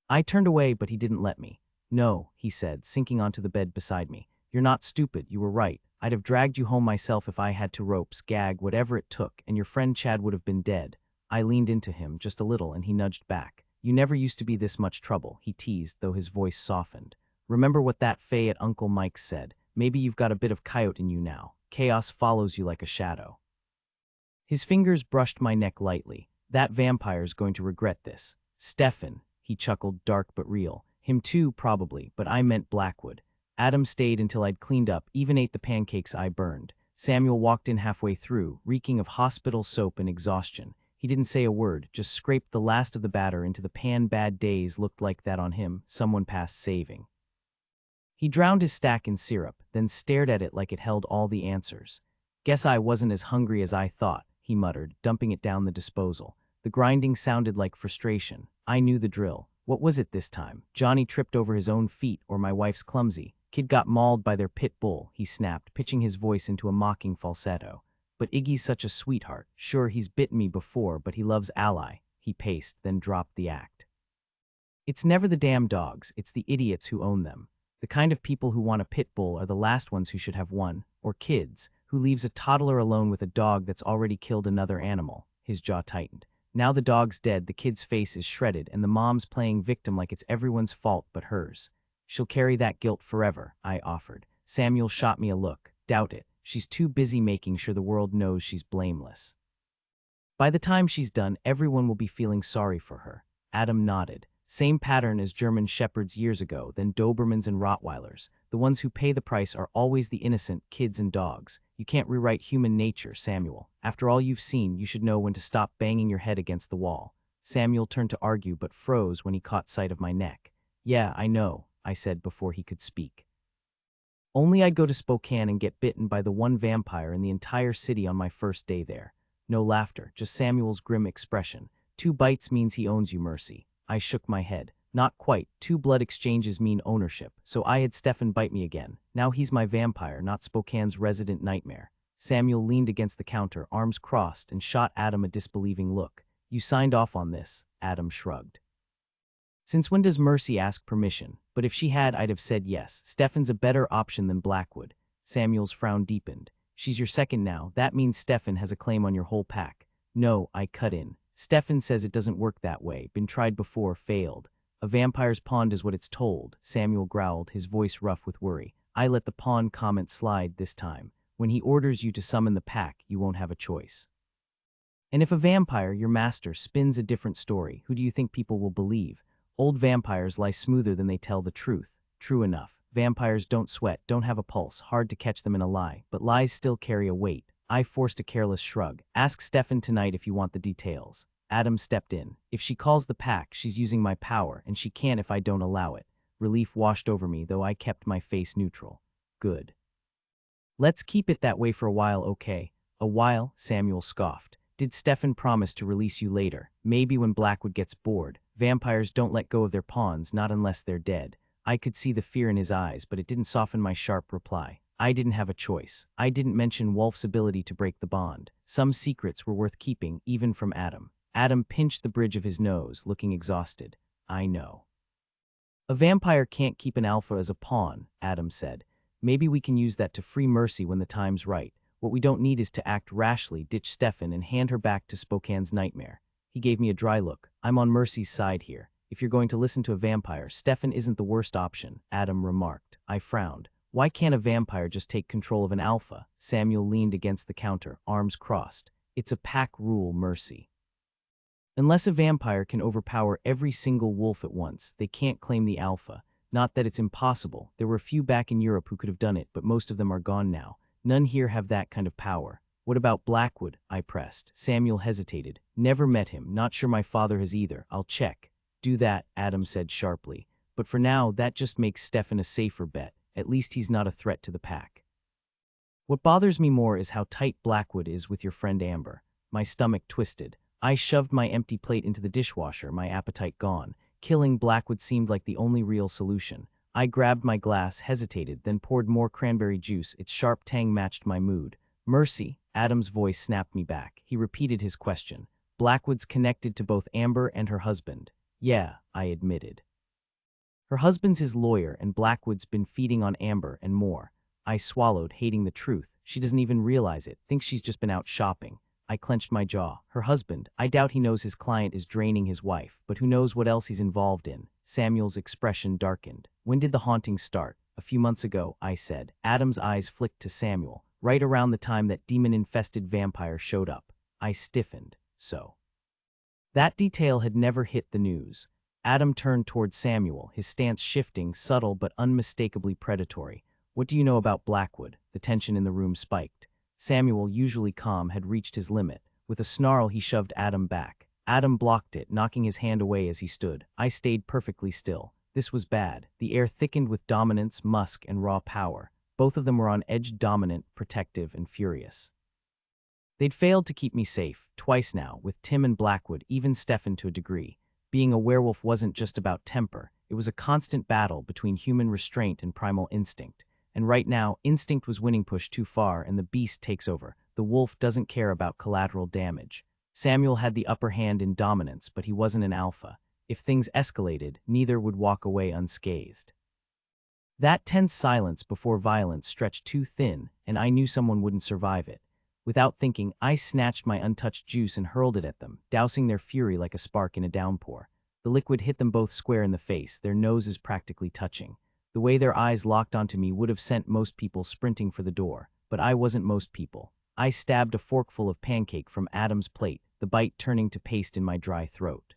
I turned away, but he didn't let me. No, he said, sinking onto the bed beside me. You're not stupid, you were right. I'd have dragged you home myself if I had to, ropes, gag, whatever it took, and your friend Chad would have been dead. I leaned into him just a little and he nudged back. You never used to be this much trouble, he teased, though his voice softened. Remember what that Faye at Uncle Mike's said. Maybe you've got a bit of coyote in you now. Chaos follows you like a shadow. His fingers brushed my neck lightly. That vampire's going to regret this. Stefan, he chuckled, dark but real. Him too, probably, but I meant Blackwood. Adam stayed until I'd cleaned up, even ate the pancakes I burned. Samuel walked in halfway through, reeking of hospital soap and exhaustion. He didn't say a word, just scraped the last of the batter into the pan. Bad days looked like that on him, someone past saving. He drowned his stack in syrup, then stared at it like it held all the answers. Guess I wasn't as hungry as I thought, he muttered, dumping it down the disposal. The grinding sounded like frustration. I knew the drill. What was it this time? Johnny tripped over his own feet, or my wife's clumsy. Kid got mauled by their pit bull, he snapped, pitching his voice into a mocking falsetto. But Iggy's such a sweetheart. Sure, he's bitten me before, but he loves Ally. He paced, then dropped the act. It's never the damn dogs, it's the idiots who own them. The kind of people who want a pit bull are the last ones who should have one, or kids, who leaves a toddler alone with a dog that's already killed another animal. His jaw tightened. Now the dog's dead, the kid's face is shredded, and the mom's playing victim like it's everyone's fault but hers. She'll carry that guilt forever, I offered. Samuel shot me a look. Doubt it. She's too busy making sure the world knows she's blameless. By the time she's done, everyone will be feeling sorry for her. Adam nodded. Same pattern as German Shepherds years ago, then Dobermans and Rottweilers. The ones who pay the price are always the innocent, kids and dogs. You can't rewrite human nature, Samuel. After all you've seen, you should know when to stop banging your head against the wall. Samuel turned to argue but froze when he caught sight of my neck. Yeah, I know, I said before he could speak. Only I'd go to Spokane and get bitten by the one vampire in the entire city on my first day there. No laughter, just Samuel's grim expression. 2 bites means he owns you, Mercy. I shook my head. Not quite. 2 blood exchanges mean ownership, so I had Stefan bite me again. Now he's my vampire, not Spokane's resident nightmare. Samuel leaned against the counter, arms crossed, and shot Adam a disbelieving look. You signed off on this, Adam shrugged. Since when does Mercy ask permission? But if she had, I'd have said yes. Stefan's a better option than Blackwood. Samuel's frown deepened. She's your second now. That means Stefan has a claim on your whole pack. No, I cut in. Stefan says it doesn't work that way. Been tried before, failed. A vampire's pond is what it's told, Samuel growled, his voice rough with worry. I let the pawn comment slide this time. When he orders you to summon the pack, you won't have a choice. And if a vampire, your master, spins a different story, who do you think people will believe? Old vampires lie smoother than they tell the truth. True enough. Vampires don't sweat, don't have a pulse, hard to catch them in a lie, but lies still carry a weight. I forced a careless shrug. Ask Stefan tonight if you want the details. Adam stepped in. If she calls the pack, she's using my power, and she can't if I don't allow it. Relief washed over me, though I kept my face neutral. Good. Let's keep it that way for a while, okay? A while? Samuel scoffed. Did Stefan promise to release you later? Maybe when Blackwood gets bored. Vampires don't let go of their pawns, not unless they're dead. I could see the fear in his eyes, but it didn't soften my sharp reply. I didn't have a choice. I didn't mention Wolf's ability to break the bond. Some secrets were worth keeping, even from Adam. Adam pinched the bridge of his nose, looking exhausted. I know. A vampire can't keep an alpha as a pawn, Adam said. Maybe we can use that to free Mercy when the time's right. What we don't need is to act rashly, ditch Stefan, and hand her back to Spokane's nightmare. He gave me a dry look. I'm on Mercy's side here. If you're going to listen to a vampire, Stefan isn't the worst option, Adam remarked. I frowned. Why can't a vampire just take control of an alpha? Samuel leaned against the counter, arms crossed. It's a pack rule, Mercy. Unless a vampire can overpower every single wolf at once, they can't claim the alpha. Not that it's impossible. There were a few back in Europe who could have done it, but most of them are gone now. None here have that kind of power. What about Blackwood? I pressed. Samuel hesitated. Never met him. Not sure my father has either. I'll check. Do that, Adam said sharply. But for now, that just makes Stefan a safer bet. At least he's not a threat to the pack. What bothers me more is how tight Blackwood is with your friend Amber. My stomach twisted. I shoved my empty plate into the dishwasher, my appetite gone. Killing Blackwood seemed like the only real solution. I grabbed my glass, hesitated, then poured more cranberry juice. Its sharp tang matched my mood. Mercy, Adam's voice snapped me back. He repeated his question. Blackwood's connected to both Amber and her husband. Yeah, I admitted. Her husband's his lawyer, and Blackwood's been feeding on Amber and more. I swallowed, hating the truth. She doesn't even realize it, thinks she's just been out shopping. I clenched my jaw. Her husband, I doubt he knows his client is draining his wife, but who knows what else he's involved in. Samuel's expression darkened. When did the haunting start? A few months ago, I said. Adam's eyes flicked to Samuel, right around the time that demon-infested vampire showed up. I stiffened. So. That detail had never hit the news. Adam turned toward Samuel, his stance shifting, subtle but unmistakably predatory. What do you know about Blackwood? The tension in the room spiked. Samuel, usually calm, had reached his limit. With a snarl, he shoved Adam back. Adam blocked it, knocking his hand away as he stood. I stayed perfectly still. This was bad. The air thickened with dominance, musk, and raw power. Both of them were on edge, dominant, protective, and furious. They'd failed to keep me safe, twice now, with Tim and Blackwood, even Stefan to a degree. Being a werewolf wasn't just about temper. It was a constant battle between human restraint and primal instinct. And right now, instinct was winning push too far, and the beast takes over. The wolf doesn't care about collateral damage. Samuel had the upper hand in dominance, but he wasn't an alpha. If things escalated, neither would walk away unscathed. That tense silence before violence stretched too thin, and I knew someone wouldn't survive it. Without thinking, I snatched my untouched juice and hurled it at them, dousing their fury like a spark in a downpour. The liquid hit them both square in the face, their noses practically touching. The way their eyes locked onto me would have sent most people sprinting for the door, but I wasn't most people. I stabbed a forkful of pancake from Adam's plate, the bite turning to paste in my dry throat.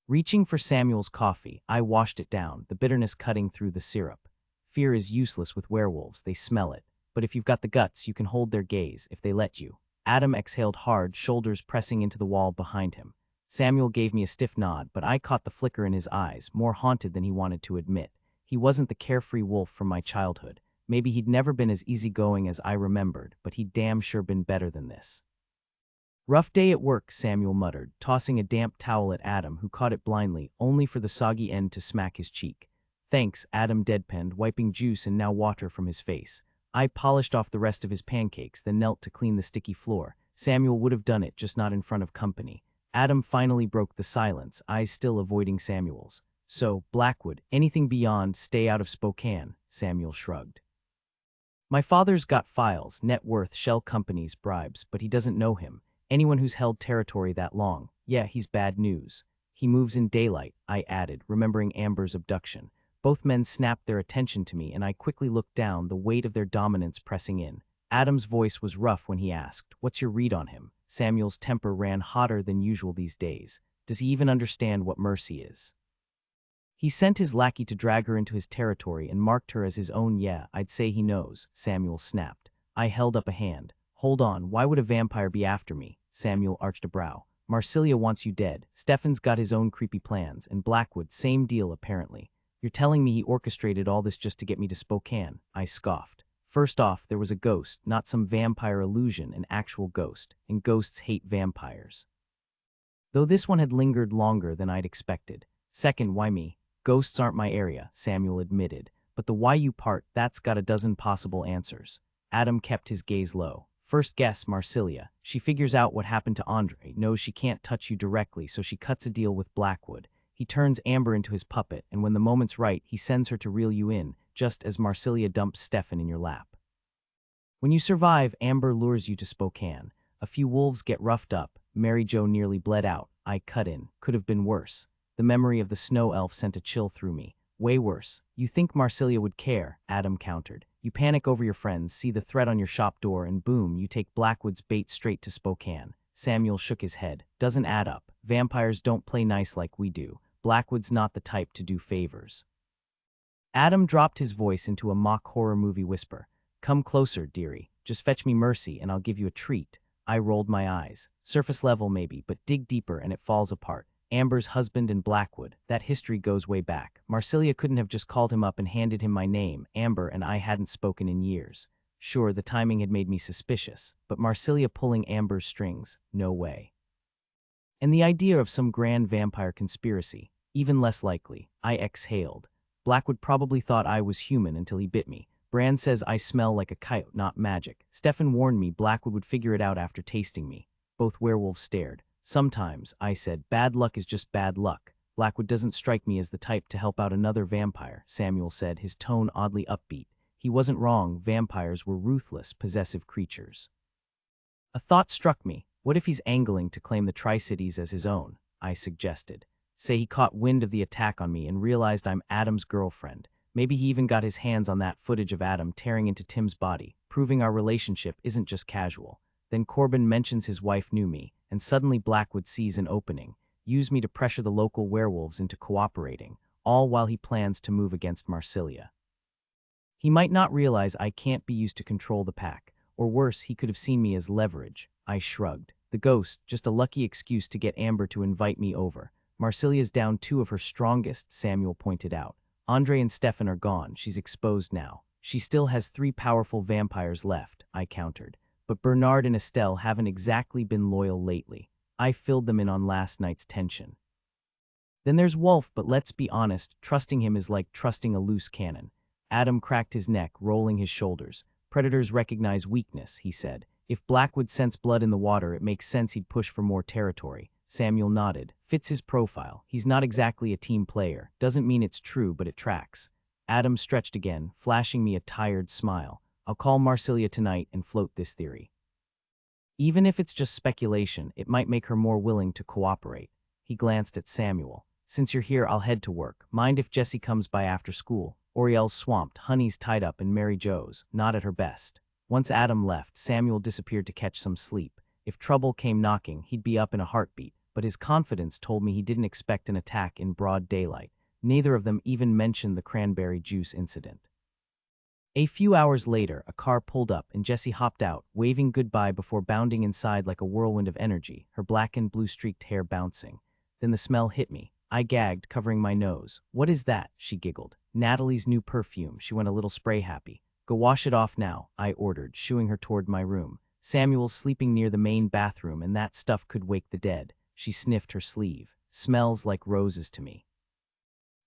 Reaching for Samuel's coffee, I washed it down, the bitterness cutting through the syrup. Fear is useless with werewolves, they smell it. But if you've got the guts, you can hold their gaze, if they let you. Adam exhaled hard, shoulders pressing into the wall behind him. Samuel gave me a stiff nod, but I caught the flicker in his eyes, more haunted than he wanted to admit. He wasn't the carefree wolf from my childhood. Maybe he'd never been as easygoing as I remembered, but he'd damn sure been better than this. Rough day at work, Samuel muttered, tossing a damp towel at Adam, who caught it blindly, only for the soggy end to smack his cheek. Thanks, Adam deadpanned, wiping juice and now water from his face. I polished off the rest of his pancakes, then knelt to clean the sticky floor. Samuel would have done it, just not in front of company. Adam finally broke the silence, eyes still avoiding Samuel's. So, Blackwood, anything beyond stay out of Spokane, Samuel shrugged. My father's got files, net worth, shell companies, bribes, but he doesn't know him. Anyone who's held territory that long, yeah, he's bad news. He moves in daylight, I added, remembering Amber's abduction. Both men snapped their attention to me, and I quickly looked down, the weight of their dominance pressing in. Adam's voice was rough when he asked, "What's your read on him?" Samuel's temper ran hotter than usual these days. Does he even understand what mercy is? He sent his lackey to drag her into his territory and marked her as his own. Yeah, I'd say he knows, Samuel snapped. I held up a hand. Hold on, why would a vampire be after me? Samuel arched a brow. Marsilia wants you dead. Stefan's got his own creepy plans, and Blackwood, same deal apparently. You're telling me he orchestrated all this just to get me to Spokane? I scoffed. First off, there was a ghost, not some vampire illusion, an actual ghost, and ghosts hate vampires. Though this one had lingered longer than I'd expected. Second, why me? Ghosts aren't my area, Samuel admitted, but the why you part, that's got a dozen possible answers. Adam kept his gaze low. First guess, Marsilia. She figures out what happened to Andre, knows she can't touch you directly, so she cuts a deal with Blackwood. He turns Amber into his puppet, and when the moment's right, he sends her to reel you in, just as Marsilia dumps Stefan in your lap. When you survive, Amber lures you to Spokane. A few wolves get roughed up. Mary Jo nearly bled out. I cut in. Could have been worse. The memory of the snow elf sent a chill through me. Way worse. You think Marsilia would care, Adam countered. You panic over your friends, see the threat on your shop door, and boom, you take Blackwood's bait straight to Spokane. Samuel shook his head. Doesn't add up. Vampires don't play nice like we do. Blackwood's not the type to do favors. Adam dropped his voice into a mock horror movie whisper. Come closer, dearie. Just fetch me Mercy and I'll give you a treat. I rolled my eyes. Surface level maybe, but dig deeper and it falls apart. Amber's husband and Blackwood. That history goes way back. Marsilia couldn't have just called him up and handed him my name. Amber and I hadn't spoken in years. Sure, the timing had made me suspicious, but Marsilia pulling Amber's strings? No way. And the idea of some grand vampire conspiracy? Even less likely. I exhaled. Blackwood probably thought I was human until he bit me. Bran says I smell like a coyote, not magic. Stefan warned me Blackwood would figure it out after tasting me. Both werewolves stared. Sometimes, I said, bad luck is just bad luck. Blackwood doesn't strike me as the type to help out another vampire, Samuel said, his tone oddly upbeat. He wasn't wrong, vampires were ruthless, possessive creatures. A thought struck me. What if he's angling to claim the Tri-Cities as his own? I suggested. Say he caught wind of the attack on me and realized I'm Adam's girlfriend. Maybe he even got his hands on that footage of Adam tearing into Tim's body, proving our relationship isn't just casual. Then Corbin mentions his wife knew me, and suddenly Blackwood sees an opening, use me to pressure the local werewolves into cooperating, all while he plans to move against Marsilia. He might not realize I can't be used to control the pack, or worse, he could have seen me as leverage. I shrugged. The ghost, just a lucky excuse to get Amber to invite me over. Marsilia's down 2 of her strongest, Samuel pointed out. Andre and Stefan are gone, she's exposed now. She still has 3 powerful vampires left, I countered. But Bernard and Estelle haven't exactly been loyal lately. I filled them in on last night's tension. Then there's Wolf, but let's be honest, trusting him is like trusting a loose cannon. Adam cracked his neck, rolling his shoulders. Predators recognize weakness, he said. If Blackwood sensed blood in the water, it makes sense he'd push for more territory. Samuel nodded. Fits his profile. He's not exactly a team player. Doesn't mean it's true, but it tracks. Adam stretched again, flashing me a tired smile. I'll call Marsilia tonight and float this theory. Even if it's just speculation, it might make her more willing to cooperate. He glanced at Samuel. Since you're here, I'll head to work. Mind if Jessie comes by after school? Oriel's swamped, Honey's tied up, and Mary Jo's not at her best. Once Adam left, Samuel disappeared to catch some sleep. If trouble came knocking, he'd be up in a heartbeat, but his confidence told me he didn't expect an attack in broad daylight. Neither of them even mentioned the cranberry juice incident. A few hours later, a car pulled up and Jessie hopped out, waving goodbye before bounding inside like a whirlwind of energy, her black and blue-streaked hair bouncing. Then the smell hit me. I gagged, covering my nose. What is that? She giggled. Natalie's new perfume. She went a little spray-happy. Go wash it off now, I ordered, shooing her toward my room. Samuel's sleeping near the main bathroom and that stuff could wake the dead. She sniffed her sleeve. Smells like roses to me.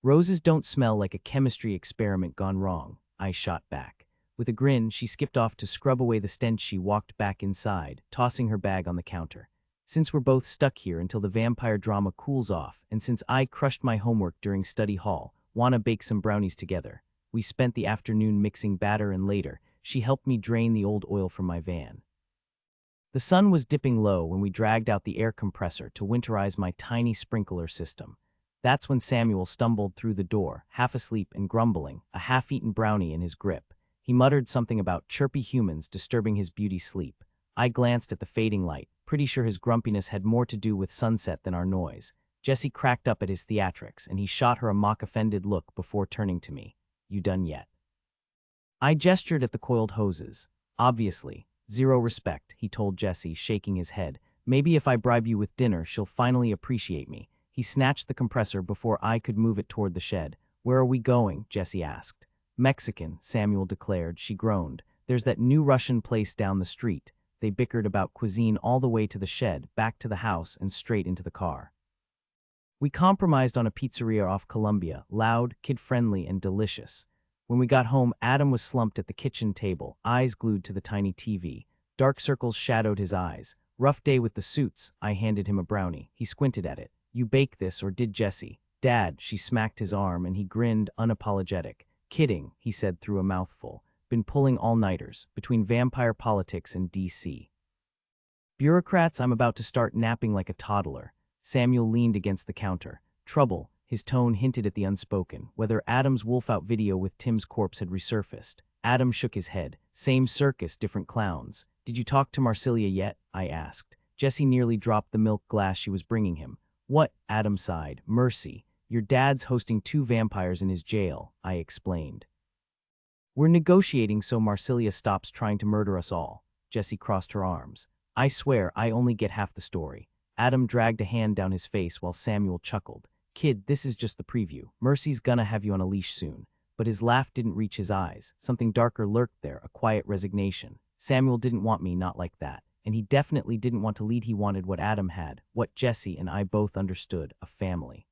Roses don't smell like a chemistry experiment gone wrong, I shot back. With a grin, she skipped off to scrub away the stench. She walked back inside, tossing her bag on the counter. Since we're both stuck here until the vampire drama cools off, and since I crushed my homework during study hall, wanna bake some brownies together. We spent the afternoon mixing batter and later, she helped me drain the old oil from my van. The sun was dipping low when we dragged out the air compressor to winterize my tiny sprinkler system. That's when Samuel stumbled through the door, half asleep and grumbling, a half-eaten brownie in his grip. He muttered something about chirpy humans disturbing his beauty sleep. I glanced at the fading light, pretty sure his grumpiness had more to do with sunset than our noise. Jessie cracked up at his theatrics, and he shot her a mock-offended look before turning to me. You done yet? I gestured at the coiled hoses. Obviously. Zero respect, he told Jessie, shaking his head. Maybe if I bribe you with dinner, she'll finally appreciate me. He snatched the compressor before I could move it toward the shed. Where are we going? Jessie asked. Mexican, Samuel declared. She groaned. There's that new Russian place down the street. They bickered about cuisine all the way to the shed, back to the house, and straight into the car. We compromised on a pizzeria off Columbia, loud, kid-friendly, and delicious. When we got home, Adam was slumped at the kitchen table, eyes glued to the tiny TV. Dark circles shadowed his eyes. Rough day with the suits. I handed him a brownie. He squinted at it. You bake this, or did Jessie? Dad, she smacked his arm and he grinned, unapologetic. Kidding, he said through a mouthful. Been pulling all-nighters, between vampire politics and DC. Bureaucrats, I'm about to start napping like a toddler. Samuel leaned against the counter. Trouble, his tone hinted at the unspoken, whether Adam's wolf-out video with Tim's corpse had resurfaced. Adam shook his head. Same circus, different clowns. Did you talk to Marsilia yet? I asked. Jessie nearly dropped the milk glass she was bringing him. What? Adam sighed. Mercy. Your dad's hosting 2 vampires in his jail, I explained. We're negotiating so Marsilia stops trying to murder us all. Jessie crossed her arms. I swear I only get half the story. Adam dragged a hand down his face while Samuel chuckled. Kid, this is just the preview. Mercy's gonna have you on a leash soon. But his laugh didn't reach his eyes. Something darker lurked there, a quiet resignation. Samuel didn't want me not like that. And he definitely didn't want to lead. He wanted what Adam had, what Jessie and I both understood, a family.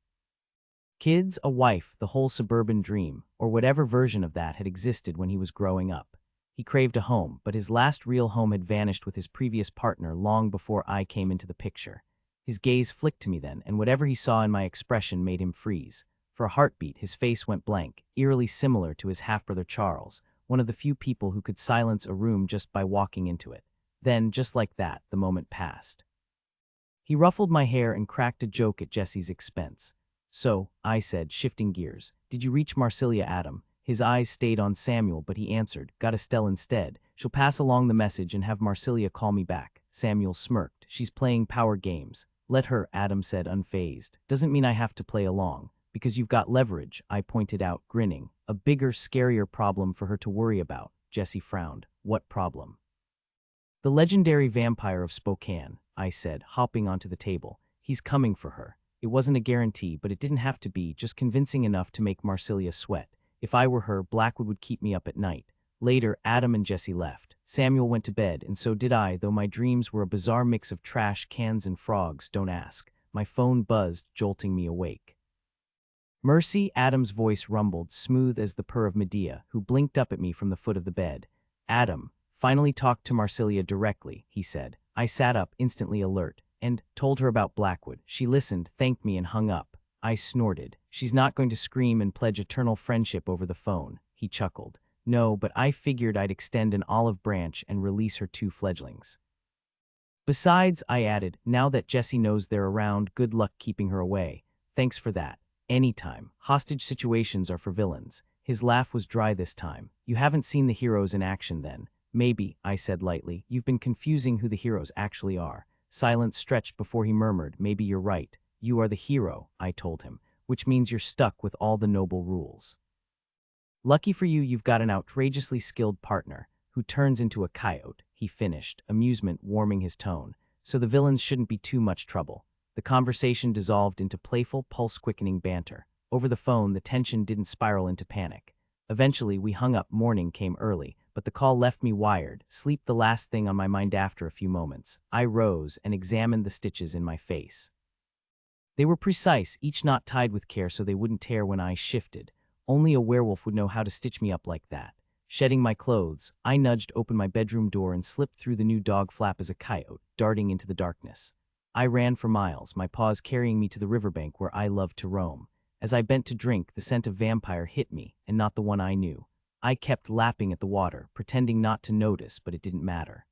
Kids, a wife, the whole suburban dream, or whatever version of that had existed when he was growing up. He craved a home, but his last real home had vanished with his previous partner long before I came into the picture. His gaze flicked to me then, and whatever he saw in my expression made him freeze. For a heartbeat, his face went blank, eerily similar to his half-brother Charles, one of the few people who could silence a room just by walking into it. Then, just like that, the moment passed. He ruffled my hair and cracked a joke at Jessie's expense. So, I said, shifting gears, did you reach Marsilia, Adam? His eyes stayed on Samuel, but he answered, got Estelle instead. She'll pass along the message and have Marsilia call me back. Samuel smirked. She's playing power games. Let her, Adam said, unfazed. Doesn't mean I have to play along. Because you've got leverage, I pointed out, grinning. A bigger, scarier problem for her to worry about. Jessie frowned. What problem? The legendary vampire of Spokane, I said, hopping onto the table. He's coming for her. It wasn't a guarantee, but it didn't have to be, just convincing enough to make Marsilia sweat. If I were her, Blackwood would keep me up at night. Later, Adam and Jessie left. Samuel went to bed, and so did I, though my dreams were a bizarre mix of trash cans and frogs, don't ask. My phone buzzed, jolting me awake. Mercy, Adam's voice rumbled, smooth as the purr of Medea, who blinked up at me from the foot of the bed. Adam, finally talked to Marsilia directly, he said. I sat up, instantly alert, and told her about Blackwood. She listened, thanked me, and hung up. I snorted. She's not going to scream and pledge eternal friendship over the phone. He chuckled. No, but I figured I'd extend an olive branch and release her 2 fledglings. Besides, I added, now that Jessie knows they're around, good luck keeping her away. Thanks for that. Anytime. Hostage situations are for villains. His laugh was dry this time. You haven't seen the heroes in action then. Maybe, I said lightly. You've been confusing who the heroes actually are. Silence stretched before he murmured, maybe you're right. You are the hero, I told him, which means you're stuck with all the noble rules. Lucky for you, you've got an outrageously skilled partner, who turns into a coyote, he finished, amusement warming his tone. So the villains shouldn't be too much trouble. The conversation dissolved into playful, pulse-quickening banter. Over the phone, the tension didn't spiral into panic. Eventually, we hung up. Morning came early, but the call left me wired, sleep the last thing on my mind. After a few moments, I rose and examined the stitches in my face. They were precise, each knot tied with care so they wouldn't tear when I shifted. Only a werewolf would know how to stitch me up like that. Shedding my clothes, I nudged open my bedroom door and slipped through the new dog flap as a coyote, darting into the darkness. I ran for miles, my paws carrying me to the riverbank where I loved to roam. As I bent to drink, the scent of vampire hit me, and not the one I knew. I kept lapping at the water, pretending not to notice, but it didn't matter.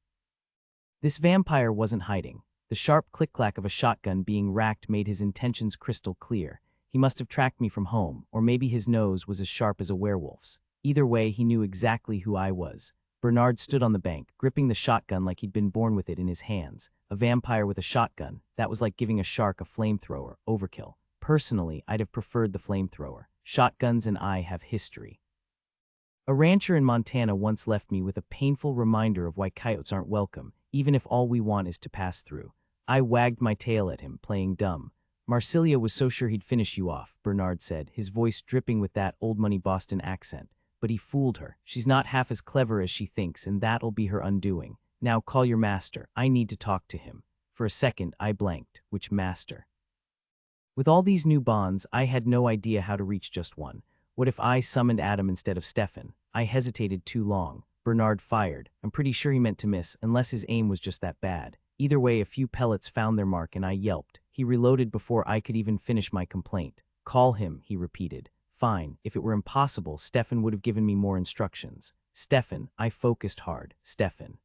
This vampire wasn't hiding. The sharp click-clack of a shotgun being racked made his intentions crystal clear. He must have tracked me from home, or maybe his nose was as sharp as a werewolf's. Either way, he knew exactly who I was. Bernard stood on the bank, gripping the shotgun like he'd been born with it in his hands. A vampire with a shotgun, that was like giving a shark a flamethrower, overkill. Personally, I'd have preferred the flamethrower. Shotguns and I have history. A rancher in Montana once left me with a painful reminder of why coyotes aren't welcome, even if all we want is to pass through. I wagged my tail at him, playing dumb. Marsilia was so sure he'd finish you off, Bernard said, his voice dripping with that old-money Boston accent. But he fooled her. She's not half as clever as she thinks, and that'll be her undoing. Now call your master. I need to talk to him. For a second, I blanked. Which master? With all these new bonds, I had no idea how to reach just one. What if I summoned Adam instead of Stefan? I hesitated too long. Bernard fired. I'm pretty sure he meant to miss, unless his aim was just that bad. Either way, a few pellets found their mark and I yelped. He reloaded before I could even finish my complaint. Call him, he repeated. Fine, if it were impossible, Stefan would have given me more instructions. Stefan, I focused hard. Stefan.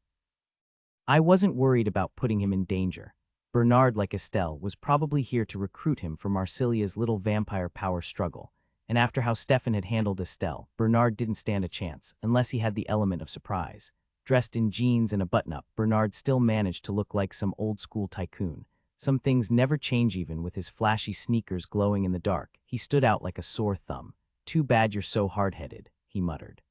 I wasn't worried about putting him in danger. Bernard, like Estelle, was probably here to recruit him for Marsilia's little vampire power struggle. And after how Stefan had handled Estelle, Bernard didn't stand a chance, unless he had the element of surprise. Dressed in jeans and a button-up, Bernard still managed to look like some old-school tycoon. Some things never change even with his flashy sneakers glowing in the dark. He stood out like a sore thumb. Too bad you're so hard-headed, he muttered.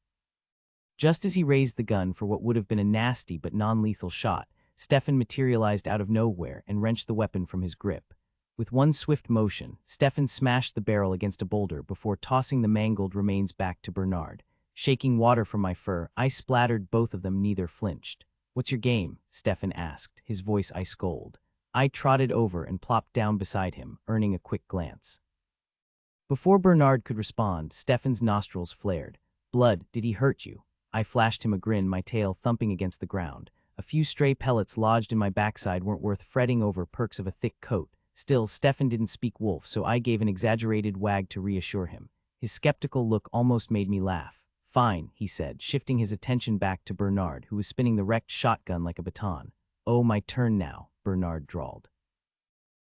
Just as he raised the gun for what would have been a nasty but non-lethal shot, Stefan materialized out of nowhere and wrenched the weapon from his grip. With one swift motion, Stefan smashed the barrel against a boulder before tossing the mangled remains back to Bernard. Shaking water from my fur, I splattered both of them. Neither flinched. "What's your game?" Stefan asked, his voice ice cold. I trotted over and plopped down beside him, earning a quick glance. Before Bernard could respond, Stefan's nostrils flared. "Blood, did he hurt you?" I flashed him a grin, my tail thumping against the ground. A few stray pellets lodged in my backside weren't worth fretting over. Perks of a thick coat. Still, Stefan didn't speak wolf, so I gave an exaggerated wag to reassure him. His skeptical look almost made me laugh. "Fine," he said, shifting his attention back to Bernard, who was spinning the wrecked shotgun like a baton. "Oh, my turn now," Bernard drawled.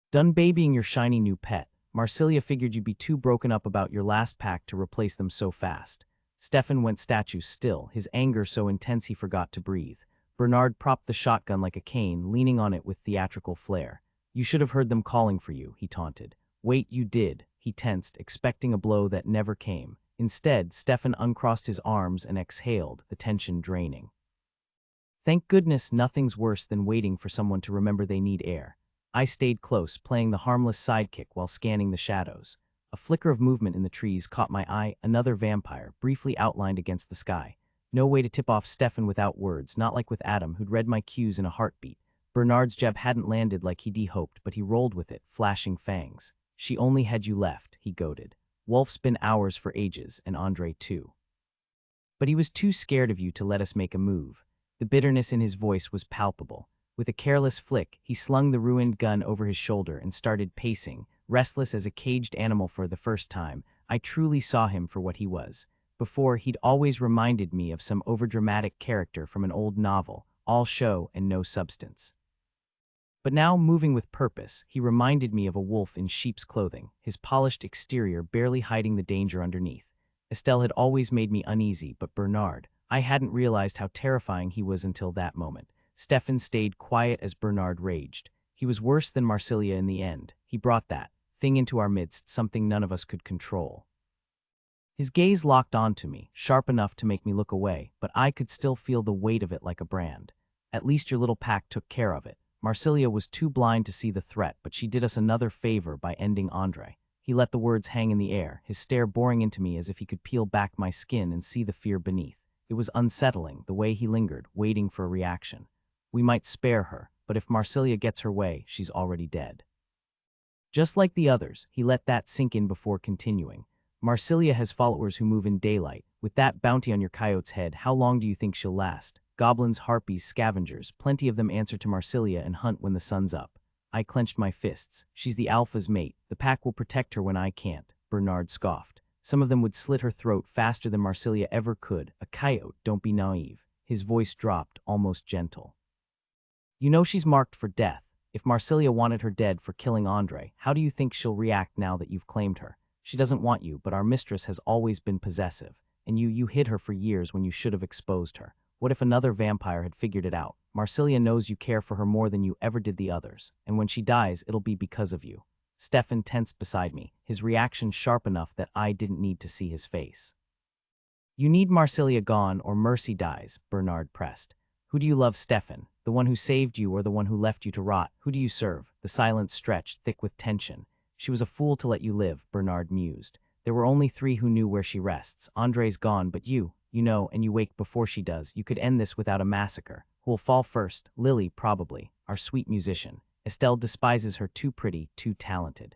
"Done babying your shiny new pet. Marsilia figured you'd be too broken up about your last pack to replace them so fast." Stefan went statue still, his anger so intense he forgot to breathe. Bernard propped the shotgun like a cane, leaning on it with theatrical flair. "You should have heard them calling for you," he taunted. "Wait, you did." He tensed, expecting a blow that never came. Instead, Stefan uncrossed his arms and exhaled, the tension draining. Thank goodness nothing's worse than waiting for someone to remember they need air. I stayed close, playing the harmless sidekick while scanning the shadows. A flicker of movement in the trees caught my eye, another vampire, briefly outlined against the sky. No way to tip off Stefan without words, not like with Adam, who'd read my cues in a heartbeat. Bernard's jab hadn't landed like he'd hoped, but he rolled with it, flashing fangs. "She only had you left," he goaded. "Wolf's been ours for ages, and Andre too. But he was too scared of you to let us make a move." The bitterness in his voice was palpable. With a careless flick, he slung the ruined gun over his shoulder and started pacing, restless as a caged animal. For the first time, I truly saw him for what he was. Before, he'd always reminded me of some overdramatic character from an old novel, all show and no substance. But now, moving with purpose, he reminded me of a wolf in sheep's clothing, his polished exterior barely hiding the danger underneath. Estelle had always made me uneasy, but Bernard, I hadn't realized how terrifying he was until that moment. Stefan stayed quiet as Bernard raged. He was worse than Marsilia in the end. He brought that thing into our midst, something none of us could control. His gaze locked onto me, sharp enough to make me look away, but I could still feel the weight of it like a brand. "At least your little pack took care of it." Marsilia was too blind to see the threat, but she did us another favor by ending Andre. He let the words hang in the air, his stare boring into me as if he could peel back my skin and see the fear beneath. It was unsettling, the way he lingered, waiting for a reaction. "We might spare her, but if Marsilia gets her way, she's already dead." Just like the others, he let that sink in before continuing. "Marsilia has followers who move in daylight. With that bounty on your coyote's head, how long do you think she'll last? Goblins, harpies, scavengers, plenty of them answer to Marsilia and hunt when the sun's up." I clenched my fists. "She's the alpha's mate. The pack will protect her when I can't," Bernard scoffed. "Some of them would slit her throat faster than Marsilia ever could. A coyote, don't be naive." His voice dropped, almost gentle. "You know she's marked for death. If Marsilia wanted her dead for killing Andre, how do you think she'll react now that you've claimed her? She doesn't want you, but our mistress has always been possessive, and you hid her for years when you should have exposed her. What if another vampire had figured it out? Marsilia knows you care for her more than you ever did the others, and when she dies, it'll be because of you." Stefan tensed beside me, his reaction sharp enough that I didn't need to see his face. "You need Marsilia gone or Mercy dies," Bernard pressed. "Who do you love, Stefan? The one who saved you or the one who left you to rot? Who do you serve?" The silence stretched, thick with tension. "She was a fool to let you live," Bernard mused. "There were only 3 who knew where she rests. Andre's gone, but you know, and you wake before she does. You could end this without a massacre. Who'll fall first? Lily, probably. Our sweet musician. Estelle despises her, too pretty, too talented.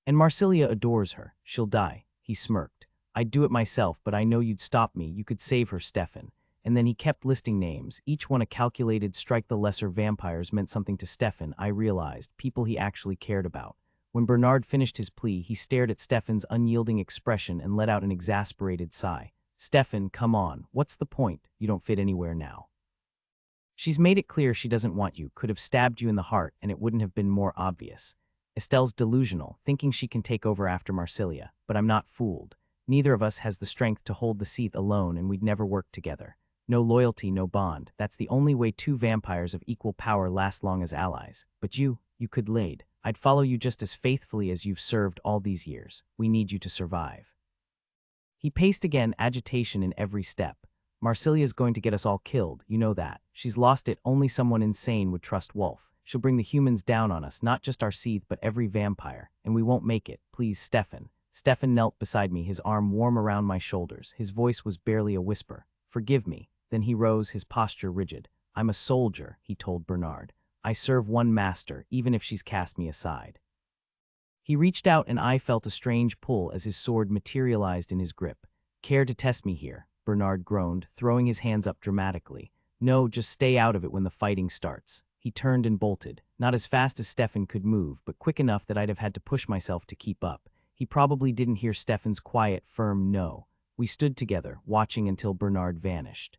And Marsilia adores her. She'll die." He smirked. "I'd do it myself, but I know you'd stop me. You could save her, Stefan." And then he kept listing names, each one a calculated strike. The lesser vampires meant something to Stefan, I realized, people he actually cared about. When Bernard finished his plea, he stared at Stefan's unyielding expression and let out an exasperated sigh. Stefan, come on, what's the point? You don't fit anywhere now. She's made it clear she doesn't want you, could have stabbed you in the heart, and it wouldn't have been more obvious. Estelle's delusional, thinking she can take over after Marsilia, but I'm not fooled. Neither of us has the strength to hold the seat alone, and we'd never work together. No loyalty, no bond. That's the only way two vampires of equal power last long as allies. But you could lead. I'd follow you just as faithfully as you've served all these years. We need you to survive. He paced again, agitation in every step. Marsilia's going to get us all killed, you know that. She's lost it, only someone insane would trust Wolf. She'll bring the humans down on us, not just our seed but every vampire, and we won't make it. Please, Stefan. Stefan knelt beside me, his arm warm around my shoulders. His voice was barely a whisper. Forgive me. Then he rose, his posture rigid. I'm a soldier, he told Bernard. I serve one master, even if she's cast me aside. He reached out and I felt a strange pull as his sword materialized in his grip. Care to test me here? Bernard groaned, throwing his hands up dramatically. No, just stay out of it when the fighting starts. He turned and bolted, not as fast as Stefan could move, but quick enough that I'd have had to push myself to keep up. He probably didn't hear Stefan's quiet, firm no. We stood together, watching until Bernard vanished.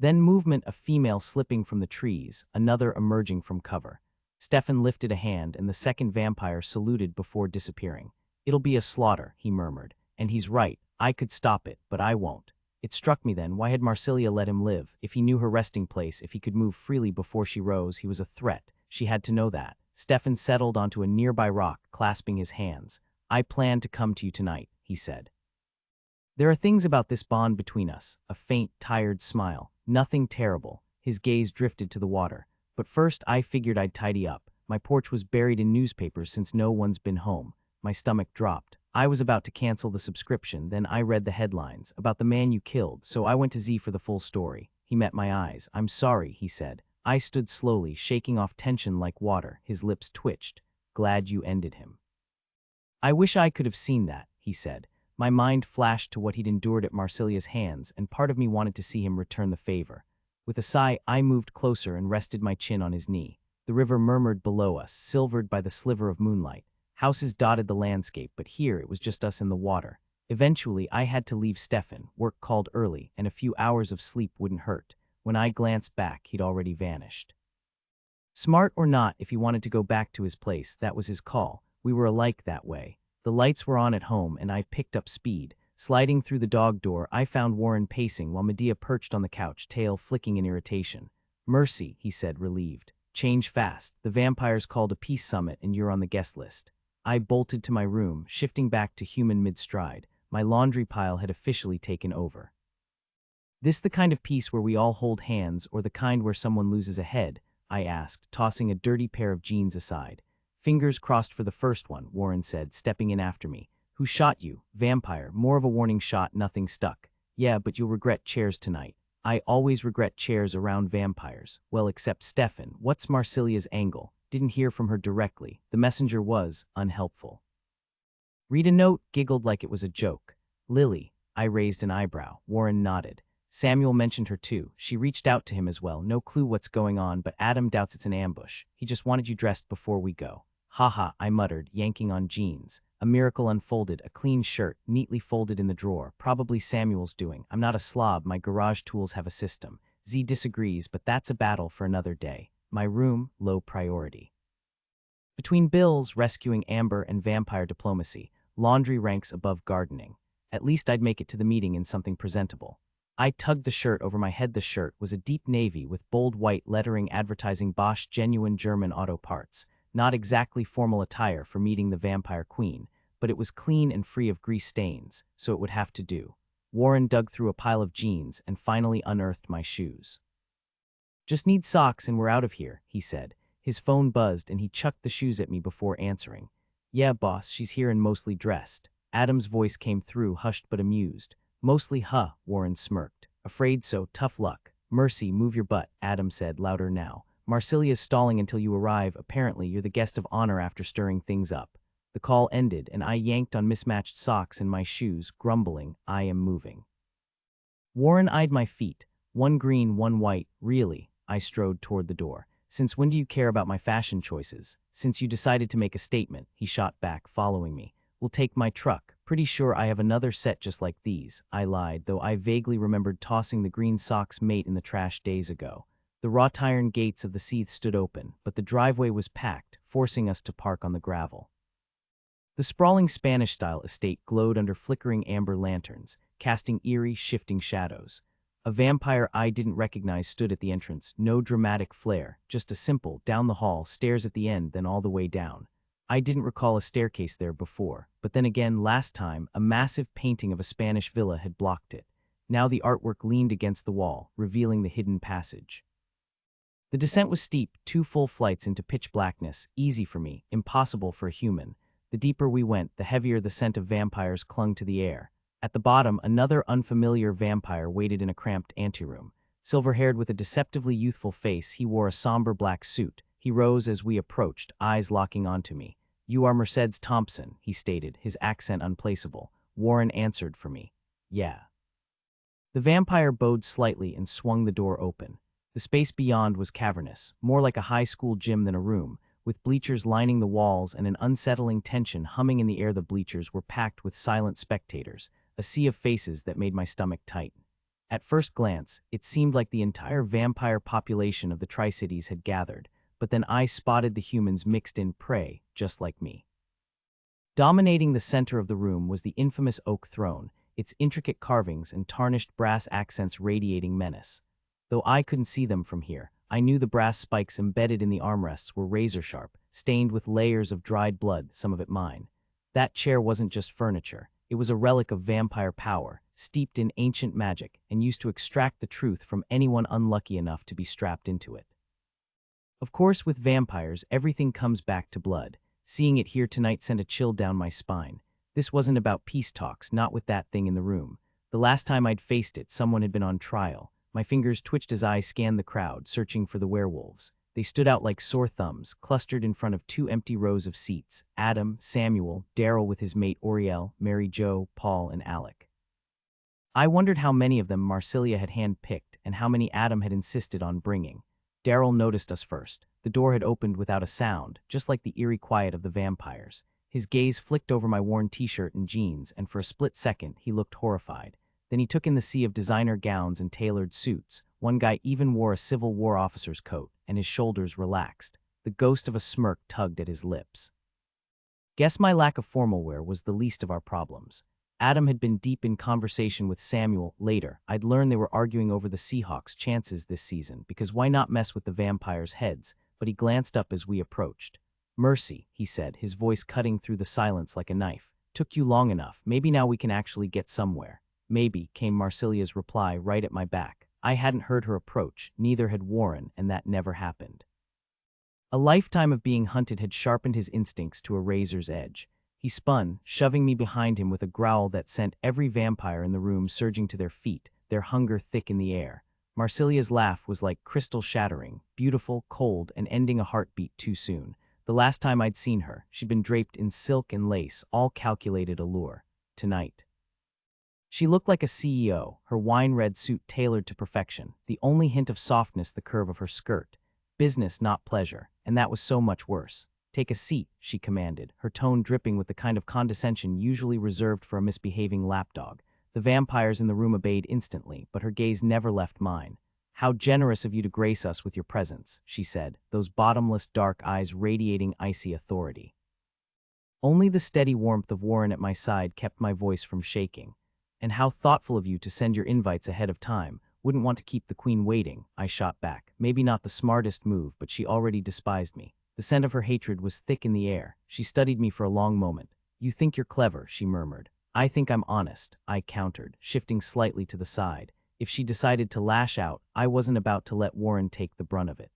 Then movement, a female slipping from the trees, another emerging from cover. Stefan lifted a hand and the second vampire saluted before disappearing. It'll be a slaughter, he murmured. And he's right, I could stop it, but I won't. It struck me then, why had Marsilia let him live? If he knew her resting place, if he could move freely before she rose, he was a threat. She had to know that. Stefan settled onto a nearby rock, clasping his hands. I plan to come to you tonight, he said. There are things about this bond between us, a faint, tired smile. Nothing terrible. His gaze drifted to the water. But first I figured I'd tidy up. My porch was buried in newspapers since no one's been home. My stomach dropped. I was about to cancel the subscription, then I read the headlines about the man you killed, so I went to Z for the full story. He met my eyes. I'm sorry, he said. I stood slowly, shaking off tension like water. His lips twitched. Glad you ended him. I wish I could have seen that, he said. My mind flashed to what he'd endured at Marsilia's hands, and part of me wanted to see him return the favor. With a sigh, I moved closer and rested my chin on his knee. The river murmured below us, silvered by the sliver of moonlight. Houses dotted the landscape, but here it was just us in the water. Eventually, I had to leave Stefan. Work called early, and a few hours of sleep wouldn't hurt. When I glanced back, he'd already vanished. Smart or not, if he wanted to go back to his place, that was his call. We were alike that way. The lights were on at home, and I picked up speed. Sliding through the dog door, I found Warren pacing while Medea perched on the couch, tail flicking in irritation. Mercy, he said, relieved. Change fast. The vampires called a peace summit, and you're on the guest list. I bolted to my room, shifting back to human mid-stride. My laundry pile had officially taken over. This the kind of peace where we all hold hands, or the kind where someone loses a head? I asked, tossing a dirty pair of jeans aside. Fingers crossed for the first one, Warren said, stepping in after me. Who shot you? Vampire. More of a warning shot, nothing stuck. Yeah, but you'll regret chairs tonight. I always regret chairs around vampires. Well, except Stefan. What's Marsilia's angle? Didn't hear from her directly. The messenger was unhelpful. Read a note, giggled like it was a joke. Lily. I raised an eyebrow. Warren nodded. Samuel mentioned her too. She reached out to him as well. No clue what's going on, but Adam doubts it's an ambush. He just wanted you dressed before we go. Haha, I muttered, yanking on jeans. A miracle unfolded, a clean shirt, neatly folded in the drawer. Probably Samuel's doing. I'm not a slob, my garage tools have a system. Z disagrees, but that's a battle for another day. My room, low priority. Between bills, rescuing Amber, and vampire diplomacy, laundry ranks above gardening. At least I'd make it to the meeting in something presentable. I tugged the shirt over my head. The shirt was a deep navy with bold white lettering advertising Bosch genuine German auto parts. Not exactly formal attire for meeting the vampire queen, but it was clean and free of grease stains, so it would have to do. Warren dug through a pile of jeans and finally unearthed my shoes. Just need socks and we're out of here, he said. His phone buzzed and he chucked the shoes at me before answering. Yeah, boss, she's here and mostly dressed. Adam's voice came through, hushed but amused. Mostly, huh, Warren smirked. Afraid so, tough luck. Mercy, move your butt, Adam said, louder now. Marsilia's stalling until you arrive. Apparently, you're the guest of honor after stirring things up. The call ended, and I yanked on mismatched socks and my shoes, grumbling, I am moving. Warren eyed my feet. One green, one white, really? I strode toward the door. Since when do you care about my fashion choices? Since you decided to make a statement, he shot back, following me. We'll take my truck. Pretty sure I have another set just like these, I lied, though I vaguely remembered tossing the green socks mate in the trash days ago. The wrought iron gates of the Seath stood open, but the driveway was packed, forcing us to park on the gravel. The sprawling Spanish-style estate glowed under flickering amber lanterns, casting eerie, shifting shadows. A vampire I didn't recognize stood at the entrance, no dramatic flair, just a simple, down the hall, stairs at the end, then all the way down. I didn't recall a staircase there before, but then again last time, a massive painting of a Spanish villa had blocked it. Now the artwork leaned against the wall, revealing the hidden passage. The descent was steep, 2 full flights into pitch blackness, easy for me, impossible for a human. The deeper we went, the heavier the scent of vampires clung to the air. At the bottom, another unfamiliar vampire waited in a cramped anteroom. Silver-haired with a deceptively youthful face, he wore a somber black suit. He rose as we approached, eyes locking onto me. "You are Mercy Thompson," he stated, his accent unplaceable. Warren answered for me. "Yeah." The vampire bowed slightly and swung the door open. The space beyond was cavernous, more like a high school gym than a room, with bleachers lining the walls and an unsettling tension humming in the air. The bleachers were packed with silent spectators, a sea of faces that made my stomach tighten. At first glance, it seemed like the entire vampire population of the Tri-Cities had gathered, but then I spotted the humans mixed in prey, just like me. Dominating the center of the room was the infamous oak throne, its intricate carvings and tarnished brass accents radiating menace. Though I couldn't see them from here, I knew the brass spikes embedded in the armrests were razor-sharp, stained with layers of dried blood, some of it mine. That chair wasn't just furniture. It was a relic of vampire power, steeped in ancient magic, and used to extract the truth from anyone unlucky enough to be strapped into it. Of course, with vampires, everything comes back to blood. Seeing it here tonight sent a chill down my spine. This wasn't about peace talks, not with that thing in the room. The last time I'd faced it, someone had been on trial. My fingers twitched as I scanned the crowd, searching for the werewolves. They stood out like sore thumbs, clustered in front of 2 empty rows of seats. Adam, Samuel, Daryl with his mate Oriel, Mary Jo, Paul, and Alec. I wondered how many of them Marsilia had hand-picked and how many Adam had insisted on bringing. Daryl noticed us first. The door had opened without a sound, just like the eerie quiet of the vampires. His gaze flicked over my worn t-shirt and jeans, and for a split second, he looked horrified. Then he took in the sea of designer gowns and tailored suits. One guy even wore a Civil War officer's coat, and his shoulders relaxed. The ghost of a smirk tugged at his lips. Guess my lack of formal wear was the least of our problems. Adam had been deep in conversation with Samuel. Later, I'd learned they were arguing over the Seahawks' chances this season, because why not mess with the vampires' heads? But he glanced up as we approached. "Mercy," he said, his voice cutting through the silence like a knife. "Took you long enough. Maybe now we can actually get somewhere." "Maybe," came Marsilia's reply right at my back. I hadn't heard her approach, neither had Warren, and that never happened. A lifetime of being hunted had sharpened his instincts to a razor's edge. He spun, shoving me behind him with a growl that sent every vampire in the room surging to their feet, their hunger thick in the air. Marsilia's laugh was like crystal shattering, beautiful, cold, and ending a heartbeat too soon. The last time I'd seen her, she'd been draped in silk and lace, all calculated allure. Tonight. She looked like a CEO, her wine-red suit tailored to perfection, the only hint of softness the curve of her skirt. Business, not pleasure, and that was so much worse. "Take a seat," she commanded, her tone dripping with the kind of condescension usually reserved for a misbehaving lapdog. The vampires in the room obeyed instantly, but her gaze never left mine. "How generous of you to grace us with your presence," she said, those bottomless dark eyes radiating icy authority. Only the steady warmth of Warren at my side kept my voice from shaking. "And how thoughtful of you to send your invites ahead of time. Wouldn't want to keep the queen waiting," I shot back. Maybe not the smartest move, but she already despised me. The scent of her hatred was thick in the air. She studied me for a long moment. "You think you're clever," she murmured. "I think I'm honest," I countered, shifting slightly to the side. If she decided to lash out, I wasn't about to let Warren take the brunt of it.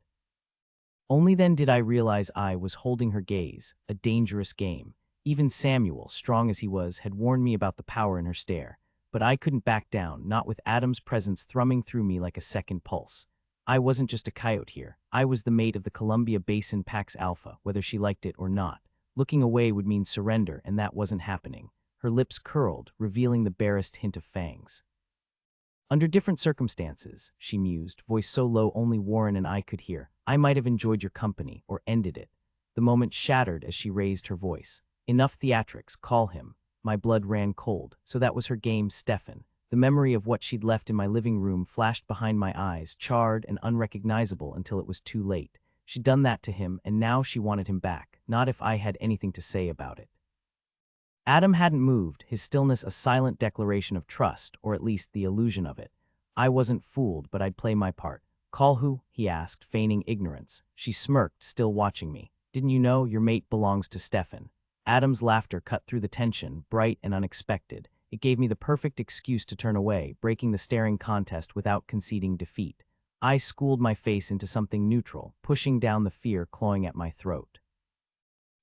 Only then did I realize I was holding her gaze, a dangerous game. Even Samuel, strong as he was, had warned me about the power in her stare. But I couldn't back down, not with Adam's presence thrumming through me like a second pulse. I wasn't just a coyote here. I was the mate of the Columbia Basin Pax Alpha, whether she liked it or not. Looking away would mean surrender, and that wasn't happening. Her lips curled, revealing the barest hint of fangs. Under different circumstances, she mused, voice so low only Warren and I could hear, I might have enjoyed your company or ended it. The moment shattered as she raised her voice. Enough theatrics, call him. My blood ran cold, so that was her game, Stefan. The memory of what she'd left in my living room flashed behind my eyes, charred and unrecognizable until it was too late. She'd done that to him, and now she wanted him back, not if I had anything to say about it. Adam hadn't moved, his stillness a silent declaration of trust, or at least the illusion of it. I wasn't fooled, but I'd play my part. Call who? He asked, feigning ignorance. She smirked, still watching me. Didn't you know your mate belongs to Stefan? Adam's laughter cut through the tension, bright and unexpected. It gave me the perfect excuse to turn away, breaking the staring contest without conceding defeat. I schooled my face into something neutral, pushing down the fear clawing at my throat.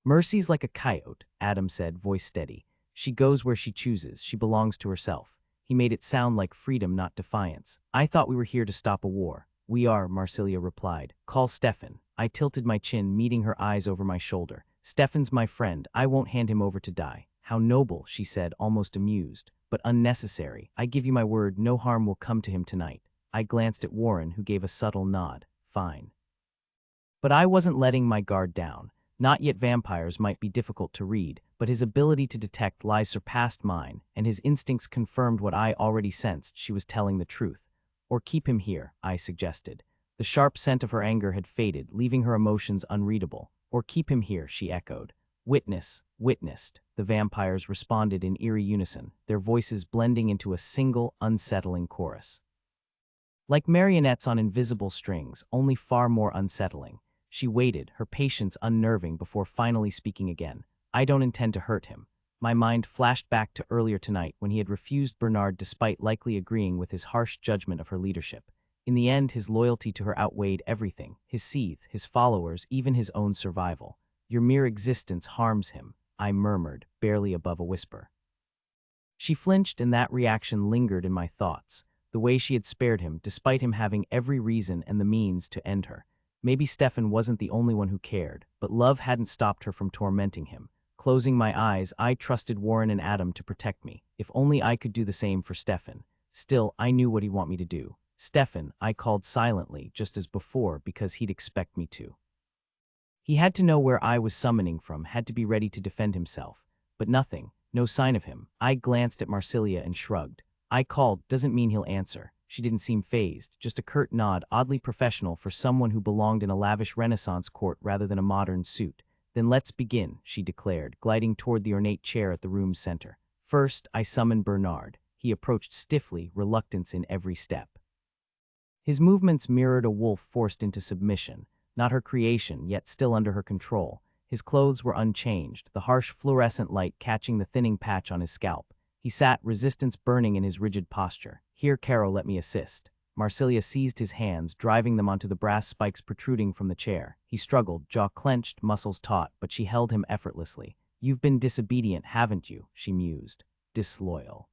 Mercy's like a coyote, Adam said, voice steady. She goes where she chooses, she belongs to herself. He made it sound like freedom, not defiance. I thought we were here to stop a war. We are, Marsilia replied. Call Stefan. I tilted my chin, meeting her eyes over my shoulder. Stefan's my friend, I won't hand him over to die. How noble, she said, almost amused, but unnecessary. I give you my word, no harm will come to him tonight. I glanced at Warren, who gave a subtle nod. Fine. But I wasn't letting my guard down. Not yet vampires might be difficult to read, but his ability to detect lies surpassed mine, and his instincts confirmed what I already sensed, she was telling the truth. Or keep him here, I suggested. The sharp scent of her anger had faded, leaving her emotions unreadable. Or keep him here, she echoed. Witness, witnessed, the vampires responded in eerie unison, their voices blending into a single, unsettling chorus. Like marionettes on invisible strings, only far more unsettling. She waited, her patience unnerving, before finally speaking again. I don't intend to hurt him. My mind flashed back to earlier tonight when he had refused Bernard despite likely agreeing with his harsh judgment of her leadership. In the end, his loyalty to her outweighed everything, his seethe, his followers, even his own survival. Your mere existence harms him, I murmured, barely above a whisper. She flinched, and that reaction lingered in my thoughts. The way she had spared him, despite him having every reason and the means to end her. Maybe Stefan wasn't the only one who cared, but love hadn't stopped her from tormenting him. Closing my eyes, I trusted Warren and Adam to protect me. If only I could do the same for Stefan. Still, I knew what he'd want me to do. Stefan, I called silently, just as before, because he'd expect me to. He had to know where I was summoning from, had to be ready to defend himself. But nothing, no sign of him. I glanced at Marsilia and shrugged. I called, doesn't mean he'll answer. She didn't seem fazed, just a curt nod, oddly professional for someone who belonged in a lavish Renaissance court rather than a modern suit. Then let's begin, she declared, gliding toward the ornate chair at the room's center. First, I summoned Bernard. He approached stiffly, reluctance in every step. His movements mirrored a wolf forced into submission, not her creation, yet still under her control. His clothes were unchanged, the harsh fluorescent light catching the thinning patch on his scalp. He sat, resistance burning in his rigid posture. Here, Caro, let me assist. Marsilia seized his hands, driving them onto the brass spikes protruding from the chair. He struggled, jaw clenched, muscles taut, but she held him effortlessly. You've been disobedient, haven't you? She mused. Disloyal.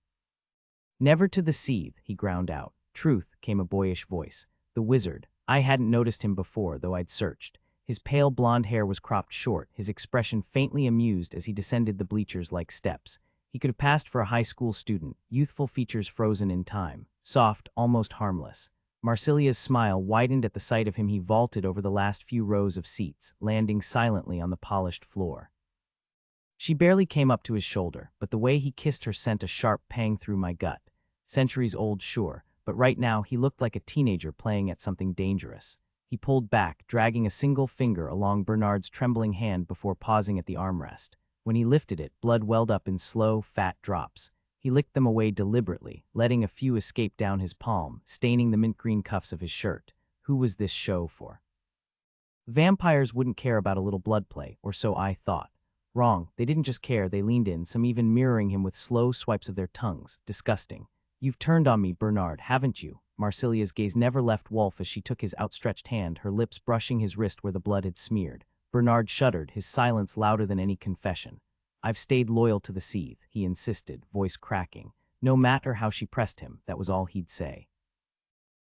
Never to the seethe, he ground out. Truth, came a boyish voice. The wizard. I hadn't noticed him before, though I'd searched. His pale blonde hair was cropped short, his expression faintly amused as he descended the bleachers like steps. He could have passed for a high school student, youthful features frozen in time, soft, almost harmless. Marsilia's smile widened at the sight of him. He vaulted over the last few rows of seats, landing silently on the polished floor. She barely came up to his shoulder, but the way he kissed her sent a sharp pang through my gut. Centuries old, sure, but right now he looked like a teenager playing at something dangerous. He pulled back, dragging a single finger along Bernard's trembling hand before pausing at the armrest. When he lifted it, blood welled up in slow, fat drops. He licked them away deliberately, letting a few escape down his palm, staining the mint-green cuffs of his shirt. Who was this show for? Vampires wouldn't care about a little blood play, or so I thought. Wrong, they didn't just care, they leaned in, some even mirroring him with slow swipes of their tongues. Disgusting. You've turned on me, Bernard, haven't you? Marsilia's gaze never left Wolf as she took his outstretched hand, her lips brushing his wrist where the blood had smeared. Bernard shuddered, his silence louder than any confession. I've stayed loyal to the seethe, he insisted, voice cracking. No matter how she pressed him, that was all he'd say.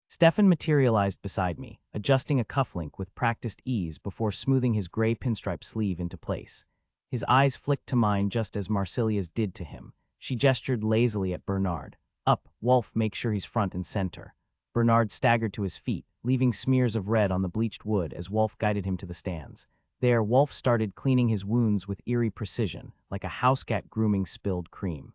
Stefan materialized beside me, adjusting a cufflink with practiced ease before smoothing his gray pinstripe sleeve into place. His eyes flicked to mine just as Marsilia's did to him. She gestured lazily at Bernard. Up, Wolf, make sure he's front and center. Bernard staggered to his feet, leaving smears of red on the bleached wood as Wolf guided him to the stands. There, Wolf started cleaning his wounds with eerie precision, like a house cat grooming spilled cream.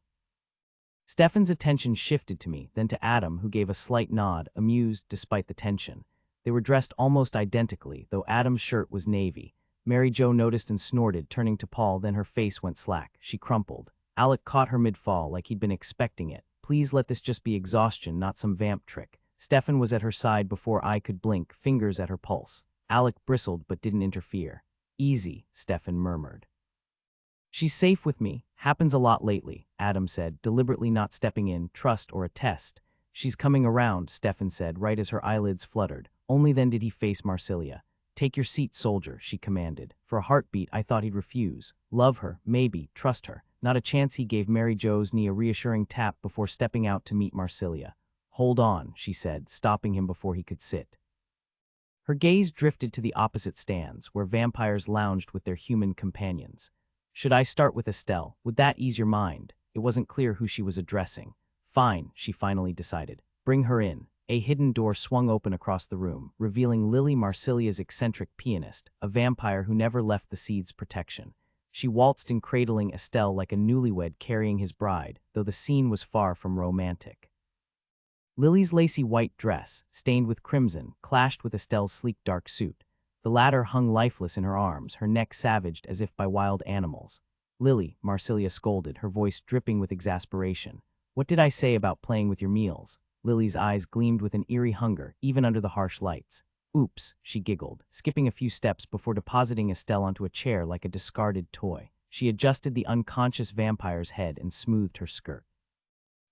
Stefan's attention shifted to me, then to Adam, who gave a slight nod, amused despite the tension. They were dressed almost identically, though Adam's shirt was navy. Mary Jo noticed and snorted, turning to Paul, then her face went slack. She crumpled. Alec caught her mid-fall, like he'd been expecting it. Please let this just be exhaustion, not some vamp trick. Stefan was at her side before I could blink, fingers at her pulse. Alec bristled but didn't interfere. Easy, Stefan murmured. She's safe with me. Happens a lot lately, Adam said, deliberately not stepping in, trust or a test. She's coming around, Stefan said, right as her eyelids fluttered. Only then did he face Marsilia. Take your seat, soldier, she commanded. For a heartbeat, I thought he'd refuse. Love her, maybe, trust her. Not a chance. He gave Mary Jo's knee a reassuring tap before stepping out to meet Marsilia. Hold on, she said, stopping him before he could sit. Her gaze drifted to the opposite stands, where vampires lounged with their human companions. Should I start with Estelle? Would that ease your mind? It wasn't clear who she was addressing. Fine, she finally decided. Bring her in. A hidden door swung open across the room, revealing Lily, Marsilia's eccentric pianist, a vampire who never left the seed's protection. She waltzed in, cradling Estelle like a newlywed carrying his bride, though the scene was far from romantic. Lily's lacy white dress, stained with crimson, clashed with Estelle's sleek dark suit. The latter hung lifeless in her arms, her neck savaged as if by wild animals. Lily, Marsilia scolded, her voice dripping with exasperation. What did I say about playing with your meals? Lily's eyes gleamed with an eerie hunger, even under the harsh lights. Oops, she giggled, skipping a few steps before depositing Estelle onto a chair like a discarded toy. She adjusted the unconscious vampire's head and smoothed her skirt.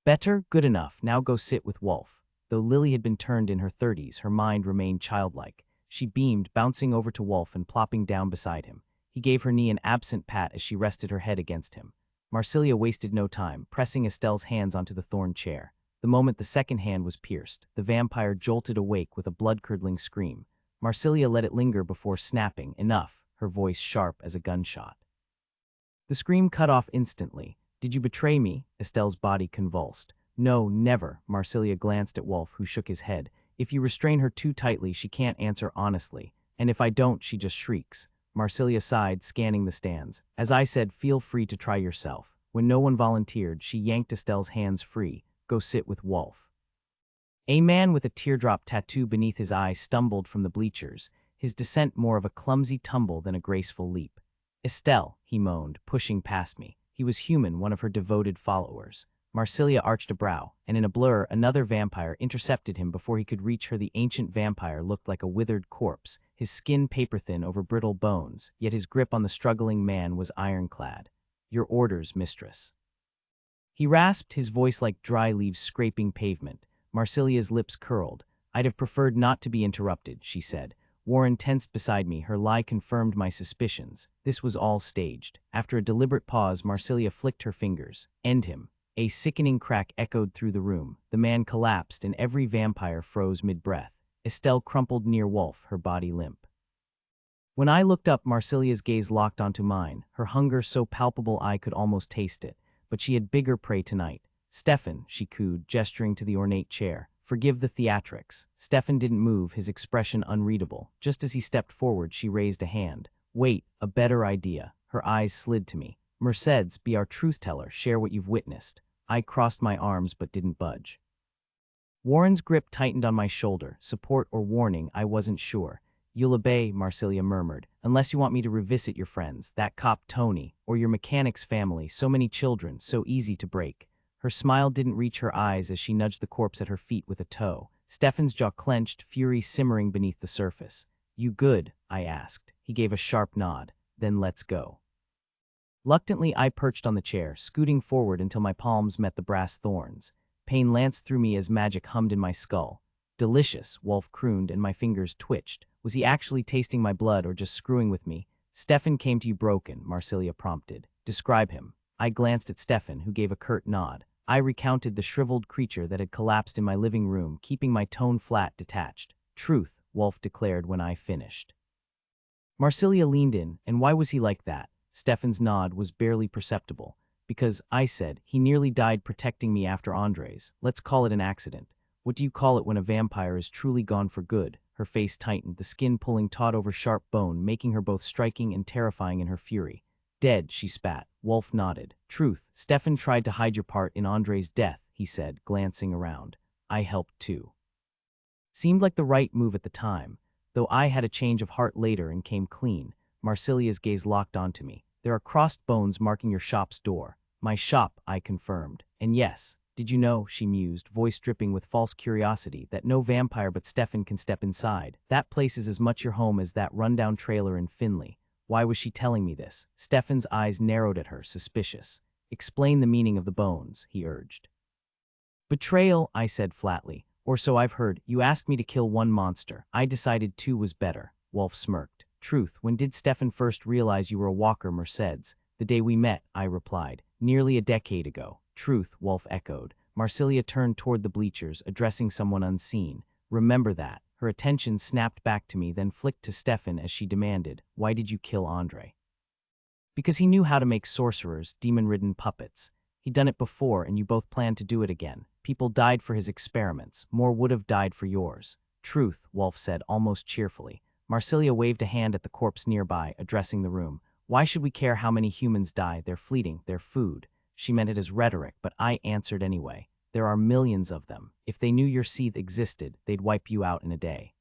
Better, good enough, now go sit with Wolf. Though Lily had been turned in her 30s, her mind remained childlike. She beamed, bouncing over to Wolf and plopping down beside him. He gave her knee an absent pat as she rested her head against him. Marsilia wasted no time, pressing Estelle's hands onto the thorn chair. The moment the second hand was pierced, the vampire jolted awake with a blood-curdling scream. Marsilia let it linger before snapping, enough, her voice sharp as a gunshot. The scream cut off instantly. Did you betray me? Estelle's body convulsed. No, never, Marsilia glanced at Wolf, who shook his head. If you restrain her too tightly, she can't answer honestly. And if I don't, she just shrieks. Marsilia sighed, scanning the stands. As I said, feel free to try yourself. When no one volunteered, she yanked Estelle's hands free. Go sit with Wolf. A man with a teardrop tattoo beneath his eye stumbled from the bleachers, his descent more of a clumsy tumble than a graceful leap. Estelle, he moaned, pushing past me. He was human, one of her devoted followers. Marsilia arched a brow, and in a blur, another vampire intercepted him before he could reach her. The ancient vampire looked like a withered corpse, his skin paper-thin over brittle bones, yet his grip on the struggling man was ironclad. Your orders, mistress. He rasped, his voice like dry leaves scraping pavement. Marsilia's lips curled. I'd have preferred not to be interrupted, she said. Warren tensed beside me, her lie confirmed my suspicions. This was all staged. After a deliberate pause, Marsilia flicked her fingers. End him. A sickening crack echoed through the room. The man collapsed, and every vampire froze mid-breath. Estelle crumpled near Wolf, her body limp. When I looked up, Marsilia's gaze locked onto mine, her hunger so palpable I could almost taste it. But she had bigger prey tonight. Stefan, she cooed, gesturing to the ornate chair. Forgive the theatrics. Stefan didn't move, his expression unreadable. Just as he stepped forward, she raised a hand. Wait, a better idea. Her eyes slid to me. Mercedes, be our truth-teller, share what you've witnessed. I crossed my arms but didn't budge. Warren's grip tightened on my shoulder. Support or warning, I wasn't sure. You'll obey, Marsilia murmured, unless you want me to revisit your friends, that cop Tony, or your mechanic's family, so many children, so easy to break. Her smile didn't reach her eyes as she nudged the corpse at her feet with a toe. Stefan's jaw clenched, fury simmering beneath the surface. You good? I asked. He gave a sharp nod. Then let's go. Reluctantly, I perched on the chair, scooting forward until my palms met the brass thorns. Pain lanced through me as magic hummed in my skull. Delicious, Wolf crooned, and my fingers twitched. Was he actually tasting my blood or just screwing with me? Stefan came to you broken, Marsilia prompted. Describe him. I glanced at Stefan, who gave a curt nod. I recounted the shriveled creature that had collapsed in my living room, keeping my tone flat, detached. Truth, Wolf declared when I finished. Marsilia leaned in, and why was he like that? Stefan's nod was barely perceptible. Because, I said, he nearly died protecting me after Andres. Let's call it an accident. What do you call it when a vampire is truly gone for good? Her face tightened, the skin pulling taut over sharp bone, making her both striking and terrifying in her fury. Dead, she spat. Wolf nodded. Truth. Stefan tried to hide your part in Andre's death, he said, glancing around. I helped too. Seemed like the right move at the time, though I had a change of heart later and came clean. Marcelia's gaze locked onto me. There are crossed bones marking your shop's door. My shop, I confirmed. And yes, did you know, she mused, voice dripping with false curiosity, that no vampire but Stefan can step inside. That place is as much your home as that rundown trailer in Finley. Why was she telling me this? Stefan's eyes narrowed at her, suspicious. Explain the meaning of the bones, he urged. Betrayal, I said flatly. Or so I've heard. You asked me to kill one monster. I decided two was better. Wolf smirked. Truth. When did Stefan first realize you were a walker, Mercedes? The day we met, I replied. Nearly a decade ago. Truth, Wolf echoed. Marcelia turned toward the bleachers, addressing someone unseen. Remember that. Her attention snapped back to me, then flicked to Stefan as she demanded, why did you kill Andre? Because he knew how to make sorcerers, demon-ridden puppets. He'd done it before, and you both planned to do it again. People died for his experiments. More would have died for yours. Truth, Wolf said, almost cheerfully. Marcelia waved a hand at the corpse nearby, addressing the room. Why should we care how many humans die? They're fleeting. They're food. She meant it as rhetoric, but I answered anyway. There are millions of them. If they knew your seed existed, they'd wipe you out in a day.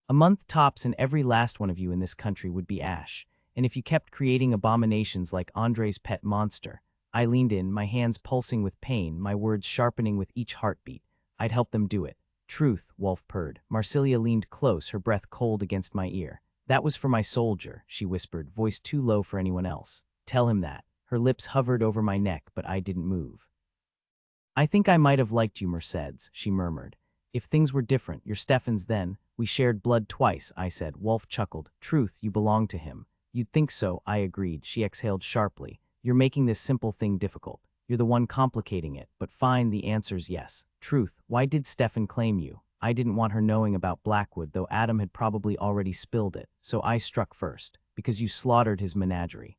A month tops and every last one of you in this country would be ash. And if you kept creating abominations like Andre's pet monster, I leaned in, my hands pulsing with pain, my words sharpening with each heartbeat. I'd help them do it. Truth, Wolf purred. Marcelia leaned close, her breath cold against my ear. That was for my soldier, she whispered, voice too low for anyone else. Tell him that. Her lips hovered over my neck, but I didn't move. I think I might have liked you, Mercedes, she murmured. If things were different, you're Stefan's then. We shared blood twice, I said. Wolf chuckled. Truth, you belong to him. You'd think so, I agreed. She exhaled sharply. You're making this simple thing difficult. You're the one complicating it, but fine, the answer's yes. Truth, why did Stefan claim you? I didn't want her knowing about Blackwood, though Adam had probably already spilled it, so I struck first, because you slaughtered his menagerie.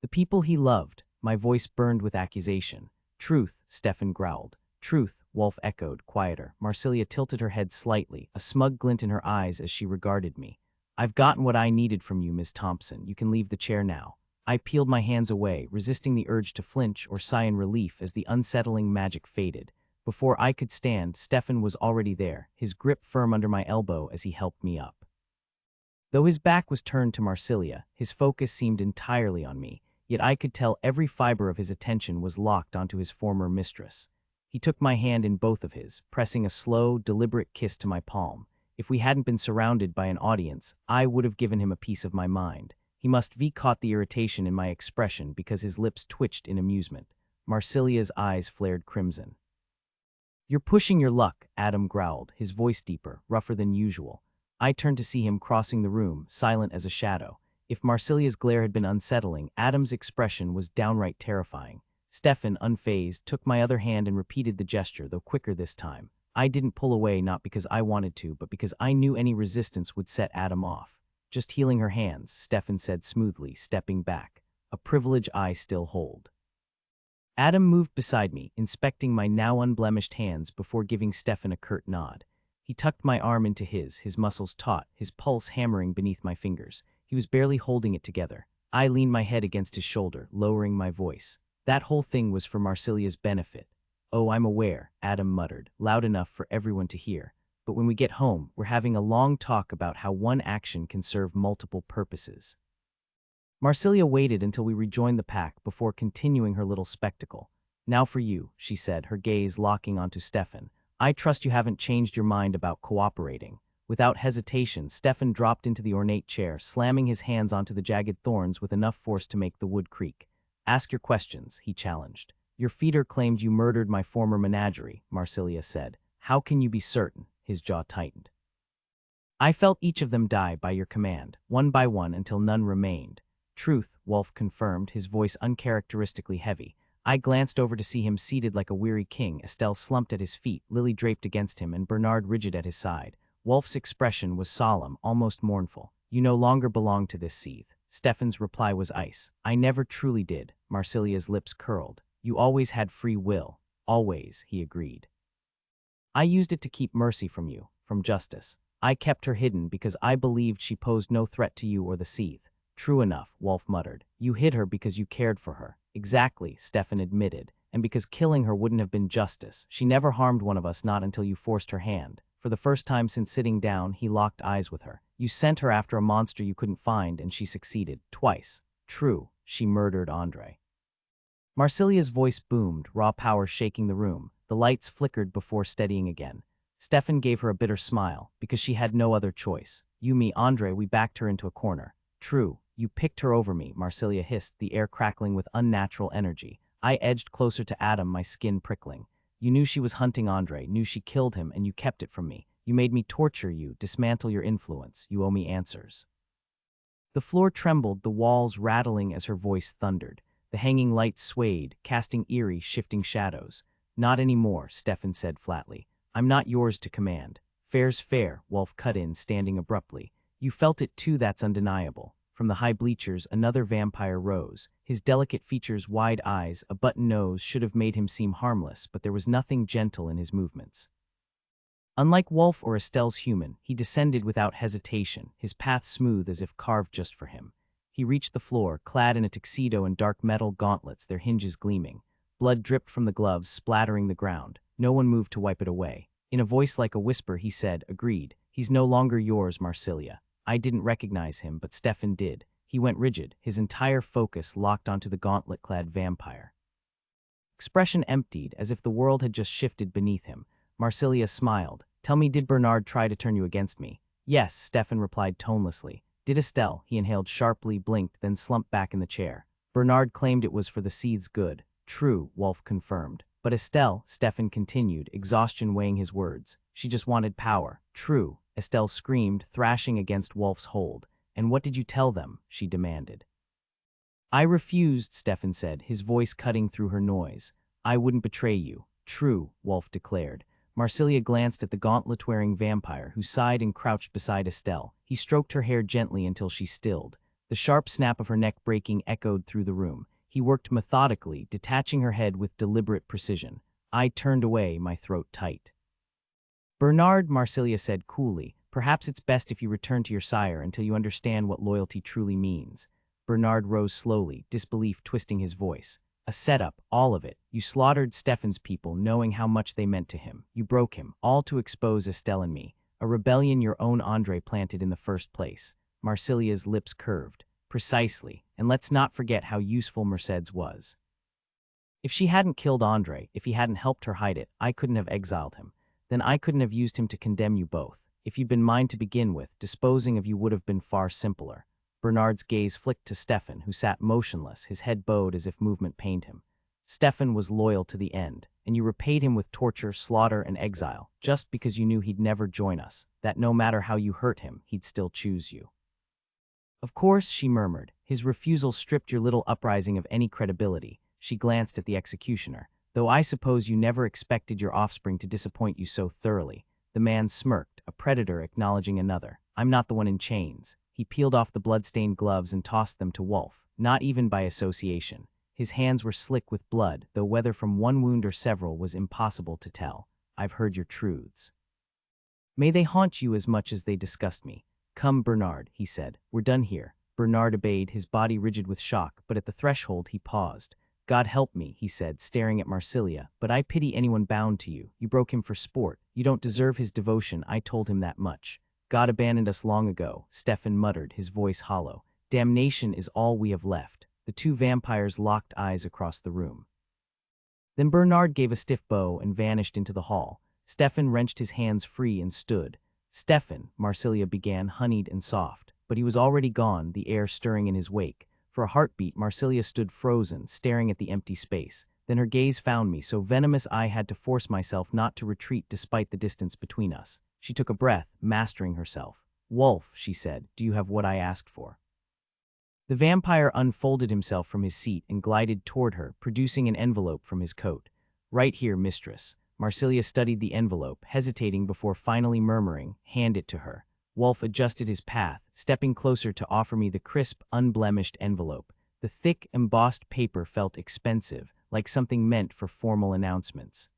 The people he loved. My voice burned with accusation. Truth, Stefan growled. Truth, Wolf echoed, quieter. Marcelia tilted her head slightly, a smug glint in her eyes as she regarded me. I've gotten what I needed from you, Miss Thompson. You can leave the chair now. I peeled my hands away, resisting the urge to flinch or sigh in relief as the unsettling magic faded. Before I could stand, Stefan was already there, his grip firm under my elbow as he helped me up. Though his back was turned to Marcelia, his focus seemed entirely on me, yet I could tell every fiber of his attention was locked onto his former mistress. He took my hand in both of his, pressing a slow, deliberate kiss to my palm. If we hadn't been surrounded by an audience, I would have given him a piece of my mind. He must have caught the irritation in my expression because his lips twitched in amusement. Marcelia's eyes flared crimson. You're pushing your luck, Adam growled, his voice deeper, rougher than usual. I turned to see him crossing the room, silent as a shadow. If Marcelia's glare had been unsettling, Adam's expression was downright terrifying. Stefan, unfazed, took my other hand and repeated the gesture, though quicker this time. I didn't pull away, not because I wanted to, but because I knew any resistance would set Adam off. Just healing her hands, Stefan said smoothly, stepping back. A privilege I still hold. Adam moved beside me, inspecting my now unblemished hands before giving Stefan a curt nod. He tucked my arm into his muscles taut, his pulse hammering beneath my fingers. He was barely holding it together. I leaned my head against his shoulder, lowering my voice. That whole thing was for Marcelia's benefit. Oh, I'm aware, Adam muttered, loud enough for everyone to hear. But when we get home, we're having a long talk about how one action can serve multiple purposes. Marcelia waited until we rejoined the pack before continuing her little spectacle. Now for you, she said, her gaze locking onto Stefan. I trust you haven't changed your mind about cooperating. Without hesitation, Stefan dropped into the ornate chair, slamming his hands onto the jagged thorns with enough force to make the wood creak. Ask your questions, he challenged. Your feeder claimed you murdered my former menagerie, Marcelia said. How can you be certain? His jaw tightened. I felt each of them die by your command, one by one until none remained. Truth, Wolf confirmed, his voice uncharacteristically heavy. I glanced over to see him seated like a weary king, Estelle slumped at his feet, Lily draped against him, and Bernard rigid at his side. Wolf's expression was solemn, almost mournful. You no longer belong to this seethe. Stefan's reply was ice. I never truly did. Marsilia's lips curled. You always had free will. Always, he agreed. I used it to keep Mercy from you, from justice. I kept her hidden because I believed she posed no threat to you or the Seath. True enough, Wolf muttered. You hid her because you cared for her. Exactly, Stefan admitted. And because killing her wouldn't have been justice. She never harmed one of us, not until you forced her hand. For the first time since sitting down, he locked eyes with her. You sent her after a monster you couldn't find, and she succeeded. Twice. True, she murdered Andre. Marsilia's voice boomed, raw power shaking the room. The lights flickered before steadying again. Stefan gave her a bitter smile, because she had no other choice. You, me, Andre, we backed her into a corner. True, you picked her over me, Marsilia hissed, the air crackling with unnatural energy. I edged closer to Adam, my skin prickling. You knew she was hunting Andre, knew she killed him, and you kept it from me. You made me torture you, dismantle your influence. You owe me answers. The floor trembled, the walls rattling as her voice thundered. The hanging lights swayed, casting eerie, shifting shadows. Not anymore, Stefan said flatly. I'm not yours to command. Fair's fair, Wolf cut in, standing abruptly. You felt it too, that's undeniable. From the high bleachers, another vampire rose. His delicate features, wide eyes, a button nose should have made him seem harmless, but there was nothing gentle in his movements. Unlike Wolf or Estelle's human, he descended without hesitation, his path smooth as if carved just for him. He reached the floor, clad in a tuxedo and dark metal gauntlets, their hinges gleaming. Blood dripped from the gloves, splattering the ground. No one moved to wipe it away. In a voice like a whisper, he said, agreed. He's no longer yours, Marsilia. I didn't recognize him, but Stefan did. He went rigid, his entire focus locked onto the gauntlet-clad vampire. Expression emptied, as if the world had just shifted beneath him. Marsilia smiled. Tell me, did Bernard try to turn you against me? Yes, Stefan replied tonelessly. Did Estelle? He inhaled sharply, blinked, then slumped back in the chair. Bernard claimed it was for the Seath's good. True, Wolf confirmed. But Estelle, Stefan continued, exhaustion weighing his words. She just wanted power. True, Estelle screamed, thrashing against Wolf's hold. And what did you tell them? She demanded. I refused, Stefan said, his voice cutting through her noise. I wouldn't betray you. True, Wolf declared. Marsilia glanced at the gauntlet-wearing vampire, who sighed and crouched beside Estelle. He stroked her hair gently until she stilled. The sharp snap of her neck breaking echoed through the room. He worked methodically, detaching her head with deliberate precision. I turned away, my throat tight. Bernard, Marsilia said coolly, perhaps it's best if you return to your sire until you understand what loyalty truly means. Bernard rose slowly, disbelief twisting his voice. A setup, all of it. You slaughtered Stefan's people, knowing how much they meant to him. You broke him, all to expose Estelle and me. A rebellion your own Andre planted in the first place. Marsilia's lips curved. Precisely, and let's not forget how useful Mercedes was. If she hadn't killed Andre, if he hadn't helped her hide it, I couldn't have exiled him. Then I couldn't have used him to condemn you both. If you'd been mine to begin with, disposing of you would have been far simpler. Bernard's gaze flicked to Stefan, who sat motionless, his head bowed as if movement pained him. Stefan was loyal to the end, and you repaid him with torture, slaughter, and exile, just because you knew he'd never join us, that no matter how you hurt him, he'd still choose you. Of course, she murmured. His refusal stripped your little uprising of any credibility. She glanced at the executioner. Though I suppose you never expected your offspring to disappoint you so thoroughly. The man smirked, a predator acknowledging another. I'm not the one in chains. He peeled off the blood-stained gloves and tossed them to Wolf, not even by association. His hands were slick with blood, though whether from one wound or several was impossible to tell. I've heard your truths. May they haunt you as much as they disgust me. Come, Bernard, he said. We're done here. Bernard obeyed, his body rigid with shock, but at the threshold he paused. God help me, he said, staring at Marsilia, but I pity anyone bound to you. You broke him for sport. You don't deserve his devotion, I told him that much. God abandoned us long ago, Stefan muttered, his voice hollow. Damnation is all we have left. The two vampires locked eyes across the room. Then Bernard gave a stiff bow and vanished into the hall. Stefan wrenched his hands free and stood. Stefan, Marsilia began, honeyed and soft, but he was already gone, the air stirring in his wake. For a heartbeat, Marsilia stood frozen, staring at the empty space. Then her gaze found me, so venomous I had to force myself not to retreat despite the distance between us. She took a breath, mastering herself. Wolf, she said, do you have what I asked for? The vampire unfolded himself from his seat and glided toward her, producing an envelope from his coat. Right here, mistress. Marsilia studied the envelope, hesitating before finally murmuring, hand it to her. Wolf adjusted his path, stepping closer to offer me the crisp, unblemished envelope. The thick, embossed paper felt expensive, like something meant for formal announcements.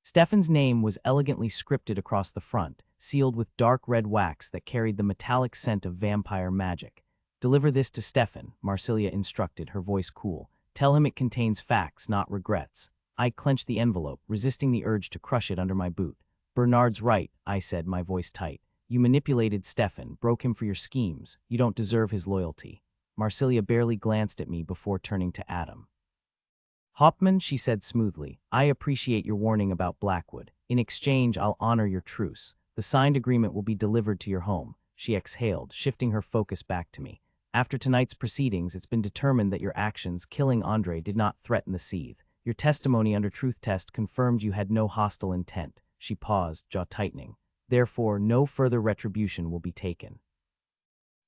Stefan's name was elegantly scripted across the front, sealed with dark red wax that carried the metallic scent of vampire magic. "Deliver this to Stefan," Marsilia instructed, her voice cool. "Tell him it contains facts, not regrets." I clenched the envelope, resisting the urge to crush it under my boot. "Bernard's right," I said, my voice tight. "You manipulated Stefan, broke him for your schemes. You don't deserve his loyalty." Marsilia barely glanced at me before turning to Adam. "Hauptmann," she said smoothly, "I appreciate your warning about Blackwood. In exchange, I'll honor your truce. The signed agreement will be delivered to your home." She exhaled, shifting her focus back to me. "After tonight's proceedings, it's been determined that your actions, killing Andre, did not threaten the Seethe. Your testimony under truth test confirmed you had no hostile intent." She paused, jaw tightening. "Therefore, no further retribution will be taken."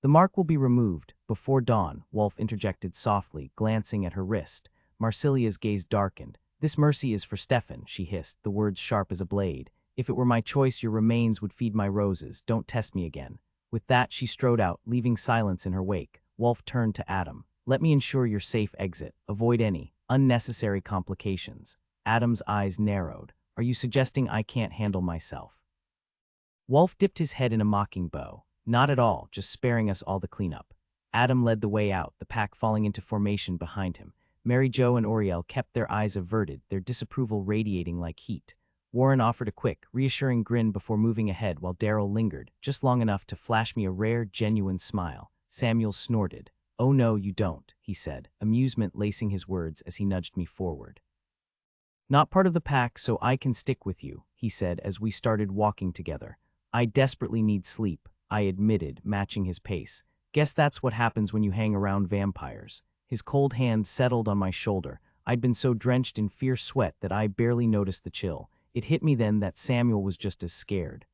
"The mark will be removed before dawn," Wolf interjected softly, glancing at her wrist. Marsilia's gaze darkened. "This mercy is for Stefan," she hissed, the words sharp as a blade. "If it were my choice, your remains would feed my roses. Don't test me again." With that, she strode out, leaving silence in her wake. Wolf turned to Adam. "Let me ensure your safe exit. Avoid any unnecessary complications." Adam's eyes narrowed. "Are you suggesting I can't handle myself?" Wolf dipped his head in a mocking bow. "Not at all, just sparing us all the cleanup." Adam led the way out, the pack falling into formation behind him. Mary Jo and Oriel kept their eyes averted, their disapproval radiating like heat. Warren offered a quick, reassuring grin before moving ahead while Darryl lingered, just long enough to flash me a rare, genuine smile. Samuel snorted. "Oh no, you don't," he said, amusement lacing his words as he nudged me forward. "Not part of the pack, so I can stick with you," he said as we started walking together. "I desperately need sleep," I admitted, matching his pace. "Guess that's what happens when you hang around vampires." His cold hand settled on my shoulder. I'd been so drenched in fierce sweat that I barely noticed the chill. It hit me then that Samuel was just as scared.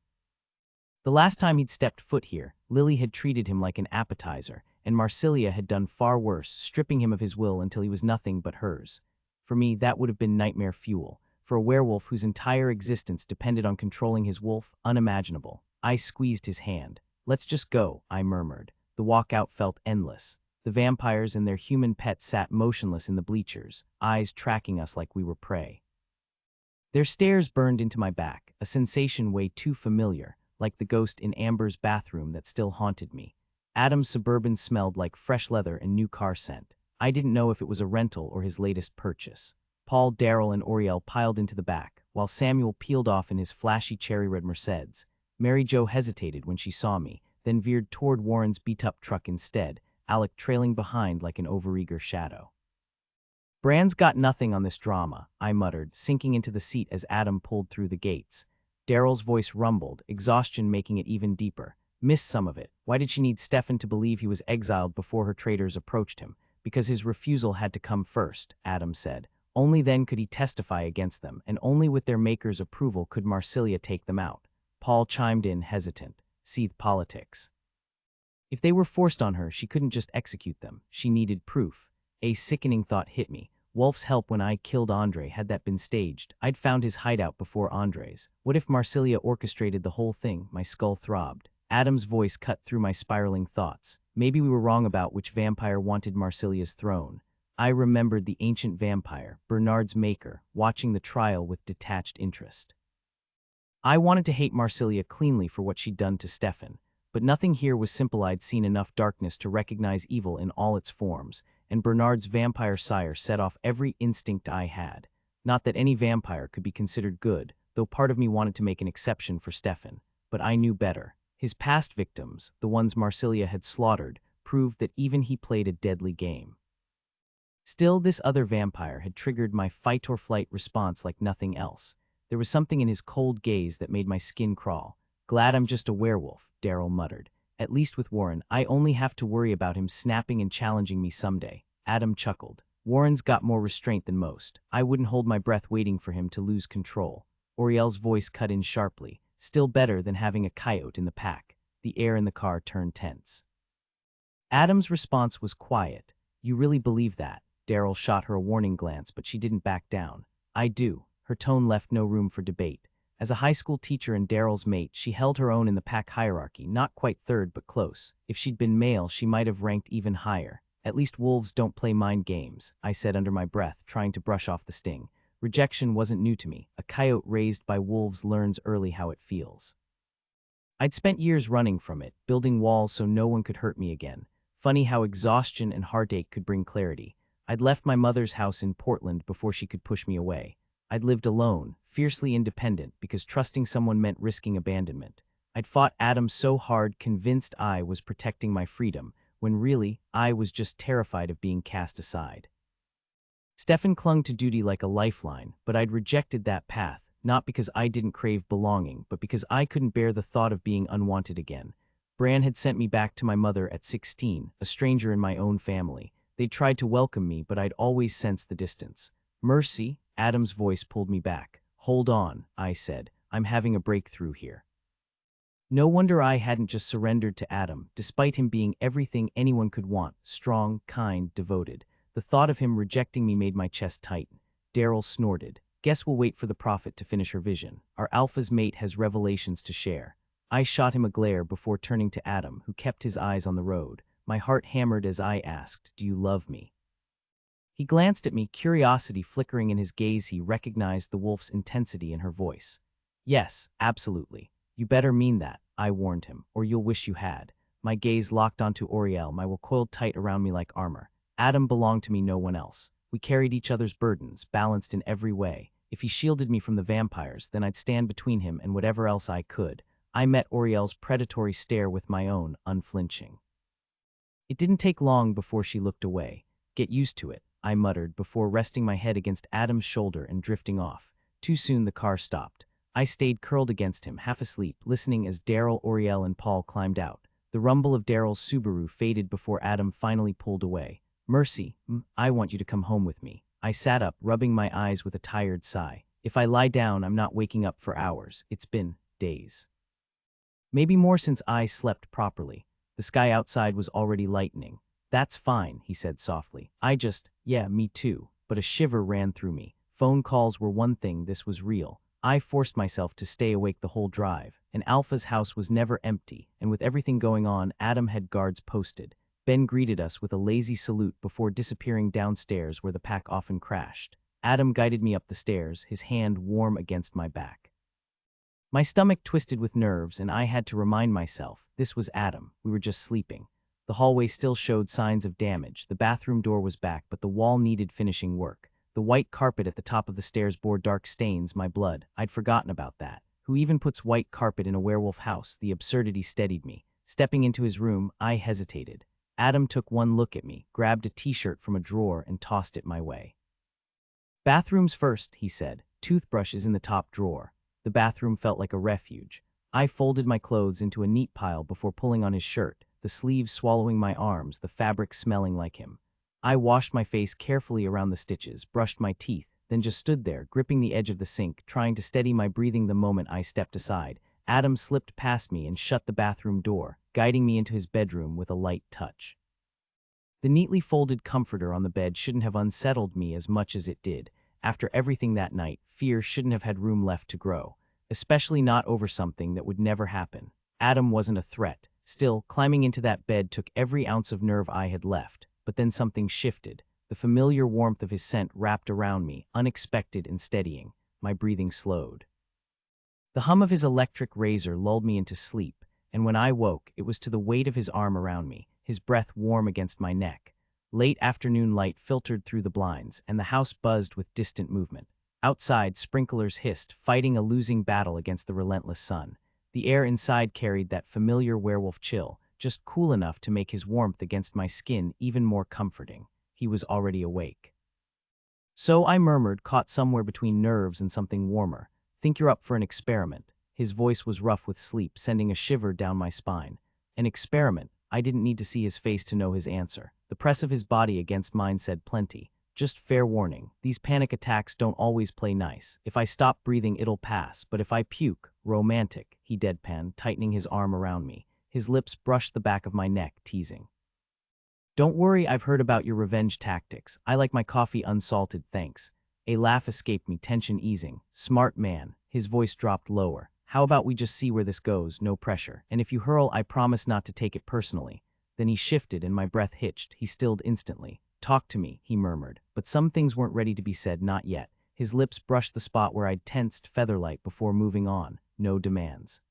The last time he'd stepped foot here, Lily had treated him like an appetizer, and Marsilia had done far worse, stripping him of his will until he was nothing but hers. For me, that would have been nightmare fuel. For a werewolf whose entire existence depended on controlling his wolf, unimaginable. I squeezed his hand. "Let's just go," I murmured. The walkout felt endless. The vampires and their human pets sat motionless in the bleachers, eyes tracking us like we were prey. Their stares burned into my back, a sensation way too familiar, like the ghost in Amber's bathroom that still haunted me. Adam's Suburban smelled like fresh leather and new car scent. I didn't know if it was a rental or his latest purchase. Paul, Darryl, and Oriel piled into the back, while Samuel peeled off in his flashy cherry-red Mercedes. Mary Jo hesitated when she saw me, then veered toward Warren's beat-up truck instead, Alec trailing behind like an overeager shadow. "Brand's got nothing on this drama," I muttered, sinking into the seat as Adam pulled through the gates. Daryl's voice rumbled, exhaustion making it even deeper. "Missed some of it. Why did she need Stefan to believe he was exiled before her traitors approached him? Because his refusal had to come first," Adam said. "Only then could he testify against them, and only with their maker's approval could Marsilia take them out." Paul chimed in, hesitant. "Seethe politics. If they were forced on her, she couldn't just execute them. She needed proof." A sickening thought hit me. Wolf's help when I killed Andre, had that been staged? I'd found his hideout before Andre's. What if Marsilia orchestrated the whole thing? My skull throbbed. Adam's voice cut through my spiraling thoughts. Maybe we were wrong about which vampire wanted Marsilia's throne. I remembered the ancient vampire, Bernard's maker, watching the trial with detached interest. I wanted to hate Marsilia cleanly for what she'd done to Stefan. But nothing here was simple. I'd seen enough darkness to recognize evil in all its forms, and Bernard's vampire sire set off every instinct I had. Not that any vampire could be considered good, though part of me wanted to make an exception for Stefan, but I knew better. His past victims, the ones Marsilia had slaughtered, proved that even he played a deadly game. Still, this other vampire had triggered my fight-or-flight response like nothing else. There was something in his cold gaze that made my skin crawl. "Glad I'm just a werewolf," Darryl muttered. "At least with Warren, I only have to worry about him snapping and challenging me someday." Adam chuckled. "Warren's got more restraint than most. I wouldn't hold my breath waiting for him to lose control." Oriel's voice cut in sharply. "Still better than having a coyote in the pack." The air in the car turned tense. Adam's response was quiet. "You really believe that?" Darryl shot her a warning glance, but she didn't back down. "I do." Her tone left no room for debate. As a high school teacher and Daryl's mate, she held her own in the pack hierarchy, not quite third but close. If she'd been male, she might have ranked even higher. At least wolves don't play mind games, I said under my breath, trying to brush off the sting. Rejection wasn't new to me. A coyote raised by wolves learns early how it feels. I'd spent years running from it, building walls so no one could hurt me again. Funny how exhaustion and heartache could bring clarity. I'd left my mother's house in Portland before she could push me away. I'd lived alone, fiercely independent, because trusting someone meant risking abandonment. I'd fought Adam so hard, convinced I was protecting my freedom, when really, I was just terrified of being cast aside. Stefan clung to duty like a lifeline, but I'd rejected that path, not because I didn't crave belonging, but because I couldn't bear the thought of being unwanted again. Bran had sent me back to my mother at 16, a stranger in my own family. They'd tried to welcome me, but I'd always sensed the distance. Mercy, Adam's voice pulled me back. Hold on, I said. I'm having a breakthrough here. No wonder I hadn't just surrendered to Adam, despite him being everything anyone could want, strong, kind, devoted. The thought of him rejecting me made my chest tighten. Daryl snorted. Guess we'll wait for the prophet to finish her vision. Our alpha's mate has revelations to share. I shot him a glare before turning to Adam, who kept his eyes on the road. My heart hammered as I asked, "Do you love me?" He glanced at me, curiosity flickering in his gaze. He recognized the wolf's intensity in her voice. Yes, absolutely. You better mean that, I warned him, or you'll wish you had. My gaze locked onto Oriel, my will coiled tight around me like armor. Adam belonged to me, no one else. We carried each other's burdens, balanced in every way. If he shielded me from the vampires, then I'd stand between him and whatever else I could. I met Oriel's predatory stare with my own, unflinching. It didn't take long before she looked away. Get used to it, I muttered before resting my head against Adam's shoulder and drifting off. Too soon the car stopped. I stayed curled against him, half asleep, listening as Daryl, Oriel, and Paul climbed out. The rumble of Daryl's Subaru faded before Adam finally pulled away. Mercy, I want you to come home with me. I sat up, rubbing my eyes with a tired sigh. If I lie down, I'm not waking up for hours. It's been days. Maybe more since I slept properly. The sky outside was already lightening. That's fine, he said softly. Yeah, me too. But a shiver ran through me. Phone calls were one thing, this was real. I forced myself to stay awake the whole drive, and Alpha's house was never empty, and with everything going on, Adam had guards posted. Ben greeted us with a lazy salute before disappearing downstairs where the pack often crashed. Adam guided me up the stairs, his hand warm against my back. My stomach twisted with nerves, and I had to remind myself, this was Adam, we were just sleeping. The hallway still showed signs of damage, the bathroom door was back, but the wall needed finishing work. The white carpet at the top of the stairs bore dark stains, my blood. I'd forgotten about that. Who even puts white carpet in a werewolf house? The absurdity steadied me. Stepping into his room, I hesitated. Adam took one look at me, grabbed a t-shirt from a drawer, and tossed it my way. Bathrooms first, he said. Toothbrush is in the top drawer. The bathroom felt like a refuge. I folded my clothes into a neat pile before pulling on his shirt, the sleeves swallowing my arms, the fabric smelling like him. I washed my face carefully around the stitches, brushed my teeth, then just stood there, gripping the edge of the sink, trying to steady my breathing the moment I stepped aside. Adam slipped past me and shut the bathroom door, guiding me into his bedroom with a light touch. The neatly folded comforter on the bed shouldn't have unsettled me as much as it did. After everything that night, fear shouldn't have had room left to grow, especially not over something that would never happen. Adam wasn't a threat. Still, climbing into that bed took every ounce of nerve I had left. But then something shifted. The familiar warmth of his scent wrapped around me, unexpected and steadying. My breathing slowed. The hum of his electric razor lulled me into sleep, and when I woke, it was to the weight of his arm around me, his breath warm against my neck. Late afternoon light filtered through the blinds, and the house buzzed with distant movement. Outside, sprinklers hissed, fighting a losing battle against the relentless sun. The air inside carried that familiar werewolf chill, just cool enough to make his warmth against my skin even more comforting. He was already awake. So I murmured, caught somewhere between nerves and something warmer. Think you're up for an experiment. His voice was rough with sleep, sending a shiver down my spine. An experiment? I didn't need to see his face to know his answer. The press of his body against mine said plenty. Just fair warning, these panic attacks don't always play nice. If I stop breathing, it'll pass, but if I puke, romantic, he deadpanned, tightening his arm around me. His lips brushed the back of my neck, teasing. Don't worry, I've heard about your revenge tactics. I like my coffee unsalted, thanks. A laugh escaped me, tension easing. Smart man. His voice dropped lower. How about we just see where this goes, no pressure. And if you hurl, I promise not to take it personally. Then he shifted and my breath hitched. He stilled instantly. "Talk to me," he murmured. But some things weren't ready to be said, not yet. His lips brushed the spot where I'd tensed featherlight before moving on. No demands.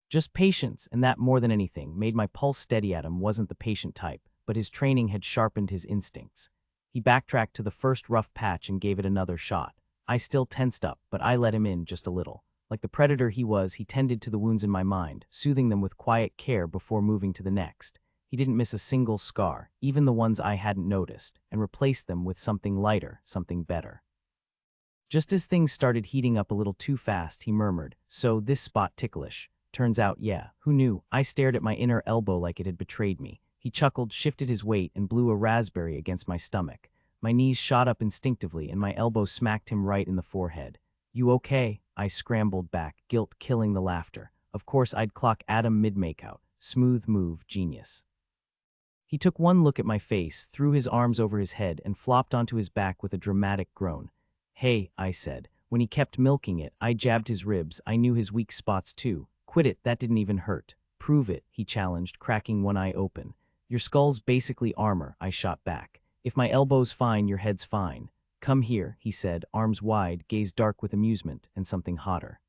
Just patience, and that more than anything made my pulse steady. Adam wasn't the patient type, but his training had sharpened his instincts. He backtracked to the first rough patch and gave it another shot. I still tensed up, but I let him in just a little. Like the predator he was, he tended to the wounds in my mind, soothing them with quiet care before moving to the next. He didn't miss a single scar, even the ones I hadn't noticed, and replaced them with something lighter, something better. Just as things started heating up a little too fast, he murmured, "So this spot ticklish." Turns out, yeah, who knew? I stared at my inner elbow like it had betrayed me. He chuckled, shifted his weight, and blew a raspberry against my stomach. My knees shot up instinctively, and my elbow smacked him right in the forehead. "You okay?" I scrambled back, guilt killing the laughter. Of course I'd clock Adam mid-makeout. Smooth move, genius. He took one look at my face, threw his arms over his head, and flopped onto his back with a dramatic groan. "Hey," I said. When he kept milking it, I jabbed his ribs. I knew his weak spots too. "Quit it, that didn't even hurt." "Prove it," he challenged, cracking one eye open. "Your skull's basically armor," I shot back. "If my elbow's fine, your head's fine." "Come here," he said, arms wide, gaze dark with amusement, and something hotter.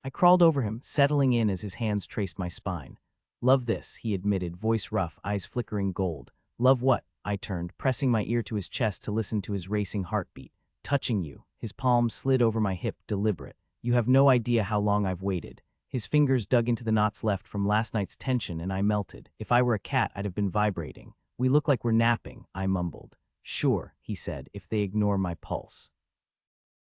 I crawled over him, settling in as his hands traced my spine. "Love this," he admitted, voice rough, eyes flickering gold. "Love what?" I turned, pressing my ear to his chest to listen to his racing heartbeat. "Touching you." His palm slid over my hip, deliberate. "You have no idea how long I've waited." His fingers dug into the knots left from last night's tension, and I melted. If I were a cat, I'd have been vibrating. "We look like we're napping," I mumbled. "Sure," he said, "if they ignore my pulse."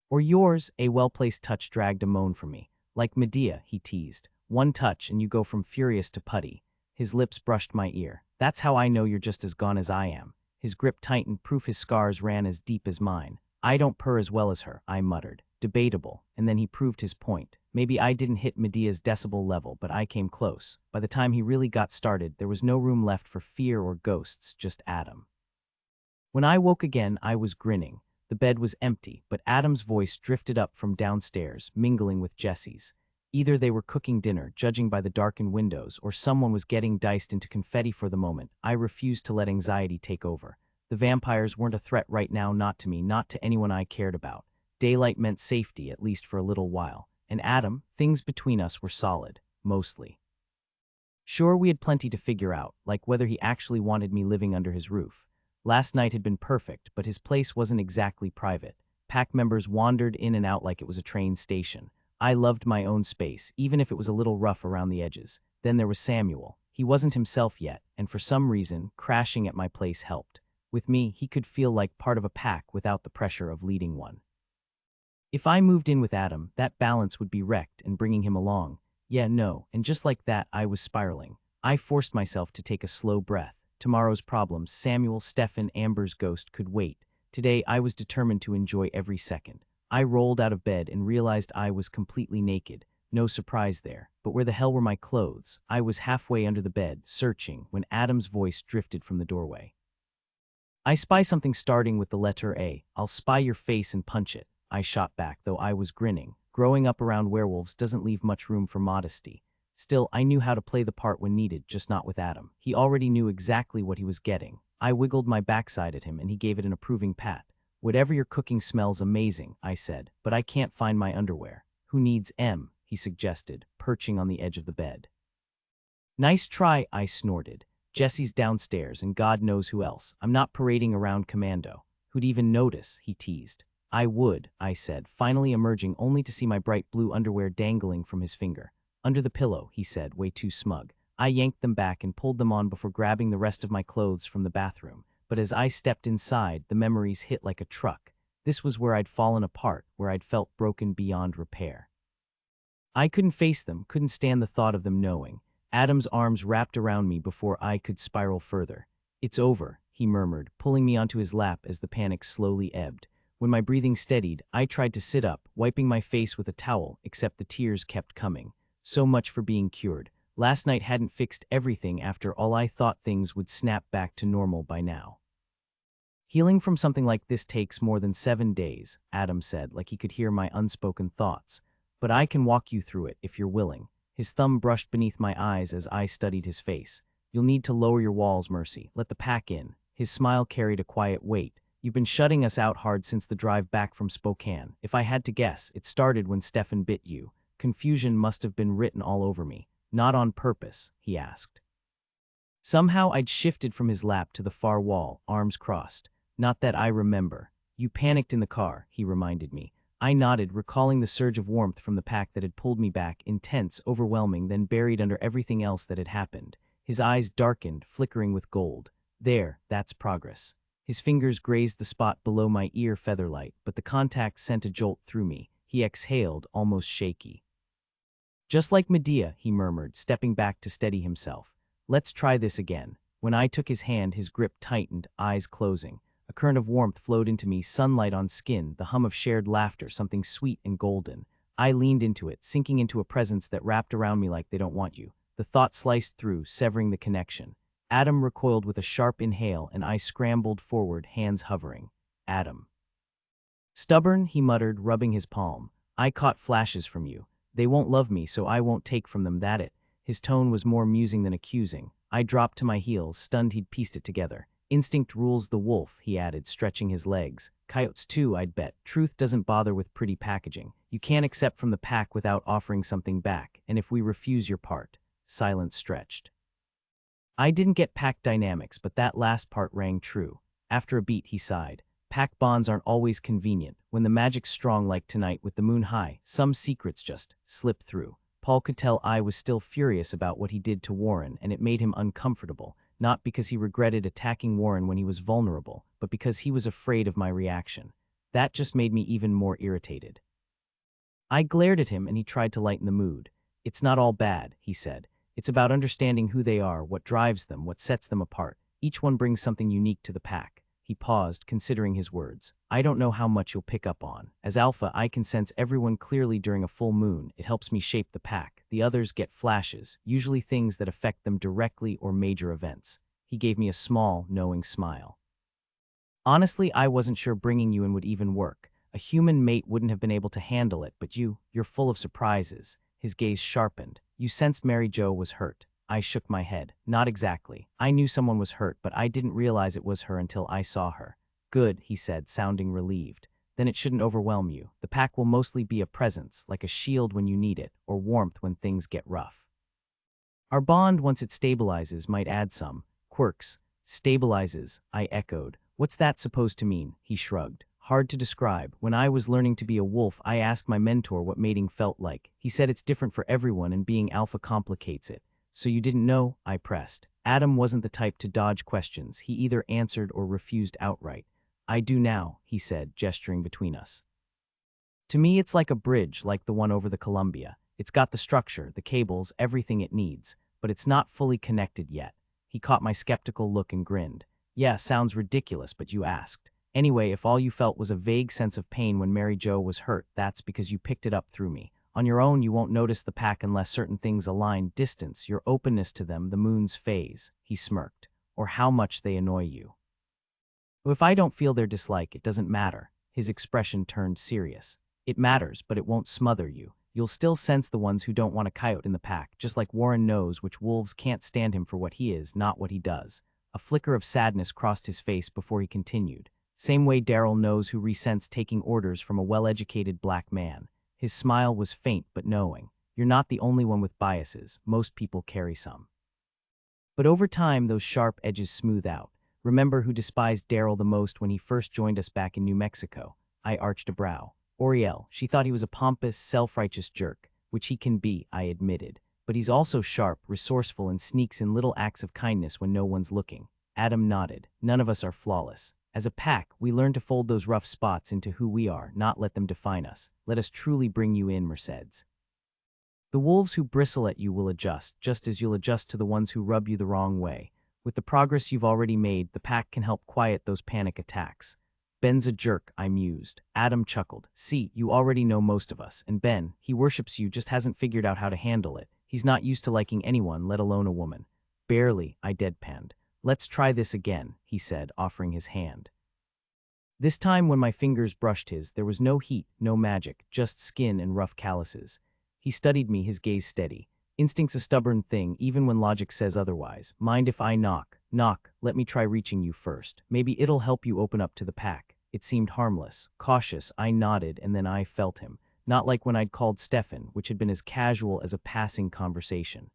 "Or yours." A well-placed touch dragged a moan from me. "Like Medea," he teased. "One touch and you go from furious to putty." His lips brushed my ear. "That's how I know you're just as gone as I am." His grip tightened, proof his scars ran as deep as mine. "I don't purr as well as her," I muttered. Debatable. And then he proved his point. Maybe I didn't hit Medea's decibel level, but I came close. By the time he really got started, there was no room left for fear or ghosts, just Adam. When I woke again, I was grinning. The bed was empty, but Adam's voice drifted up from downstairs, mingling with Jesse's. Either they were cooking dinner, judging by the darkened windows, or someone was getting diced into confetti for the moment. I refused to let anxiety take over. The vampires weren't a threat right now, not to me, not to anyone I cared about. Daylight meant safety, at least for a little while. And Adam, things between us were solid, mostly. Sure, we had plenty to figure out, like whether he actually wanted me living under his roof. Last night had been perfect, but his place wasn't exactly private. Pack members wandered in and out like it was a train station. I loved my own space, even if it was a little rough around the edges. Then there was Samuel. He wasn't himself yet, and for some reason, crashing at my place helped. With me, he could feel like part of a pack without the pressure of leading one. If I moved in with Adam, that balance would be wrecked, and bringing him along. Yeah, no, and just like that, I was spiraling. I forced myself to take a slow breath. Tomorrow's problems, Samuel, Stefan, Amber's ghost, could wait. Today, I was determined to enjoy every second. I rolled out of bed and realized I was completely naked. No surprise there. But where the hell were my clothes? I was halfway under the bed, searching, when Adam's voice drifted from the doorway. "I spy something starting with the letter A. I'll spy your face and punch it." I shot back, though I was grinning. Growing up around werewolves doesn't leave much room for modesty. Still, I knew how to play the part when needed, just not with Adam. He already knew exactly what he was getting. I wiggled my backside at him, and he gave it an approving pat. "Whatever you're cooking smells amazing," I said, "but I can't find my underwear." "Who needs M?" he suggested, perching on the edge of the bed. "Nice try," I snorted. "Jesse's downstairs, and God knows who else. I'm not parading around commando." "Who'd even notice?" he teased. "I would," I said, finally emerging only to see my bright blue underwear dangling from his finger. "Under the pillow," he said, way too smug. I yanked them back and pulled them on before grabbing the rest of my clothes from the bathroom. But as I stepped inside, the memories hit like a truck. This was where I'd fallen apart, where I'd felt broken beyond repair. I couldn't face them, couldn't stand the thought of them knowing. Adam's arms wrapped around me before I could spiral further. "It's over," he murmured, pulling me onto his lap as the panic slowly ebbed. When my breathing steadied, I tried to sit up, wiping my face with a towel, except the tears kept coming. So much for being cured. Last night hadn't fixed everything after all. I thought things would snap back to normal by now. "Healing from something like this takes more than 7 days, Adam said, like he could hear my unspoken thoughts. "But I can walk you through it if you're willing." His thumb brushed beneath my eyes as I studied his face. You'll need to lower your walls, Mercy. Let the pack in. His smile carried a quiet weight. You've been shutting us out hard since the drive back from Spokane. If I had to guess, it started when Stefan bit you. Confusion must have been written all over me. Not on purpose, he asked. Somehow I'd shifted from his lap to the far wall, arms crossed. Not that I remember. You panicked in the car, he reminded me. I nodded, recalling the surge of warmth from the pack that had pulled me back, intense, overwhelming, then buried under everything else that had happened. His eyes darkened, flickering with gold. There, that's progress. His fingers grazed the spot below my ear featherlight, but the contact sent a jolt through me. He exhaled, almost shaky. Just like Medea, he murmured, stepping back to steady himself. Let's try this again. When I took his hand, his grip tightened, eyes closing. A current of warmth flowed into me, sunlight on skin, the hum of shared laughter, something sweet and golden. I leaned into it, sinking into a presence that wrapped around me like they don't want you. The thought sliced through, severing the connection. Adam recoiled with a sharp inhale, and I scrambled forward, hands hovering. Adam. Stubborn, he muttered, rubbing his palm. I caught flashes from you. They won't love me, so I won't take from them that it. His tone was more musing than accusing. I dropped to my heels, stunned he'd pieced it together. Instinct rules the wolf, he added, stretching his legs. Coyotes too, I'd bet. Truth doesn't bother with pretty packaging. You can't accept from the pack without offering something back, and if we refuse your part. Silence stretched. I didn't get pack dynamics, but that last part rang true. After a beat, he sighed. Pack bonds aren't always convenient. When the magic's strong like tonight with the moon high, some secrets just slip through. Paul could tell I was still furious about what he did to Warren, and it made him uncomfortable, not because he regretted attacking Warren when he was vulnerable, but because he was afraid of my reaction. That just made me even more irritated. I glared at him, and he tried to lighten the mood. It's not all bad, he said. It's about understanding who they are, what drives them, what sets them apart. Each one brings something unique to the pack. He paused, considering his words. I don't know how much you'll pick up on. As Alpha, I can sense everyone clearly during a full moon. It helps me shape the pack. The others get flashes, usually things that affect them directly or major events. He gave me a small, knowing smile. Honestly, I wasn't sure bringing you in would even work. A human mate wouldn't have been able to handle it, but you're full of surprises. His gaze sharpened. You sensed Mary Jo was hurt. I shook my head. Not exactly. I knew someone was hurt, but I didn't realize it was her until I saw her. Good, he said, sounding relieved. Then it shouldn't overwhelm you. The pack will mostly be a presence, like a shield when you need it, or warmth when things get rough. Our bond, once it stabilizes, might add some quirks. Stabilizes, I echoed. What's that supposed to mean? He shrugged. Hard to describe. When I was learning to be a wolf, I asked my mentor what mating felt like. He said it's different for everyone and being alpha complicates it. So you didn't know? I pressed. Adam wasn't the type to dodge questions. He either answered or refused outright. I do now, he said, gesturing between us. To me, it's like a bridge, like the one over the Columbia. It's got the structure, the cables, everything it needs, but it's not fully connected yet. He caught my skeptical look and grinned. Yeah, sounds ridiculous, but you asked. Anyway, if all you felt was a vague sense of pain when Mary Jo was hurt, that's because you picked it up through me. On your own, you won't notice the pack unless certain things align: distance, your openness to them, the moon's phase, he smirked, or how much they annoy you. If I don't feel their dislike, it doesn't matter. His expression turned serious. It matters, but it won't smother you. You'll still sense the ones who don't want a coyote in the pack, just like Warren knows which wolves can't stand him for what he is, not what he does. A flicker of sadness crossed his face before he continued. Same way Daryl knows who resents taking orders from a well-educated black man. His smile was faint but knowing. You're not the only one with biases. Most people carry some. But over time, those sharp edges smooth out. Remember who despised Daryl the most when he first joined us back in New Mexico? I arched a brow. Oriel. She thought he was a pompous, self-righteous jerk, which he can be, I admitted. But he's also sharp, resourceful, and sneaks in little acts of kindness when no one's looking. Adam nodded. None of us are flawless. As a pack, we learn to fold those rough spots into who we are, not let them define us. Let us truly bring you in, Mercedes. The wolves who bristle at you will adjust, just as you'll adjust to the ones who rub you the wrong way. With the progress you've already made, the pack can help quiet those panic attacks. Ben's a jerk, I mused. Adam chuckled. See, you already know most of us, and Ben, he worships you, just hasn't figured out how to handle it. He's not used to liking anyone, let alone a woman. Barely, I deadpanned. Let's try this again, he said, offering his hand. This time when my fingers brushed his, there was no heat, no magic, just skin and rough calluses. He studied me, his gaze steady. Instinct's a stubborn thing, even when logic says otherwise. Mind if I knock? Knock, let me try reaching you first. Maybe it'll help you open up to the pack. It seemed harmless. Cautious, I nodded, and then I felt him. Not like when I'd called Stefan, which had been as casual as a passing conversation.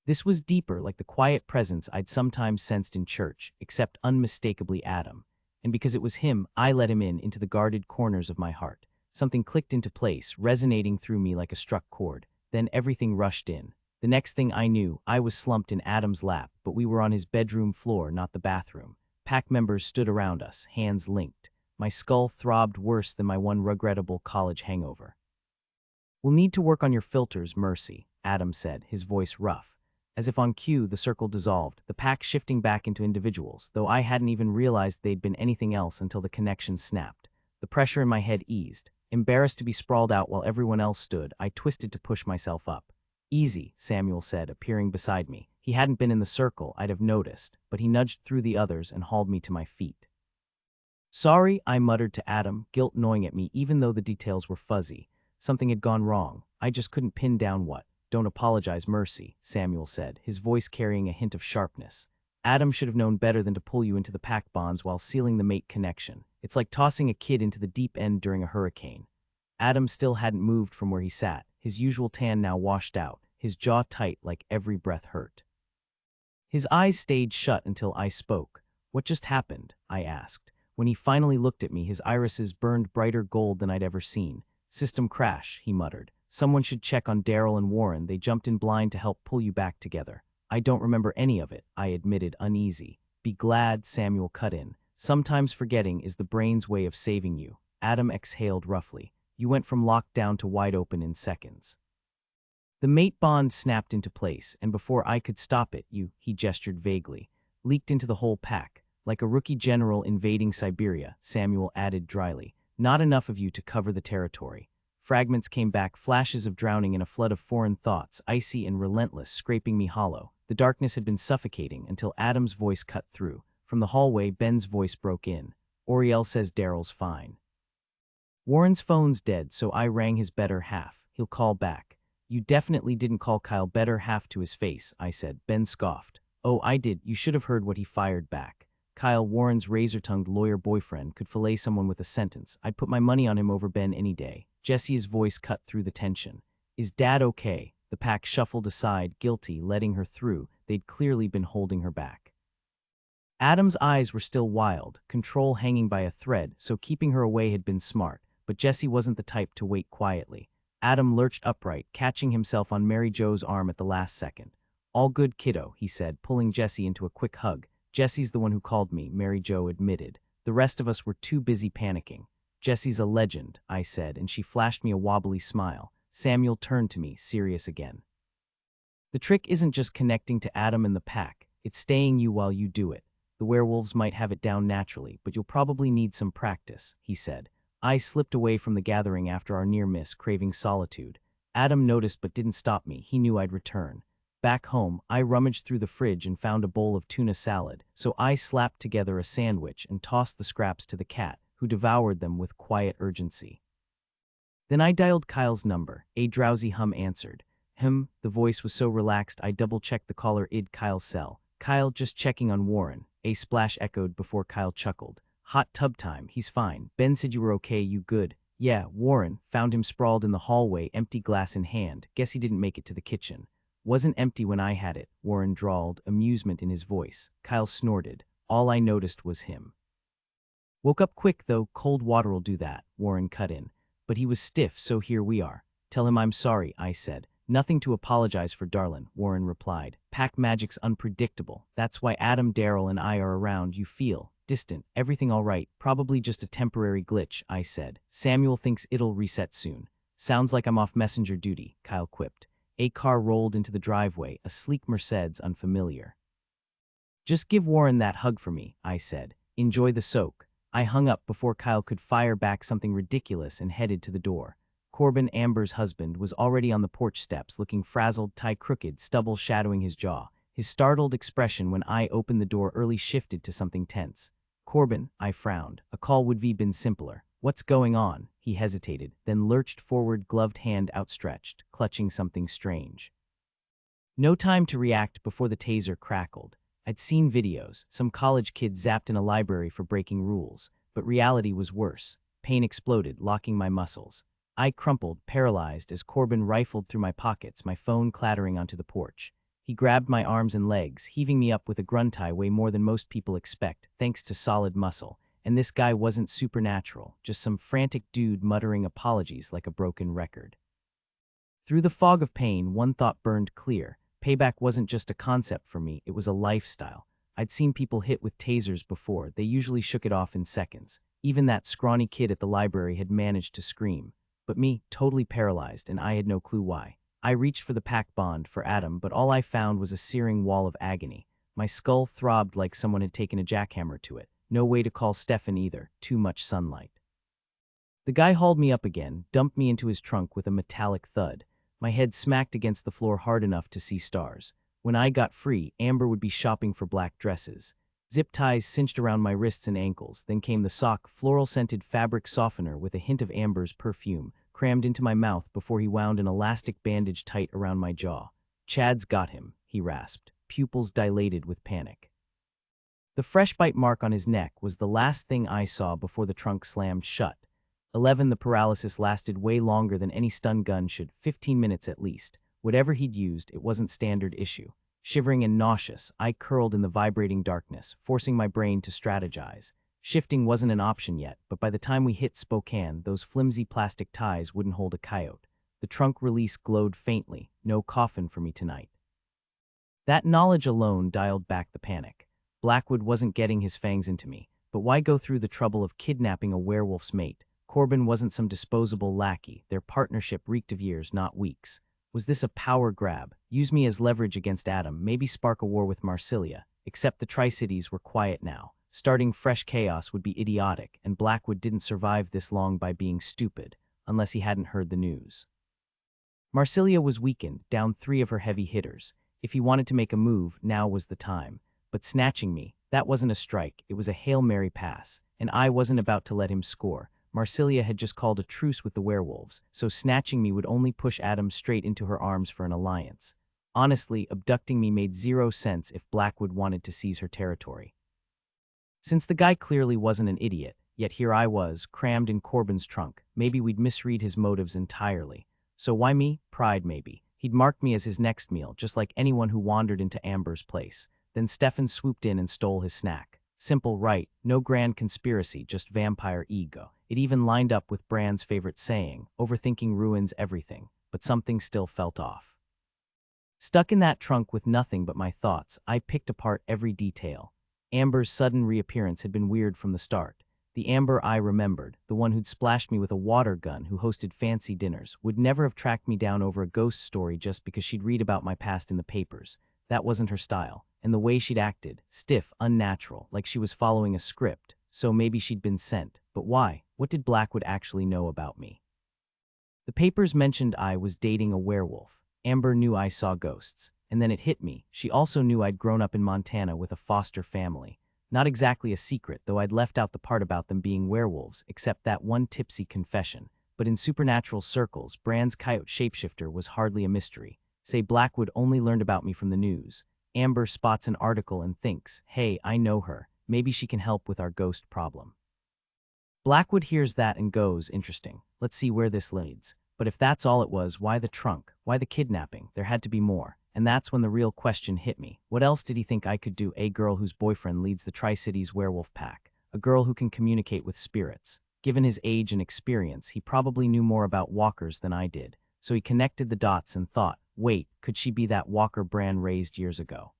This was deeper, like the quiet presence I'd sometimes sensed in church, except unmistakably Adam. And because it was him, I let him in into the guarded corners of my heart. Something clicked into place, resonating through me like a struck chord. Then everything rushed in. The next thing I knew, I was slumped in Adam's lap, but we were on his bedroom floor, not the bathroom. Pack members stood around us, hands linked. My skull throbbed worse than my one regrettable college hangover. "We'll need to work on your filters, Mercy," Adam said, his voice rough. As if on cue, the circle dissolved, the pack shifting back into individuals, though I hadn't even realized they'd been anything else until the connection snapped. The pressure in my head eased. Embarrassed to be sprawled out while everyone else stood, I twisted to push myself up. "Easy," Samuel said, appearing beside me. He hadn't been in the circle, I'd have noticed, but he nudged through the others and hauled me to my feet. "Sorry," I muttered to Adam, guilt gnawing at me even though the details were fuzzy. Something had gone wrong. I just couldn't pin down what. "Don't apologize, Mercy," Samuel said, his voice carrying a hint of sharpness. "Adam should have known better than to pull you into the pack bonds while sealing the mate connection. It's like tossing a kid into the deep end during a hurricane." Adam still hadn't moved from where he sat, his usual tan now washed out, his jaw tight like every breath hurt. His eyes stayed shut until I spoke. "What just happened?" I asked. When he finally looked at me, his irises burned brighter gold than I'd ever seen. "System crash," he muttered. "Someone should check on Daryl and Warren. They jumped in blind to help pull you back together." "I don't remember any of it," I admitted, uneasy. "Be glad," Samuel cut in. "Sometimes forgetting is the brain's way of saving you." Adam exhaled roughly. "You went from locked down to wide open in seconds." The mate bond snapped into place, and before I could stop it, he gestured vaguely, leaked into the whole pack. "Like a rookie general invading Siberia," Samuel added dryly. "Not enough of you to cover the territory." Fragments came back, flashes of drowning in a flood of foreign thoughts, icy and relentless, scraping me hollow. The darkness had been suffocating until Adam's voice cut through. From the hallway, Ben's voice broke in. "Oriel says Daryl's fine. Warren's phone's dead, so I rang his better half. He'll call back." "You definitely didn't call Kyle better half to his face," I said. Ben scoffed. "Oh, I did. You should have heard what he fired back. Kyle, Warren's razor-tongued lawyer boyfriend, could fillet someone with a sentence. I'd put my money on him over Ben any day." Jesse's voice cut through the tension. "Is Dad okay?" The pack shuffled aside, guilty, letting her through. They'd clearly been holding her back. Adam's eyes were still wild, control hanging by a thread, so keeping her away had been smart. But Jesse wasn't the type to wait quietly. Adam lurched upright, catching himself on Mary Jo's arm at the last second. "All good, kiddo," he said, pulling Jesse into a quick hug. "Jesse's the one who called me," Mary Jo admitted. "The rest of us were too busy panicking." "Jesse's a legend," I said, and she flashed me a wobbly smile. Samuel turned to me, serious again. "The trick isn't just connecting to Adam and the pack, it's staying you while you do it. The werewolves might have it down naturally, but you'll probably need some practice," he said. I slipped away from the gathering after our near miss, craving solitude. Adam noticed but didn't stop me. He knew I'd return. Back home, I rummaged through the fridge and found a bowl of tuna salad, so I slapped together a sandwich and tossed the scraps to the cat, who devoured them with quiet urgency. Then I dialed Kyle's number. A drowsy hum answered. The voice was so relaxed I double-checked the caller. "Id Kyle's cell." "Kyle, just checking on Warren," a splash echoed before Kyle chuckled. "Hot tub time, he's fine. Ben said you were okay, you good?" "Yeah, Warren." Found him sprawled in the hallway, empty glass in hand. "Guess he didn't make it to the kitchen." "Wasn't empty when I had it," Warren drawled, amusement in his voice. Kyle snorted. All I noticed was him. "Woke up quick, though. Cold water'll do that," Warren cut in. "But he was stiff, so here we are." "Tell him I'm sorry," I said. "Nothing to apologize for, darlin'," Warren replied. "Pack magic's unpredictable. That's why Adam, Daryl, and I are around. You feel distant. Everything all right? Probably just a temporary glitch," I said. "Samuel thinks it'll reset soon." "Sounds like I'm off messenger duty," Kyle quipped. A car rolled into the driveway, a sleek Mercedes, unfamiliar. "Just give Warren that hug for me," I said. "Enjoy the soak." I hung up before Kyle could fire back something ridiculous and headed to the door. Corbin, Amber's husband, was already on the porch steps, looking frazzled, tie crooked, stubble shadowing his jaw. His startled expression when I opened the door early shifted to something tense. "Corbin," I frowned. A call would have been simpler. "What's going on?" He hesitated, then lurched forward, gloved hand outstretched, clutching something strange. No time to react before the taser crackled. I'd seen videos, some college kid zapped in a library for breaking rules, but reality was worse. Pain exploded, locking my muscles. I crumpled, paralyzed, as Corbin rifled through my pockets, my phone clattering onto the porch. He grabbed my arms and legs, heaving me up with a grunt I weigh more than most people expect, thanks to solid muscle. And this guy wasn't supernatural, just some frantic dude muttering apologies like a broken record. Through the fog of pain, one thought burned clear. Payback wasn't just a concept for me, it was a lifestyle. I'd seen people hit with tasers before, they usually shook it off in seconds. Even that scrawny kid at the library had managed to scream. But me, totally paralyzed, and I had no clue why. I reached for the pack bond for Adam, but all I found was a searing wall of agony. My skull throbbed like someone had taken a jackhammer to it. No way to call Stefan either, too much sunlight. The guy hauled me up again, dumped me into his trunk with a metallic thud. My head smacked against the floor hard enough to see stars. When I got free, Amber would be shopping for black dresses. Zip ties cinched around my wrists and ankles, then came the sock, floral-scented fabric softener with a hint of Amber's perfume, crammed into my mouth before he wound an elastic bandage tight around my jaw. "Chad's got him," he rasped, pupils dilated with panic. The fresh bite mark on his neck was the last thing I saw before the trunk slammed shut. 11 The paralysis lasted way longer than any stun gun should, 15 minutes at least. Whatever he'd used, it wasn't standard issue. Shivering and nauseous, I curled in the vibrating darkness, forcing my brain to strategize. Shifting wasn't an option yet, but by the time we hit Spokane, those flimsy plastic ties wouldn't hold a coyote. The trunk release glowed faintly, no coffin for me tonight. That knowledge alone dialed back the panic. Blackwood wasn't getting his fangs into me, but why go through the trouble of kidnapping a werewolf's mate? Corbin wasn't some disposable lackey. Their partnership reeked of years, not weeks. Was this a power grab? Use me as leverage against Adam, maybe spark a war with Marsilia. Except the Tri-Cities were quiet now. Starting fresh chaos would be idiotic, and Blackwood didn't survive this long by being stupid, unless he hadn't heard the news. Marsilia was weakened, down 3 of her heavy hitters. If he wanted to make a move, now was the time. But snatching me, that wasn't a strike, it was a Hail Mary pass, and I wasn't about to let him score. Marsilia had just called a truce with the werewolves, so snatching me would only push Adam straight into her arms for an alliance. Honestly, abducting me made 0 sense if Blackwood wanted to seize her territory. Since the guy clearly wasn't an idiot, yet here I was, crammed in Corbin's trunk, maybe we'd misread his motives entirely. So why me? Pride maybe. He'd marked me as his next meal, just like anyone who wandered into Amber's place. Then Stefan swooped in and stole his snack. Simple, right? No grand conspiracy, just vampire ego. It even lined up with Bran's favorite saying, overthinking ruins everything, but something still felt off. Stuck in that trunk with nothing but my thoughts, I picked apart every detail. Amber's sudden reappearance had been weird from the start. The Amber I remembered, the one who'd splashed me with a water gun, who hosted fancy dinners, would never have tracked me down over a ghost story just because she'd read about my past in the papers. That wasn't her style, and the way she'd acted, stiff, unnatural, like she was following a script. So maybe she'd been sent. But why? What did Blackwood actually know about me? The papers mentioned I was dating a werewolf. Amber knew I saw ghosts. And then it hit me. She also knew I'd grown up in Montana with a foster family. Not exactly a secret, though I'd left out the part about them being werewolves, except that one tipsy confession. But in supernatural circles, Bran's coyote Shapeshifter was hardly a mystery. Say Blackwood only learned about me from the news. Amber spots an article and thinks, hey, I know her. Maybe she can help with our ghost problem. Blackwood hears that and goes, interesting. Let's see where this leads. But if that's all it was, why the trunk? Why the kidnapping? There had to be more. And that's when the real question hit me. What else did he think I could do? A girl whose boyfriend leads the Tri-Cities werewolf pack. A girl who can communicate with spirits. Given his age and experience, he probably knew more about walkers than I did. So he connected the dots and thought, wait, could she be that walker Bran raised years ago?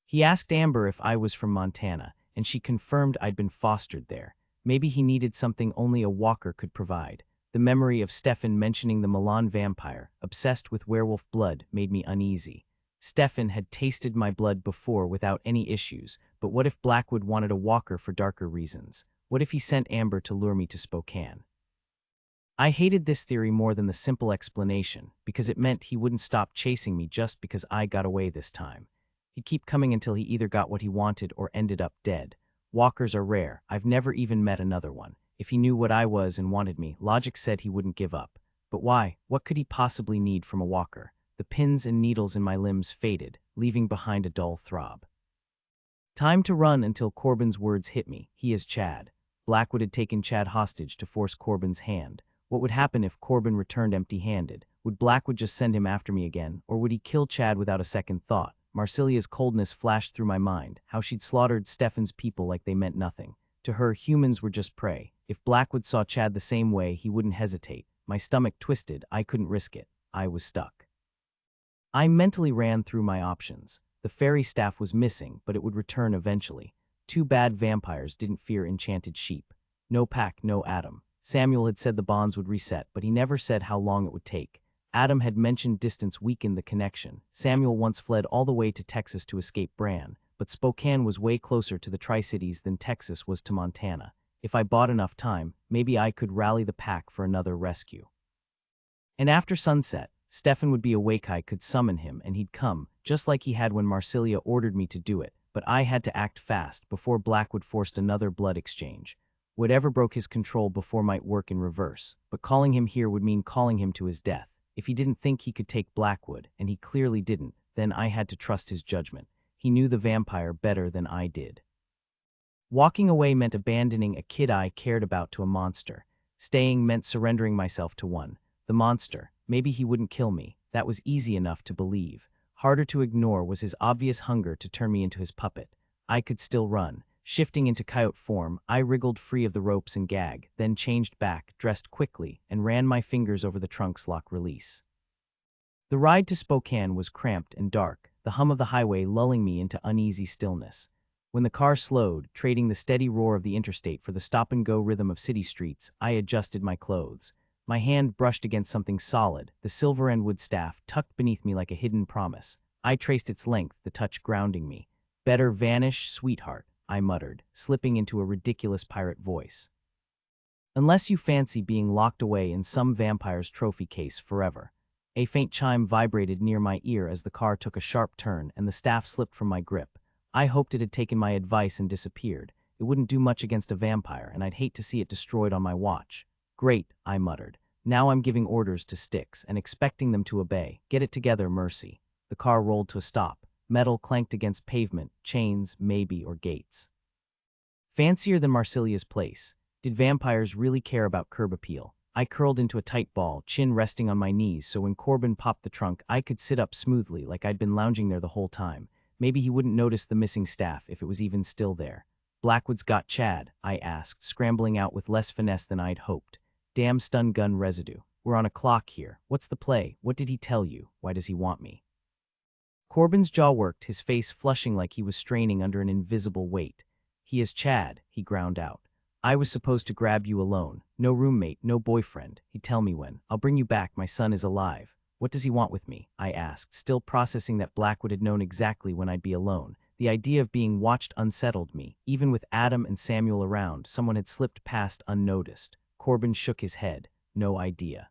He asked Amber if I was from Montana, and she confirmed I'd been fostered there. Maybe he needed something only a walker could provide. The memory of Stefan mentioning the Milan vampire, obsessed with werewolf blood, made me uneasy. Stefan had tasted my blood before without any issues, but what if Blackwood wanted a walker for darker reasons? What if he sent Amber to lure me to Spokane? I hated this theory more than the simple explanation, because it meant he wouldn't stop chasing me just because I got away this time. He'd keep coming until he either got what he wanted or ended up dead. Walkers are rare. I've never even met another one. If he knew what I was and wanted me, logic said he wouldn't give up. But why? What could he possibly need from a walker? The pins and needles in my limbs faded, leaving behind a dull throb. Time to run until Corbin's words hit me. He is Chad. Blackwood had taken Chad hostage to force Corbin's hand. What would happen if Corbin returned empty-handed? Would Blackwood just send him after me again, or would he kill Chad without a second thought? Marsilia's coldness flashed through my mind, how she'd slaughtered Stefan's people like they meant nothing. To her, humans were just prey. If Blackwood saw Chad the same way, he wouldn't hesitate. My stomach twisted. I couldn't risk it. I was stuck. I mentally ran through my options. The fairy staff was missing, but it would return eventually. Too bad vampires didn't fear enchanted sheep. No pack, no Adam. Samuel had said the bonds would reset, but he never said how long it would take. Adam had mentioned distance weakened the connection. Samuel once fled all the way to Texas to escape Bran, but Spokane was way closer to the Tri-Cities than Texas was to Montana. If I bought enough time, maybe I could rally the pack for another rescue. And after sunset, Stefan would be awake. I could summon him, and he'd come, just like he had when Marsilia ordered me to do it, but I had to act fast before Blackwood forced another blood exchange. Whatever broke his control before might work in reverse, but calling him here would mean calling him to his death. If he didn't think he could take Blackwood, and he clearly didn't, then I had to trust his judgment. He knew the vampire better than I did. Walking away meant abandoning a kid I cared about to a monster. Staying meant surrendering myself to one. The monster. Maybe he wouldn't kill me. That was easy enough to believe. Harder to ignore was his obvious hunger to turn me into his puppet. I could still run. Shifting into coyote form, I wriggled free of the ropes and gag, then changed back, dressed quickly, and ran my fingers over the trunk's lock release. The ride to Spokane was cramped and dark, the hum of the highway lulling me into uneasy stillness. When the car slowed, trading the steady roar of the interstate for the stop-and-go rhythm of city streets, I adjusted my clothes. My hand brushed against something solid, the silver and wood staff tucked beneath me like a hidden promise. I traced its length, the touch grounding me. "Better vanish, sweetheart," I muttered, slipping into a ridiculous pirate voice. "Unless you fancy being locked away in some vampire's trophy case forever." A faint chime vibrated near my ear as the car took a sharp turn and the staff slipped from my grip. I hoped it had taken my advice and disappeared. It wouldn't do much against a vampire, and I'd hate to see it destroyed on my watch. "Great," I muttered. "Now I'm giving orders to sticks and expecting them to obey. Get it together, Mercy." The car rolled to a stop. Metal clanked against pavement, chains, maybe, or gates. Fancier than Marsilia's place. Did vampires really care about curb appeal? I curled into a tight ball, chin resting on my knees, so when Corbin popped the trunk, I could sit up smoothly like I'd been lounging there the whole time. Maybe he wouldn't notice the missing staff if it was even still there. "Blackwood's got Chad?" I asked, scrambling out with less finesse than I'd hoped. "Damn stun gun residue. We're on a clock here. What's the play? What did he tell you? Why does he want me?" Corbin's jaw worked, his face flushing like he was straining under an invisible weight. "He is Chad," he ground out. "I was supposed to grab you alone. No roommate, no boyfriend. He'd tell me when. I'll bring you back, my son is alive." "What does he want with me?" I asked, still processing that Blackwood had known exactly when I'd be alone. The idea of being watched unsettled me. Even with Adam and Samuel around, someone had slipped past unnoticed. Corbin shook his head. "No idea."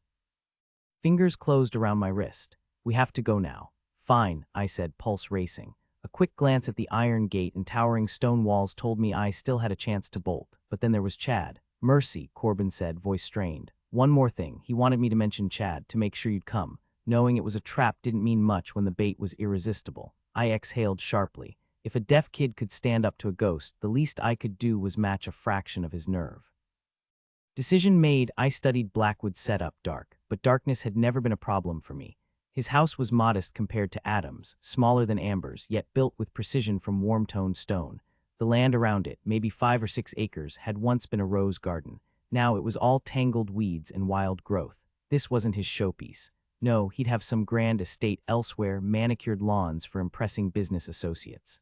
Fingers closed around my wrist. "We have to go now." "Fine," I said, pulse racing. A quick glance at the iron gate and towering stone walls told me I still had a chance to bolt. But then there was Chad. "Mercy," Corbin said, voice strained. "One more thing. He wanted me to mention Chad, to make sure you'd come." Knowing it was a trap didn't mean much when the bait was irresistible. I exhaled sharply. If a deaf kid could stand up to a ghost, the least I could do was match a fraction of his nerve. Decision made, I studied Blackwood's setup dark, but darkness had never been a problem for me. His house was modest compared to Adam's, smaller than Amber's, yet built with precision from warm-toned stone. The land around it, maybe 5 or 6 acres, had once been a rose garden. Now it was all tangled weeds and wild growth. This wasn't his showpiece. No, he'd have some grand estate elsewhere, manicured lawns for impressing business associates.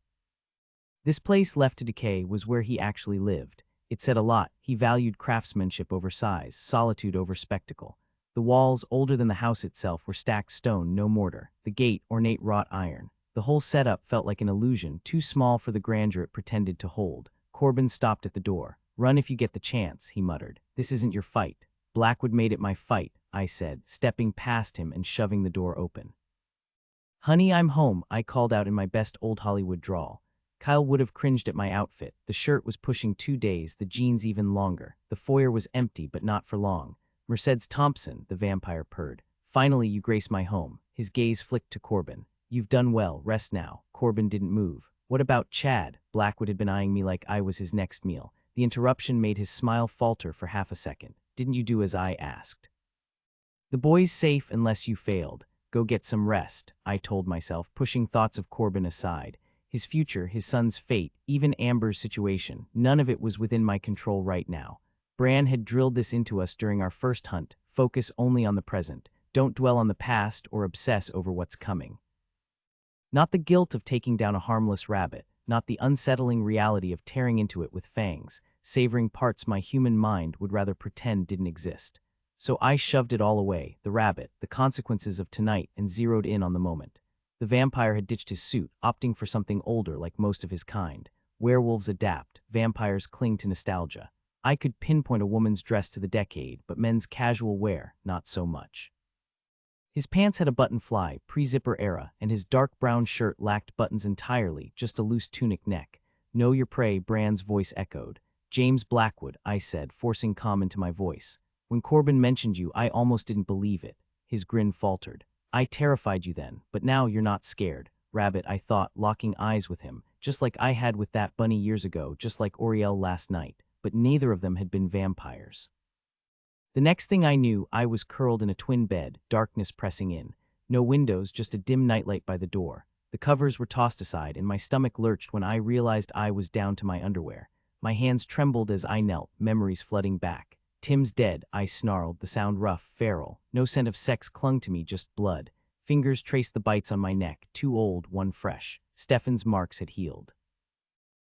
This place left to decay was where he actually lived. It said a lot. He valued craftsmanship over size, solitude over spectacle. The walls, older than the house itself, were stacked stone, no mortar. The gate, ornate wrought iron. The whole setup felt like an illusion, too small for the grandeur it pretended to hold. Corbin stopped at the door. "Run if you get the chance," he muttered. "This isn't your fight." "Blackwood made it my fight," I said, stepping past him and shoving the door open. "Honey, I'm home," I called out in my best old Hollywood drawl. Kyle would have cringed at my outfit. The shirt was pushing 2 days, the jeans even longer. The foyer was empty, but not for long. "Mercy Thompson," the vampire purred. "Finally you grace my home." His gaze flicked to Corbin. You've done well, rest now. Corbin didn't move. What about Chad? Blackwood had been eyeing me like I was his next meal. The interruption made his smile falter for half a second. Didn't you do as I asked? The boy's safe unless you failed. Go get some rest, I told myself, pushing thoughts of Corbin aside. His future, his son's fate, even Amber's situation, none of it was within my control right now. Bran had drilled this into us during our first hunt. Focus only on the present. Don't dwell on the past or obsess over what's coming. Not the guilt of taking down a harmless rabbit, not the unsettling reality of tearing into it with fangs, savoring parts my human mind would rather pretend didn't exist. So I shoved it all away, the rabbit, the consequences of tonight, and zeroed in on the moment. The vampire had ditched his suit, opting for something older like most of his kind. Werewolves adapt, vampires cling to nostalgia. I could pinpoint a woman's dress to the decade, but men's casual wear, not so much. His pants had a button fly, pre-zipper era, and his dark brown shirt lacked buttons entirely, just a loose tunic neck. Know your prey, Bran's voice echoed. James Blackwood, I said, forcing calm into my voice. When Corbin mentioned you, I almost didn't believe it. His grin faltered. I terrified you then, but now you're not scared. Rabbit, I thought, locking eyes with him, just like I had with that bunny years ago, just like Oriel last night, but neither of them had been vampires. The next thing I knew, I was curled in a twin bed, darkness pressing in. No windows, just a dim nightlight by the door. The covers were tossed aside, and my stomach lurched when I realized I was down to my underwear. My hands trembled as I knelt, memories flooding back. Tim's dead, I snarled, the sound rough, feral. No scent of sex clung to me, just blood. Fingers traced the bites on my neck, two old, one fresh. Stefan's marks had healed.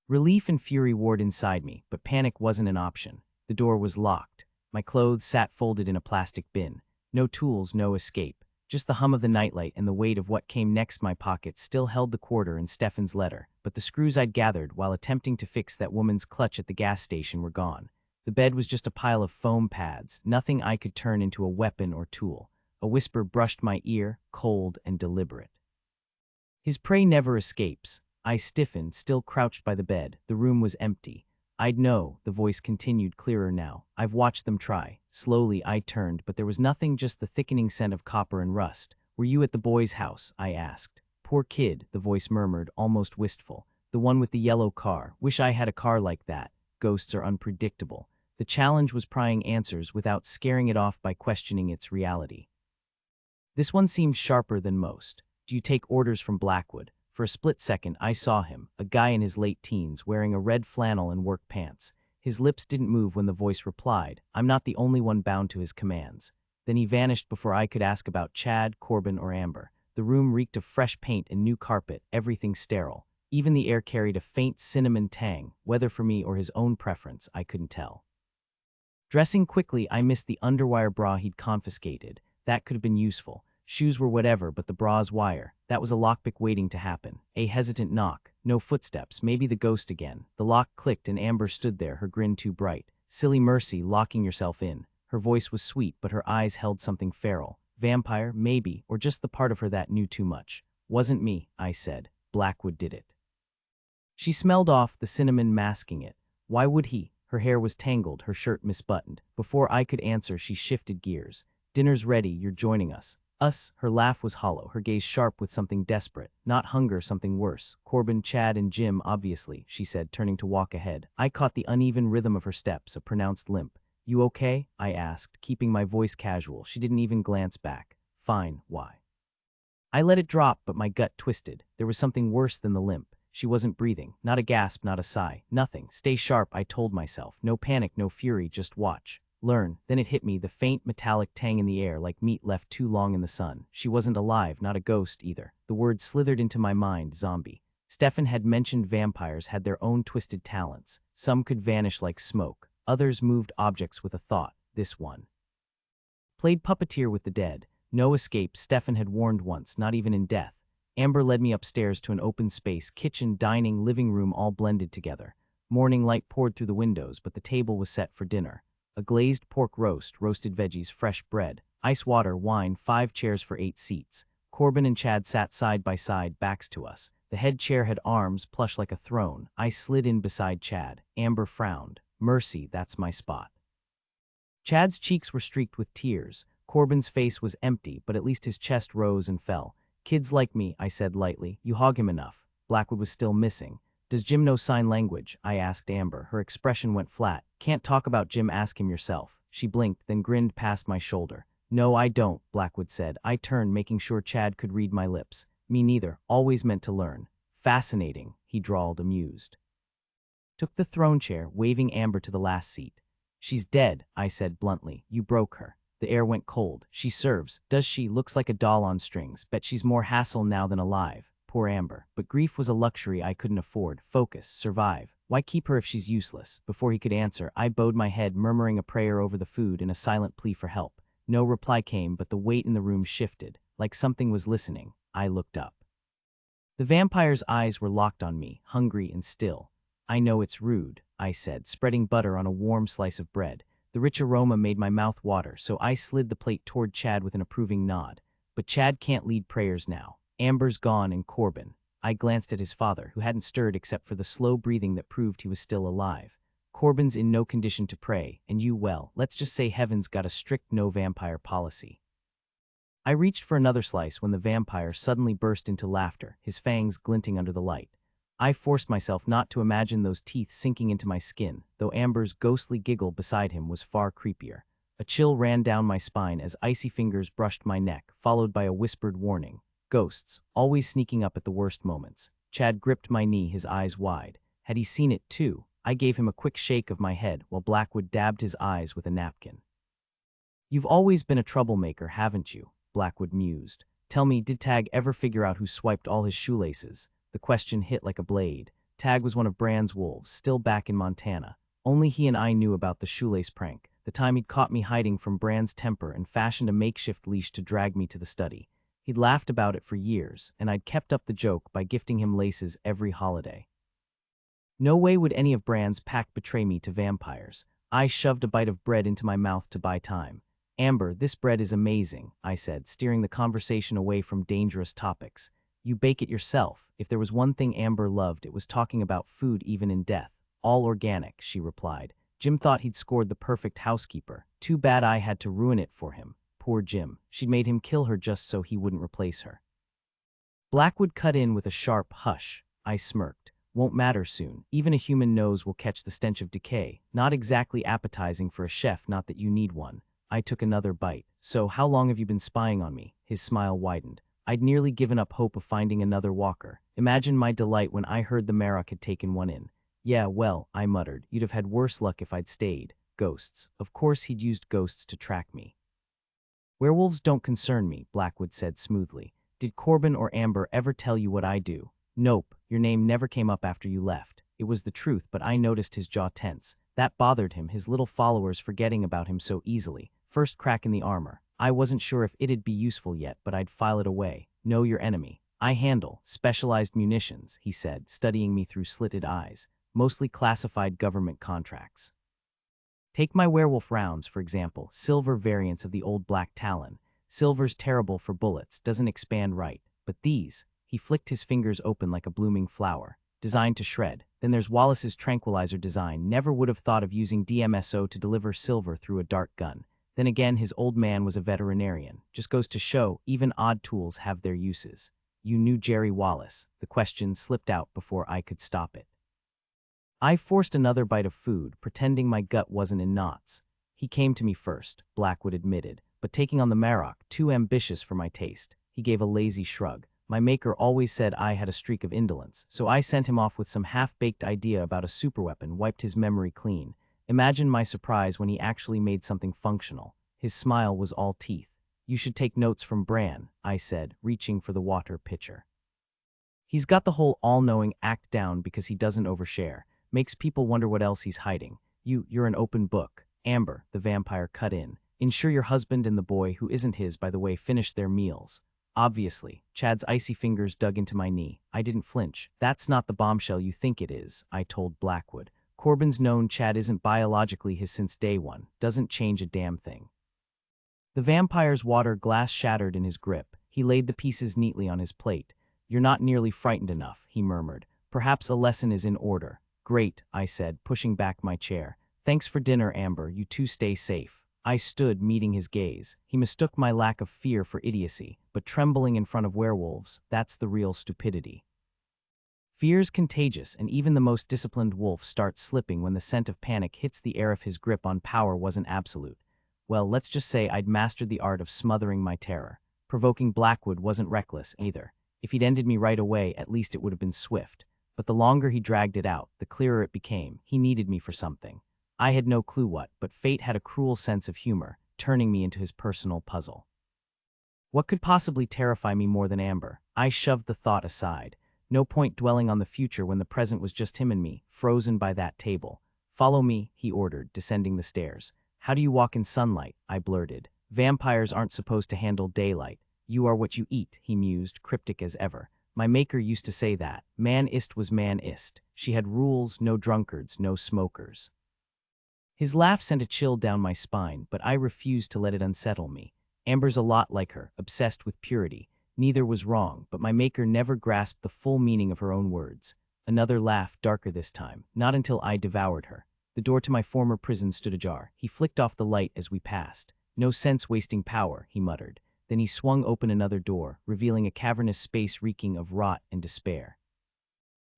Relief and fury warred inside me, but panic wasn't an option. The door was locked. My clothes sat folded in a plastic bin. No tools, no escape. Just the hum of the nightlight and the weight of what came next. My pocket still held the quarter and Stefan's letter, but the screws I'd gathered while attempting to fix that woman's clutch at the gas station were gone. The bed was just a pile of foam pads, nothing I could turn into a weapon or tool. A whisper brushed my ear, cold and deliberate. His prey never escapes. I stiffened, still crouched by the bed. The room was empty. I'd know, the voice continued clearer now. I've watched them try. Slowly I turned, but there was nothing, just the thickening scent of copper and rust. Were you at the boy's house? I asked. Poor kid, the voice murmured, almost wistful. The one with the yellow car. Wish I had a car like that. Ghosts are unpredictable. The challenge was prying answers without scaring it off by questioning its reality. This one seemed sharper than most. Do you take orders from Blackwood? For a split second, I saw him, a guy in his late teens, wearing a red flannel and work pants. His lips didn't move when the voice replied, I'm not the only one bound to his commands. Then he vanished before I could ask about Chad, Corbin, or Amber. The room reeked of fresh paint and new carpet, everything sterile. Even the air carried a faint cinnamon tang, whether for me or his own preference, I couldn't tell. Dressing quickly, I missed the underwire bra he'd confiscated. That could have been useful. Shoes were whatever, but the bra's wire. That was a lockpick waiting to happen. A hesitant knock. No footsteps. Maybe the ghost again. The lock clicked and Amber stood there, her grin too bright. Silly Mercy, locking yourself in. Her voice was sweet, but her eyes held something feral. Vampire, maybe, or just the part of her that knew too much. Wasn't me, I said. Blackwood did it. She smelled off, the cinnamon masking it. Why would he? Her hair was tangled, her shirt misbuttoned. Before I could answer, she shifted gears. Dinner's ready, you're joining us. Us, her laugh was hollow, her gaze sharp with something desperate. Not hunger, something worse. Corbin, Chad, and Jim, obviously, she said, turning to walk ahead. I caught the uneven rhythm of her steps, a pronounced limp. You okay? I asked, keeping my voice casual. She didn't even glance back. Fine, why? I let it drop, but my gut twisted. There was something worse than the limp. She wasn't breathing. Not a gasp, not a sigh. Nothing. Stay sharp, I told myself. No panic, no fury, just watch. Learn. Then it hit me, the faint metallic tang in the air like meat left too long in the sun. She wasn't alive, not a ghost either. The word slithered into my mind, zombie. Stefan had mentioned vampires had their own twisted talents. Some could vanish like smoke. Others moved objects with a thought. This one played puppeteer with the dead. No escape, Stefan had warned once, not even in death. Amber led me upstairs to an open space, kitchen, dining, living room all blended together. Morning light poured through the windows, but the table was set for dinner. A glazed pork roast, roasted veggies, fresh bread, ice water, wine, 5 chairs for 8 seats. Corbin and Chad sat side by side, backs to us. The head chair had arms, plush like a throne. I slid in beside Chad. Amber frowned. Mercy, that's my spot. Chad's cheeks were streaked with tears. Corbin's face was empty, but at least his chest rose and fell. Kids like me, I said lightly. You hog him enough. Blackwood was still missing. Does Jim know sign language? I asked Amber. Her expression went flat. Can't talk about Jim, ask him yourself. She blinked, then grinned past my shoulder. No, I don't, Blackwood said. I turned, making sure Chad could read my lips. Me neither, always meant to learn. Fascinating, he drawled, amused. Took the throne chair, waving Amber to the last seat. She's dead, I said bluntly. You broke her. The air went cold. She serves. Does she? Looks like a doll on strings. Bet she's more hassle now than alive. Poor Amber. But grief was a luxury I couldn't afford. Focus. Survive. Why keep her if she's useless? Before he could answer, I bowed my head, murmuring a prayer over the food in a silent plea for help. No reply came, but the weight in the room shifted. Like something was listening. I looked up. The vampire's eyes were locked on me, hungry and still. I know it's rude, I said, spreading butter on a warm slice of bread. The rich aroma made my mouth water, so I slid the plate toward Chad with an approving nod. But Chad can't lead prayers now. Amber's gone and Corbin. I glanced at his father, who hadn't stirred except for the slow breathing that proved he was still alive. Corbin's in no condition to pray, and you, well, let's just say heaven's got a strict no-vampire policy. I reached for another slice when the vampire suddenly burst into laughter, his fangs glinting under the light. I forced myself not to imagine those teeth sinking into my skin, though Amber's ghostly giggle beside him was far creepier. A chill ran down my spine as icy fingers brushed my neck, followed by a whispered warning. Ghosts, always sneaking up at the worst moments. Chad gripped my knee, his eyes wide. Had he seen it too? I gave him a quick shake of my head while Blackwood dabbed his eyes with a napkin. You've always been a troublemaker, haven't you? Blackwood mused. Tell me, did Tag ever figure out who swiped all his shoelaces? The question hit like a blade. Tag was one of Bran's wolves, still back in Montana. Only he and I knew about the shoelace prank, the time he'd caught me hiding from Bran's temper and fashioned a makeshift leash to drag me to the study. He'd laughed about it for years, and I'd kept up the joke by gifting him laces every holiday. No way would any of Bran's pack betray me to vampires. I shoved a bite of bread into my mouth to buy time. Amber, this bread is amazing, I said, steering the conversation away from dangerous topics. You bake it yourself. If there was one thing Amber loved, it was talking about food even in death. All organic, she replied. Jim thought he'd scored the perfect housekeeper. Too bad I had to ruin it for him. Poor Jim. She'd made him kill her just so he wouldn't replace her. Blackwood cut in with a sharp hush. I smirked. Won't matter soon. Even a human nose will catch the stench of decay. Not exactly appetizing for a chef, not that you need one. I took another bite. So, how long have you been spying on me? His smile widened. I'd nearly given up hope of finding another walker. Imagine my delight when I heard the Marok had taken one in. Yeah, well, I muttered. You'd have had worse luck if I'd stayed. Ghosts. Of course he'd used ghosts to track me. Werewolves don't concern me, Blackwood said smoothly. Did Corbin or Amber ever tell you what I do? Nope, your name never came up after you left. It was the truth, but I noticed his jaw tense. That bothered him, his little followers forgetting about him so easily. First crack in the armor. I wasn't sure if it'd be useful yet, but I'd file it away. Know your enemy. I handle specialized munitions, he said, studying me through slitted eyes. Mostly classified government contracts. Take my werewolf rounds, for example, silver variants of the old Black Talon. Silver's terrible for bullets, doesn't expand right. But these, he flicked his fingers open like a blooming flower, designed to shred. Then there's Wallace's tranquilizer design. Never would have thought of using DMSO to deliver silver through a dart gun. Then again, his old man was a veterinarian. Just goes to show, even odd tools have their uses. You knew Jerry Wallace. The question slipped out before I could stop it. I forced another bite of food, pretending my gut wasn't in knots. He came to me first, Blackwood admitted, but taking on the Marok, too ambitious for my taste. He gave a lazy shrug. My maker always said I had a streak of indolence, so I sent him off with some half-baked idea about a superweapon, wiped his memory clean. Imagine my surprise when he actually made something functional. His smile was all teeth. You should take notes from Bran, I said, reaching for the water pitcher. He's got the whole all-knowing act down because he doesn't overshare. Makes people wonder what else he's hiding. You're an open book. Amber, the vampire cut in. Ensure your husband and the boy, who isn't his by the way, finish their meals. Obviously, Chad's icy fingers dug into my knee. I didn't flinch. That's not the bombshell you think it is, I told Blackwood. Corbin's known Chad isn't biologically his since day one. Doesn't change a damn thing. The vampire's water glass shattered in his grip. He laid the pieces neatly on his plate. You're not nearly frightened enough, he murmured. Perhaps a lesson is in order. Great, I said, pushing back my chair. Thanks for dinner, Amber. You two stay safe. I stood, meeting his gaze. He mistook my lack of fear for idiocy, but trembling in front of werewolves, that's the real stupidity. Fear's contagious, and even the most disciplined wolf starts slipping when the scent of panic hits the air if his grip on power wasn't absolute. Well, let's just say I'd mastered the art of smothering my terror. Provoking Blackwood wasn't reckless, either. If he'd ended me right away, at least it would have been swift. But the longer he dragged it out, the clearer it became. He needed me for something. I had no clue what, but fate had a cruel sense of humor, turning me into his personal puzzle. What could possibly terrify me more than Amber? I shoved the thought aside. No point dwelling on the future when the present was just him and me, frozen by that table. "Follow me," he ordered, descending the stairs. "How do you walk in sunlight?" I blurted. "Vampires aren't supposed to handle daylight. You are what you eat," he mused, cryptic as ever. "My maker used to say that. Man ist was man ist. She had rules, no drunkards, no smokers." His laugh sent a chill down my spine, but I refused to let it unsettle me. Amber's a lot like her, obsessed with purity. Neither was wrong, but my maker never grasped the full meaning of her own words. Another laugh, darker this time, not until I devoured her. The door to my former prison stood ajar. He flicked off the light as we passed. "No sense wasting power," he muttered. Then he swung open another door, revealing a cavernous space reeking of rot and despair.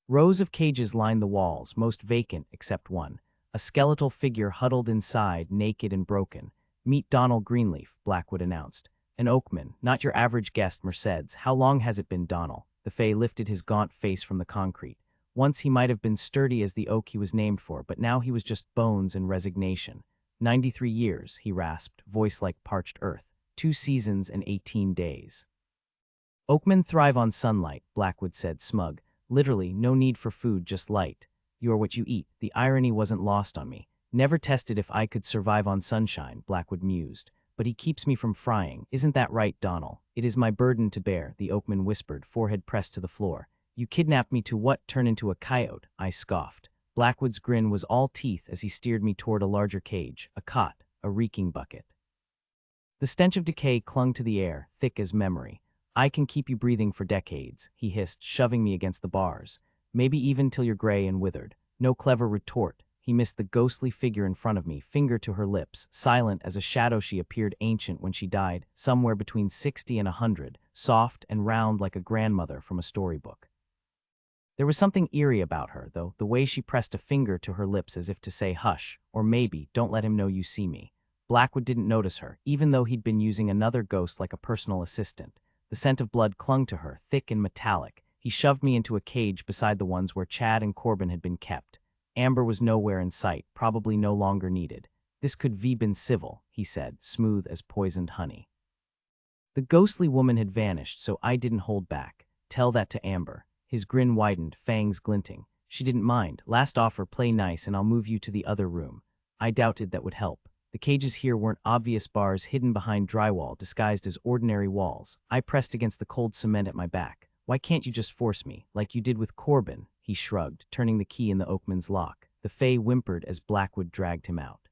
Rows of cages lined the walls, most vacant except one. A skeletal figure huddled inside, naked and broken. "Meet Donald Greenleaf," Blackwood announced. "An oakman, not your average guest, Mercedes. How long has it been, Donald?" The Fae lifted his gaunt face from the concrete. Once he might have been sturdy as the oak he was named for, but now he was just bones and resignation. 93 years, he rasped, voice like parched earth. 2 seasons and 18 days. "Oakmen thrive on sunlight," Blackwood said, smug. "Literally, no need for food, just light. You are what you eat." The irony wasn't lost on me. "Never tested if I could survive on sunshine," Blackwood mused. "But he keeps me from frying. Isn't that right, Donald?" "It is my burden to bear," the oakman whispered, forehead pressed to the floor. "You kidnapped me to what? Turn into a coyote?" I scoffed. Blackwood's grin was all teeth as he steered me toward a larger cage, a cot, a reeking bucket. The stench of decay clung to the air, thick as memory. "I can keep you breathing for decades," he hissed, shoving me against the bars. "Maybe even till you're gray and withered." No clever retort. He missed the ghostly figure in front of me, finger to her lips, silent as a shadow. She appeared ancient when she died, somewhere between 60 and 100, soft and round like a grandmother from a storybook. There was something eerie about her, though, the way she pressed a finger to her lips as if to say hush, or maybe, don't let him know you see me. Blackwood didn't notice her, even though he'd been using another ghost like a personal assistant. The scent of blood clung to her, thick and metallic. He shoved me into a cage beside the ones where Chad and Corbin had been kept. Amber was nowhere in sight, probably no longer needed. "This could ve been civil," he said, smooth as poisoned honey. The ghostly woman had vanished, so I didn't hold back. "Tell that to Amber." His grin widened, fangs glinting. "She didn't mind. Last offer, play nice and I'll move you to the other room." I doubted that would help. The cages here weren't obvious bars hidden behind drywall disguised as ordinary walls. I pressed against the cold cement at my back. "Why can't you just force me, like you did with Corbin?" He shrugged, turning the key in the oakman's lock. The Fae whimpered as Blackwood dragged him out.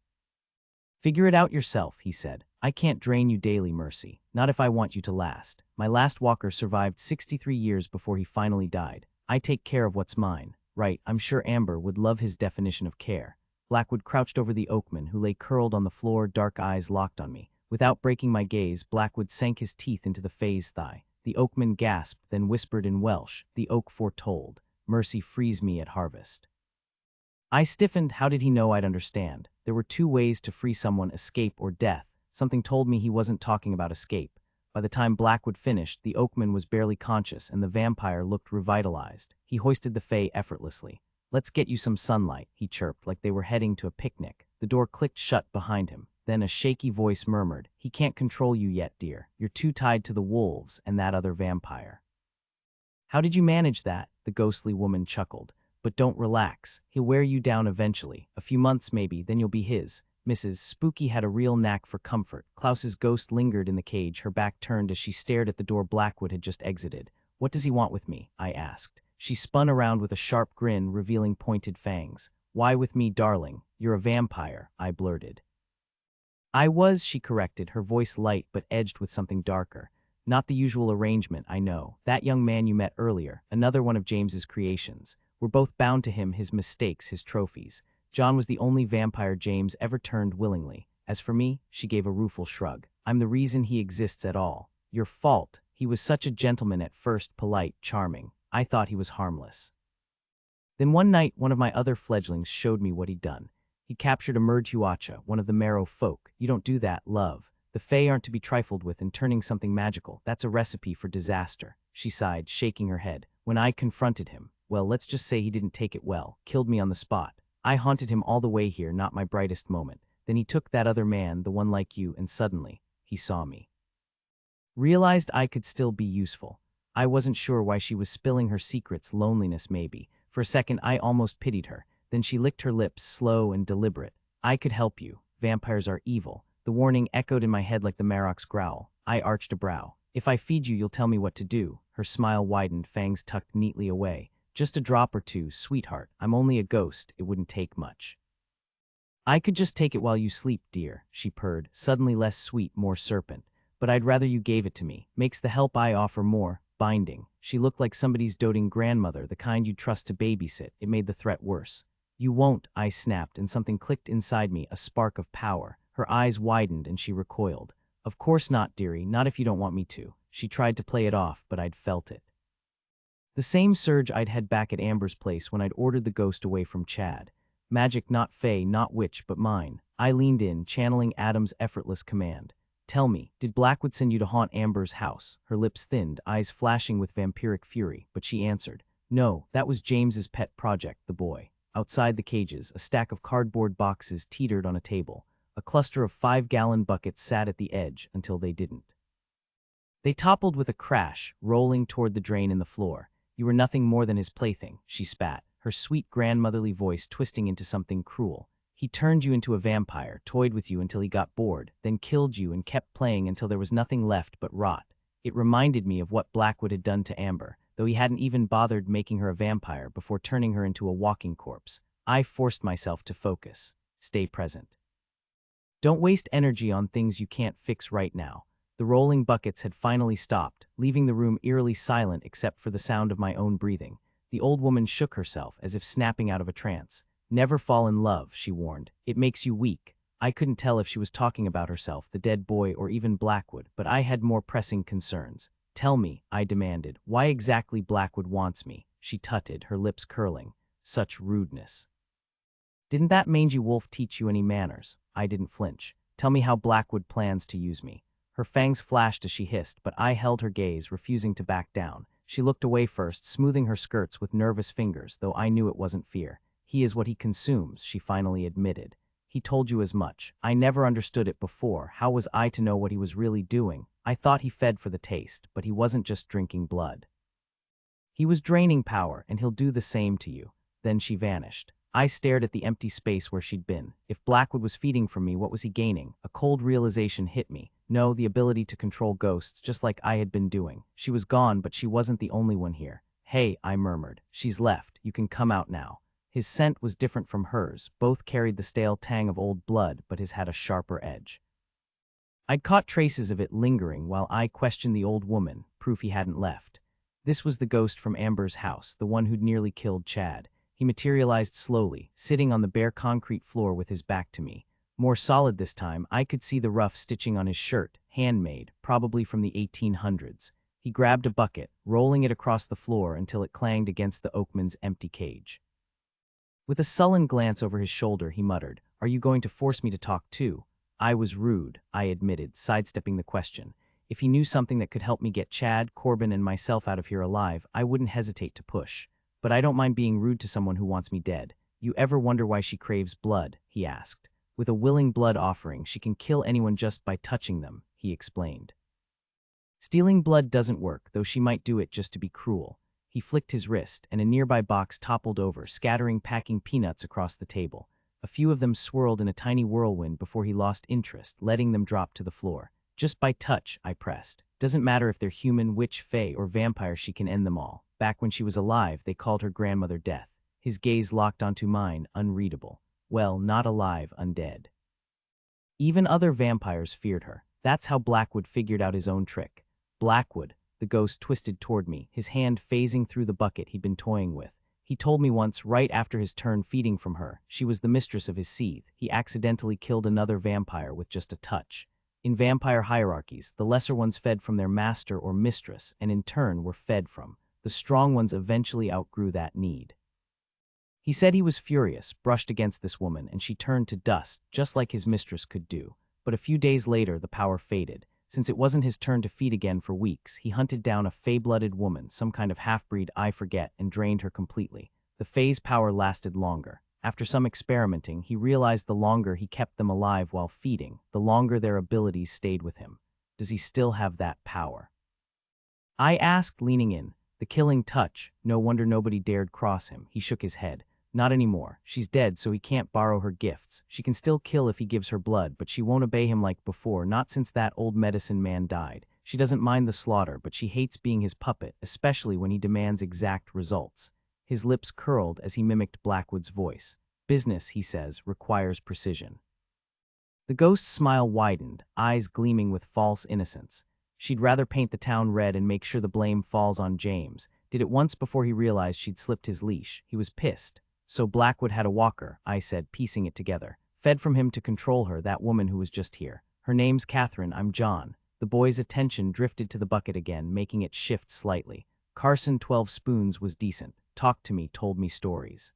"Figure it out yourself," he said. "I can't drain you daily, Mercy. Not if I want you to last. My last walker survived 63 years before he finally died. I take care of what's mine." "Right, I'm sure Amber would love his definition of care." Blackwood crouched over the oakman, who lay curled on the floor, dark eyes locked on me. Without breaking my gaze, Blackwood sank his teeth into the Fae's thigh. The oakman gasped, then whispered in Welsh, "The oak foretold. Mercy frees me at harvest." I stiffened. How did he know I'd understand? There were 2 ways to free someone: escape or death. Something told me he wasn't talking about escape. By the time Blackwood finished, the oakman was barely conscious and the vampire looked revitalized. He hoisted the Fae effortlessly. "Let's get you some sunlight," he chirped like they were heading to a picnic. The door clicked shut behind him. Then a shaky voice murmured, "He can't control you yet, dear. You're too tied to the wolves and that other vampire." "How did you manage that?" The ghostly woman chuckled. "But don't relax. He'll wear you down eventually. A few months maybe, then you'll be his." Mrs. Spooky had a real knack for comfort. Klaus's ghost lingered in the cage, her back turned as she stared at the door Blackwood had just exited. "What does he want with me?" I asked. She spun around with a sharp grin, revealing pointed fangs. "Why with me, darling? You're a vampire," I blurted. "I was," she corrected, her voice light but edged with something darker. "Not the usual arrangement, I know. That young man you met earlier, another one of James's creations. We're both bound to him, his mistakes, his trophies. John was the only vampire James ever turned willingly. As for me, she gave a rueful shrug. I'm the reason he exists at all. Your fault. He was such a gentleman at first, polite, charming. I thought he was harmless. Then one night, one of my other fledglings showed me what he'd done. He captured a Murd-Huacha, one of the Marrow folk. You don't do that, love. The Fae aren't to be trifled with in turning something magical. That's a recipe for disaster. She sighed, shaking her head. When I confronted him, well, let's just say he didn't take it well, killed me on the spot. I haunted him all the way here, not my brightest moment. Then he took that other man, the one like you, and suddenly, he saw me. Realized I could still be useful. I wasn't sure why she was spilling her secrets, loneliness maybe. For a second, I almost pitied her. Then she licked her lips, slow and deliberate. I could help you. Vampires are evil. The warning echoed in my head like the Marok's growl. I arched a brow. If I feed you, you'll tell me what to do. Her smile widened, fangs tucked neatly away. Just a drop or two, sweetheart. I'm only a ghost. It wouldn't take much. I could just take it while you sleep, dear, she purred, suddenly less sweet, more serpent. But I'd rather you gave it to me. Makes the help I offer more binding. She looked like somebody's doting grandmother, the kind you'd trust to babysit. It made the threat worse. You won't, I snapped, and something clicked inside me, a spark of power. Her eyes widened and she recoiled. Of course not, dearie, not if you don't want me to. She tried to play it off, but I'd felt it. The same surge I'd had back at Amber's place when I'd ordered the ghost away from Chad. Magic not Fae, not witch, but mine. I leaned in, channeling Adam's effortless command. Tell me, did Blackwood send you to haunt Amber's house? Her lips thinned, eyes flashing with vampiric fury, but she answered. No, that was James's pet project, the boy. Outside the cages, a stack of cardboard boxes teetered on a table. A cluster of 5-gallon buckets sat at the edge until they didn't. They toppled with a crash, rolling toward the drain in the floor. You were nothing more than his plaything, she spat, her sweet grandmotherly voice twisting into something cruel. He turned you into a vampire, toyed with you until he got bored, then killed you and kept playing until there was nothing left but rot. It reminded me of what Blackwood had done to Amber, though he hadn't even bothered making her a vampire before turning her into a walking corpse. I forced myself to focus. Stay present. Don't waste energy on things you can't fix right now. The rolling buckets had finally stopped, leaving the room eerily silent except for the sound of my own breathing. The old woman shook herself as if snapping out of a trance. Never fall in love, she warned. It makes you weak. I couldn't tell if she was talking about herself, the dead boy, or even Blackwood, but I had more pressing concerns. Tell me, I demanded, why exactly Blackwood wants me. She tutted, her lips curling. Such rudeness. Didn't that mangy wolf teach you any manners? I didn't flinch. Tell me how Blackwood plans to use me. Her fangs flashed as she hissed, but I held her gaze, refusing to back down. She looked away first, smoothing her skirts with nervous fingers, though I knew it wasn't fear. He is what he consumes, she finally admitted. He told you as much. I never understood it before. How was I to know what he was really doing? I thought he fed for the taste, but he wasn't just drinking blood. He was draining power, and he'll do the same to you. Then she vanished. I stared at the empty space where she'd been. If Blackwood was feeding from me, what was he gaining? A cold realization hit me. No, the ability to control ghosts, just like I had been doing. She was gone, but she wasn't the only one here. Hey, I murmured. She's left. You can come out now. His scent was different from hers. Both carried the stale tang of old blood, but his had a sharper edge. I'd caught traces of it lingering while I questioned the old woman, proof he hadn't left. This was the ghost from Amber's house, the one who'd nearly killed Chad. He materialized slowly, sitting on the bare concrete floor with his back to me. More solid this time, I could see the rough stitching on his shirt, handmade, probably from the 1800s. He grabbed a bucket, rolling it across the floor until it clanged against the oakman's empty cage. With a sullen glance over his shoulder, he muttered, "Are you going to force me to talk too?" I was rude, I admitted, sidestepping the question. If he knew something that could help me get Chad, Corbin, and myself out of here alive, I wouldn't hesitate to push. But I don't mind being rude to someone who wants me dead. You ever wonder why she craves blood? He asked. With a willing blood offering, she can kill anyone just by touching them, he explained. Stealing blood doesn't work, though she might do it just to be cruel. He flicked his wrist, and a nearby box toppled over, scattering packing peanuts across the table. A few of them swirled in a tiny whirlwind before he lost interest, letting them drop to the floor. Just by touch, I pressed. Doesn't matter if they're human, witch, fae, or vampire, she can end them all. Back when she was alive, they called her grandmother Death. His gaze locked onto mine, unreadable. Well, not alive, undead. Even other vampires feared her. That's how Blackwood figured out his own trick. Blackwood, the ghost twisted toward me, his hand phasing through the bucket he'd been toying with. He told me once, right after his turn feeding from her, she was the mistress of his seethe. He accidentally killed another vampire with just a touch. In vampire hierarchies, the lesser ones fed from their master or mistress, and in turn were fed from. The strong ones eventually outgrew that need. He said he was furious, brushed against this woman, and she turned to dust, just like his mistress could do. But a few days later, the power faded. Since it wasn't his turn to feed again for weeks, he hunted down a fey-blooded woman, some kind of half-breed I forget, and drained her completely. The Fae's power lasted longer. After some experimenting, he realized the longer he kept them alive while feeding, the longer their abilities stayed with him. Does he still have that power? I asked, leaning in. The killing touch. No wonder nobody dared cross him. He shook his head. Not anymore. She's dead, so he can't borrow her gifts. She can still kill if he gives her blood, but she won't obey him like before, not since that old medicine man died. She doesn't mind the slaughter, but she hates being his puppet, especially when he demands exact results. His lips curled as he mimicked Blackwood's voice. Business, he says, requires precision. The ghost's smile widened, eyes gleaming with false innocence. She'd rather paint the town red and make sure the blame falls on James. Did it once before he realized she'd slipped his leash. He was pissed. So Blackwood had a walker, I said, piecing it together. Fed from him to control her, that woman who was just here. Her name's Catherine, I'm John. The boy's attention drifted to the bucket again, making it shift slightly. Carson 12 Spoons was decent. Talked to me, told me stories.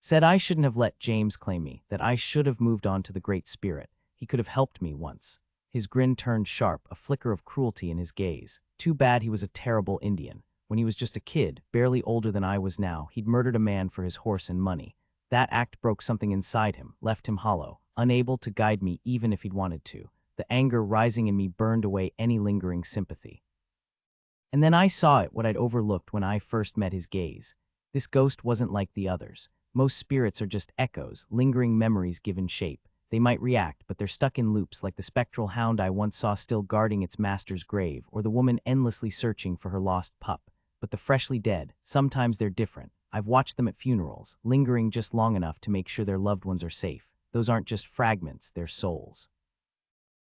Said I shouldn't have let James claim me, that I should have moved on to the Great Spirit. He could have helped me once. His grin turned sharp, a flicker of cruelty in his gaze. Too bad he was a terrible Indian. When he was just a kid, barely older than I was now, he'd murdered a man for his horse and money. That act broke something inside him, left him hollow, unable to guide me even if he'd wanted to. The anger rising in me burned away any lingering sympathy. And then I saw it, what I'd overlooked when I first met his gaze. This ghost wasn't like the others. Most spirits are just echoes, lingering memories given shape. They might react, but they're stuck in loops, like the spectral hound I once saw still guarding its master's grave, or the woman endlessly searching for her lost pup. But the freshly dead, sometimes they're different. I've watched them at funerals, lingering just long enough to make sure their loved ones are safe. Those aren't just fragments, they're souls.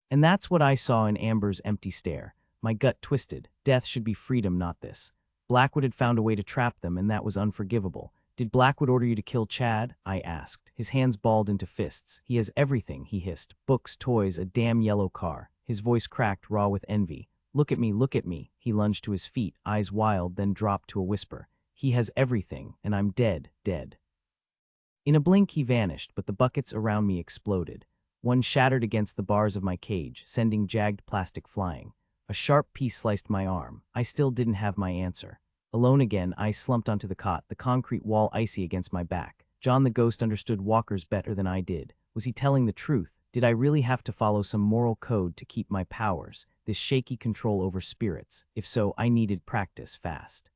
And that's what I saw in Amber's empty stare. My gut twisted. Death should be freedom, not this. Blackwood had found a way to trap them, and that was unforgivable. Did Blackwood order you to kill Chad? I asked. His hands balled into fists. He has everything, he hissed. Books, toys, a damn yellow car. His voice cracked, raw with envy. Look at me, look at me. He lunged to his feet, eyes wild, then dropped to a whisper. He has everything, and I'm dead, dead. In a blink he vanished, but the buckets around me exploded. One shattered against the bars of my cage, sending jagged plastic flying. A sharp piece sliced my arm. I still didn't have my answer. Alone again, I slumped onto the cot, the concrete wall icy against my back. John the ghost understood walkers better than I did. Was he telling the truth? Did I really have to follow some moral code to keep my powers, this shaky control over spirits? If so, I needed practice fast.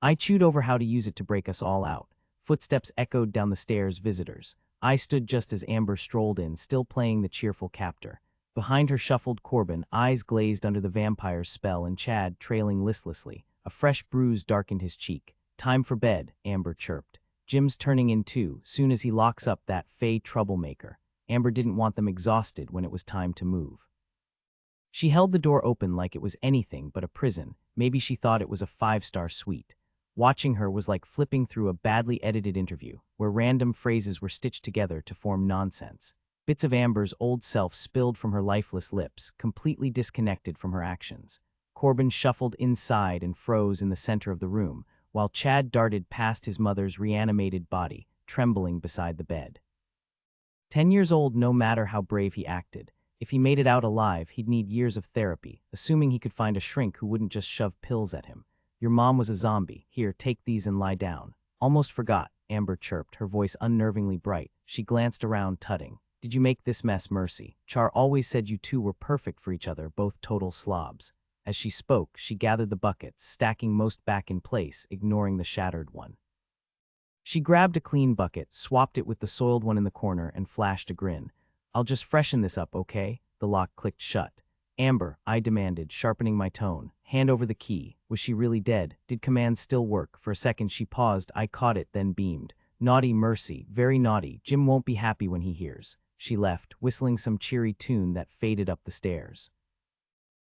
I chewed over how to use it to break us all out. Footsteps echoed down the stairs, visitors. I stood just as Amber strolled in, still playing the cheerful captor. Behind her shuffled Corbin, eyes glazed under the vampire's spell, and Chad trailing listlessly. A fresh bruise darkened his cheek. Time for bed, Amber chirped. Jim's turning in too, soon as he locks up that fey troublemaker. Amber didn't want them exhausted when it was time to move. She held the door open like it was anything but a prison. Maybe she thought it was a 5-star suite. Watching her was like flipping through a badly edited interview, where random phrases were stitched together to form nonsense. Bits of Amber's old self spilled from her lifeless lips, completely disconnected from her actions. Corbin shuffled inside and froze in the center of the room, while Chad darted past his mother's reanimated body, trembling beside the bed. 10 years old, no matter how brave he acted. If he made it out alive, he'd need years of therapy, assuming he could find a shrink who wouldn't just shove pills at him. Your mom was a zombie. Here, take these and lie down. Almost forgot, Amber chirped, her voice unnervingly bright. She glanced around, tutting. Did you make this mess, Mercy? Char always said you two were perfect for each other, both total slobs. As she spoke, she gathered the buckets, stacking most back in place, ignoring the shattered one. She grabbed a clean bucket, swapped it with the soiled one in the corner, and flashed a grin. I'll just freshen this up, okay? The lock clicked shut. Amber, I demanded, sharpening my tone. Hand over the key. Was she really dead? Did commands still work? For a second she paused. I caught it, then beamed. Naughty Mercy, very naughty. Jim won't be happy when he hears. She left, whistling some cheery tune that faded up the stairs.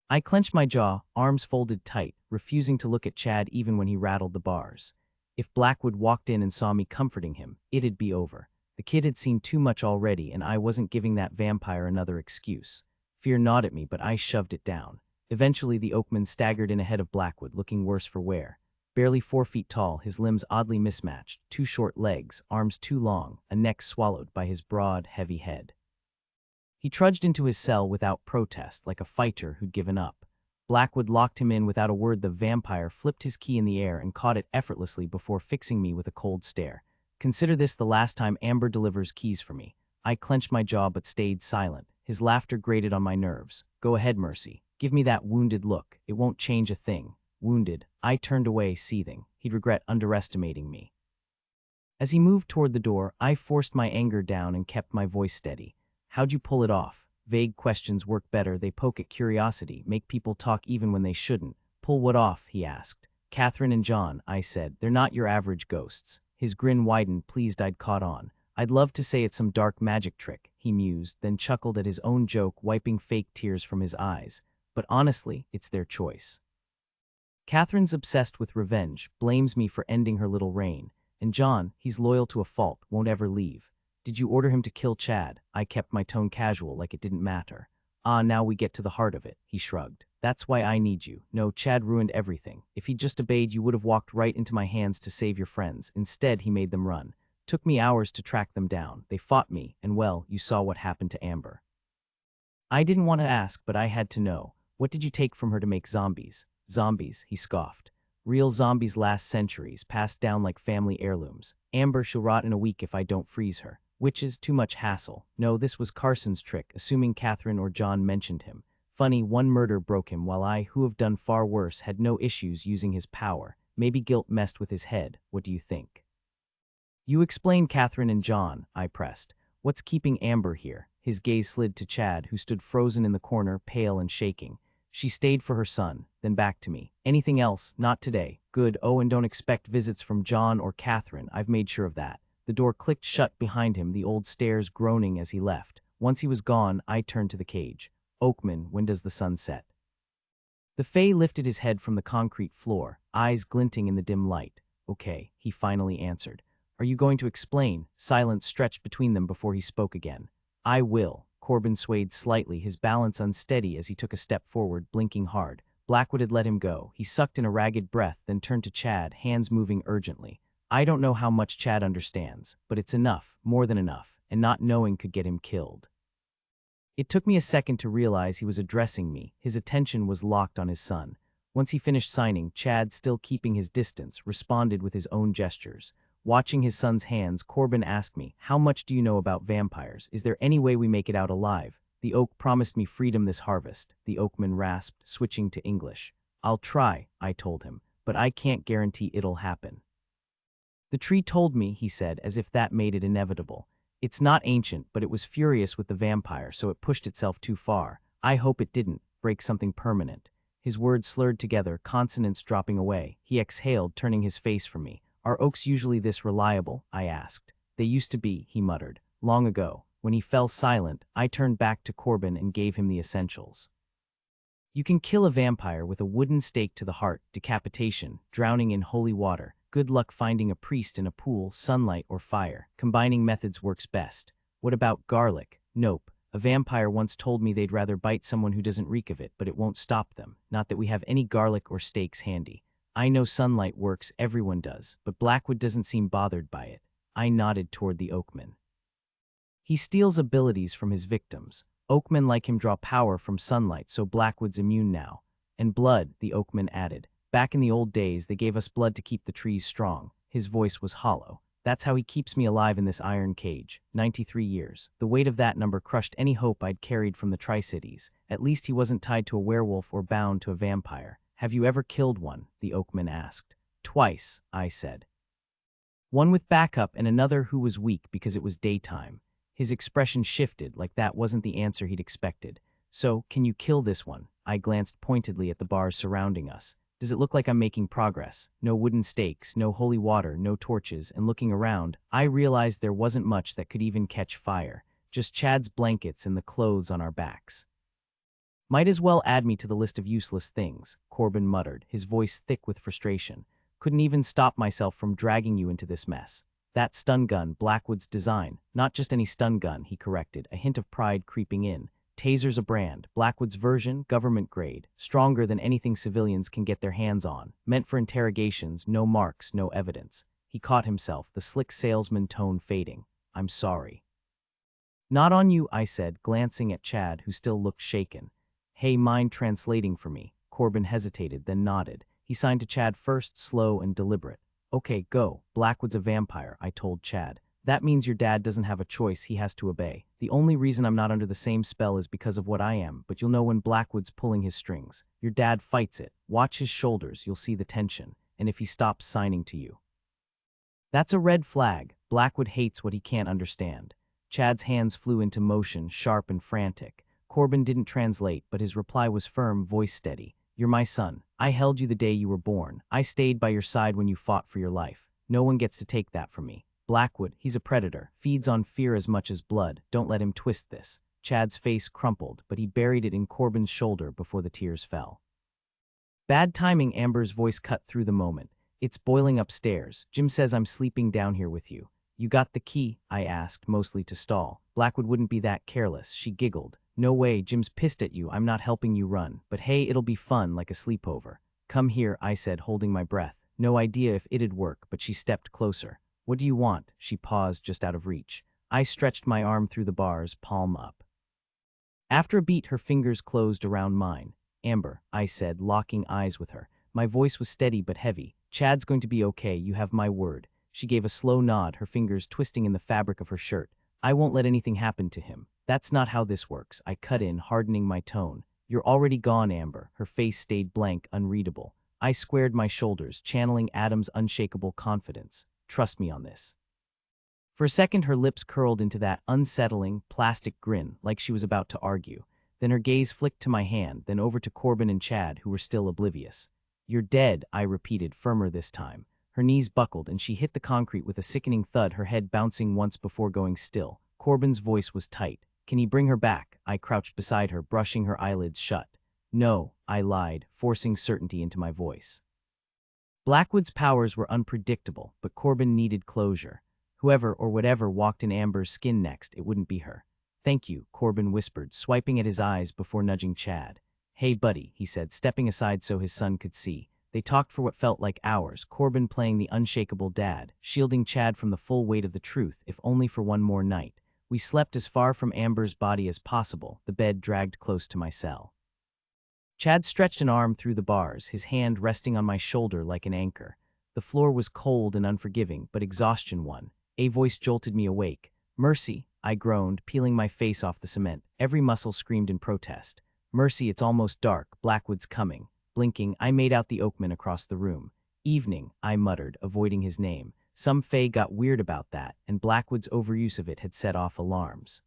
I clenched my jaw, arms folded tight, refusing to look at Chad even when he rattled the bars. If Blackwood walked in and saw me comforting him, it'd be over. The kid had seen too much already, and I wasn't giving that vampire another excuse. Fear gnawed at me, but I shoved it down. Eventually, the Oakman staggered in ahead of Blackwood, looking worse for wear. Barely 4 feet tall, his limbs oddly mismatched, 2 short legs, arms too long, a neck swallowed by his broad, heavy head. He trudged into his cell without protest, like a fighter who'd given up. Blackwood locked him in without a word. The vampire flipped his key in the air and caught it effortlessly before fixing me with a cold stare. Consider this the last time Amber delivers keys for me. I clenched my jaw but stayed silent. His laughter grated on my nerves. Go ahead, Mercy. Give me that wounded look. It won't change a thing. Wounded. I turned away, seething. He'd regret underestimating me. As he moved toward the door, I forced my anger down and kept my voice steady. How'd you pull it off? Vague questions work better. They poke at curiosity, make people talk even when they shouldn't. Pull what off? He asked. Catherine and John, I said. They're not your average ghosts. His grin widened, pleased I'd caught on. I'd love to say it's some dark magic trick, he mused, then chuckled at his own joke, wiping fake tears from his eyes. But honestly, it's their choice. Catherine's obsessed with revenge, blames me for ending her little reign. And John, he's loyal to a fault, won't ever leave. Did you order him to kill Chad? I kept my tone casual, like it didn't matter. Ah, now we get to the heart of it, he shrugged. That's why I need you. No, Chad ruined everything. If he'd just obeyed, you would have walked right into my hands to save your friends. Instead, he made them run. Took me hours to track them down. They fought me, and well, you saw what happened to Amber. I didn't want to ask, but I had to know. What did you take from her to make zombies? Zombies, he scoffed. Real zombies last centuries, passed down like family heirlooms. Amber, she'll rot in a week if I don't freeze her. Which is too much hassle. No, this was Carson's trick, assuming Catherine or John mentioned him. Funny, one murder broke him, while I, who have done far worse, had no issues using his power. Maybe guilt messed with his head. What do you think? You explain Catherine and John, I pressed. What's keeping Amber here? His gaze slid to Chad, who stood frozen in the corner, pale and shaking. She stayed for her son, then back to me. Anything else? Not today. Good. Oh, and don't expect visits from John or Catherine. I've made sure of that. The door clicked shut behind him, the old stairs groaning as he left. Once he was gone, I turned to the cage. Oakman, when does the sun set? The Fae lifted his head from the concrete floor, eyes glinting in the dim light. Okay, he finally answered. Are you going to explain? Silence stretched between them before he spoke again. I will. Corbin swayed slightly, his balance unsteady as he took a step forward, blinking hard. Blackwood had let him go. He sucked in a ragged breath, then turned to Chad, hands moving urgently. I don't know how much Chad understands, but it's enough, more than enough, and not knowing could get him killed. It took me a second to realize he was addressing me. His attention was locked on his son. Once he finished signing, Chad, still keeping his distance, responded with his own gestures. Watching his son's hands, Corbin asked me, how much do you know about vampires? Is there any way we make it out alive? The oak promised me freedom this harvest, the oakman rasped, switching to English. I'll try, I told him, but I can't guarantee it'll happen. The tree told me, he said, as if that made it inevitable. It's not ancient, but it was furious with the vampire, so it pushed itself too far. I hope it didn't break something permanent. His words slurred together, consonants dropping away. He exhaled, turning his face from me. Are oaks usually this reliable? I asked. They used to be, he muttered. Long ago. When he fell silent, I turned back to Corbin and gave him the essentials. You can kill a vampire with a wooden stake to the heart, decapitation, drowning in holy water. Good luck finding a priest in a pool, sunlight, or fire. Combining methods works best. What about garlic? Nope. A vampire once told me they'd rather bite someone who doesn't reek of it, but it won't stop them. Not that we have any garlic or stakes handy. I know sunlight works, everyone does, but Blackwood doesn't seem bothered by it. I nodded toward the oakman. He steals abilities from his victims. Oakmen like him draw power from sunlight, so Blackwood's immune now. And blood, the oakman added. Back in the old days, they gave us blood to keep the trees strong. His voice was hollow. That's how he keeps me alive in this iron cage. 93 years. The weight of that number crushed any hope I'd carried from the Tri-Cities. At least he wasn't tied to a werewolf or bound to a vampire. Have you ever killed one? The oakman asked. Twice, I said. One with backup and another who was weak because it was daytime. His expression shifted, like that wasn't the answer he'd expected. So, can you kill this one? I glanced pointedly at the bars surrounding us. Does it look like I'm making progress? No wooden stakes, no holy water, no torches, and looking around, I realized there wasn't much that could even catch fire. Just Chad's blankets and the clothes on our backs. Might as well add me to the list of useless things, Corbin muttered, his voice thick with frustration. Couldn't even stop myself from dragging you into this mess. That stun gun, Blackwood's design. Not just any stun gun, he corrected, a hint of pride creeping in. Taser's a brand. Blackwood's version, government grade. Stronger than anything civilians can get their hands on. Meant for interrogations, no marks, no evidence. He caught himself, the slick salesman tone fading. I'm sorry. Not on you, I said, glancing at Chad, who still looked shaken. Hey, mind translating for me? Corbin hesitated, then nodded. He signed to Chad first, slow and deliberate. Okay, go. Blackwood's a vampire, I told Chad. That means your dad doesn't have a choice, he has to obey. The only reason I'm not under the same spell is because of what I am, but you'll know when Blackwood's pulling his strings. Your dad fights it. Watch his shoulders, you'll see the tension. And if he stops signing to you. That's a red flag. Blackwood hates what he can't understand. Chad's hands flew into motion, sharp and frantic. Corbin didn't translate, but his reply was firm, voice steady. You're my son. I held you the day you were born. I stayed by your side when you fought for your life. No one gets to take that from me. Blackwood, he's a predator, feeds on fear as much as blood. Don't let him twist this. Chad's face crumpled, but he buried it in Corbin's shoulder before the tears fell. Bad timing, Amber's voice cut through the moment. It's boiling upstairs. Jim says I'm sleeping down here with you. You got the key? I asked, mostly to stall. Blackwood wouldn't be that careless. She giggled. No way, Jim's pissed at you. I'm not helping you run. But hey, it'll be fun, like a sleepover. Come here, I said, holding my breath. No idea if it'd work, but she stepped closer. What do you want? She paused, just out of reach. I stretched my arm through the bars, palm up. After a beat, her fingers closed around mine. Amber, I said, locking eyes with her. My voice was steady but heavy. Chad's going to be okay, you have my word. She gave a slow nod, her fingers twisting in the fabric of her shirt. I won't let anything happen to him. That's not how this works. I cut in, hardening my tone. You're already gone, Amber. Her face stayed blank, unreadable. I squared my shoulders, channeling Adam's unshakable confidence. Trust me on this. For a second, her lips curled into that unsettling, plastic grin, like she was about to argue. Then her gaze flicked to my hand, then over to Corbin and Chad, who were still oblivious. You're dead, I repeated, firmer this time. Her knees buckled, and she hit the concrete with a sickening thud, her head bouncing once before going still. Corbin's voice was tight. Can he bring her back? I crouched beside her, brushing her eyelids shut. No, I lied, forcing certainty into my voice. Blackwood's powers were unpredictable, but Corbin needed closure. Whoever or whatever walked in Amber's skin next, it wouldn't be her. Thank you, Corbin whispered, swiping at his eyes before nudging Chad. Hey, buddy, he said, stepping aside so his son could see. They talked for what felt like hours, Corbin playing the unshakable dad, shielding Chad from the full weight of the truth, if only for one more night. We slept as far from Amber's body as possible, the bed dragged close to my cell. Chad stretched an arm through the bars, his hand resting on my shoulder like an anchor. The floor was cold and unforgiving, but exhaustion won. A voice jolted me awake. Mercy, I groaned, peeling my face off the cement. Every muscle screamed in protest. Mercy, it's almost dark. Blackwood's coming. Blinking, I made out the oakman across the room. Evening, I muttered, avoiding his name. Some fae got weird about that, and Blackwood's overuse of it had set off alarms.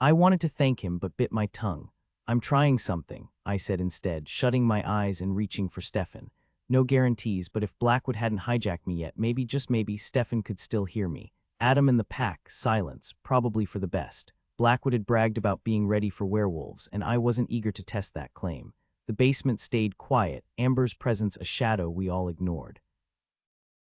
I wanted to thank him, but bit my tongue. I'm trying something, I said instead, shutting my eyes and reaching for Stefan. No guarantees, but if Blackwood hadn't hijacked me yet, maybe, just maybe, Stefan could still hear me. Adam and the pack, silence, probably for the best. Blackwood had bragged about being ready for werewolves, and I wasn't eager to test that claim. The basement stayed quiet, Amber's presence a shadow we all ignored.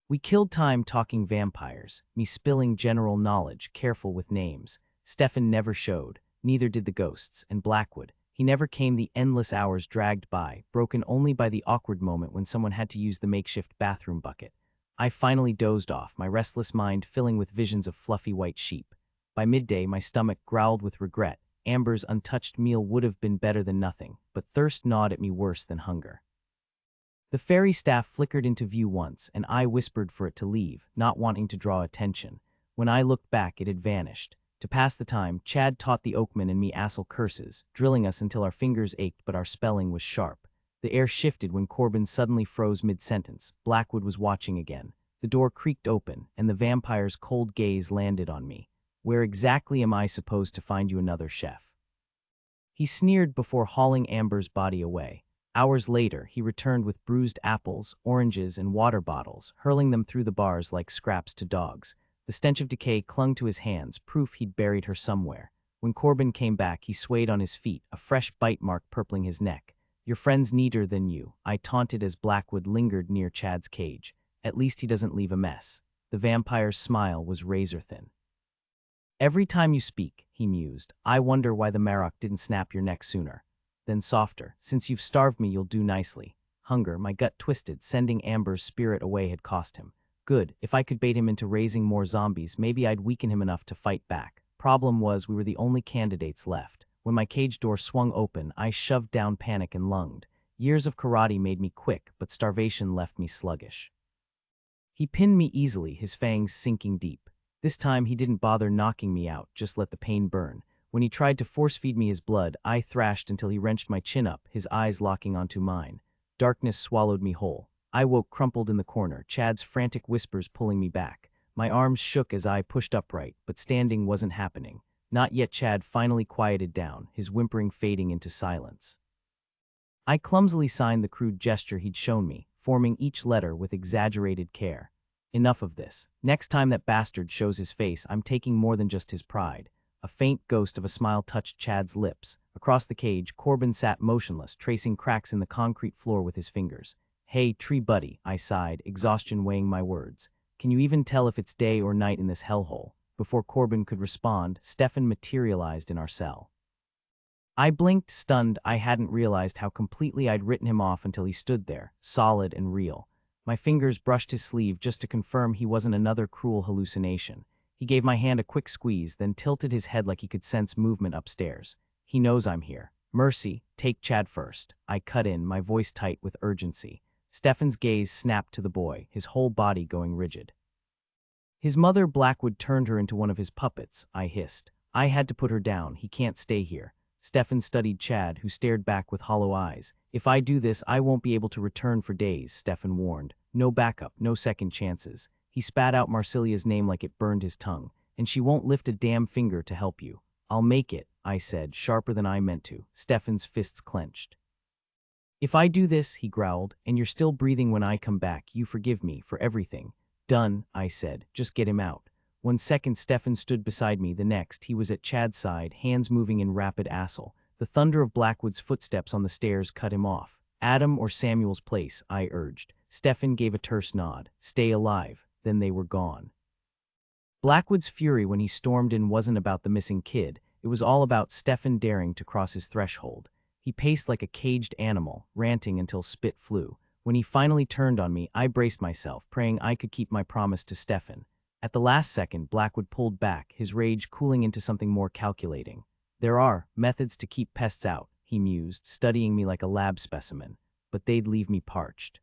We killed time talking vampires, me spilling general knowledge, careful with names. Stefan never showed, neither did the ghosts, and Blackwood. He never came. The endless hours dragged by, broken only by the awkward moment when someone had to use the makeshift bathroom bucket. I finally dozed off, my restless mind filling with visions of fluffy white sheep. By midday, my stomach growled with regret. Amber's untouched meal would have been better than nothing, but thirst gnawed at me worse than hunger. The fairy staff flickered into view once, and I whispered for it to leave, not wanting to draw attention. When I looked back, it had vanished. To pass the time, Chad taught the oakman and me assal curses, drilling us until our fingers ached but our spelling was sharp. The air shifted when Corbin suddenly froze mid-sentence. Blackwood was watching again. The door creaked open, and the vampire's cold gaze landed on me. Where exactly am I supposed to find you another chef? He sneered before hauling Amber's body away. Hours later, he returned with bruised apples, oranges, and water bottles, hurling them through the bars like scraps to dogs. The stench of decay clung to his hands, proof he'd buried her somewhere. When Corbin came back, he swayed on his feet, a fresh bite mark purpling his neck. Your friend's neater than you, I taunted as Blackwood lingered near Chad's cage. At least he doesn't leave a mess. The vampire's smile was razor-thin. Every time you speak, he mused, I wonder why the Marok didn't snap your neck sooner. Then softer, since you've starved me, you'll do nicely. Hunger, my gut twisted, sending Amber's spirit away had cost him. Good, if I could bait him into raising more zombies, maybe I'd weaken him enough to fight back. Problem was, we were the only candidates left. When my cage door swung open, I shoved down panic and lunged. Years of karate made me quick, but starvation left me sluggish. He pinned me easily, his fangs sinking deep. This time he didn't bother knocking me out, just let the pain burn. When he tried to force-feed me his blood, I thrashed until he wrenched my chin up, his eyes locking onto mine. Darkness swallowed me whole. I woke crumpled in the corner, Chad's frantic whispers pulling me back. My arms shook as I pushed upright, but standing wasn't happening. Not yet. Chad finally quieted down, his whimpering fading into silence. I clumsily signed the crude gesture he'd shown me, forming each letter with exaggerated care. Enough of this. Next time that bastard shows his face, I'm taking more than just his pride. A faint ghost of a smile touched Chad's lips. Across the cage, Corbin sat motionless, tracing cracks in the concrete floor with his fingers. Hey, tree buddy, I sighed, exhaustion weighing my words. Can you even tell if it's day or night in this hellhole? Before Corbin could respond, Stefan materialized in our cell. I blinked, stunned. I hadn't realized how completely I'd written him off until he stood there, solid and real. My fingers brushed his sleeve just to confirm he wasn't another cruel hallucination. He gave my hand a quick squeeze, then tilted his head like he could sense movement upstairs. He knows I'm here. Mercy, take Chad first. I cut in, my voice tight with urgency. Stefan's gaze snapped to the boy, his whole body going rigid. His mother Blackwood turned her into one of his puppets, I hissed. I had to put her down, he can't stay here. Stefan studied Chad, who stared back with hollow eyes. If I do this, I won't be able to return for days, Stefan warned. No backup, no second chances. He spat out Marsilia's name like it burned his tongue. And she won't lift a damn finger to help you. I'll make it, I said, sharper than I meant to. Stefan's fists clenched. If I do this, he growled, and you're still breathing when I come back, you forgive me for everything. Done, I said. Just get him out. 1 second, Stefan stood beside me. The next, he was at Chad's side, hands moving in rapid assault. The thunder of Blackwood's footsteps on the stairs cut him off. Adam or Samuel's place, I urged. Stefan gave a terse nod. Stay alive. Then they were gone. Blackwood's fury when he stormed in wasn't about the missing kid. It was all about Stefan daring to cross his threshold. He paced like a caged animal, ranting until spit flew. When he finally turned on me, I braced myself, praying I could keep my promise to Stefan. At the last second, Blackwood pulled back, his rage cooling into something more calculating. There are methods to keep pests out, he mused, studying me like a lab specimen, but they'd leave me parched.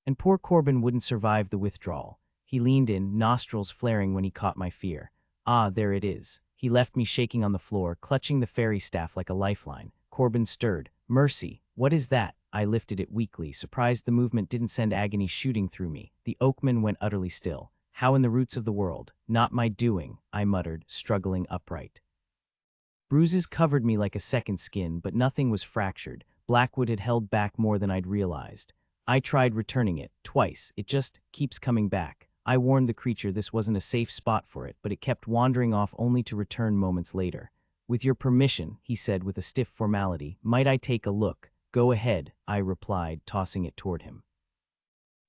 And poor Corbin wouldn't survive the withdrawal. He leaned in, nostrils flaring when he caught my fear. Ah, there it is. He left me shaking on the floor, clutching the fairy staff like a lifeline. Corbin stirred. Mercy, what is that? I lifted it weakly, surprised the movement didn't send agony shooting through me. The oakman went utterly still. How in the roots of the world? Not my doing, I muttered, struggling upright. Bruises covered me like a second skin, but nothing was fractured. Blackwood had held back more than I'd realized. I tried returning it, twice. It just keeps coming back. I warned the creature this wasn't a safe spot for it, but it kept wandering off only to return moments later. With your permission, he said with a stiff formality, might I take a look? Go ahead, I replied, tossing it toward him.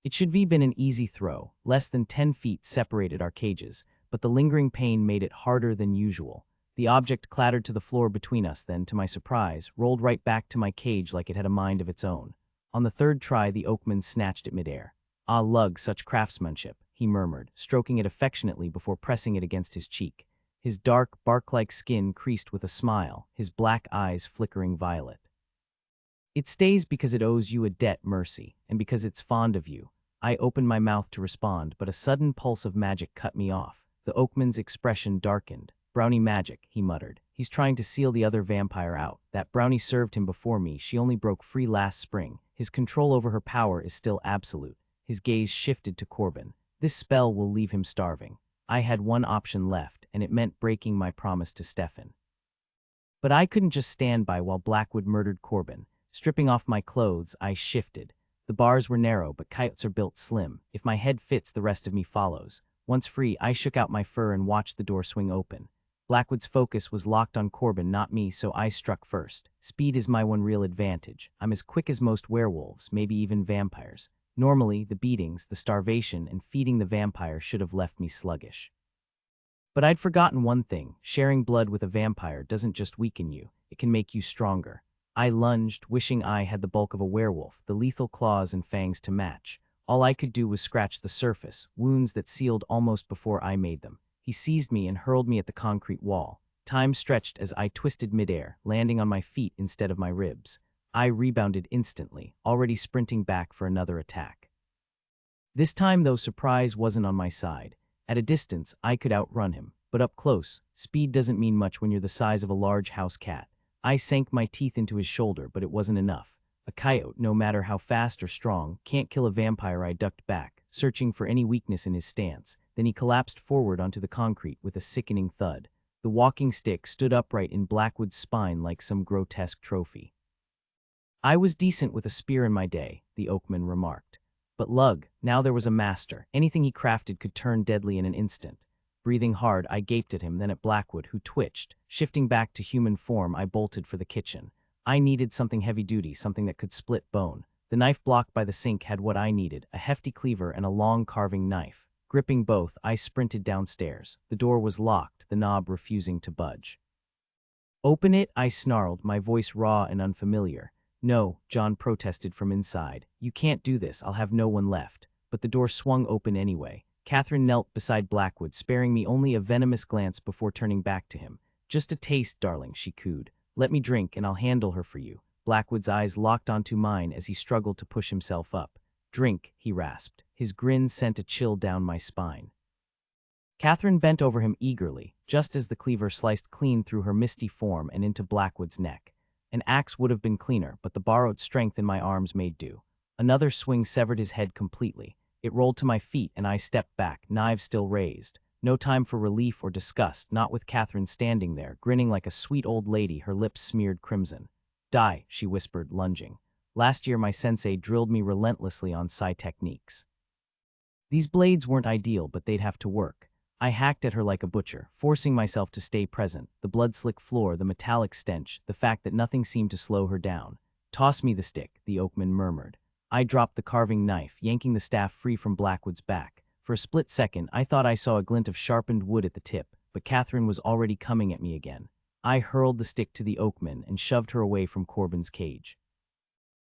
It should have been an easy throw. Less than 10 feet separated our cages, but the lingering pain made it harder than usual. The object clattered to the floor between us, then, to my surprise, rolled right back to my cage like it had a mind of its own. On the third try, the oakman snatched it midair. Ah, lug, such craftsmanship, he murmured, stroking it affectionately before pressing it against his cheek. His dark, bark-like skin creased with a smile, his black eyes flickering violet. It stays because it owes you a debt, Mercy, and because it's fond of you. I opened my mouth to respond, but a sudden pulse of magic cut me off. The oakman's expression darkened. Brownie magic, he muttered. He's trying to seal the other vampire out. That brownie served him before me. She only broke free last spring. His control over her power is still absolute. His gaze shifted to Corbin. This spell will leave him starving. I had one option left, and it meant breaking my promise to Stefan. But I couldn't just stand by while Blackwood murdered Corbin. Stripping off my clothes, I shifted. The bars were narrow, but coyotes are built slim. If my head fits, the rest of me follows. Once free, I shook out my fur and watched the door swing open. Blackwood's focus was locked on Corbin, not me, so I struck first. Speed is my one real advantage. I'm as quick as most werewolves, maybe even vampires. Normally, the beatings, the starvation, and feeding the vampire should have left me sluggish. But I'd forgotten one thing. Sharing blood with a vampire doesn't just weaken you, it can make you stronger. I lunged, wishing I had the bulk of a werewolf, the lethal claws and fangs to match. All I could do was scratch the surface, wounds that sealed almost before I made them. He seized me and hurled me at the concrete wall. Time stretched as I twisted midair, landing on my feet instead of my ribs. I rebounded instantly, already sprinting back for another attack. This time, though, surprise wasn't on my side. At a distance, I could outrun him, but up close, speed doesn't mean much when you're the size of a large house cat. I sank my teeth into his shoulder, but it wasn't enough. A coyote, no matter how fast or strong, can't kill a vampire. I ducked back, searching for any weakness in his stance. Then he collapsed forward onto the concrete with a sickening thud. The walking stick stood upright in Blackwood's spine like some grotesque trophy. I was decent with a spear in my day, the oakman remarked. But Lug, now there was a master. Anything he crafted could turn deadly in an instant. Breathing hard, I gaped at him, then at Blackwood, who twitched. Shifting back to human form, I bolted for the kitchen. I needed something heavy-duty, something that could split bone. The knife blocked by the sink had what I needed, a hefty cleaver and a long carving knife. Gripping both, I sprinted downstairs. The door was locked, the knob refusing to budge. "Open it," I snarled, my voice raw and unfamiliar. "No," John protested from inside. "You can't do this, I'll have no one left." But the door swung open anyway. Catherine knelt beside Blackwood, sparing me only a venomous glance before turning back to him. "Just a taste, darling," she cooed. "Let me drink and I'll handle her for you." Blackwood's eyes locked onto mine as he struggled to push himself up. "Drink," he rasped. His grin sent a chill down my spine. Catherine bent over him eagerly, just as the cleaver sliced clean through her misty form and into Blackwood's neck. An axe would have been cleaner, but the borrowed strength in my arms made do. Another swing severed his head completely. It rolled to my feet and I stepped back, knives still raised. No time for relief or disgust, not with Catherine standing there, grinning like a sweet old lady, her lips smeared crimson. "Die," she whispered, lunging. "Last year my sensei drilled me relentlessly on psi techniques. These blades weren't ideal, but they'd have to work." I hacked at her like a butcher, forcing myself to stay present. The blood-slick floor, the metallic stench, the fact that nothing seemed to slow her down. "Toss me the stick," the oakman murmured. I dropped the carving knife, yanking the staff free from Blackwood's back. For a split second, I thought I saw a glint of sharpened wood at the tip, but Catherine was already coming at me again. I hurled the stick to the oakman and shoved her away from Corbin's cage.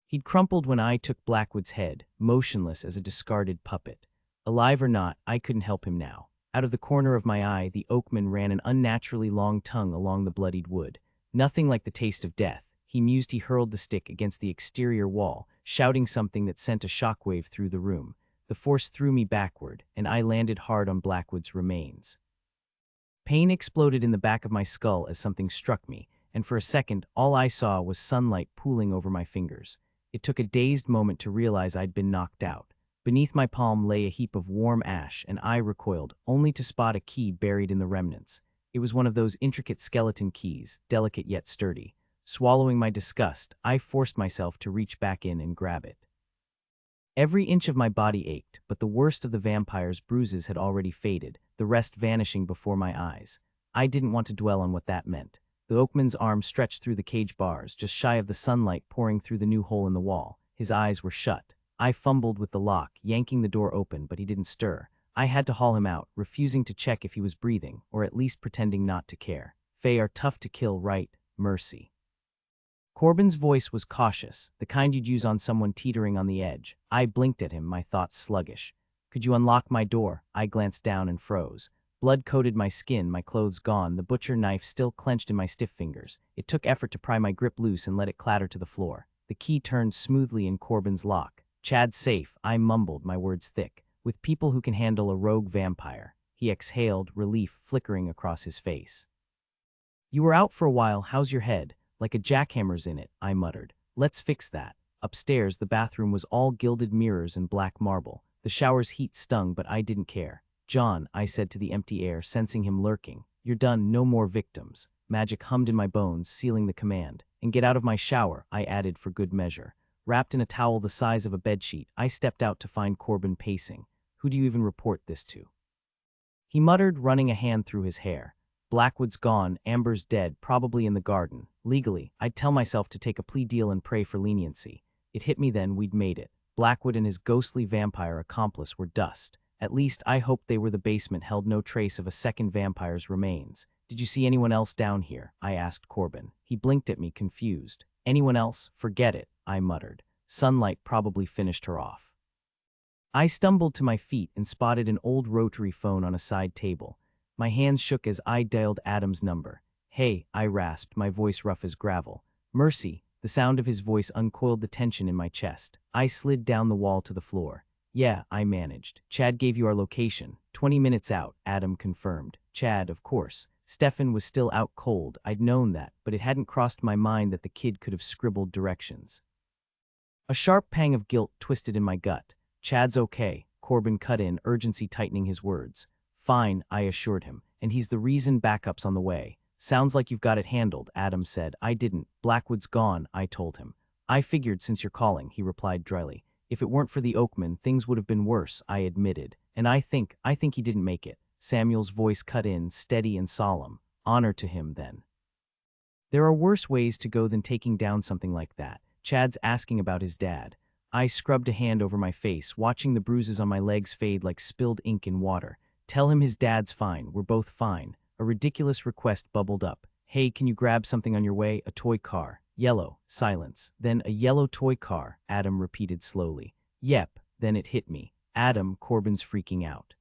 He'd crumpled when I took Blackwood's head, motionless as a discarded puppet. Alive or not, I couldn't help him now. Out of the corner of my eye, the oakman ran an unnaturally long tongue along the bloodied wood. Nothing like the taste of death. He mused. He hurled the stick against the exterior wall, shouting something that sent a shockwave through the room. The force threw me backward, and I landed hard on Blackwood's remains. Pain exploded in the back of my skull as something struck me, and for a second, all I saw was sunlight pooling over my fingers. It took a dazed moment to realize I'd been knocked out. Beneath my palm lay a heap of warm ash, and I recoiled, only to spot a key buried in the remnants. It was one of those intricate skeleton keys, delicate yet sturdy. Swallowing my disgust, I forced myself to reach back in and grab it. Every inch of my body ached, but the worst of the vampire's bruises had already faded, the rest vanishing before my eyes. I didn't want to dwell on what that meant. The oakman's arm stretched through the cage bars, just shy of the sunlight pouring through the new hole in the wall. His eyes were shut. I fumbled with the lock, yanking the door open, but he didn't stir. I had to haul him out, refusing to check if he was breathing, or at least pretending not to care. "Fae are tough to kill, right, Mercy?" Corbin's voice was cautious, the kind you'd use on someone teetering on the edge. I blinked at him, my thoughts sluggish. "Could you unlock my door?" I glanced down and froze. Blood coated my skin, my clothes gone, the butcher knife still clenched in my stiff fingers. It took effort to pry my grip loose and let it clatter to the floor. The key turned smoothly in Corbin's lock. "Chad's safe," I mumbled, my words thick. "With people who can handle a rogue vampire." He exhaled, relief flickering across his face. "You were out for a while, how's your head?" "Like a jackhammer's in it," I muttered. "Let's fix that." Upstairs, the bathroom was all gilded mirrors and black marble. The shower's heat stung, but I didn't care. "John," I said to the empty air, sensing him lurking. "You're done, no more victims." Magic hummed in my bones, sealing the command. "And get out of my shower," I added for good measure. Wrapped in a towel the size of a bedsheet, I stepped out to find Corbin pacing. "Who do you even report this to?" He muttered, running a hand through his hair. Blackwood's gone, Amber's dead, probably in the garden. Legally, I'd tell myself to take a plea deal and pray for leniency. It hit me then we'd made it. Blackwood and his ghostly vampire accomplice were dust. At least I hoped they were. The basement held no trace of a second vampire's remains. Did you see anyone else down here? I asked Corbin. He blinked at me, confused. Anyone else? Forget it, I muttered. Sunlight probably finished her off. I stumbled to my feet and spotted an old rotary phone on a side table. My hands shook as I dialed Adam's number. Hey, I rasped, my voice rough as gravel. Mercy. The sound of his voice uncoiled the tension in my chest. I slid down the wall to the floor. Yeah, I managed. Chad gave you our location. 20 minutes out, Adam confirmed. Chad, of course. Stefan was still out cold. I'd known that, but it hadn't crossed my mind that the kid could have scribbled directions. A sharp pang of guilt twisted in my gut. Chad's okay, Corbin cut in, urgency tightening his words. Fine, I assured him, and he's the reason backup's on the way. Sounds like you've got it handled, Adam said. I didn't. Blackwood's gone, I told him. I figured since you're calling, he replied dryly. If it weren't for the Oakman, things would have been worse, I admitted. And I think he didn't make it. Samuel's voice cut in, steady and solemn. Honor to him, then. There are worse ways to go than taking down something like that. Chad's asking about his dad. I scrubbed a hand over my face, watching the bruises on my legs fade like spilled ink in water. Tell him his dad's fine, we're both fine. A ridiculous request bubbled up. Hey, can you grab something on your way? A toy car. Yellow. Silence. Then a yellow toy car, Adam repeated slowly. Yep. Then it hit me. Adam, Corbin's freaking out.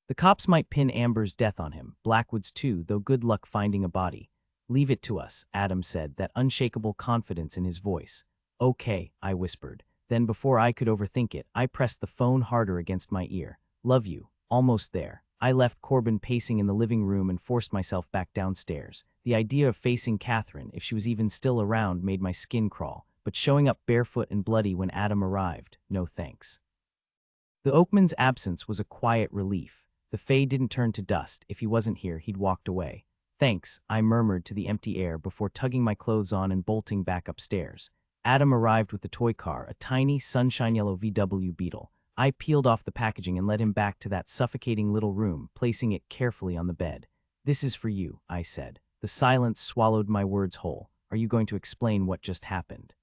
The cops might pin Amber's death on him, Blackwood's too, though good luck finding a body. Leave it to us, Adam said, that unshakable confidence in his voice. Okay, I whispered. Then before I could overthink it, I pressed the phone harder against my ear. Love you. Almost there. I left Corbin pacing in the living room and forced myself back downstairs. The idea of facing Catherine, if she was even still around, made my skin crawl, but showing up barefoot and bloody when Adam arrived, no thanks. The Oakman's absence was a quiet relief. The Fae didn't turn to dust. If he wasn't here, he'd walked away. Thanks, I murmured to the empty air before tugging my clothes on and bolting back upstairs. Adam arrived with the toy car, a tiny, sunshine yellow VW Beetle. I peeled off the packaging and led him back to that suffocating little room, placing it carefully on the bed. This is for you, I said. The silence swallowed my words whole. Are you going to explain what just happened?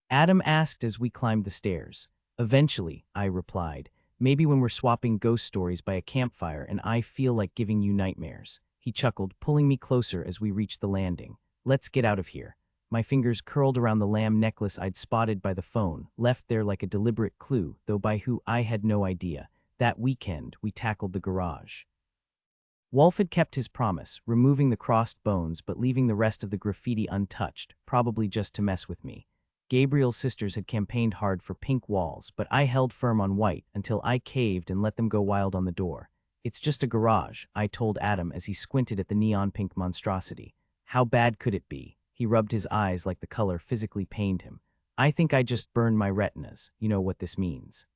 Adam asked as we climbed the stairs. Eventually, I replied. Maybe when we're swapping ghost stories by a campfire and I feel like giving you nightmares. He chuckled, pulling me closer as we reached the landing. Let's get out of here. My fingers curled around the lamb necklace I'd spotted by the phone, left there like a deliberate clue, though by who I had no idea. That weekend, we tackled the garage. Wolf had kept his promise, removing the crossed bones but leaving the rest of the graffiti untouched, probably just to mess with me. Gabriel's sisters had campaigned hard for pink walls, but I held firm on white until I caved and let them go wild on the door. It's just a garage, I told Adam as he squinted at the neon pink monstrosity. How bad could it be? He rubbed his eyes like the color physically pained him. I think I just burned my retinas. You know what this means.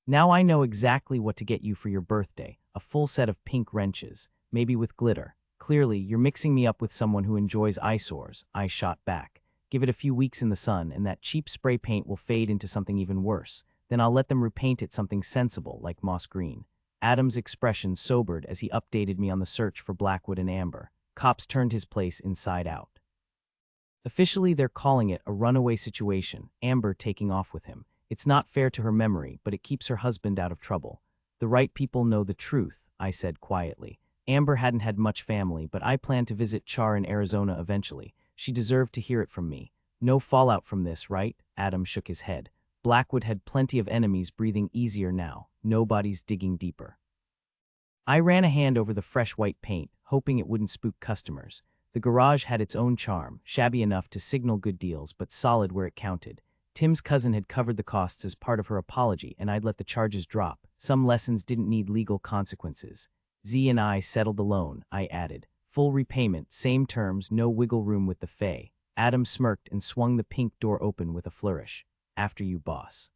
Now I know exactly what to get you for your birthday. A full set of pink wrenches, maybe with glitter. Clearly, you're mixing me up with someone who enjoys eyesores, I shot back. Give it a few weeks in the sun and that cheap spray paint will fade into something even worse. Then I'll let them repaint it something sensible like moss green. Adam's expression sobered as he updated me on the search for Blackwood and Amber. Cops turned his place inside out. Officially, they're calling it a runaway situation, Amber taking off with him. It's not fair to her memory, but it keeps her husband out of trouble. The right people know the truth, I said quietly. Amber hadn't had much family, but I planned to visit Char in Arizona eventually. She deserved to hear it from me. No fallout from this, right? Adam shook his head. Blackwood had plenty of enemies breathing easier now. Nobody's digging deeper. I ran a hand over the fresh white paint, hoping it wouldn't spook customers. The garage had its own charm, shabby enough to signal good deals, but solid where it counted. Tim's cousin had covered the costs as part of her apology, and I'd let the charges drop. Some lessons didn't need legal consequences. Z and I settled the loan, I added. Full repayment, same terms, no wiggle room with the Fae. Adam smirked and swung the pink door open with a flourish. After you, boss.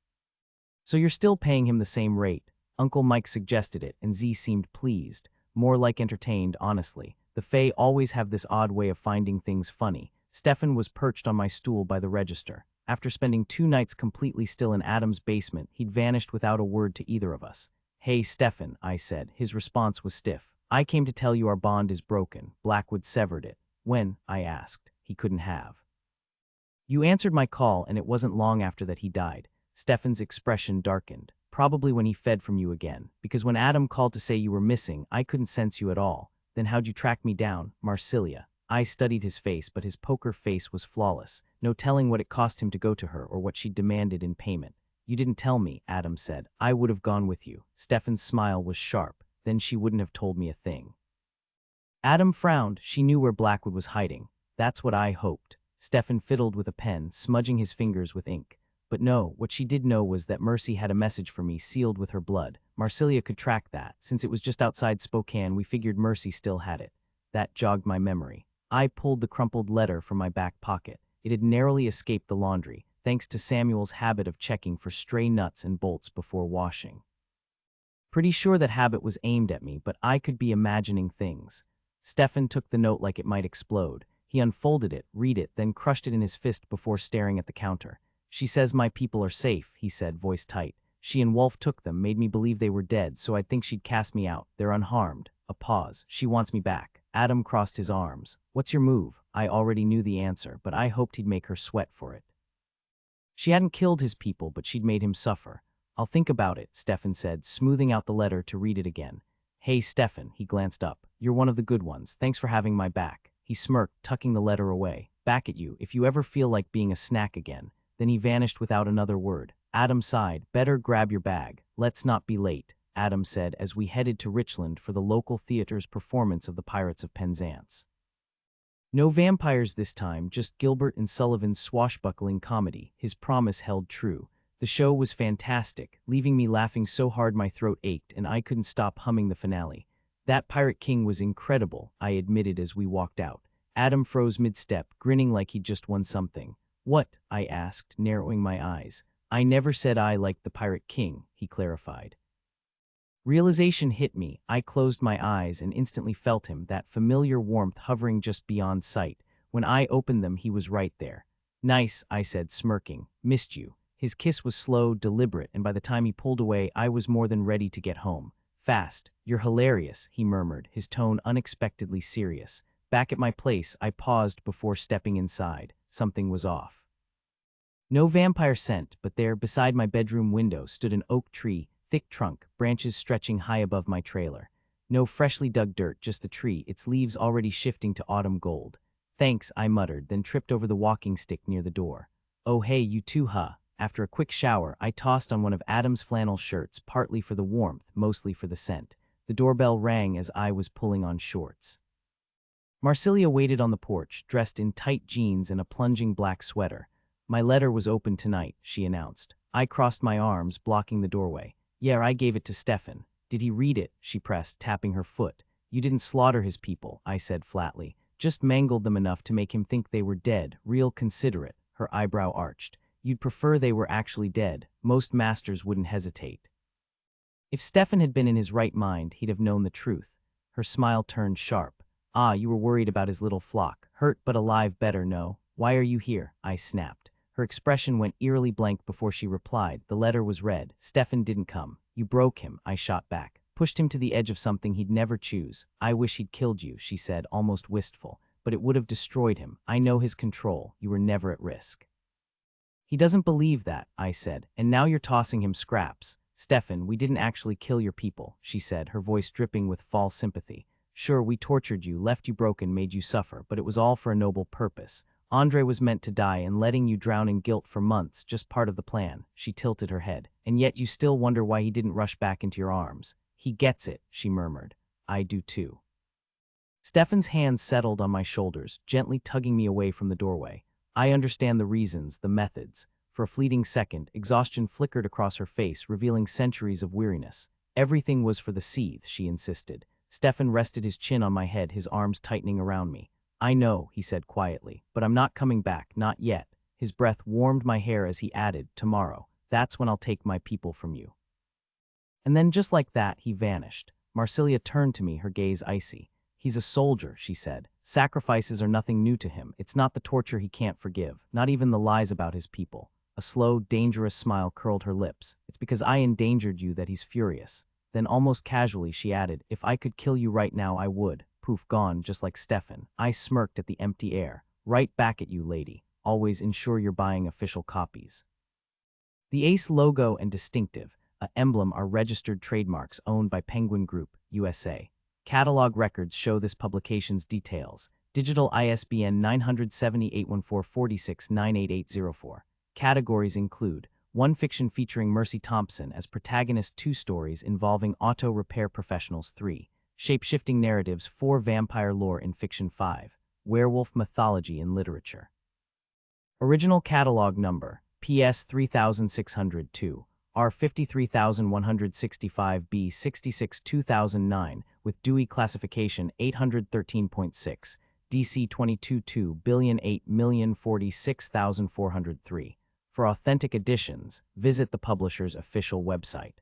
So you're still paying him the same rate? Uncle Mike suggested it, and Z seemed pleased. More like entertained, honestly. The Fae always have this odd way of finding things funny. Stefan was perched on my stool by the register. After spending 2 nights completely still in Adam's basement, he'd vanished without a word to either of us. Hey, Stefan, I said. His response was stiff. I came to tell you our bond is broken. Blackwood severed it. When, I asked. He couldn't have. You answered my call, and it wasn't long after that he died. Stefan's expression darkened. Probably when he fed from you again, because when Adam called to say you were missing, I couldn't sense you at all. Then how'd you track me down? Marsilia. I studied his face, but his poker face was flawless. No telling what it cost him to go to her or what she demanded in payment. You didn't tell me, Adam said. I would have gone with you. Stefan's smile was sharp. Then she wouldn't have told me a thing. Adam frowned. She knew where Blackwood was hiding. That's what I hoped. Stefan fiddled with a pen, smudging his fingers with ink. But no, what she did know was that Mercy had a message for me sealed with her blood. Marsilia could track that. Since it was just outside Spokane, we figured Mercy still had it. That jogged my memory. I pulled the crumpled letter from my back pocket. It had narrowly escaped the laundry, thanks to Samuel's habit of checking for stray nuts and bolts before washing. Pretty sure that habit was aimed at me, but I could be imagining things. Stefan took the note like it might explode. He unfolded it, read it, then crushed it in his fist before staring at the counter. She says my people are safe, he said, voice tight. She and Wolf took them, made me believe they were dead, so I'd think she'd cast me out. They're unharmed. A pause. She wants me back. Adam crossed his arms. What's your move? I already knew the answer, but I hoped he'd make her sweat for it. She hadn't killed his people, but she'd made him suffer. I'll think about it, Stefan said, smoothing out the letter to read it again. Hey, Stefan, he glanced up. You're one of the good ones. Thanks for having my back. He smirked, tucking the letter away. Back at you, if you ever feel like being a snack again. Then he vanished without another word. Adam sighed. Better grab your bag. Let's not be late, Adam said as we headed to Richland for the local theater's performance of The Pirates of Penzance. No vampires this time, just Gilbert and Sullivan's swashbuckling comedy. His promise held true. The show was fantastic, leaving me laughing so hard my throat ached and I couldn't stop humming the finale. That Pirate King was incredible, I admitted as we walked out. Adam froze mid-step, grinning like he'd just won something. What? I asked, narrowing my eyes. I never said I liked the Pirate King, he clarified. Realization hit me. I closed my eyes and instantly felt him, that familiar warmth hovering just beyond sight. When I opened them, he was right there. Nice, I said, smirking. Missed you. His kiss was slow, deliberate, and by the time he pulled away, I was more than ready to get home. Fast. You're hilarious, he murmured, his tone unexpectedly serious. Back at my place, I paused before stepping inside. Something was off. No vampire scent, but there, beside my bedroom window, stood an oak tree, thick trunk, branches stretching high above my trailer. No freshly dug dirt, just the tree, its leaves already shifting to autumn gold. Thanks, I muttered, then tripped over the walking stick near the door. Oh hey, you too, huh? After a quick shower, I tossed on one of Adam's flannel shirts, partly for the warmth, mostly for the scent. The doorbell rang as I was pulling on shorts. Marsilia waited on the porch, dressed in tight jeans and a plunging black sweater. My letter was open tonight, she announced. I crossed my arms, blocking the doorway. Yeah, I gave it to Stefan. Did he read it? She pressed, tapping her foot. You didn't slaughter his people, I said flatly. Just mangled them enough to make him think they were dead, real considerate. Her eyebrow arched. You'd prefer they were actually dead. Most masters wouldn't hesitate. If Stefan had been in his right mind, he'd have known the truth. Her smile turned sharp. Ah, you were worried about his little flock. Hurt but alive better, no? Why are you here? I snapped. Her expression went eerily blank before she replied. The letter was read. Stefan didn't come. You broke him, I shot back. Pushed him to the edge of something he'd never choose. I wish he'd killed you, she said, almost wistful. But it would have destroyed him. I know his control. You were never at risk. He doesn't believe that, I said, and now you're tossing him scraps. Stefan, we didn't actually kill your people, she said, her voice dripping with false sympathy. Sure, we tortured you, left you broken, made you suffer, but it was all for a noble purpose. Andre was meant to die, and letting you drown in guilt for months, just part of the plan. She tilted her head. And yet you still wonder why he didn't rush back into your arms. He gets it, she murmured. I do too. Stefan's hands settled on my shoulders, gently tugging me away from the doorway. I understand the reasons, the methods. For a fleeting second, exhaustion flickered across her face, revealing centuries of weariness. Everything was for the seethe, she insisted. Stefan rested his chin on my head, his arms tightening around me. I know, he said quietly, but I'm not coming back, not yet. His breath warmed my hair as he added, tomorrow. That's when I'll take my people from you. And then just like that, he vanished. Marsilia turned to me, her gaze icy. He's a soldier, she said. Sacrifices are nothing new to him. It's not the torture he can't forgive, not even the lies about his people. A slow, dangerous smile curled her lips. It's because I endangered you that he's furious. Then almost casually she added, "If I could kill you right now, I would." Poof, gone, just like Stefan. I smirked at the empty air. "Right back at you, lady. Always ensure you're buying official copies." The Ace logo and distinctive emblem are registered trademarks owned by Penguin Group, USA. Catalog records show this publication's details. Digital ISBN 9781446988804. Categories include 1 fiction featuring Mercy Thompson as protagonist, 2 stories involving auto repair professionals, 3 shape-shifting narratives, 4 vampire lore in fiction, 5 werewolf mythology in literature. Original catalog number PS 3602, R 53165 B 66 2009, with Dewey classification 813.6, DC 22.208,046,403. For authentic editions, visit the publisher's official website.